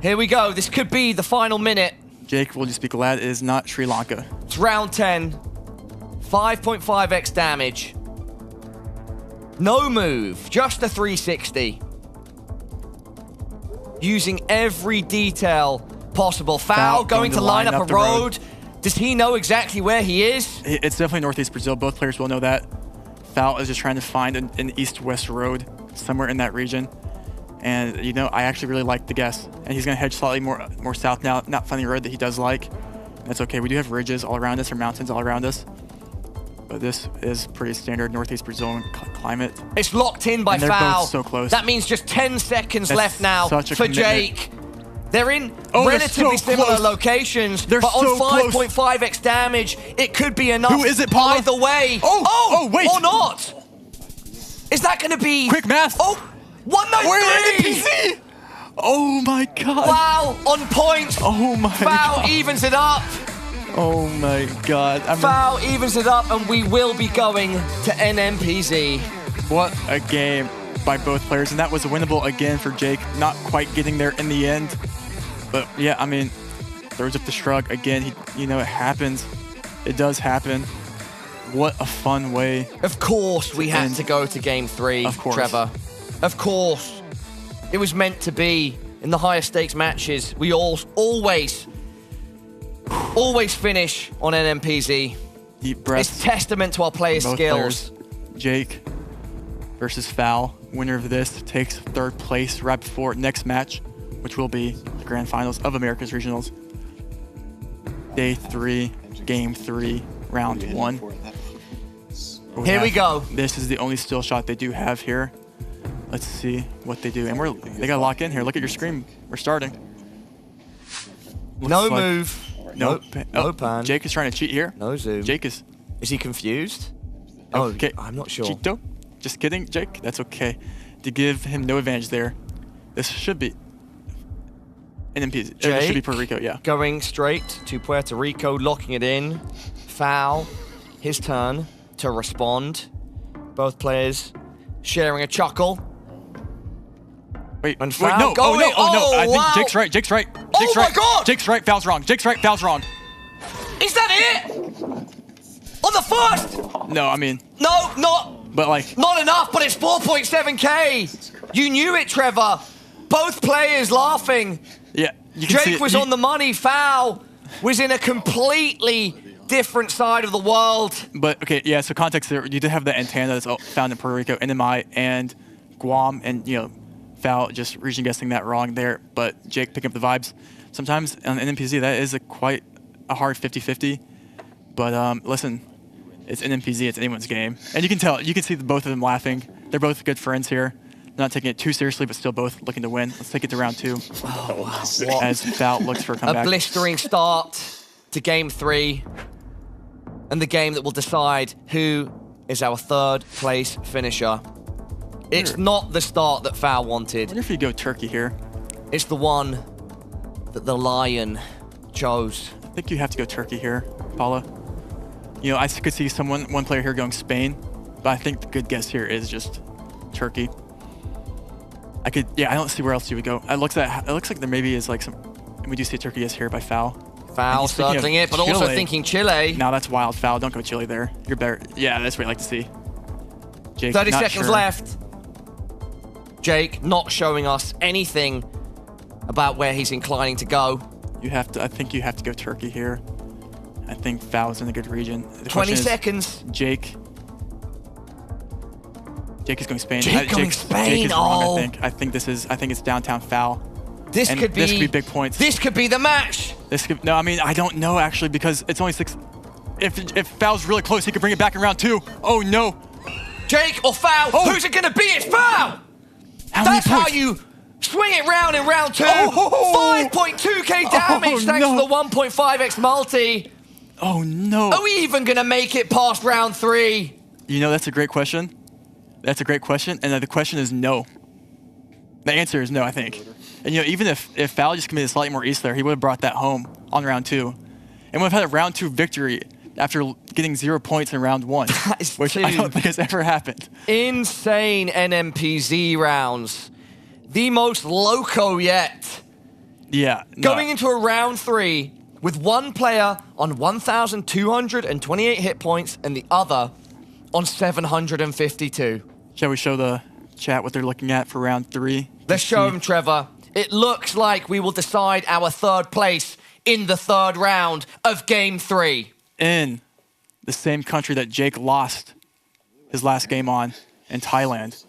Here we go. This could be the final minute. Jake will just be glad it is not Sri Lanka. It's round 10. 5.5x damage. No move, just a 360. Using every detail possible. Foul going to line up a road. Does he know exactly where he is? It's definitely Northeast Brazil. Both players will know that. Foul is just trying to find an east-west road somewhere in that region. And, you know, I actually really like the guess. And he's going to hedge slightly more south now, not finding a road that he does like. That's okay. We do have ridges all around us or mountains all around us. But this is pretty standard Northeast Brazilian climate. It's locked in by and they're Foul. both so close. That means just 10 seconds That's left now such a for commitment. Jake. They're in Oh, they're relatively so similar close. locations, They're but so on close. 5.5x damage, it could be enough. Who is it, Paula? Either way. Oh, wait. Or not. Is that going to be... Quick math. Oh, 193. NPZ. Oh, my God. Wow, on point. Oh, my Foul God. evens it up. Oh, my God. Foul evens it up, and we will be going to NMPZ. What a game by both players. And that was winnable again for Jake. Not quite getting there in the end. But, yeah, I mean, throws up the shrug. Again, you know, it happens. It does happen. What a fun way. Of course we had to go to game 3, Of course. Trevor. Of course. It was meant to be. In the higher stakes matches, we always finish on NMPZ. Deep breaths. It's testament to our players' Both skills. players. Jake versus Foul. Winner of this takes 3rd place right before next match, which will be the grand finals of America's Regionals. Day 3, game 3, round 1. Here we go. This is the only still shot they do have here. Let's see what they do. And they gotta lock in here. Look at your screen. We're starting. No Looks like- move. Nope. No pan. Jake is trying to cheat here. No zoom. Jake is. Is he confused? Okay. Oh, I'm not sure. Cheeto. Just kidding, Jake. That's okay. To give him no advantage there. This should be NMPZ. This should be Puerto Rico, yeah. Going straight to Puerto Rico, locking it in. Foul. His turn to respond. Both players sharing a chuckle. Wait, and wait, Foul no, going. no. I think Wow. Jake's right. Jake's right. Oh Jake's my right. God! Jake's right. Foul's wrong. Jake's right. Foul's wrong. Is that it? On the first? No, I mean. No, not. But like. Not enough, but it's 4.7k. You knew it, Trevor. Both players laughing. Yeah, you can see Jake it. was on the money. Foul was in a completely different side of the world. But okay, yeah. So context there. You did have the antenna that's found in Puerto Rico, NMI, and Guam, and you know, Foul just region guessing that wrong there. But Jake picking up the vibes. Sometimes on NMPZ that is quite a hard 50-50. But listen, It's NMPZ, it's anyone's game. And you can tell, you can see both of them laughing. They're both good friends here. Not taking it too seriously, but still both looking to win. Let's take it to round 2. What? As Foul looks for a comeback. A blistering start to game 3. And the game that will decide who is our 3rd place finisher. It's not the start that Foul wanted. I wonder if you go Turkey here. It's the one that the Lion chose. I think you have to go Turkey here, Paula. You know, I could see one player here going Spain, but I think the good guess here is just Turkey. I don't see where else you would go. It looks like there maybe is like some, and we do see a Turkey guess here by Foul. Foul circling it, but also thinking Chile. No, that's wild, Foul. Don't go Chile there. You're better. Yeah, that's what I like to see. Jake, 30 seconds left. Jake not showing us anything about where he's inclining to go. I think you have to go Turkey here. I think Foul's in a good region. 20 seconds. Jake is going Spain. Jake going Spain. Jake is wrong, I think it's downtown Foul. This could be big points. This could be the match. No, I mean, I don't know actually, because it's only 6. If Foul's really close, he could bring it back in round 2. Oh no. Jake or Foul? Who's it gonna be? It's Foul! That's how you swing it round in round 2. 5.2k damage thanks to the 1.5x multi. Oh no. Are we even gonna make it past round 3? You know, that's a great question. That's a great question, and the question is no. The answer is no, I think. And you know, even if Foul just committed slightly more east there, he would have brought that home on round 2. And would have had a round 2 victory after getting 0 points in round 1, which I don't think has ever happened. Insane NMPZ rounds. The most loco yet. Yeah. Going into a round 3 with one player on 1,228 hit points and the other on 752. Shall we show the chat what they're looking at for round 3? Let's show them, Trevor. It looks like we will decide our 3rd place in the 3rd round of game 3. In the same country that Jake lost his last game on, in Thailand,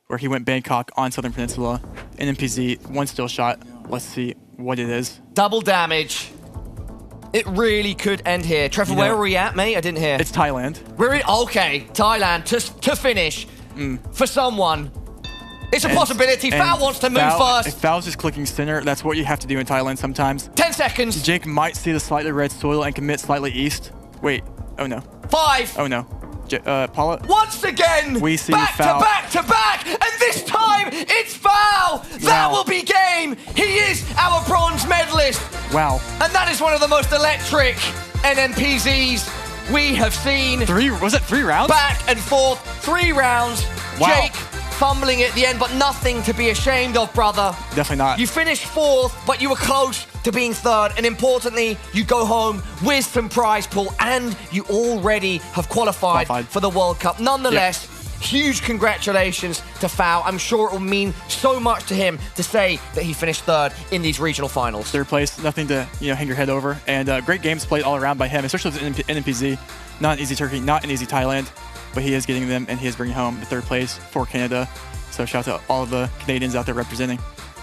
where he went Bangkok on Southern Peninsula. NMPZ, 1 still shot. Let's see what it is. Double damage. It really could end here. Trevor, where are we at, mate? I didn't hear. It's Thailand. Okay, Thailand to finish for someone. It's a possibility. Foul wants to move first. If Foul's just clicking center, that's what you have to do in Thailand sometimes. 10 seconds. Jake might see the slightly red soil and commit slightly east. Wait. Oh no. 5. Oh no. Paula. Once again. We see back Foul. to back to back, and this time it's Foul. That will be game. He is our bronze medalist. Wow. And that is one of the most electric NMPZs we have seen. 3? Was it 3 rounds? Back and forth. 3 rounds. Wow. Jake fumbling at the end, but nothing to be ashamed of, brother. Definitely not. You finished 4th, but you were close to being 3rd, and importantly, you go home with some prize pool, and you already have qualified for the World Cup. Nonetheless, huge congratulations to Foul. I'm sure it will mean so much to him to say that he finished 3rd in these regional finals. 3rd place, nothing to hang your head over, and great games played all around by him, especially with NMPZ. Not an easy Turkey, not an easy Thailand. But he is getting them, and he is bringing home the 3rd place for Canada. So shout out to all of the Canadians out there representing.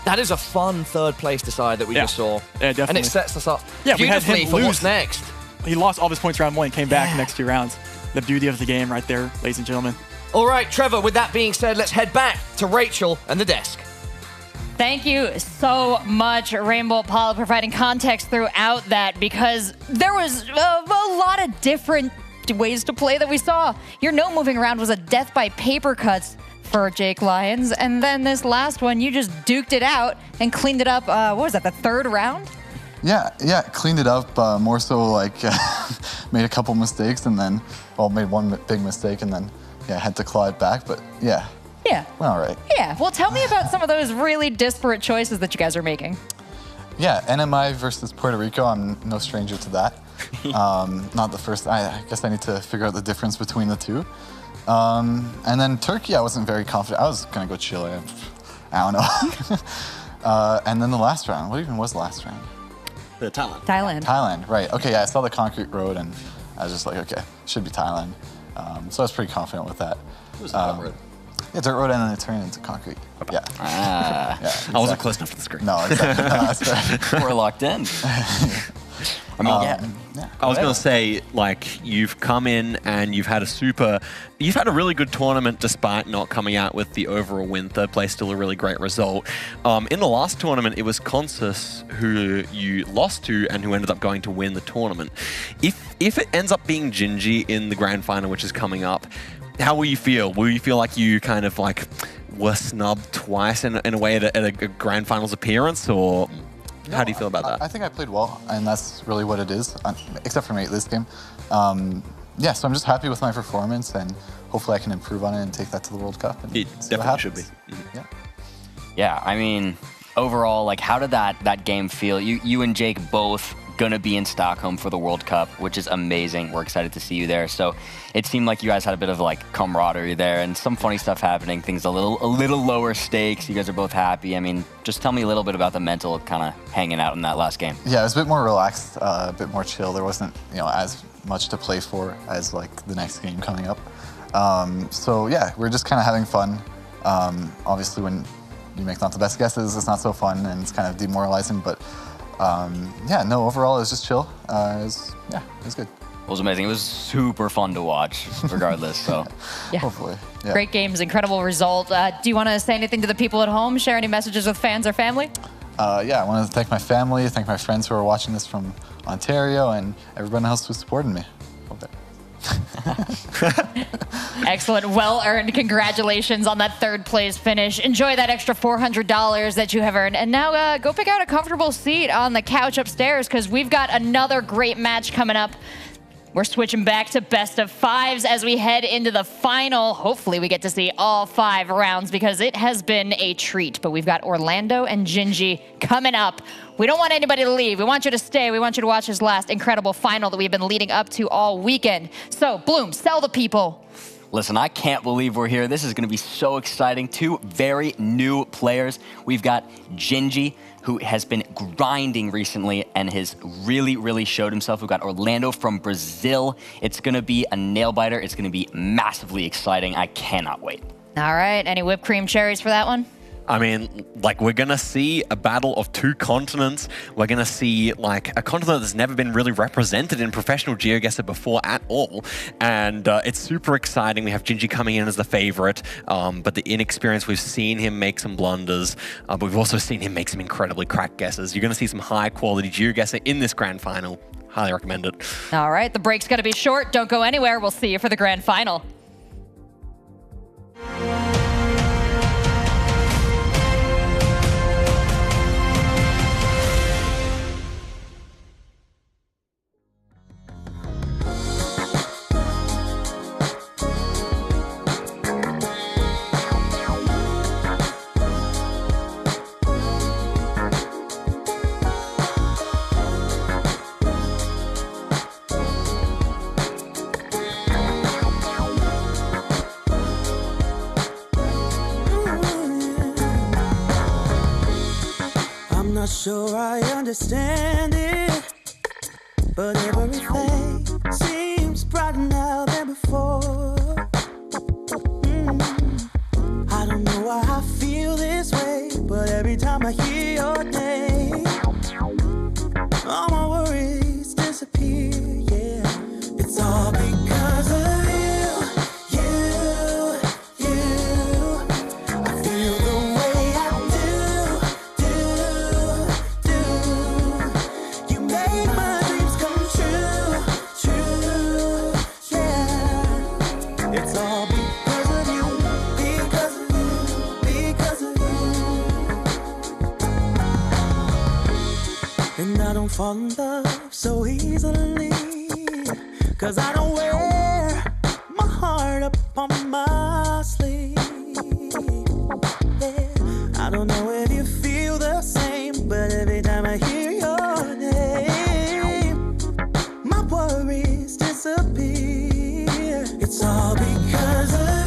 That is a fun 3rd place decide that we just saw. Yeah, definitely. And it sets us up we had him for lose. what's next. He lost all of his points round 1 and came back the next 2 rounds. The beauty of the game right there, ladies and gentlemen. All right, Trevor, with that being said, let's head back to Rachel and the desk. Thank you so much, rainbolt, Paula, providing context throughout that, because there was a lot of different ways to play that we saw. Your no moving around was a death by paper cuts for Jake Lyons, and then this last one, you just duked it out and cleaned it up. What was that, the 3rd round? Yeah, cleaned it up, more so like made a couple mistakes and then, made one big mistake and then, had to claw it back, but yeah. Yeah. Went all right. Yeah, well, tell me about some of those really disparate choices that you guys are making. Yeah, NMI versus Puerto Rico, I'm no stranger to that. Not the first, I guess I need to figure out the difference between the 2. And then Turkey, I wasn't very confident. I was gonna go Chile, I don't know. And then the last round, what even was the last round? Thailand, right. Okay, I saw the concrete road and I was just like, okay, should be Thailand. So I was pretty confident with that. It was a dirt road. Yeah, dirt road and then it turned into concrete. Yeah. Exactly. I wasn't close enough to the screen. No, exactly. No, that's right. We're locked in. I mean, I was going to say, like, you've come in and you've had a really good tournament despite not coming out with the overall win. Third place, still a really great result. In the last tournament, it was Consus who you lost to and who ended up going to win the tournament. If it ends up being Gingy in the grand final, which is coming up, how will you feel? Will you feel like you kind of like were snubbed twice in a way at a grand finals appearance, or how do you feel about that? I think I played well, and that's really what it is, except for maybe this game. Yeah, so I'm just happy with my performance, and hopefully I can improve on it and take that to the World Cup. And it definitely should be. Yeah. Yeah, I mean, overall, like, how did that game feel? You and Jake both gonna be in Stockholm for the World Cup, which is amazing. We're excited to see you there. So it seemed like you guys had a bit of like camaraderie there and some funny stuff happening, things a little lower stakes. You guys are both happy. I mean, just tell me a little bit about the mental kind of hanging out in that last game. Yeah, it was a bit more relaxed, a bit more chill. There wasn't, as much to play for as like the next game coming up. So yeah, we're just kind of having fun. Obviously when you make not the best guesses, it's not so fun and it's kind of demoralizing, but yeah, no, overall it was just chill. It was good. It was amazing. It was super fun to watch, regardless. So, yeah. Hopefully, yeah. Great games, incredible result. Do you want to say anything to the people at home? Share any messages with fans or family? Yeah, I want to thank my family, thank my friends who are watching this from Ontario, and everyone else who's supporting me. Excellent. Well-earned. Congratulations on that third place finish. Enjoy that extra $400 that you have earned. And now go pick out a comfortable seat on the couch upstairs because we've got another great match coming up. We're switching back to best of fives as we head into the final. Hopefully we get to see all 5 rounds because it has been a treat. But we've got Orlando and Gingy coming up. We don't want anybody to leave. We want you to stay. We want you to watch this last incredible final that we've been leading up to all weekend. So, Bloom, sell the people. Listen, I can't believe we're here. This is going to be so exciting. 2 very new players. We've got Gingy, who has been grinding recently and has really, really showed himself. We've got Orlando from Brazil. It's going to be a nail-biter. It's going to be massively exciting. I cannot wait. All right. Any whipped cream cherries for that one? I mean, like, we're going to see a battle of 2 continents. We're going to see, like, a continent that's never been really represented in professional GeoGuessr before at all. And it's super exciting. We have Gingy coming in as the favorite, but the inexperience, we've seen him make some blunders, but we've also seen him make some incredibly cracked guesses. You're going to see some high-quality GeoGuessr in this grand final. Highly recommend it. All right. The break's going to be short. Don't go anywhere. We'll see you for the grand final. Not sure I understand it, but everything seems brighter now than before. I don't know why I feel this way, but every time I hear your name, all my worries disappear, yeah. It's all because of fall in love so easily, 'cause I don't wear my heart up on my sleeve. Yeah. I don't know if you feel the same, but every time I hear your name, my worries disappear. It's all because of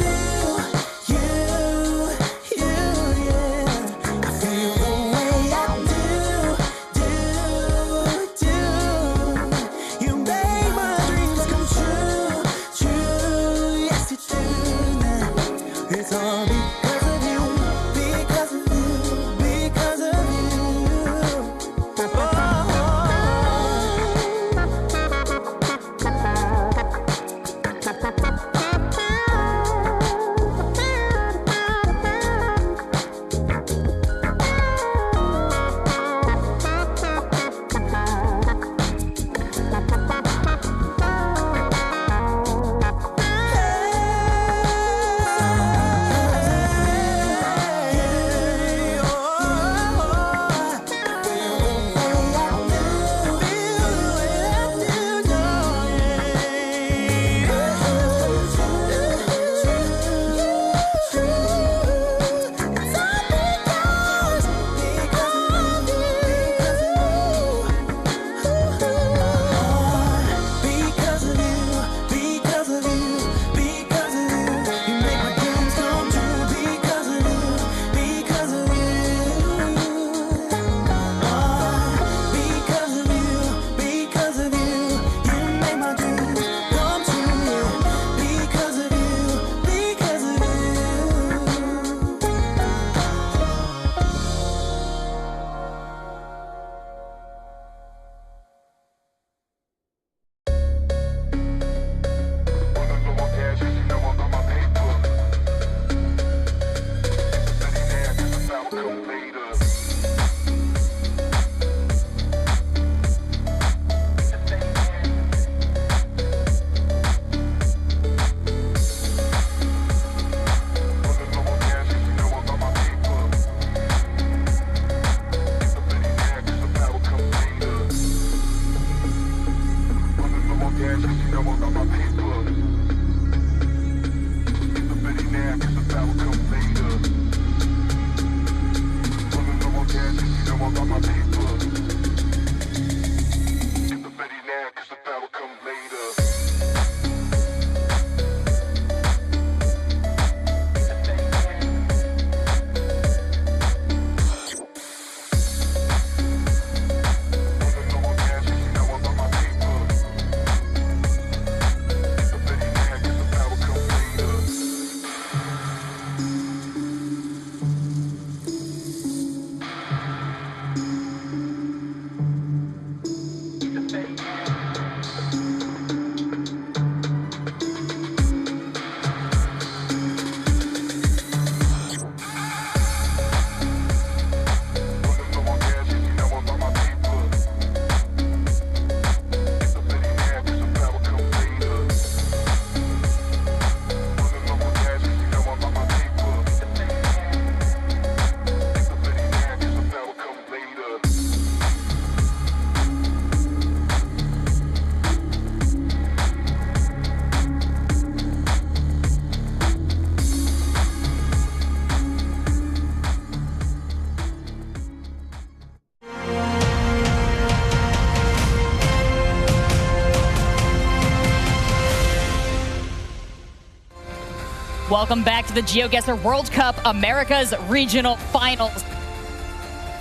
Welcome back to the GeoGuessr World Cup Americas Regional Finals.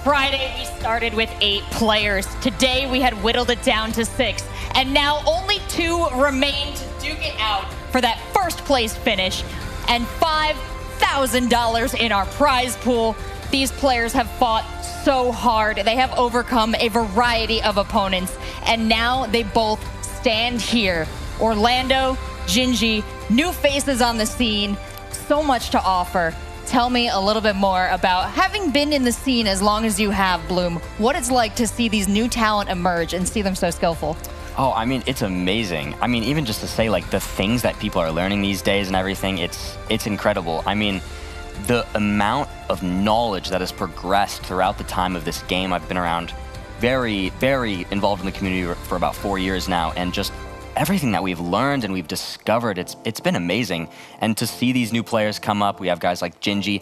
Friday, we started with 8 players. Today, we had whittled it down to 6. And now only 2 remain to duke it out for that first place finish and $5,000 in our prize pool. These players have fought so hard. They have overcome a variety of opponents. And now they both stand here. Orlando, Gingy, new faces on the scene, so much to offer. Tell me a little bit more about, having been in the scene as long as you have, Bloom, what it's like to see these new talent emerge and see them so skillful. Oh, I mean, it's amazing. I mean, even just to say, like, the things that people are learning these days and everything, it's incredible. I mean, the amount of knowledge that has progressed throughout the time of this game. I've been around very, very involved in the community for about 4 years now, and just everything that we've learned and we've discovered, it's been amazing. And to see these new players come up, we have guys like Gingy,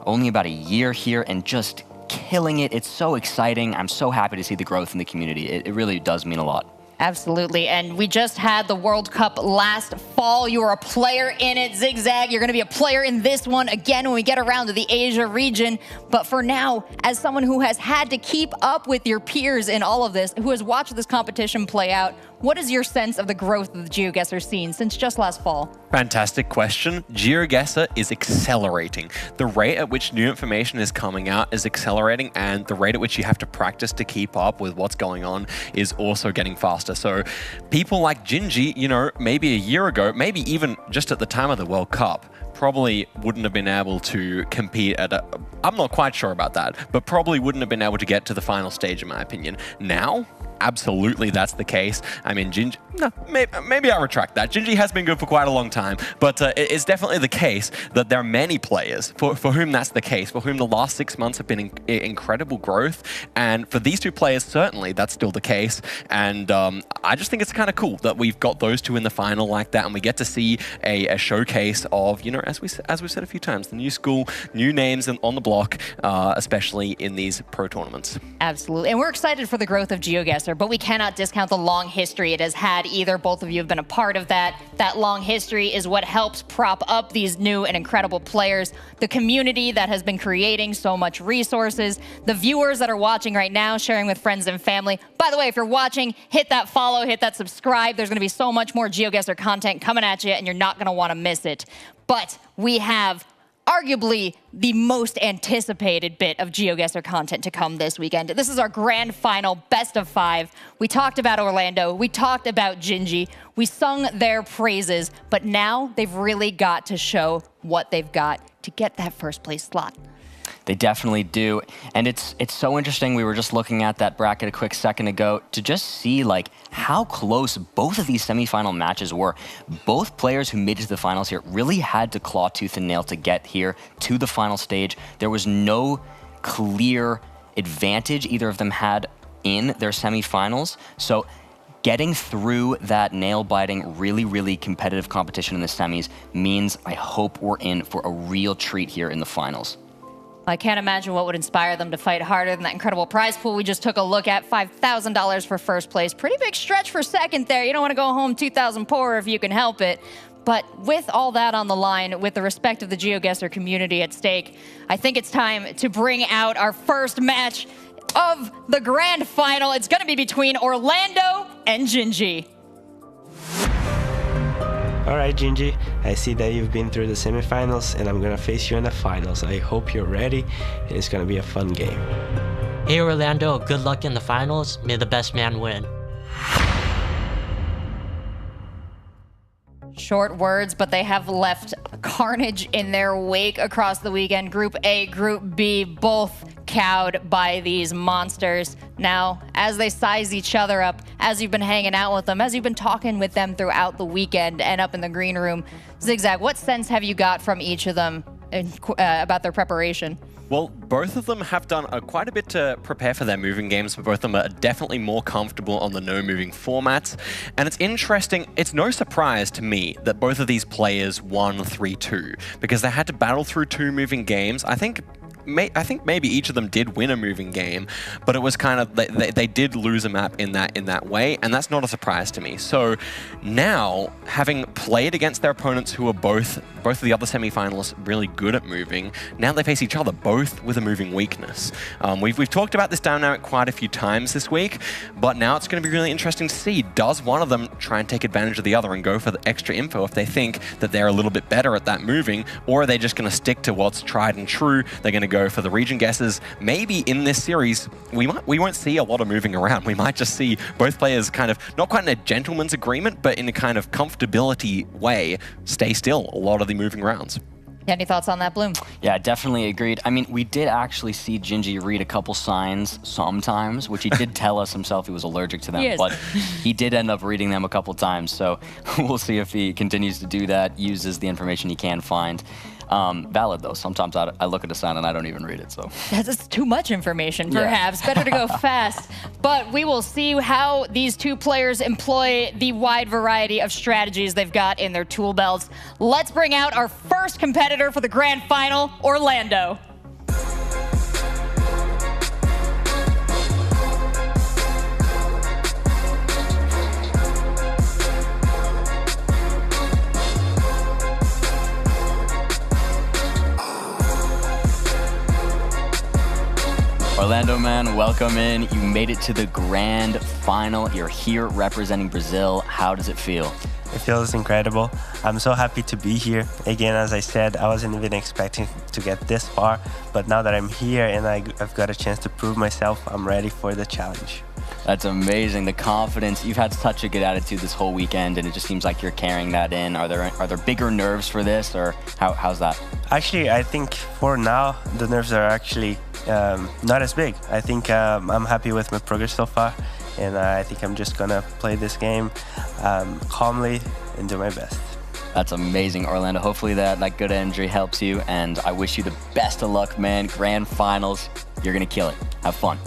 only about a year here and just killing it. It's so exciting. I'm so happy to see the growth in the community. It really does mean a lot. Absolutely, and we just had the World Cup last fall. You were a player in it, Zigzag. You're gonna be a player in this one again when we get around to the Asia region. But for now, as someone who has had to keep up with your peers in all of this, who has watched this competition play out, what is your sense of the growth of the GeoGuessr scene since just last fall? Fantastic question. GeoGuessr is accelerating. The rate at which new information is coming out is accelerating, and the rate at which you have to practice to keep up with what's going on is also getting faster. So people like Gingy, you know, maybe a year ago, maybe even just at the time of the World Cup, probably wouldn't have been able to compete at I'm not quite sure about that, but probably wouldn't have been able to get to the final stage, in my opinion. Now, absolutely that's the case. I mean, Gingy, no, maybe I retract that. Gingy has been good for quite a long time, but it's definitely the case that there are many players for whom that's the case, for whom the last 6 months have been incredible growth. And for these 2 players, certainly that's still the case. And I just think it's kind of cool that we've got those 2 in the final like that, and we get to see a showcase of, you know, as we've said a few times, the new school, new names on the block, especially in these pro tournaments. Absolutely, and we're excited for the growth of GeoGuessr, but we cannot discount the long history it has had either. Both of you have been a part of that. That long history is what helps prop up these new and incredible players, the community that has been creating so much resources, the viewers that are watching right now, sharing with friends and family. By the way, if you're watching, hit that follow, hit that subscribe. There's gonna be so much more GeoGuessr content coming at you, and you're not gonna wanna miss it. But we have arguably the most anticipated bit of GeoGuessr content to come this weekend. This is our grand final, best of 5. We talked about Orlando, we talked about Gingy, we sung their praises, but now they've really got to show what they've got to get that first place slot. They definitely do. And it's so interesting. We were just looking at that bracket a quick second ago to just see like how close both of these semifinal matches were. Both players who made it to the finals here really had to claw tooth and nail to get here to the final stage. There was no clear advantage either of them had in their semifinals. So getting through that nail-biting, really, really competitive competition in the semis means I hope we're in for a real treat here in the finals. I can't imagine what would inspire them to fight harder than that incredible prize pool we just took a look at. $5,000 for first place. Pretty big stretch for second there. You don't want to go home 2,000 poorer if you can help it. But with all that on the line, with the respect of the GeoGuessr community at stake, I think it's time to bring out our first match of the grand final. It's going to be between Orlando and Gingy. All right, Gingy, I see that you've been through the semifinals, and I'm gonna face you in the finals. I hope you're ready, and it's gonna be a fun game. Hey Orlando, good luck in the finals. May the best man win. Short words, but they have left carnage in their wake across the weekend. Group A, Group B, both cowed by these monsters. Now, as they size each other up, as you've been hanging out with them, as you've been talking with them throughout the weekend and up in the green room, Zigzag, what sense have you got from each of them about their preparation? Well, both of them have done quite a bit to prepare for their moving games, but both of them are definitely more comfortable on the no-moving formats. And it's interesting, it's no surprise to me that both of these players won 3-2, because they had to battle through 2 moving games. I think I think maybe each of them did win a moving game, but it was kind of they did lose a map in that way, and that's not a surprise to me. So now, having played against their opponents who are both of the other semi-finalists really good at moving, now they face each other both with a moving weakness. We've talked about this dynamic quite a few times this week, but now it's going to be really interesting to see, does one of them try and take advantage of the other and go for the extra info if they think that they're a little bit better at that moving, or are they just going to stick to what's tried and true? They're going to go for the region guesses. Maybe in this series, we won't see a lot of moving around. We might just see both players kind of, not quite in a gentleman's agreement, but in a kind of comfortability way, stay still a lot of the moving rounds. Any thoughts on that, Bloom? Yeah, definitely agreed. I mean, we did actually see Gingy read a couple signs sometimes, which he did tell us himself he was allergic to them, but he did end up reading them a couple times. So we'll see if he continues to do that, uses the information he can find. Valid though, sometimes I look at a sign and I don't even read it, so. That's too much information, perhaps. Better to go fast. But we will see how these two players employ the wide variety of strategies they've got in their tool belts. Let's bring out our first competitor for the grand final, Orlando. Orlando, man, welcome in. You made it to the grand final. You're here representing Brazil. How does it feel? It feels incredible. I'm so happy to be here. Again, as I said, I wasn't even expecting to get this far, but now that I'm here and I've got a chance to prove myself, I'm ready for the challenge. That's amazing. The confidence. You've had such a good attitude this whole weekend, and it just seems like you're carrying that in. Are there bigger nerves for this, or how's that? Actually, I think for now, the nerves are actually not as big. I think I'm happy with my progress so far, and I think I'm just gonna play this game calmly and do my best. That's amazing, Orlando. Hopefully that good energy helps you, and I wish you the best of luck, man. Grand finals, you're gonna kill it. Have fun.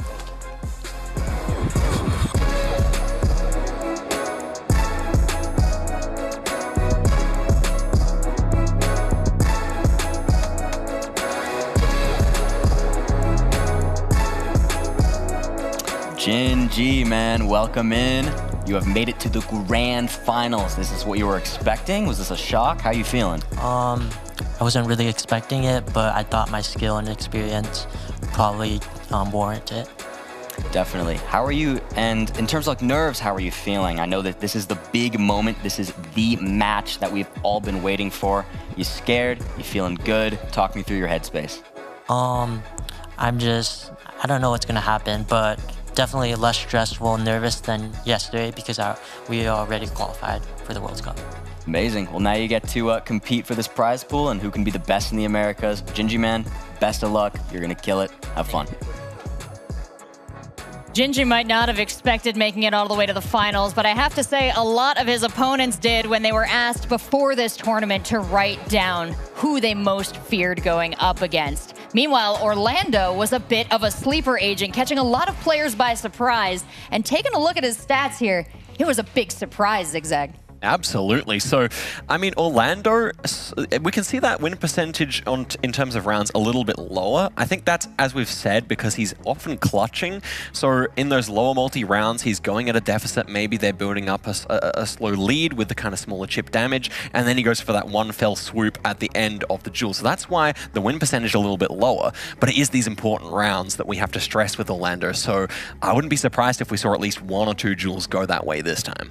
Gingy, man, welcome in. You have made it to the grand finals. This is what you were expecting? Was this a shock? How are you feeling? I wasn't really expecting it, but I thought my skill and experience probably warrant it. Definitely. How are you, and in terms of nerves, how are you feeling? I know that this is the big moment. This is the match that we've all been waiting for. You scared? You feeling good? Talk me through your headspace. I don't know what's gonna happen, but definitely less stressful and nervous than yesterday because we already qualified for the World Cup. Amazing. Well, now you get to compete for this prize pool and who can be the best in the Americas. Gingy, man, best of luck. You're going to kill it. Have fun. Gingy might not have expected making it all the way to the finals, but I have to say a lot of his opponents did when they were asked before this tournament to write down who they most feared going up against. Meanwhile, Orlando was a bit of a sleeper agent, catching a lot of players by surprise. And taking a look at his stats here, it was a big surprise, Zigzag. Absolutely. So, I mean, Orlando, we can see that win percentage in terms of rounds a little bit lower. I think that's, as we've said, because he's often clutching. So in those lower multi-rounds, he's going at a deficit. Maybe they're building up a slow lead with the kind of smaller chip damage, and then he goes for that one fell swoop at the end of the duel. So that's why the win percentage is a little bit lower. But it is these important rounds that we have to stress with Orlando. So I wouldn't be surprised if we saw at least 1 or 2 duels go that way this time.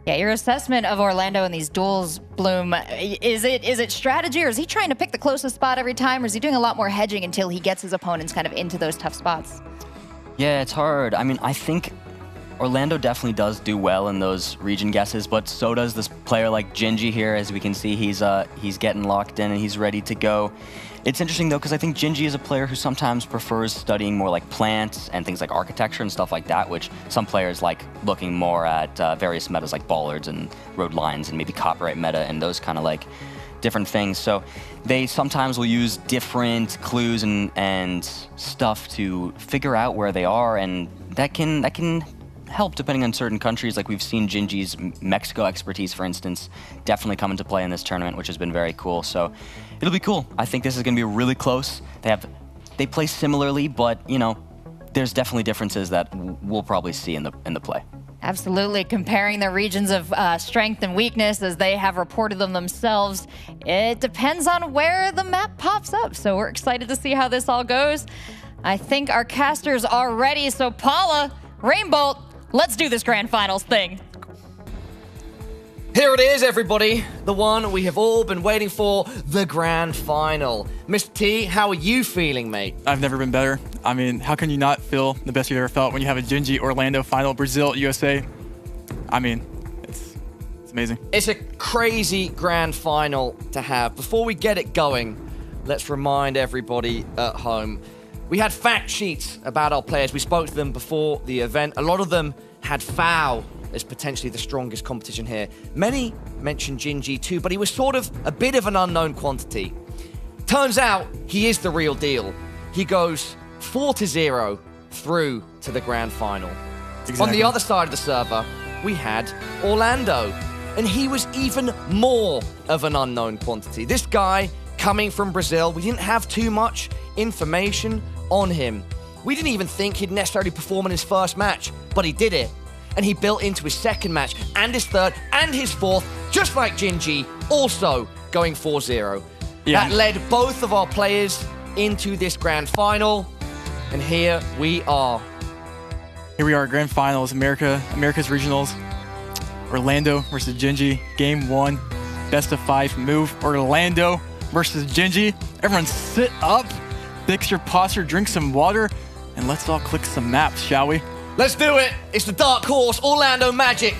Yeah, your assessment of Orlando in these duels, Bloom, is it strategy, or is he trying to pick the closest spot every time, or is he doing a lot more hedging until he gets his opponents kind of into those tough spots? Yeah, it's hard. I mean, I think Orlando definitely does do well in those region guesses, but so does this player like Gingy here. As we can see, he's getting locked in and he's ready to go. It's interesting though, because I think Gingy is a player who sometimes prefers studying more like plants and things like architecture and stuff like that, which some players like looking more at various metas like bollards and road lines and maybe copyright meta and those kind of like different things. So they sometimes will use different clues and stuff to figure out where they are, and that can help depending on certain countries. Like we've seen Gingy's Mexico expertise, for instance, definitely come into play in this tournament, which has been very cool. So it'll be cool. I think this is going to be really close. They have they play similarly, but you know, there's definitely differences that we'll probably see in the play. Absolutely. Comparing their regions of strength and weakness as they have reported them themselves, it depends on where the map pops up. So we're excited to see how this all goes. I think our casters are ready. So Paula, Rainbolt, let's do this grand finals thing. Here it is, everybody. The one we have all been waiting for, the grand final. Mr. T, how are you feeling, mate? I've never been better. I mean, how can you not feel the best you've ever felt when you have a Gingy Orlando final, Brazil, USA? I mean, it's amazing. It's a crazy grand final to have. Before we get it going, let's remind everybody at home. We had fact sheets about our players. We spoke to them before the event. A lot of them had FAO as potentially the strongest competition here. Many mentioned Gingy too, but he was sort of a bit of an unknown quantity. Turns out he is the real deal. He goes 4-0 through to the grand final. Exactly. On the other side of the server, we had Orlando, and he was even more of an unknown quantity. This guy coming from Brazil, we didn't have too much information on him. We didn't even think he'd necessarily perform in his first match, but he did it. And he built into his second match, and his third, and his fourth, just like Gingy, also going 4-0. Yeah. That led both of our players into this grand final, and here we are. Here we are, grand finals, America's regionals. Orlando versus Gingy, game 1, best of 5 move. Orlando versus Gingy. Everyone sit up, fix your posture, drink some water, and let's all click some maps, shall we? Let's do it. It's the dark horse, Orlando Magic,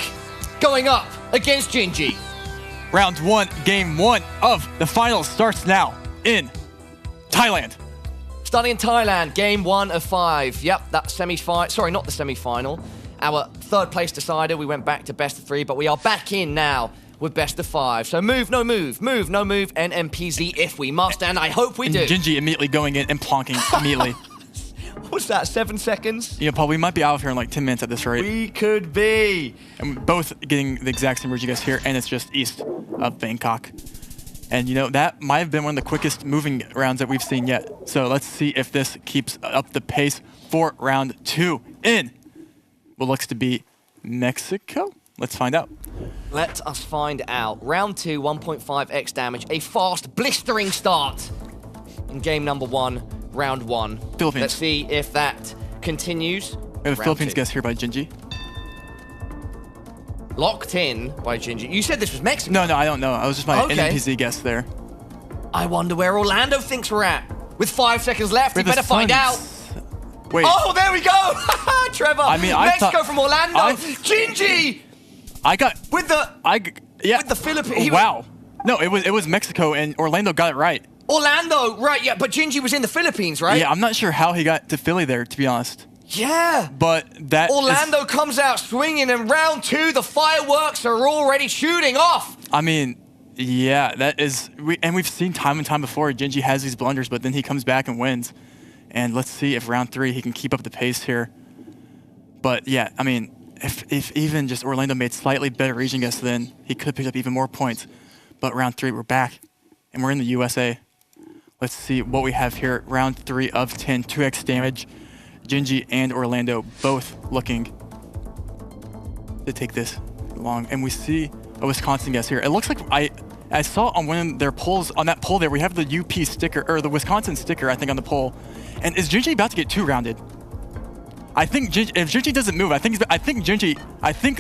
going up against Gingy. Round 1, game 1 of the finals starts now in Thailand. Starting in Thailand, game 1 of 5. Yep, that semi-final. Sorry, not the semi-final. Our third place decider. We went back to best of 3, but we are back in now with best of 5. So move, no move, move, no move, NMPZ if we must, and I hope we do. Gingy immediately going in and plonking immediately. What's that, 7 seconds? You know, Paul, we might be out of here in like 10 minutes at this rate. We could be. And we're both getting the exact same region guess here, and it's just east of Bangkok. And you know, that might have been one of the quickest moving rounds that we've seen yet. So let's see if this keeps up the pace for round 2 in what looks to be Mexico. Let's find out. Let us find out. Round 2, 1.5x damage. A fast, blistering start in game number 1. Round 1. Philippines. Let's see if that continues. We have a Philippines guess here by Gingy. Locked in by Gingy. You said this was Mexico. No, I don't know. I was just my NPC guess there. I wonder where Orlando thinks we're at. With 5 seconds left, we better find out. Wait. Oh, there we go. Trevor. I mean, Mexico from Orlando. Gingy. I got with the with the Philippines. Wow. No, it was Mexico, and Orlando got it right. Orlando, right, yeah, but Gingy was in the Philippines, right? Yeah, I'm not sure how he got to Philly there, to be honest. Yeah. But that Orlando comes out swinging in round 2. The fireworks are already shooting off. I mean, yeah, that is... we've seen time and time before, Gingy has these blunders, but then he comes back and wins. And let's see if round 3 he can keep up the pace here. But yeah, I mean, if even just Orlando made slightly better region guess, then he could have picked up even more points. But round 3, we're back, and we're in the USA. Let's see what we have here. Round 3 of 10, 2x damage. Gingy and Orlando both looking to take this long. And we see a Wisconsin guess here. It looks like I saw on one of their polls, on that poll there, we have the UP sticker, or the Wisconsin sticker, I think, on the poll. And is Gingy about to get 2-rounded? I think if Gingy doesn't move, I think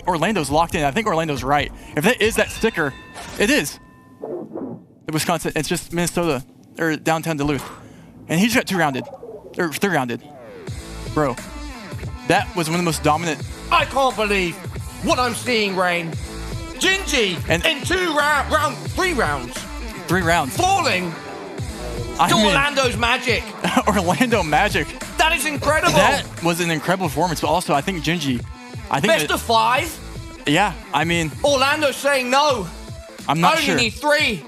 Orlando's locked in. I think Orlando's right. If that is that sticker, it is. The Wisconsin, it's just Minnesota, or downtown Duluth. And he just got 2-rounded, or 3-rounded. Bro, that was one of the most dominant. I can't believe what I'm seeing, Rain. Gingy in 3 rounds. 3 rounds. Falling to Orlando's Magic. Orlando Magic. That is incredible. That was an incredible performance, but also I think Gingy. Best of 5? Yeah, I mean. Orlando's saying no. I'm not sure. Only need 3.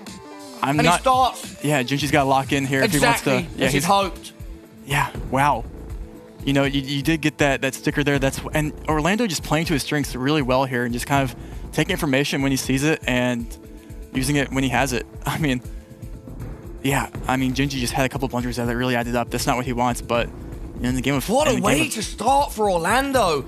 And he starts. Yeah, Gingy's got to lock in here exactly, if he wants to. Yeah, as he'd hoped. Yeah, wow. You know, you did get that sticker there. And Orlando just playing to his strengths really well here and just kind of taking information when he sees it and using it when he has it. I mean, Yeah, I mean, Gingy just had a couple blunders there that really added up. That's not what he wants, but in the game of What a way to start for Orlando.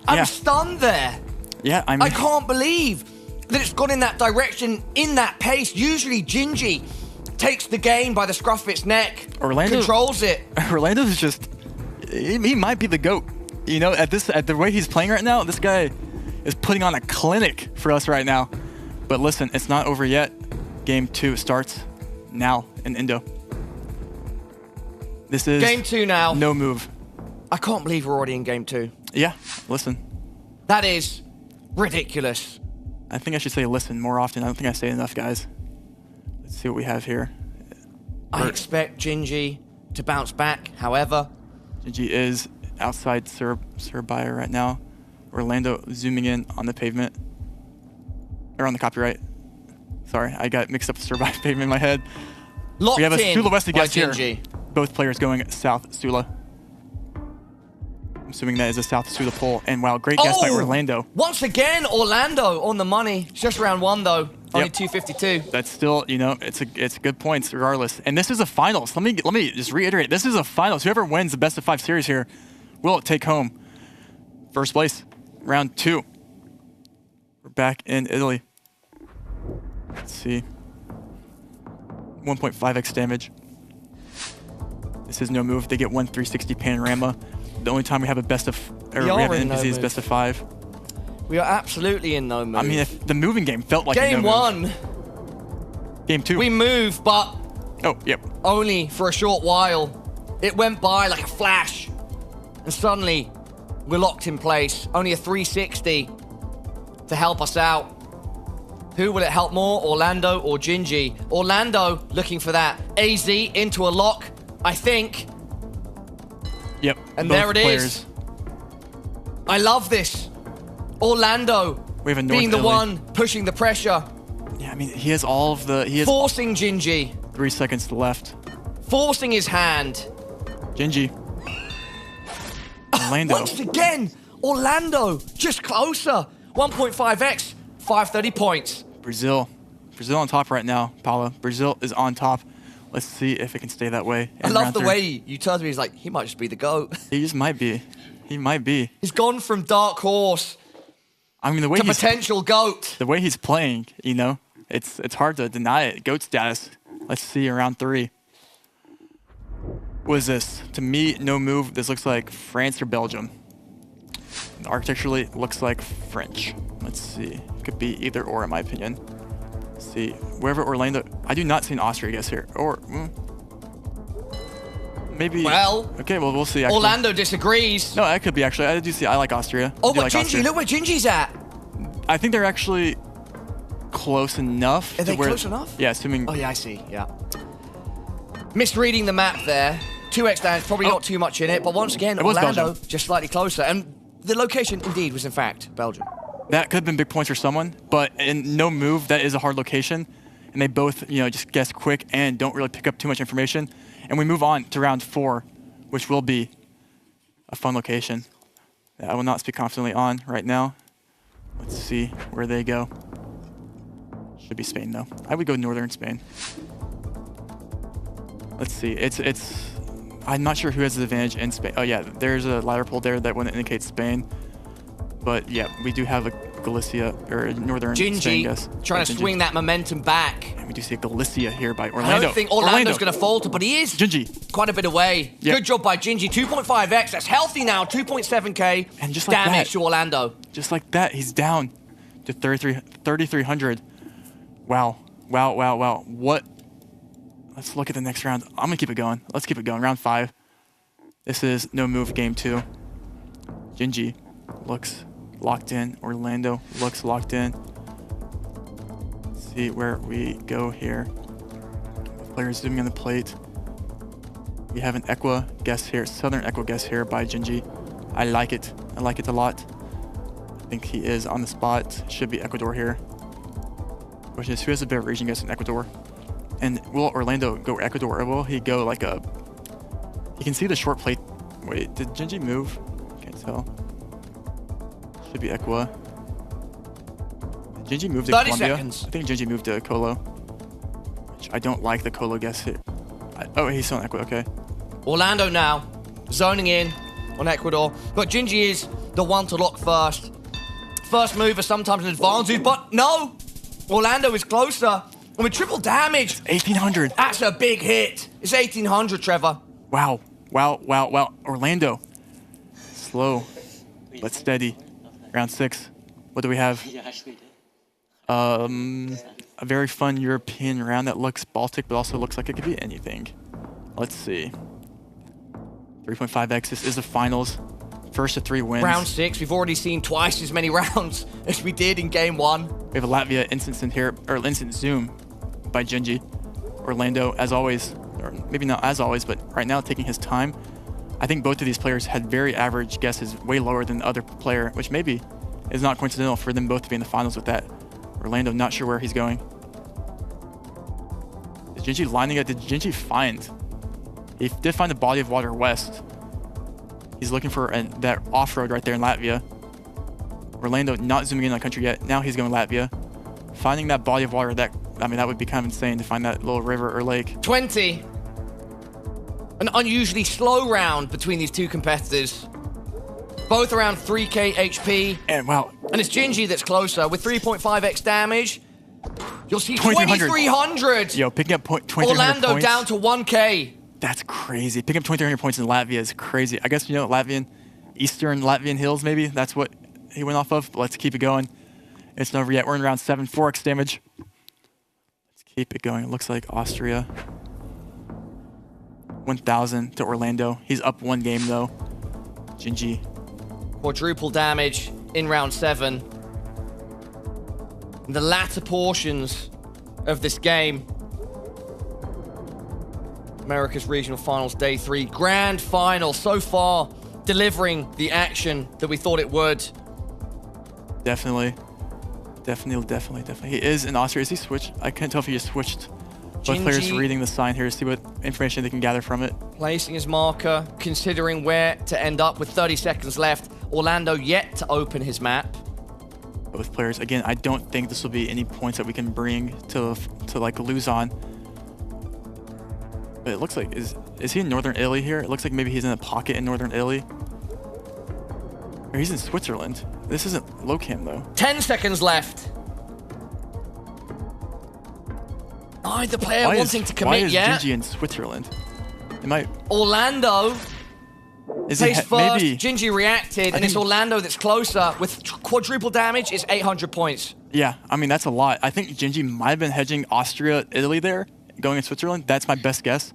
I'm stunned there. Yeah, I mean, I can't believe that it's gone in that direction, in that pace. Usually Gingy takes the game by the scruff of its neck, Orlando controls it. Orlando's just, he might be the GOAT. You know, at the way he's playing right now, this guy is putting on a clinic for us right now. But listen, it's not over yet. Game 2 starts now in Indo. This is Game 2 now. No move. I can't believe we're already in Game 2. Yeah, listen. That is ridiculous. I think I should say listen more often. I don't think I say it enough, guys. Let's see what we have here. I expect Gingy to bounce back, however. Gingy is outside Surabaya right now. Orlando zooming in on the pavement. Or on the copyright. Sorry, I got mixed up with Surabaya pavement in my head. Locked we have a in Sulawesi by guest here. Gingy. Both players going south Sula. I'm assuming that is a south Sula pole. And wow, great guess by Orlando. Once again, Orlando on the money. It's just round 1 though. Only 252. That's still, you know, it's good points regardless. And this is a finals. Let me just reiterate. This is a finals. Whoever wins the best of 5 series here will take home first place. Round 2. We're back in Italy. Let's see. 1.5x damage. This is no move. They get 1 360 panorama. The only time we have a best of, or we have an NPC is best of 5. We are absolutely in no move. I mean, if the moving game felt like Game a no 1. Move. Game 2. We move, but only for a short while. It went by like a flash, and suddenly we're locked in place. Only a 360 to help us out. Who will it help more, Orlando or Gingy? Orlando looking for that AZ into a lock, I think. Yep. And there it is. I love this. Orlando we have a being the one pushing the pressure. Yeah, I mean, he has all of the... He has forcing Gingy. 3 seconds left. Forcing his hand. Gingy. Orlando. Once again, Orlando just closer. 1.5x, 530 points. Brazil on top right now, Paulo. Brazil is on top. Let's see if it can stay that way. I love the way you turned to me. He's like, he might just be the GOAT. He just might be. He might be. He's gone from dark horse to potential GOAT. The way he's playing, you know, it's hard to deny it. GOAT status. Let's see round 3. What is this? To me, no move. This looks like France or Belgium. Architecturally, looks like French. Let's see. Could be either or, in my opinion. Let's see. Wherever Orlando... I do not see an Austria guess here. Or... maybe... Well... Okay, well, we'll see. Actually. Orlando disagrees. No, that could be, actually. I do see... I like Austria. Oh, but Gingy, look where Gingy's at. I think they're actually close enough. Are they close enough? Yeah, assuming... Oh, yeah, I see. Yeah. Misreading the map there. 2x damage, probably not too much in it. But once again, Orlando just slightly closer. And the location, indeed, was in fact Belgium. That could have been big points for someone, but in no move, that is a hard location. And they both, you know, just guess quick and don't really pick up too much information. And we move on to round 4, which will be a fun location that I will not speak confidently on right now. Let's see where they go. Should be Spain, though. I would go northern Spain. Let's see. I'm not sure who has the advantage in Spain. Oh, yeah, there's a ladder pole there that would indicate Spain. But yeah, we do have a Galicia, or a northern Spain, guess. Trying to swing that momentum back. And we do see a Galicia here by Orlando. I don't think Orlando's going to falter, but he is Gingy. Quite a bit away. Yep. Good job by Gingy. 2.5x. That's healthy now. 2.7k. And just like damage that, to Orlando. Just like that, he's down to 3,300. Wow. Wow, wow, wow. What? Let's look at the next round. I'm going to keep it going. Let's keep it going. Round 5. This is no move game 2. Gingy looks locked in. Orlando looks locked in. Let's see where we go here. Players zooming on the plate. We have an Equa guess here, Southern Equa guess here by Gingy. I like it. I like it a lot. I think he is on the spot. Should be Ecuador here. Which is, who has a better region guess in Ecuador? And will Orlando go Ecuador, or will he go like a... You can see the short plate. Wait, did Gingy move? Can't tell. Should be Equa. Gingy moved to 30 Colombia. seconds. I think Gingy moved to Colo. Which I don't like the Colo guess here. Oh, he's on Ecuador, okay. Orlando now, zoning in on Ecuador. But Gingy is the one to lock first. First mover, sometimes an advantage, but no! Orlando is closer. And with triple damage. 1,800. That's a big hit. It's 1,800, Trevor. Wow. Orlando. Slow, but steady. Round 6. What do we have? A very fun European round that looks Baltic, but also looks like it could be anything. Let's see. 3.5x. This is the finals. First to 3 wins. Round 6. We've already seen twice as many rounds as we did in game 1. We have a Latvia instant here, or instant zoom by Gingy. Orlando, as always, or maybe not as always, but right now taking his time. I think both of these players had very average guesses, way lower than the other player, which maybe is not coincidental for them both to be in the finals with that. Orlando, not sure where he's going. Is Gingy lining up? Did Gingy find? He did find the body of water west. He's looking for that off-road right there in Latvia. Orlando not zooming in on country yet. Now he's going Latvia. Finding that body of water, that would be kind of insane to find that little river or lake. 20. An unusually slow round between these two competitors. Both around 3k HP. And wow. And it's Gingy that's closer with 3.5x damage. You'll see 2,300. Yo, picking up 2,300 Orlando points. down to 1k. That's crazy. Picking up 2,300 points in Latvia is crazy. I guess, Eastern Latvian hills, maybe. That's what he went off of. But let's keep it going. It's not over yet. We're in round 7. 4x damage. Let's keep it going. It looks like Austria. 1,000 to Orlando. He's up 1 game, though. Gingy. Quadruple damage in round 7. In the latter portions of this game. America's Regional Finals Day 3. Grand final so far, delivering the action that we thought it would. Definitely. He is in Austria. Is he switched? I can't tell if he just switched. Both players reading the sign here to see what information they can gather from it. Placing his marker, considering where to end up with 30 seconds left. Orlando yet to open his map. Both players. Again, I don't think this will be any points that we can bring to like lose on. But it looks like, is he in Northern Italy here? It looks like maybe he's in a pocket in Northern Italy. Or he's in Switzerland. This isn't low cam though. 10 seconds left. Neither player wanting to commit yet. Why is Gingy in Switzerland? It might. Orlando placed first. Maybe. Gingy reacted, and it's Orlando that's closer with quadruple damage. It's 800 points. Yeah, that's a lot. I think Gingy might have been hedging Austria, Italy there, going in Switzerland. That's my best guess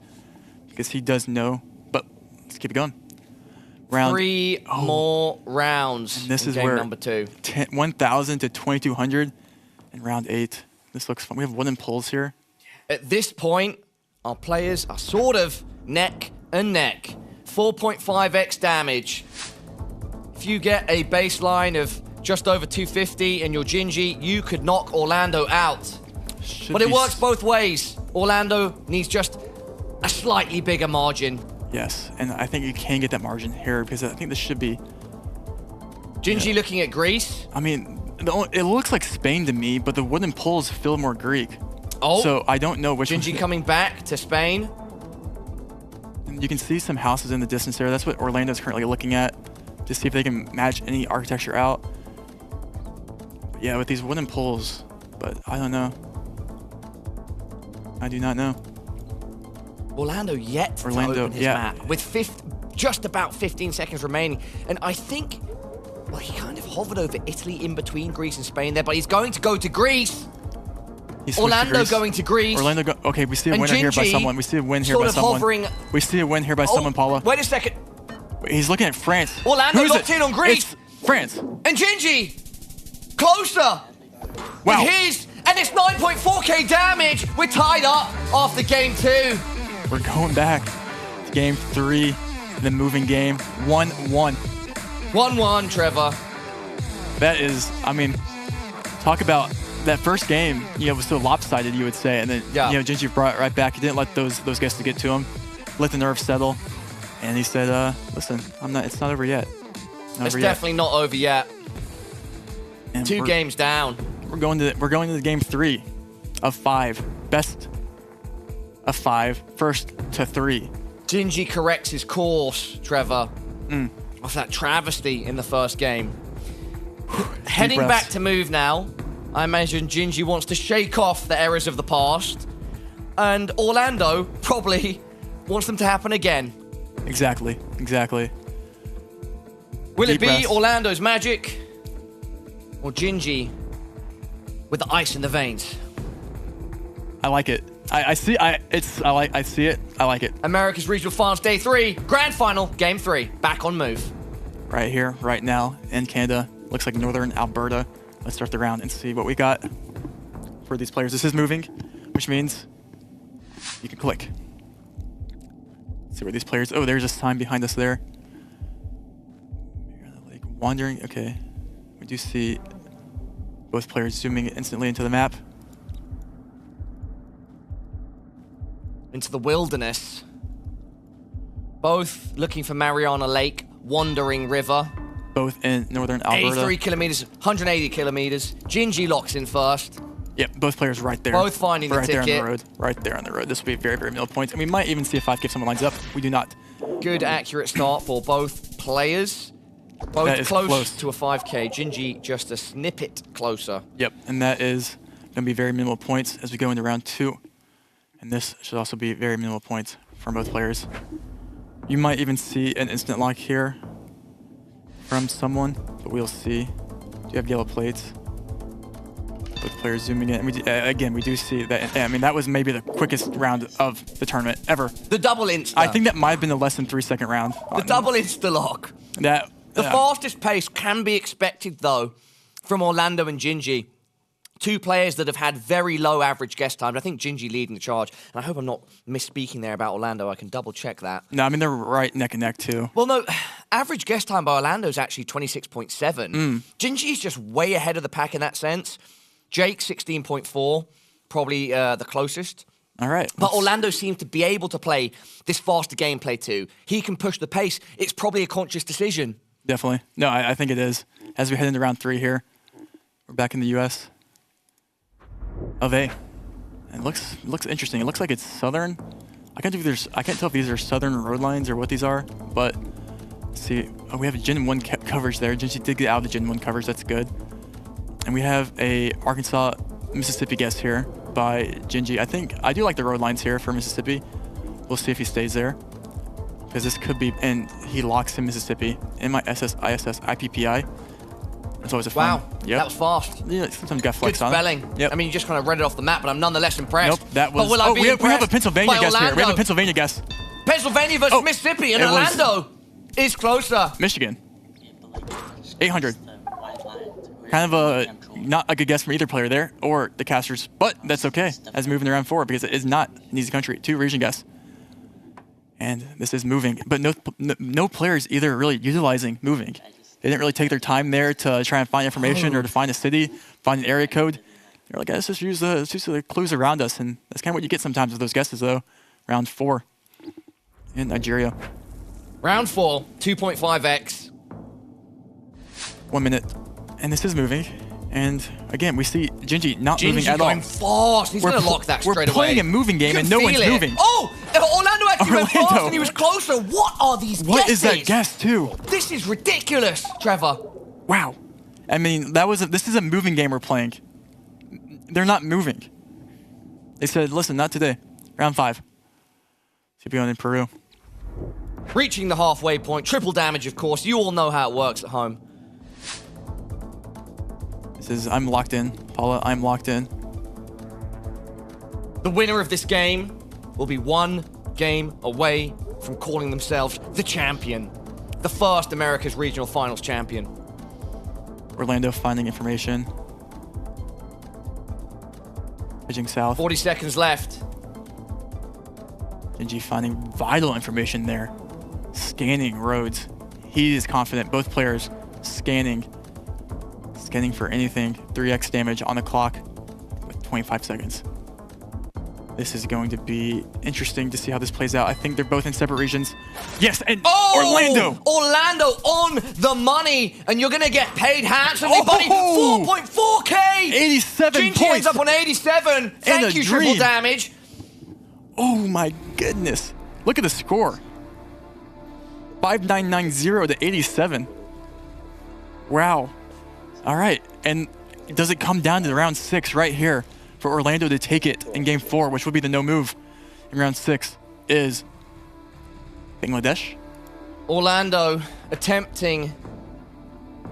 because he does know. But let's keep it going. Round 3 more rounds. And this is game where number 2. 1,000 to 2,200 in round 8. This looks fun. We have wooden poles here. At this point, our players are sort of neck and neck. 4.5x damage. If you get a baseline of just over 250 and you're Gingy, you could knock Orlando out. But it works both ways. Orlando needs just a slightly bigger margin. Yes, and I think you can get that margin here because I think this should be... Gingy looking at Greece. It looks like Spain to me, but the wooden poles feel more Greek. Oh. So I don't know which Gingy coming back to Spain. And you can see some houses in the distance there. That's what Orlando's currently looking at to see if they can match any architecture out. But yeah, with these wooden poles, but I don't know. I do not know. Orlando yet to open his map with just about 15 seconds remaining. And I think, well, he kind of hovered over Italy in between Greece and Spain there, but he's going to go to Greece. Orlando going to Greece. Okay, we see a winner here by someone. We see a win here by someone. We see a win here by someone, Paula. Wait a second. He's looking at France. Orlando locked in on Greece. It's France. And Gingy closer. Wow. And it's 9.4k damage. We're tied up after game 2. We're going back to game 3, the moving game. 1-1. 1-1, Trevor. That is, talk about that first game, was so lopsided, you would say. And then, Gingy brought it right back. He didn't let those guests get to him. Let the nerves settle. And he said, listen, it's not over yet. It's definitely not over yet. And 2 games down. We're going to game 3 of 5. Best a 5, first to 3. Gingy corrects his course, Trevor, off that travesty in the first game. Heading back to move now, I imagine Gingy wants to shake off the errors of the past, and Orlando probably wants them to happen again. Exactly. Will it Deep be breaths. Orlando's magic or Gingy with the ice in the veins? I like it. I see it. I like it. America's Regional Finals Day 3, Grand Final, Game 3, back on move. Right here, right now, in Canada. Looks like Northern Alberta. Let's start the round and see what we got for these players. This is moving, which means you can click. Let's see where these players... Oh, there's a sign behind us there. Like wandering. Okay. We do see both players zooming instantly into the map. Into the wilderness. Both looking for Mariana Lake, Wandering River. Both in Northern Alberta. 83 kilometers, 180 kilometers. Gingy locks in first. Yep, both players right there. Both finding the right ticket. There on the road. Right there on the road. This will be very, very middle points. And we might even see a 5K if someone lines up. We do not. Good, accurate start for both players. Both close to a 5K. Gingy just a snippet closer. Yep, and that is going to be very minimal points as we go into round 2. And this should also be very minimal points from both players. You might even see an instant lock here from someone, but we'll see. Do you have yellow plates? Both players zooming in. And again, we do see that. I mean, that was maybe the quickest round of the tournament ever. The double insta. I think that might have been the less than 3-second round. The double insta lock. The fastest pace can be expected, though, from Orlando and Gingy. Two players that have had very low average guess times. I think Gingy leading the charge. And I hope I'm not misspeaking there about Orlando. I can double check that. No, I mean, they're right neck and neck, too. Well, no, average guess time by Orlando is actually 26.7. Gingy's just way ahead of the pack in that sense. Jake, 16.4, probably the closest. All right. But Orlando seems to be able to play this faster gameplay, too. He can push the pace. It's probably a conscious decision. Definitely. No, I think it is. As we head into round 3 here, we're back in the U.S. of A. It looks interesting. It looks like it's southern. I can't tell if these are southern road lines or what these are, but let's see. Oh, we have a Gen 1 coverage there. Gingy did get out of the Gen 1 coverage. That's good. And we have a Arkansas, Mississippi guess here by Gingy. I do like the road lines here for Mississippi. We'll see if he stays there, because this could be, and he locks in Mississippi. MISS, ISS, IPPI. That's always a fun. Wow, that was fast. Yeah, sometimes got flex on. Good spelling. Yep. I mean, you just kind of read it off the map, but I'm nonetheless impressed. Nope, that was. But will I be we have a Pennsylvania guess here. We have a Pennsylvania guess. Pennsylvania versus Mississippi, and Orlando is closer. Michigan. 800. Kind of not a good guess from either player there, or the casters, but that's okay as moving around forward, because it is not an easy country. 2 region guess. And this is moving, but no players either really utilizing moving. They didn't really take their time there to try and find information or to find a city, find an area code. They're like, let's just use the clues around us, and that's kind of what you get sometimes with those guesses, though. Round 4 in Nigeria. Round 4, 2.5x. 1 minute, and this is moving. And again, we see Gingy not moving at all. Going fast. He's going to lock that straight away. We're playing a moving game, and no one's moving. Oh, Orlando actually went fast, and he was closer. What are these guesses? What is that guess, too? This is ridiculous, Trevor. Wow. I mean, this is a moving game we're playing. They're not moving. They said, listen, not today. Round 5. CPO in Peru. Reaching the halfway point. Triple damage, of course. You all know how it works at home. This is, I'm locked in. Paula, I'm locked in. The winner of this game will be 1 game away from calling themselves the champion. The first America's Regional Finals champion. Orlando finding information. Edging south. 40 seconds left. Gingy finding vital information there. Scanning roads. He is confident. Both players scanning for anything. 3x damage on the clock with 25 seconds. This is going to be interesting to see how this plays out. I think they're both in separate regions. Yes, and Orlando! Orlando on the money, and you're going to get paid handsomely, buddy. 4.4K! 87 Gingy points. ends up on 87. Thank you, triple damage. Oh my goodness. Look at the score. 5990 to 87. Wow. All right. And does it come down to round 6 right here for Orlando to take it in game 4, which would be the no move in round 6, is Bangladesh? Orlando attempting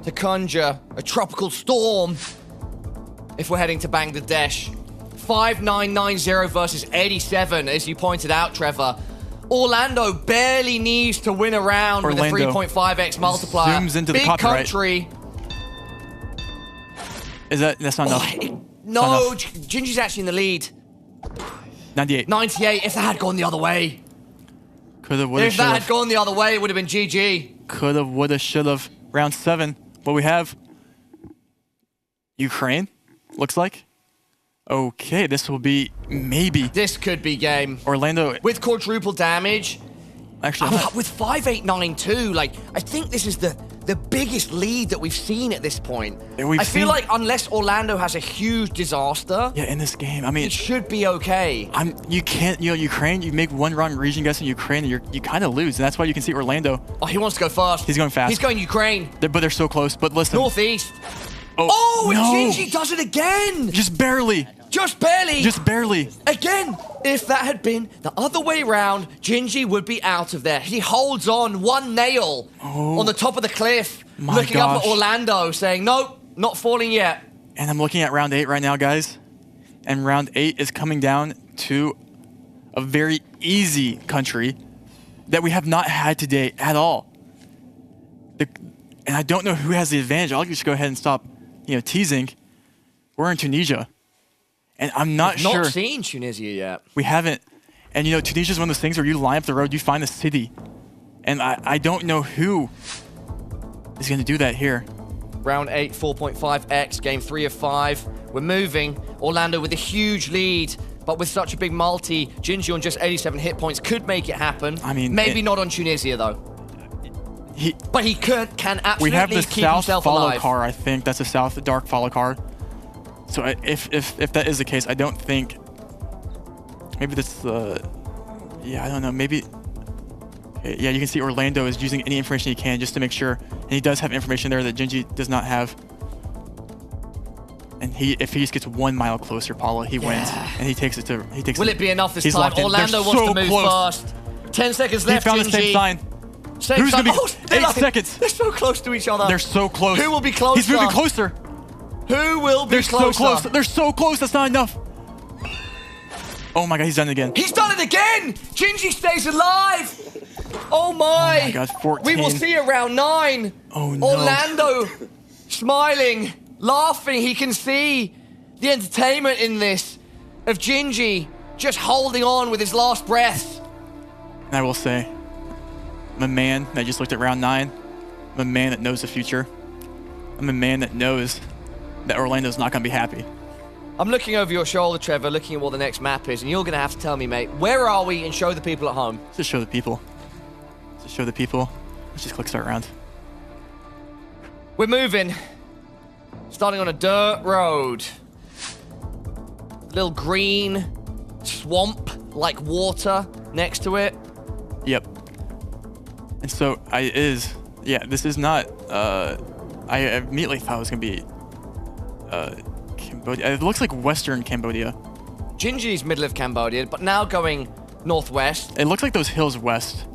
to conjure a tropical storm if we're heading to Bangladesh. 5990 versus 87, as you pointed out, Trevor. Orlando barely needs to win a round with a 3.5x multiplier. Zooms into Big the copyright. country. That's not enough? No, Gingy's actually in the lead. 98. 98, if that had gone the other way. Coulda, woulda, If that shoulda. had gone the other way, it would have been GG. Coulda, woulda, shoulda. Round 7. What we have? Ukraine, looks like. Okay, this will be maybe. This could be game. Orlando. With quadruple damage. Actually, with 5892, like, I think this is the biggest lead that we've seen at this point. I feel like unless Orlando has a huge disaster, yeah, in this game, I mean, it should be okay. You can't, Ukraine, you make one wrong region guess in Ukraine, and you kind of lose, and that's why you can see Orlando. Oh, he wants to go fast. He's going fast. He's going Ukraine. But they're so close. But listen. Northeast. Oh, and no. Gingy does it again. Just barely. Just barely. Just barely. Again, if that had been the other way round, Gingy would be out of there. He holds on one nail on the top of the cliff, looking up at Orlando, saying, nope, not falling yet. And I'm looking at round 8 right now, guys. And round 8 is coming down to a very easy country that we have not had today at all. And I don't know who has the advantage. I'll just go ahead and stop, teasing. We're in Tunisia. And I'm not We've sure. Not seen Tunisia yet. We haven't. And Tunisia is one of those things where you line up the road, you find the city. And I don't know who is going to do that here. Round 8, 4.5x, game 3 of 5. We're moving. Orlando with a huge lead, but with such a big multi, Gingy on just 87 hit points could make it happen. I mean, maybe not on Tunisia though. But he can absolutely we have the keep south himself follow alive. car, I think. That's the south dark follow car. So if that is the case, I don't think. Maybe that's yeah, I don't know. Maybe. Yeah, you can see Orlando is using any information he can just to make sure, and he does have information there that Gingy does not have. And if he just gets 1 mile closer, Paula, he wins, and he takes it to. Will it be enough this he's time? locked in. Orlando They're wants so to move close. fast. 10 seconds left. He found Gingy. the same sign. Same Who's sign. gonna be 8 like, seconds? They're so close to each other. They're so close. Who will be closer? He's moving closer. Who will be They're closer? so close. They're so close. That's not enough. Oh my God, he's done it again. He's done it again! Gingy stays alive! Oh my! Oh my God, 14. We will see around 9. Oh no. Orlando smiling, laughing. He can see the entertainment in this of Gingy just holding on with his last breath. And I will say, I'm a man that just looked at round 9. I'm a man that knows the future. I'm a man that knows that Orlando's not going to be happy. I'm looking over your shoulder, Trevor, looking at what the next map is, and you're going to have to tell me, mate, where are we, and show the people at home. Just show the people. Just show the people. Let's just click start round. We're moving. Starting on a dirt road. Little green swamp-like water next to it. Yep. And so this is not, I immediately thought it was going to be Cambodia. It looks like Western Cambodia. Gingy's middle of Cambodia, but now going northwest. It looks like those hills west.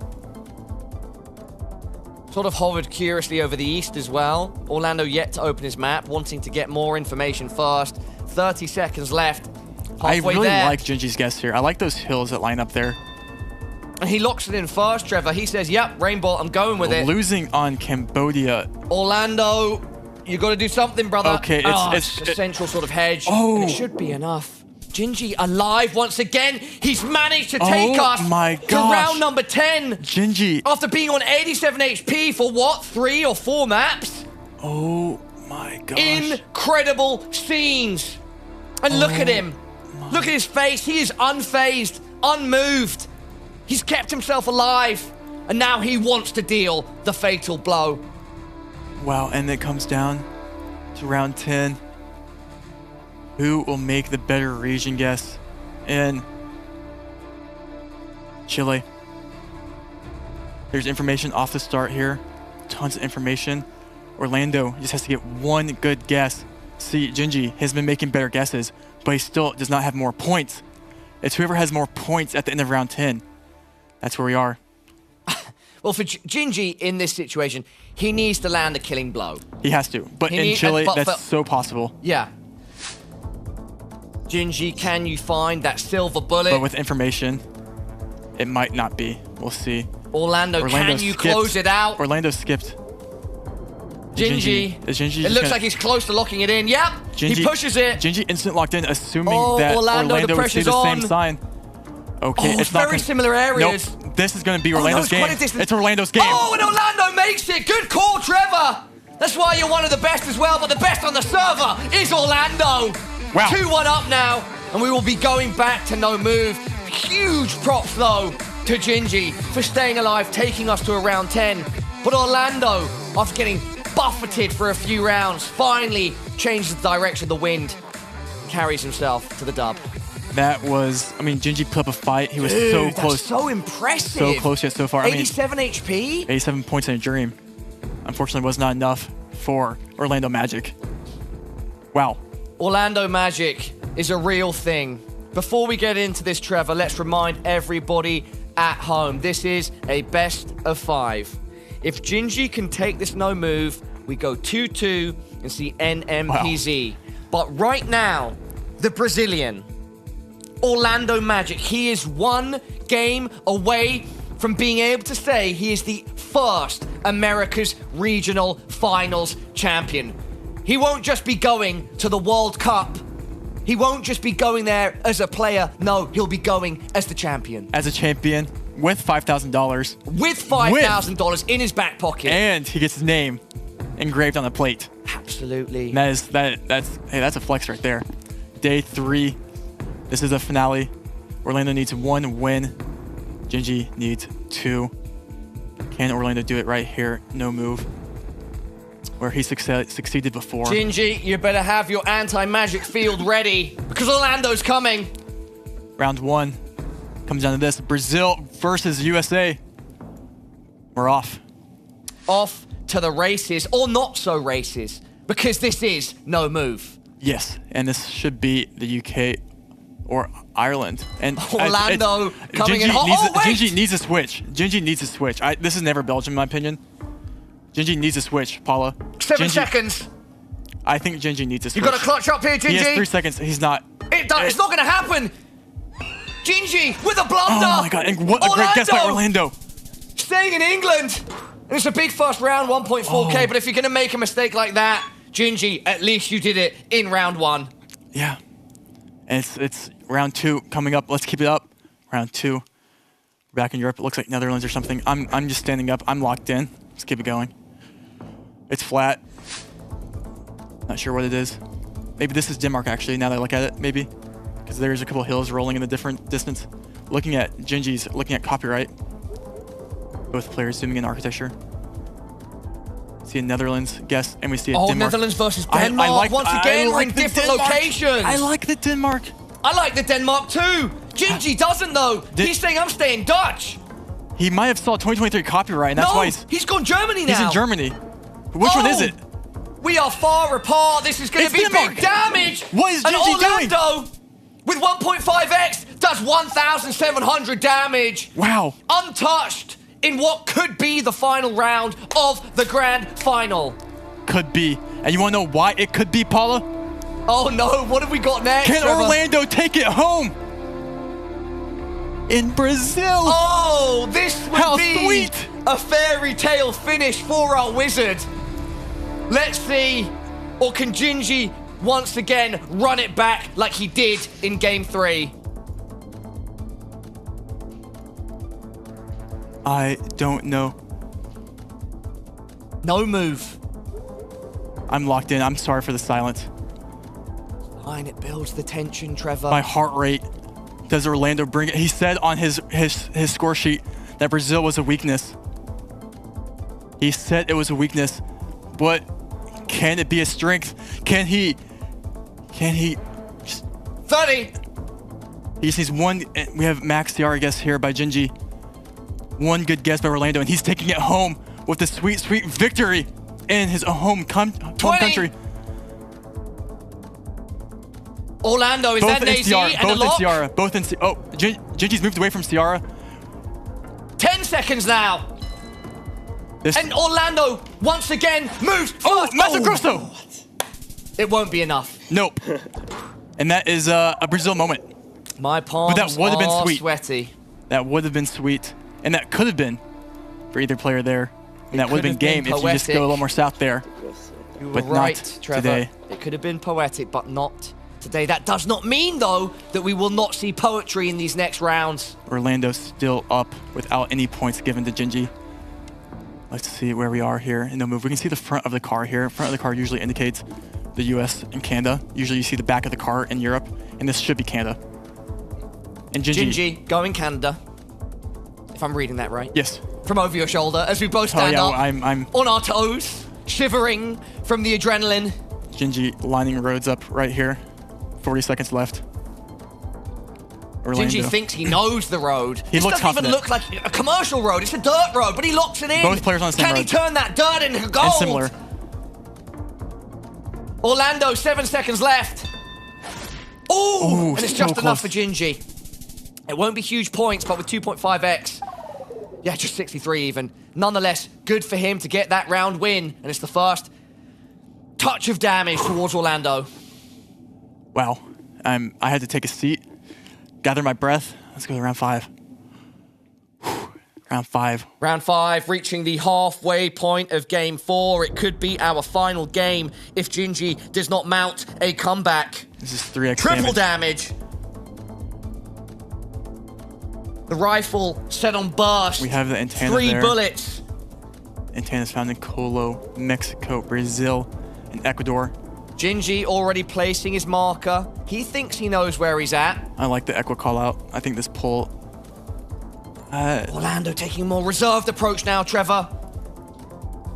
Sort of hovered curiously over the east as well. Orlando yet to open his map, wanting to get more information first. 30 seconds left. I Halfway really there. like Gingy's guess here. I like those hills that line up there. And he locks it in first, Trevor. He says, yep, rainbolt, I'm going with it. Losing on Cambodia. Orlando, you got to do something, brother. Okay, it's a central sort of hedge. Oh. And it should be enough. Gingy alive once again. He's managed to take us my to gosh. round number 10. Gingy. After being on 87 HP for what, 3 or 4 maps? Oh my gosh. Incredible scenes. And look at him. Look at his face. He is unfazed, unmoved. He's kept himself alive. And now he wants to deal the fatal blow. Wow, and it comes down to round 10. Who will make the better region guess? And Chile. There's information off the start here. Tons of information. Orlando just has to get one good guess. See, Gingy has been making better guesses, but he still does not have more points. It's whoever has more points at the end of round 10. That's where we are. Well, for Gingy in this situation, he needs to land a killing blow. He has to. But in Chile, that's so possible. Yeah. Gingy, can you find that silver bullet? But with information, it might not be. We'll see. Orlando, can you close it out? Orlando skipped. Gingy. Gingy it looks like he's close to locking it in. Yep. Gingy, he pushes it. Gingy instant locked in, assuming that Orlando would see the same sign. Okay, it's very similar areas. Nope. This is going to be Orlando's game. It's Orlando's game. Oh, and Orlando makes it. Good call, Trevor. That's why you're one of the best as well, but the best on the server is Orlando. Wow. 2-1 up now, and we will be going back to no move. Huge props, though, to Gingy for staying alive, taking us to a round 10. But Orlando, after getting buffeted for a few rounds, finally changes the direction of the wind, carries himself to the dub. That was, I mean, Gingy put up a fight. He was so close. That's so impressive. So close yet so far. 87 HP? 87 points in a dream. Unfortunately, was not enough for Orlando Magic. Wow. Orlando Magic is a real thing. Before we get into this, Trevor, let's remind everybody at home, this is a best of 5. If Gingy can take this no move, we go 2-2 and see NMPZ. Wow. But right now, the Brazilian, Orlando Magic, he is one game away from being able to say he is the first America's Regional Finals champion. He won't just be going to the World Cup. He won't just be going there as a player. No, he'll be going as the champion. As a champion with $5,000. With $5,000 in his back pocket. And he gets his name engraved on the plate. Absolutely. That's a flex right there. Day 3. This is a finale. Orlando needs 1 win. Gingy needs 2. Can Orlando do it right here? No move. Where he succeeded before. Gingy, you better have your anti-magic field ready because Orlando's coming. Round 1 comes down to this. Brazil versus USA. We're off. Off to the races, or not so races, because this is no move. Yes, and this should be the UK or Ireland. And Orlando coming in hot. Gingy needs a switch. Gingy needs a switch. This is never Belgium, in my opinion. Gingy needs a switch, Paula. 7 seconds. I think Gingy needs a switch. You got to clutch up here, Gingy. He has 3 seconds. He's not. It's not going to happen. Gingy with a blunder. Oh my God! And what a great guess by Orlando. Staying in England. And it's a big first round, 1.4K. But if you're going to make a mistake like that, Gingy, at least you did it in round 1. Yeah. And it's round 2 coming up. Let's keep it up. Round 2. Back in Europe. It looks like Netherlands or something. I'm just standing up. I'm locked in. Let's keep it going. It's flat. Not sure what it is. Maybe this is Denmark, actually, now that I look at it, maybe. Because there's a couple hills rolling in the different distance. Looking at Gingy's, looking at copyright. Both players zooming in architecture. See a Netherlands guess, and we see a Denmark. Netherlands versus Denmark. Once again, we're in different locations. I like the Denmark. I like the Denmark too. Gingy doesn't, though. He's saying I'm staying Dutch. He might have saw 2023 copyright, and that's why he's gone Germany now. He's in Germany. Which one is it? We are far apart. This is going to be big damage. What is Gingy doing? Orlando, with 1.5x, does 1,700 damage. Wow. Untouched in what could be the final round of the grand final. Could be. And you want to know why it could be, Paula? Oh no, what have we got next? Can Orlando take it home? In Brazil. Oh, this would be sweet. A fairy tale finish for our wizard. Let's see, or can Gingy once again run it back like he did in Game 3? I don't know. No move. I'm locked in. I'm sorry for the silence. Fine, it builds the tension, Trevor. My heart rate. Does Orlando bring it? He said on his score sheet that Brazil was a weakness. He said it was a weakness, but can it be a strength? Can he just... 30. He just needs one. We have max CR guess here by Gingy. One good guess by Orlando, and he's taking it home with a sweet, sweet victory in his home country. Orlando, is that an AZ and a lock? Both in Ciara. Both in Gingy's moved away from Ciara. 10 seconds now. And Orlando, once again, moves. Oh, Master Grosso! It won't be enough. Nope. And that is a Brazil moment. My palms but that would have been sweet. Sweaty. That would have been sweet. And that could have been for either player there. And that would have been game if you just go a little more south there. You were but right, not Trevor. Today. It could have been poetic, but not today. That does not mean, though, that we will not see poetry in these next rounds. Orlando's still up without any points given to Gingy. Let's see where we are here in the move. We can see the front of the car here. Front of the car usually indicates the US and Canada. Usually you see the back of the car in Europe, and this should be Canada. And Gingy going Canada, if I'm reading that right. Yes. From over your shoulder as we both stand up I'm on our toes, shivering from the adrenaline. Gingy lining roads up right here. 40 seconds left. Orlando. Gingy thinks he knows the road. He this looks doesn't confident. even look like a commercial road. It's a dirt road, but he locks it in. Both players on the same Can road. he turn that dirt into gold? And similar. Orlando, 7 seconds left. Ooh, and it's just enough for Gingy. It won't be huge points, but with 2.5x. Yeah, just 63 even. Nonetheless, good for him to get that round win. And it's the first touch of damage towards Orlando. Wow. I had to take a seat, gather my breath. Let's go to round 5. Round 5. Round 5, reaching the halfway point of game 4. It could be our final game if Gingy does not mount a comeback. This is 3x Triple damage. The rifle set on burst. We have the antenna 3 there. bullets. Antennas found in Colo, Mexico, Brazil, and Ecuador. Gingy already placing his marker. He thinks he knows where he's at. I like the Equa call out. I think this pull. Orlando taking a more reserved approach now, Trevor.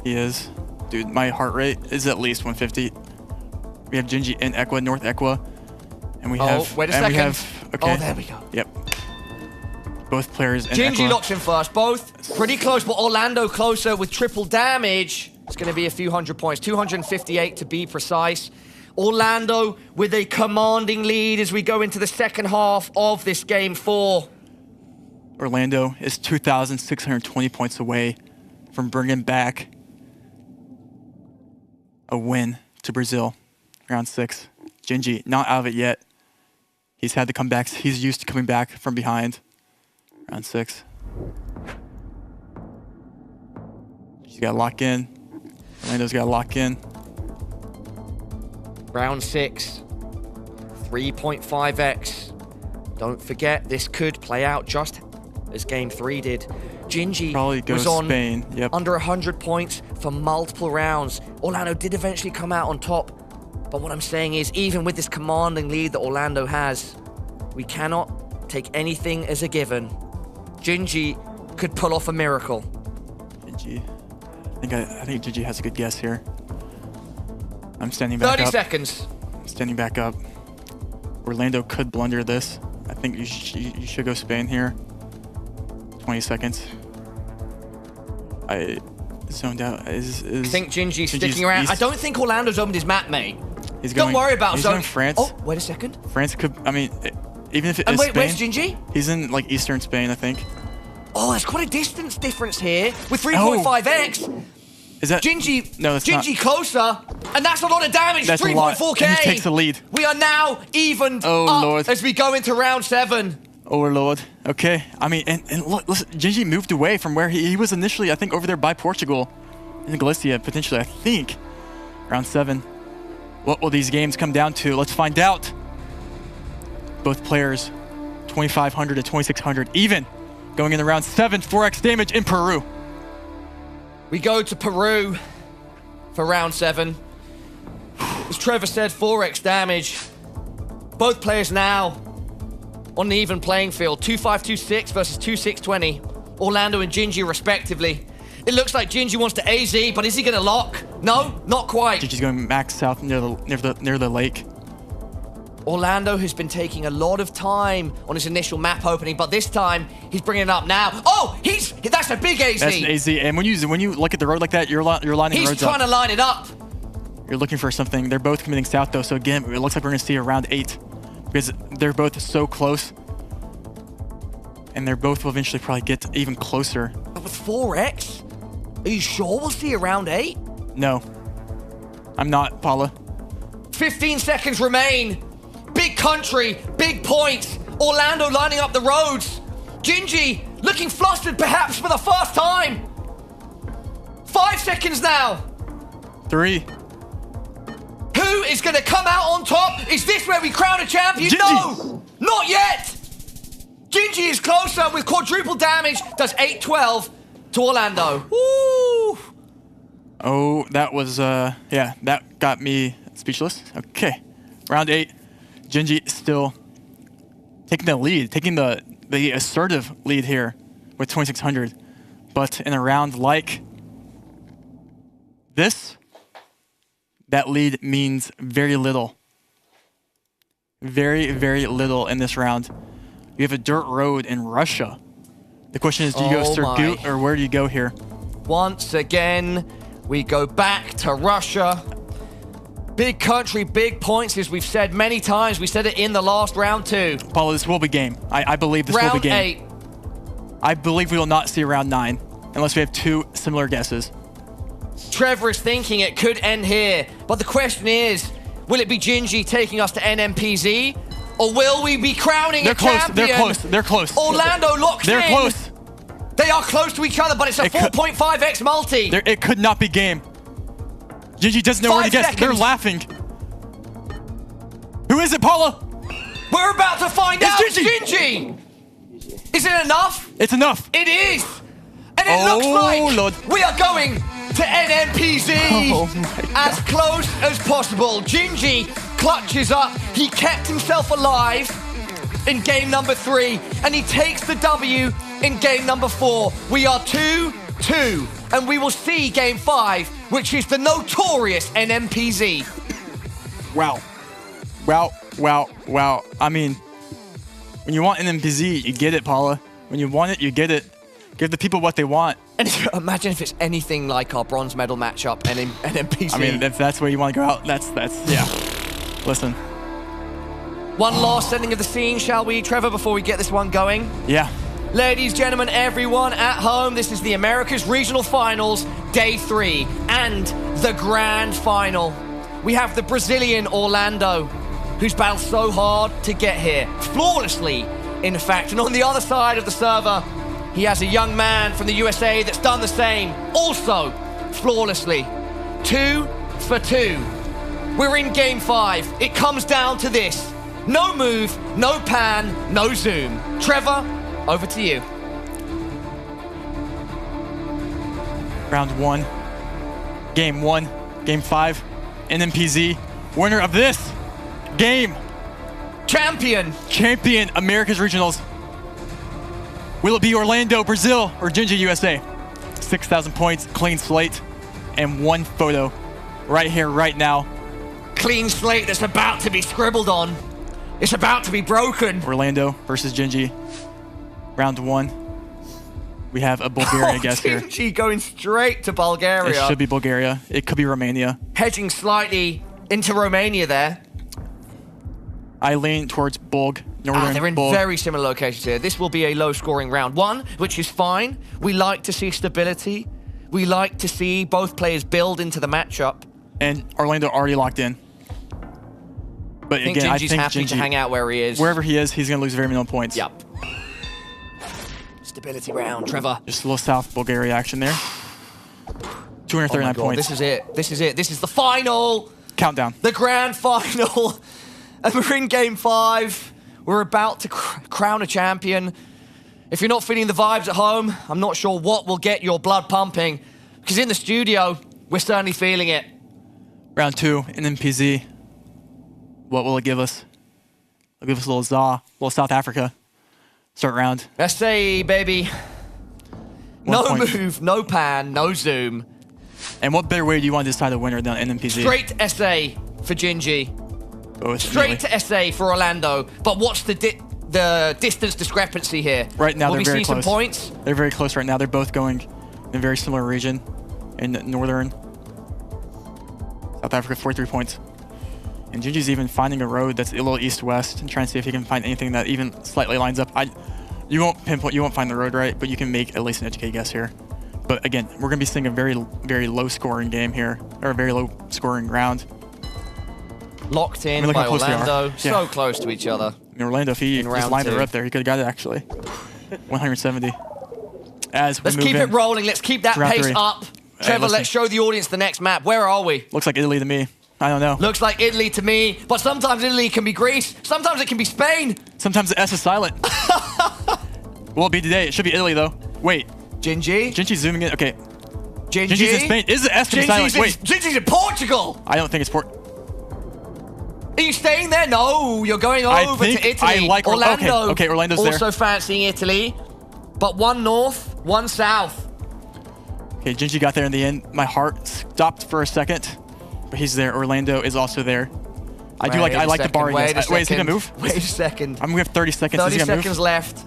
He is. Dude, my heart rate is at least 150. We have Gingy in Equa, North Equa. And we have. Wait a second. Okay. Oh, there we go. Yep. Both players in Gingy Equa. locks in first. Both pretty close, but Orlando closer with triple damage. It's going to be a few hundred points. 258 to be precise. Orlando with a commanding lead as we go into the second half of this game 4. Orlando is 2,620 points away from bringing back a win to Brazil. Round 6. Gingy, not out of it yet. He's had to come back. He's used to coming back from behind. Round 6. He's got to lock in. Orlando's got to lock in. Round 6. 3.5x. Don't forget, this could play out just as game 3 did. Gingy was on Spain. Yep. under 100 points for multiple rounds. Orlando did eventually come out on top. But what I'm saying is, even with this commanding lead that Orlando has, we cannot take anything as a given. Gingy could pull off a miracle. Gingy. I think Gingy has a good guess here. I'm standing back 30 up. seconds. I'm standing back up. Orlando could blunder this. I think you should go Spain here. 20 seconds. I zoned out. I think Gingy's sticking around. East. I don't think Orlando's opened his map, mate. He's going, don't worry about he's zone. going France. Oh, wait a second. France could, I mean, even if it And is wait, Spain. where's Gingy? He's in like Eastern Spain, I think. Oh, there's quite a distance difference here with 3.5x. Is that Gingy? No, that's Gingy not. closer, and that's a lot of damage. That's a lot. 3.4k. And he takes the lead. We are now evened Oh, up Lord. as we go into round 7. Overlord. Okay. I mean, and look, listen, Gingy moved away from where he was initially, I think, over there by Portugal. In Galicia, potentially, I think. Round 7. What will these games come down to? Let's find out. Both players, 2,500 to 2,600, even. Going into round 7, 4x damage in Peru. We go to Peru for round 7. As Trevor said, 4x damage. Both players now on the even playing field. 2,526 versus 2,620. Orlando and Gingy respectively. It looks like Gingy wants to AZ, but is he going to lock? No, not quite. Gingy's going max south near the lake. Orlando has been taking a lot of time on his initial map opening, but this time he's bringing it up now. Oh, that's a big AZ. That's an AZ, and when you look at the road like that, you're lining roads up. He's trying to line it up. You're looking for something. They're both committing south though, so again, it looks like we're gonna see a round 8 because they're both so close, and they're both will eventually probably get even closer. But with 4x, are you sure we'll see a round 8? No, I'm not, Paula. 15 seconds remain. Big country, big points. Orlando lining up the roads. Gingy looking flustered perhaps for the first time. 5 seconds now. 3. Who is going to come out on top? Is this where we crown a champion? Gingy. No, not yet. Gingy is closer with quadruple damage. Does 8-12 to Orlando. Woo! Oh, that was, yeah, that got me speechless. Okay, round 8. Gingy still taking the lead, taking the assertive lead here with 2,600. But in a round like this, that lead means very little. Very, very little in this round. You have a dirt road in Russia. The question is, do you go Surgut or where do you go here? Once again, we go back to Russia. Big country, big points, as we've said many times. We said it in the last round too. Paulo, this will be game. I believe this will be game. Round 8. I believe we will not see round 9 unless we have 2 similar guesses. Trevor is thinking it could end here. But the question is, will it be Gingy taking us to NMPZ? Or will we be crowning a champion? They're close. They're close. Orlando locks in. They're close. They are close to each other, but it's a 4.5x multi. It could not be game. Gingy doesn't know where to guess. They're laughing. Who is it, Paula? We're about to find out. It's Gingy. Is it enough? It's enough. It is. And it looks like we are going to NMPZ as close as possible. Gingy clutches up. He kept himself alive in game number 3, and he takes the W in game number 4. We are 2-2, and we will see game 5, which is the notorious NMPZ. Wow. Wow, wow, wow. I mean, when you want NMPZ, you get it, Paula. When you want it, you get it. Give the people what they want. And imagine if it's anything like our bronze medal matchup and NMPZ. I mean, if that's where you want to go out, that's yeah. Listen. One last setting of the scene, shall we, Trevor, before we get this one going? Yeah. Ladies, gentlemen, everyone at home, this is the Americas Regional Finals, Day 3, and the Grand Final. We have the Brazilian Orlando, who's battled so hard to get here, flawlessly, in fact. And on the other side of the server, he has a young man from the USA that's done the same, also flawlessly. 2 for 2. We're in game 5. It comes down to this. No move, no pan, no zoom. Trevor, over to you. Round 1. Game 1. Game 5. NMPZ. Winner of this game. Champion. Champion Americas Regionals. Will it be Orlando, Brazil, or Gingy, USA? 6,000 points, clean slate, and 1 photo right here, right now. Clean slate that's about to be scribbled on. It's about to be broken. Orlando versus Gingy. Round 1. We have a Bulgaria guess here. Gingy going straight to Bulgaria. It should be Bulgaria. It could be Romania. Hedging slightly into Romania there. I lean towards Bulg. They're in very similar locations here. This will be a low-scoring round 1, which is fine. We like to see stability. We like to see both players build into the matchup. And Orlando already locked in. But again, I think happy to hang out where he is. Wherever he is, he's going to lose very minimal points. Yep. Stability round, Trevor. Just a little South Bulgaria action there. 239 points. This is it. This is it. This is the final. Countdown. The grand final. And we're in game 5. We're about to crown a champion. If you're not feeling the vibes at home, I'm not sure what will get your blood pumping. Because in the studio, we're certainly feeling it. Round 2 in NMPZ. What will it give us? It'll give us a little ZA, a little South Africa. Start round. SA, baby. No move, no pan, no zoom. And what better way do you want to decide a winner than NMPZ? Straight SA for Gingy. Straight to SA for Orlando. But what's the distance discrepancy here? Right now, Will they're we very see close. some points? They're very close right now. They're both going in a very similar region in northern South Africa, 43 points. And Gingy's even finding a road that's a little east-west and trying to see if he can find anything that even slightly lines up. You won't pinpoint, you won't find the road right, but you can make at least an educated guess here. But again, we're going to be seeing a very, very low-scoring game here, or a very low-scoring round. Locked in Look by how close they are. Orlando. Yeah. So close to each other. I mean, Orlando, if he In just round lined two. her up there, he could have got it actually. 170. As we Let's move keep it in rolling. Let's keep that to round pace three. up. Hey, Trevor, listen. let's show the audience the next map. Where are we? Looks like Italy to me. I don't know. Looks like Italy to me, but sometimes Italy can be Greece. Sometimes it can be Spain. Sometimes the S is silent. Will it be today? It should be Italy though. Wait. Gingy? Gingy's zooming in. Okay. Gingy? Gingy's in Spain. Is the S gonna be silent? Wait. Gingy's in Portugal. I don't think it's Are you staying there? No, you're going over to Italy. I like Orlando. Okay, Orlando's also there. fancying Italy, but one north, one south. Okay, Gingy got there in the end. My heart stopped for a second, but he's there. Orlando is also there. I like the bar. Wait, Wait, is he gonna move? Wait a second. I'm gonna have 30 seconds. 30 is he gonna seconds move? left.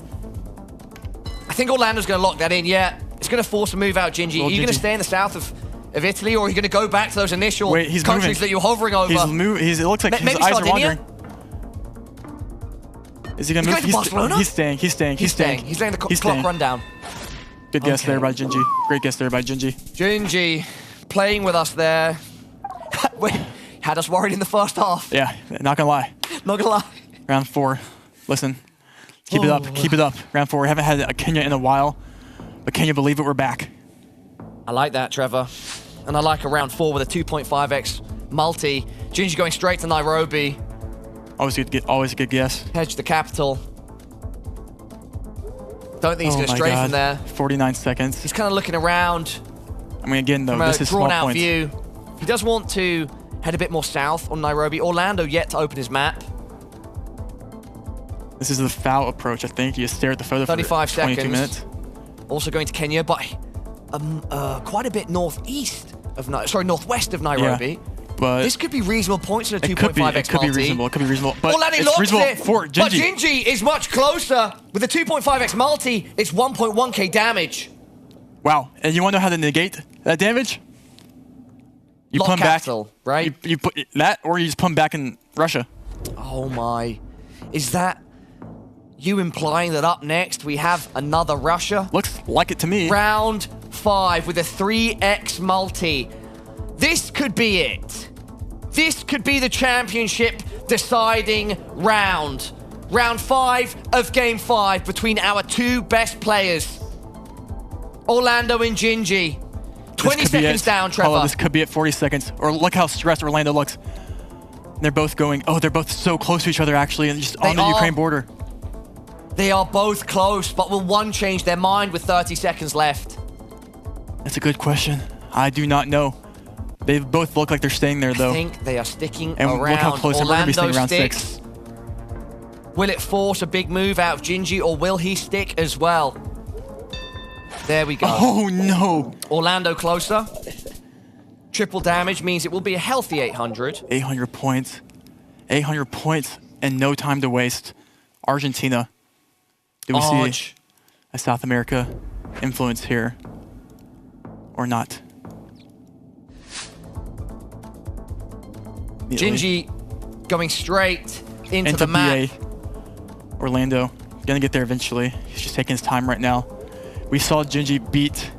I think Orlando's going to lock that in, yeah. It's going to force a move out, Gingy. Well, Are you going to Gingy- stay in the south of Italy, or are you going to go back to those initial Wait, he's countries moving. that you're hovering over? It looks like his Maybe eyes are Sardinia? wandering. Is he gonna He's move? going to Barcelona? He's staying. He's staying. He's staying. He's letting the He's clock staying. run down. Good guess Okay. there by Gingy. Great guess there by Gingy. Gingy playing with us there. Wait, had us worried in the first half. Yeah, not gonna lie. Not gonna lie. Round 4. Listen, keep it up. Keep it up. Round 4. We haven't had a Kenya in a while, but can you believe it? We're back. I like that, Trevor. And I like a round 4 with a 2.5x multi. Gingy going straight to Nairobi. Always a good guess. Hedge the capital. Don't think he's going to my stray God. from there. 49 seconds. He's kind of looking around I mean, again, though, from this a is small drawn-out points. view. He does want to head a bit more south on Nairobi. Orlando yet to open his map. This is the foul approach, I think. You stare at the photo 35 for 22 seconds. minutes. Also going to Kenya, but quite a bit northwest of Nairobi. But This could be reasonable points in a it could be. 2.5x It could be multi. reasonable. It could be reasonable. But Orlando it's locks reasonable it, for but Gingy. Gingy is much closer. With a 2.5x multi, it's 1.1k damage. Wow. And you want to know how to negate that damage? You Lock put him capital, back. right? You put that, or you just put him back in Russia. Oh my. Is that you implying that up next we have another Russia? Looks like it to me. Round 5 with a 3x multi. This could be it. This could be the championship deciding round. Round 5 of Game 5 between our two best players. Orlando and Gingy. 20 seconds down, Trevor. Oh, this could be at 40 seconds. Or look how stressed Orlando looks. They're both going, they're both so close to each other, actually, and just on the Ukraine border. They are both close, but will one change their mind with 30 seconds left? That's a good question. I do not know. They both look like they're staying there, though. I think they are sticking And around. look how close, and we're going to be Orlando staying around sticks. 6. Will it force a big move out of Gingy, or will he stick as well? There we go. Oh, no. Orlando closer. Triple damage means it will be a healthy 800. 800 points. 800 points and no time to waste. Argentina. Do we see a South America influence here or not? Gingy going straight into the map. BA. Orlando. Gonna get there eventually. He's just taking his time right now. We saw Gingy beat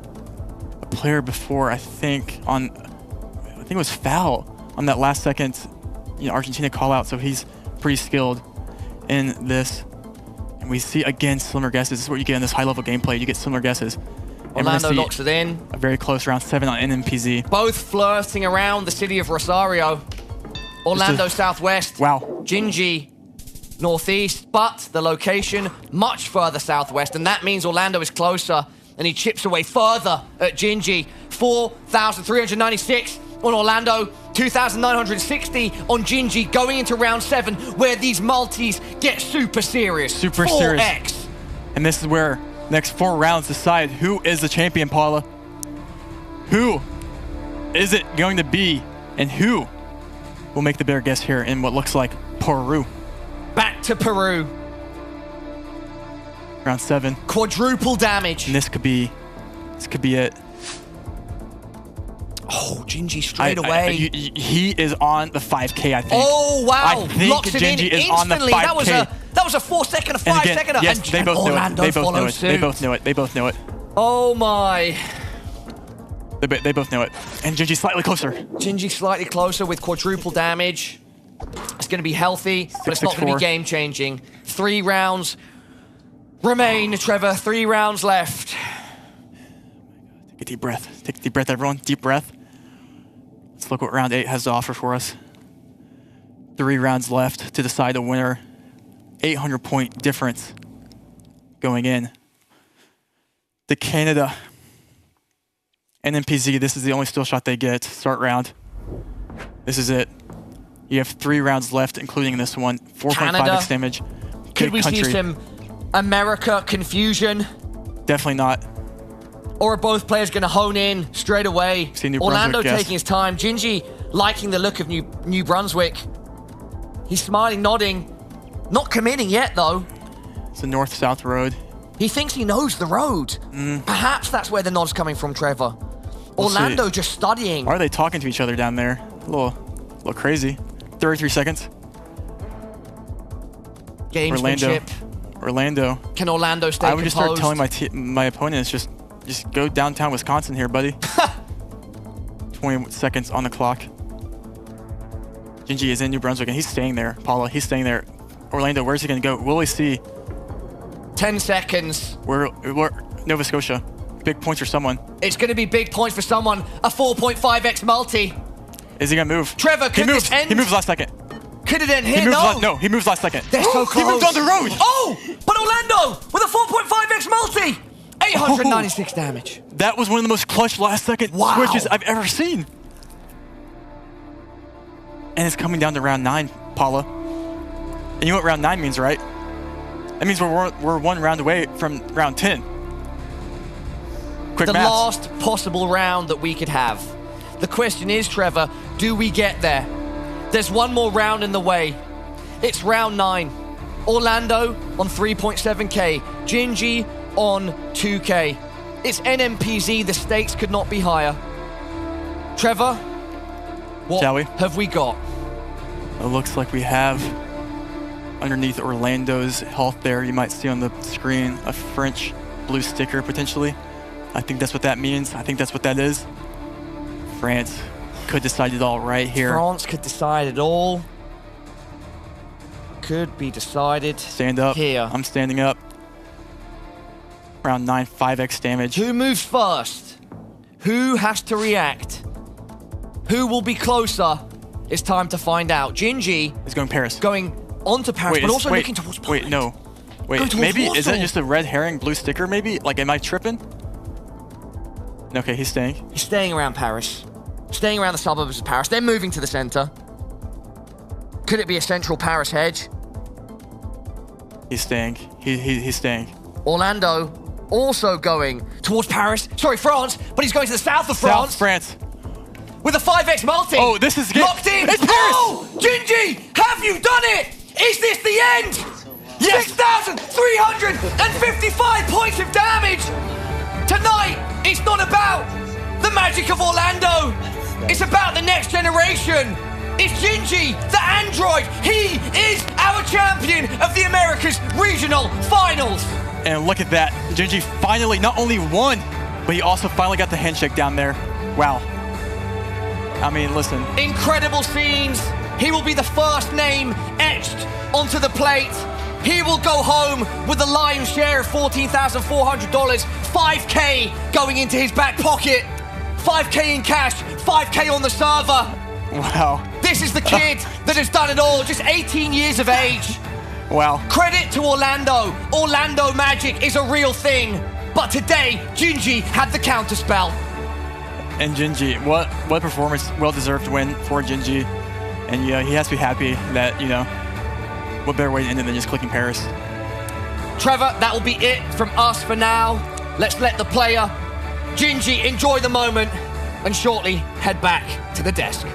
a player before, I think it was foul on that last second Argentina call out, so he's pretty skilled in this. And we see again similar guesses. This is what you get in this high level gameplay. You get similar guesses. And we're gonna Orlando see locks it in. A very close round 7 on NMPZ. Both flirting around the city of Rosario. Orlando southwest. Wow. Gingy northeast, but the location much further southwest, and that means Orlando is closer, and he chips away further at Gingy. 4,396 on Orlando, 2,960 on Gingy, going into round 7, where these multis get super serious. Super 4x. serious. And this is where next 4 rounds decide who is the champion, Paula. Who is it going to be, and who will make the better guess here in what looks like Peru. Back to Peru. Round 7. Quadruple damage. And this could be it. Oh, Gingy straight away. He is on the 5K, I think. Oh, wow. I think Locks it in Gingy is on the instantly. 5K. That was a 4-second, a 5-second. Yes, they both know it. They both know it. Suit. They both know it. They both know it. Oh, my. They both know it. And Gingy slightly closer. Gingy slightly closer with quadruple damage. It's going to be healthy, but it's not going to be game-changing. 3 rounds remain, Trevor. 3 rounds left. Take a deep breath. Take a deep breath, everyone. Deep breath. Let's look what round 8 has to offer for us. 3 rounds left to decide a winner. 800-point difference going in. To Canada. NMPZ, this is the only still shot they get. Start round. This is it. You have 3 rounds left, including this one. 4.5x damage. Could we see some America confusion? Definitely not. Or are both players going to hone in straight away? Orlando taking his time. Gingy liking the look of New Brunswick. He's smiling, nodding. Not committing yet, though. It's a north-south road. He thinks he knows the road. Perhaps that's where the nod's coming from, Trevor. Orlando just studying. Why are they talking to each other down there? A little crazy. 33 seconds. Gamesmanship. Orlando. Can Orlando stay I would just start composed? telling my opponents, just go downtown Wisconsin here, buddy. 20 seconds on the clock. Gingy is in New Brunswick, and he's staying there. Paula, he's staying there. Orlando, where's he going to go? Will he see? 10 seconds. We're Nova Scotia. Big points for someone. It's going to be big points for someone. A 4.5x multi. Is he going to move? Trevor, could this end? He moves last second. Could it end here? No. He moves last second. They're so close. He moved on the road. Oh, but Orlando with a 4.5x multi. 896 damage. That was one of the most clutch last second switches I've ever seen. And it's coming down to round 9, Paula. And you know what round 9 means, right? That means we're 1 round away from round 10. Quick the maths. last possible round that we could have. The question is, Trevor, do we get there? There's one more round in the way. It's round 9. Orlando on 3.7k. Gingy on 2k. It's NMPZ. The stakes could not be higher. Trevor, what have we got? It looks like we have underneath Orlando's health there, you might see on the screen a French blue sticker potentially. I think that's what that means. I think that's what that is. France could decide it all right here. France could decide it all. Could be decided. Stand up. Here. I'm standing up. Round 9, 5x damage. Who moves first? Who has to react? Who will be closer? It's time to find out. Gingy is going Paris. Going on to Paris, but also looking towards Poland. Wait, no. Wait, maybe, is that just a red herring blue sticker maybe? Like, am I tripping? Okay, he's staying. He's staying around Paris. Staying around the suburbs of Paris. They're moving to the center. Could it be a central Paris hedge? He's staying. He's staying. Orlando also going towards Paris. Sorry, France, but he's going to the south of France. South France. With a 5x multi. Oh, this is locked in. It's Paris! Oh, Gingy, have you done it? Is this the end? Yes. 6,355 points of damage. Tonight, it's not about the magic of Orlando. It's about the next generation. It's Gingy, the android. He is our champion of the Americas Regional Finals. And look at that. Gingy finally not only won, but he also finally got the handshake down there. Wow. I mean, listen. Incredible scenes. He will be the first name etched onto the plate. He will go home with the lion's share of $14,400, 5K going into his back pocket, 5K in cash, 5K on the server. Wow. This is the kid that has done it all, just 18 years of age. Wow. Credit to Orlando. Orlando magic is a real thing. But today, Gingy had the counterspell. And Gingy, what performance, well-deserved win for Gingy. And yeah, he has to be happy that, you know, what better way to end it than just clicking Paris. Trevor, that will be it from us for now. Let's let the player, Gingy, enjoy the moment and shortly head back to the desk.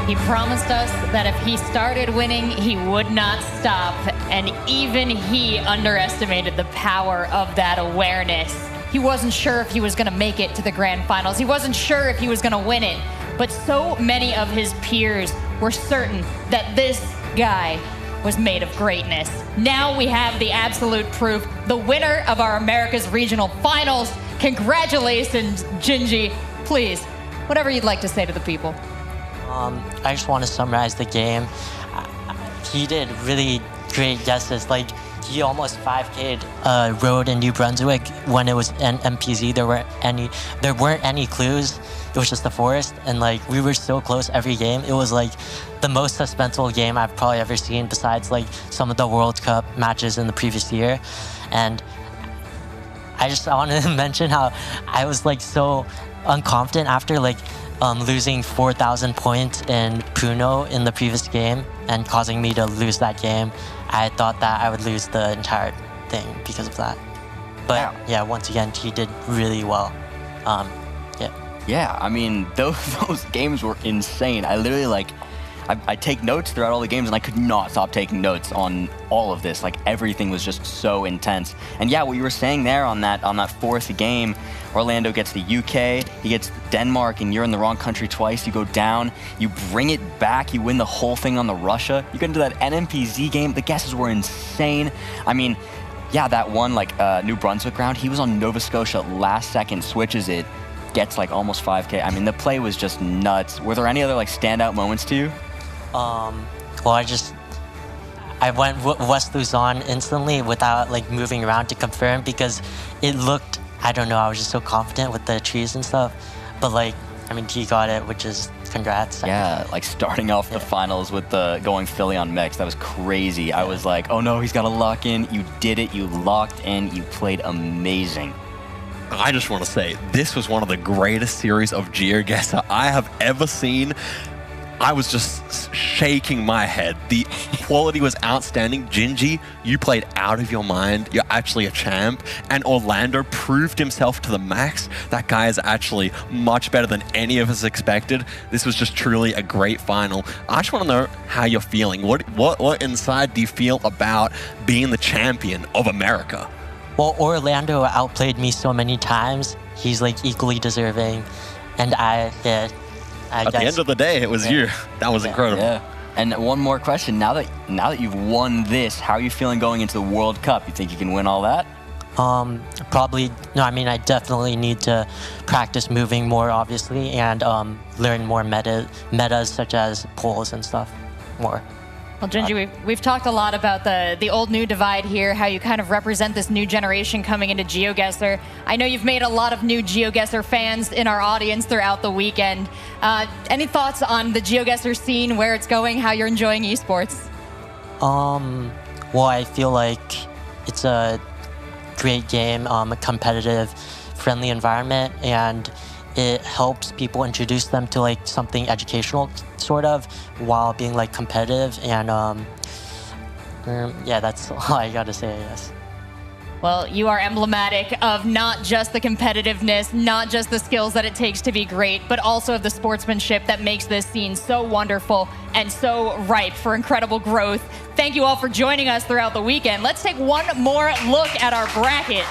He promised us that if he started winning, he would not stop. And even he underestimated the power of that awareness. He wasn't sure if he was going to make it to the grand finals. He wasn't sure if he was going to win it. But so many of his peers were certain that this guy was made of greatness. Now we have the absolute proof. The winner of our America's Regional Finals. Congratulations, Gingy. Please, whatever you'd like to say to the people. I just want to summarize the game. He did really great guesses. Like, he almost 5K'd road in New Brunswick when it was an MPZ. There weren't any clues. It was just the forest, and like we were so close every game. It was like the most suspenseful game I've probably ever seen, besides like some of the World Cup matches in the previous year. And I wanted to mention how I was like so unconfident after like losing 4,000 points in Puno in the previous game and causing me to lose that game. I thought that I would lose the entire thing because of that. But yeah, once again, he did really well. Yeah, I mean, those games were insane. I literally I take notes throughout all the games, and I could not stop taking notes on all of this. Like, everything was just so intense. And yeah, what you were saying there on that fourth game, Orlando gets the UK, he gets Denmark, and you're in the wrong country twice. You go down, you bring it back, you win the whole thing on the Russia. You get into that NMPZ game, the guesses were insane. I mean, yeah, that one New Brunswick round, he was on Nova Scotia, last second, switches it, gets like almost 5K. I mean, the play was just nuts. Were there any other standout moments to you? Well, I went West Luzon instantly without moving around to confirm, because it looked, I don't know, I was just so confident with the trees and stuff. But I mean, he got it, which is congrats. Yeah, starting off the finals with the going Philly on mix, that was crazy. I was like, oh no, he's got to lock in. You did it, you locked in, you played amazing. I just want to say, this was one of the greatest series of GeoGuessr I have ever seen. I was just shaking my head. The quality was outstanding. Gingy, you played out of your mind. You're actually a champ. And Orlando proved himself to the max. That guy is actually much better than any of us expected. This was just truly a great final. I just want to know how you're feeling. What inside do you feel about being the champion of America? Well, Orlando outplayed me so many times. He's equally deserving. And at the end of the day, it was you. That was incredible. Yeah. And one more question. Now that you've won this, how are you feeling going into the World Cup? You think you can win all that? Probably. No, I mean, I definitely need to practice moving more, obviously, and learn more metas such as poles and stuff more. Well, Gingy, we've talked a lot about the old-new divide here, how you kind of represent this new generation coming into GeoGuessr. I know you've made a lot of new GeoGuessr fans in our audience throughout the weekend. Any thoughts on the GeoGuessr scene, where it's going, how you're enjoying esports? Well, I feel like it's a great game, a competitive, friendly environment, and it helps people introduce them to something educational, sort of, while being competitive. And yeah, that's all I gotta say, I guess. Well, you are emblematic of not just the competitiveness, not just the skills that it takes to be great, but also of the sportsmanship that makes this scene so wonderful and so ripe for incredible growth. Thank you all for joining us throughout the weekend. Let's take one more look at our bracket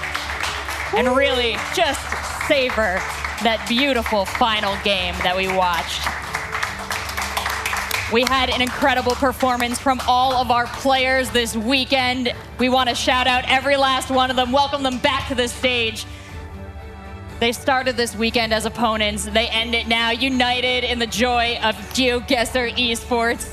and really just savor that beautiful final game that we watched. We had an incredible performance from all of our players this weekend. We want to shout out every last one of them, welcome them back to the stage. They started this weekend as opponents. They end it now united in the joy of GeoGuessr esports.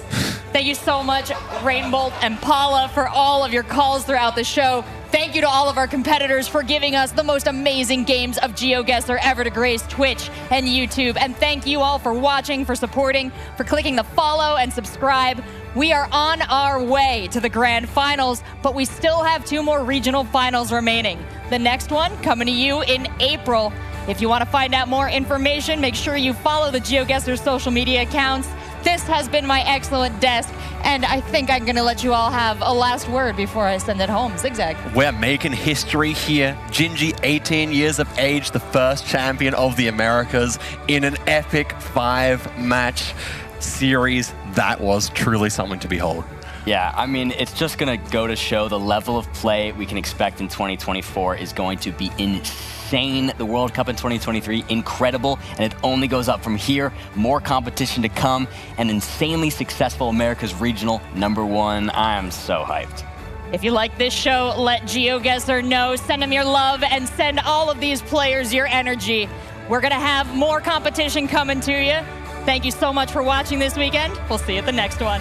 Thank you so much, Rainbolt and Paula, for all of your calls throughout the show. Thank you to all of our competitors for giving us the most amazing games of GeoGuessr ever to grace Twitch and YouTube. And thank you all for watching, for supporting, for clicking the follow and subscribe. We are on our way to the grand finals, but we still have 2 more regional finals remaining. The next one coming to you in April. If you want to find out more information, make sure you follow the GeoGuessr social media accounts. This has been my excellent desk, and I think I'm going to let you all have a last word before I send it home. Zigzag. We're making history here. Gingy, 18 years of age, the first champion of the Americas in an epic 5-match series, that was truly something to behold. Yeah, I mean, it's just going to go to show the level of play we can expect in 2024 is going to be insane. The World Cup in 2023, incredible, and it only goes up from here. More competition to come, and insanely successful America's Regional #1. I am so hyped. If you like this show, let GeoGuessr know. Send them your love and send all of these players your energy. We're going to have more competition coming to you. Thank you so much for watching this weekend. We'll see you at the next one.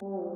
you.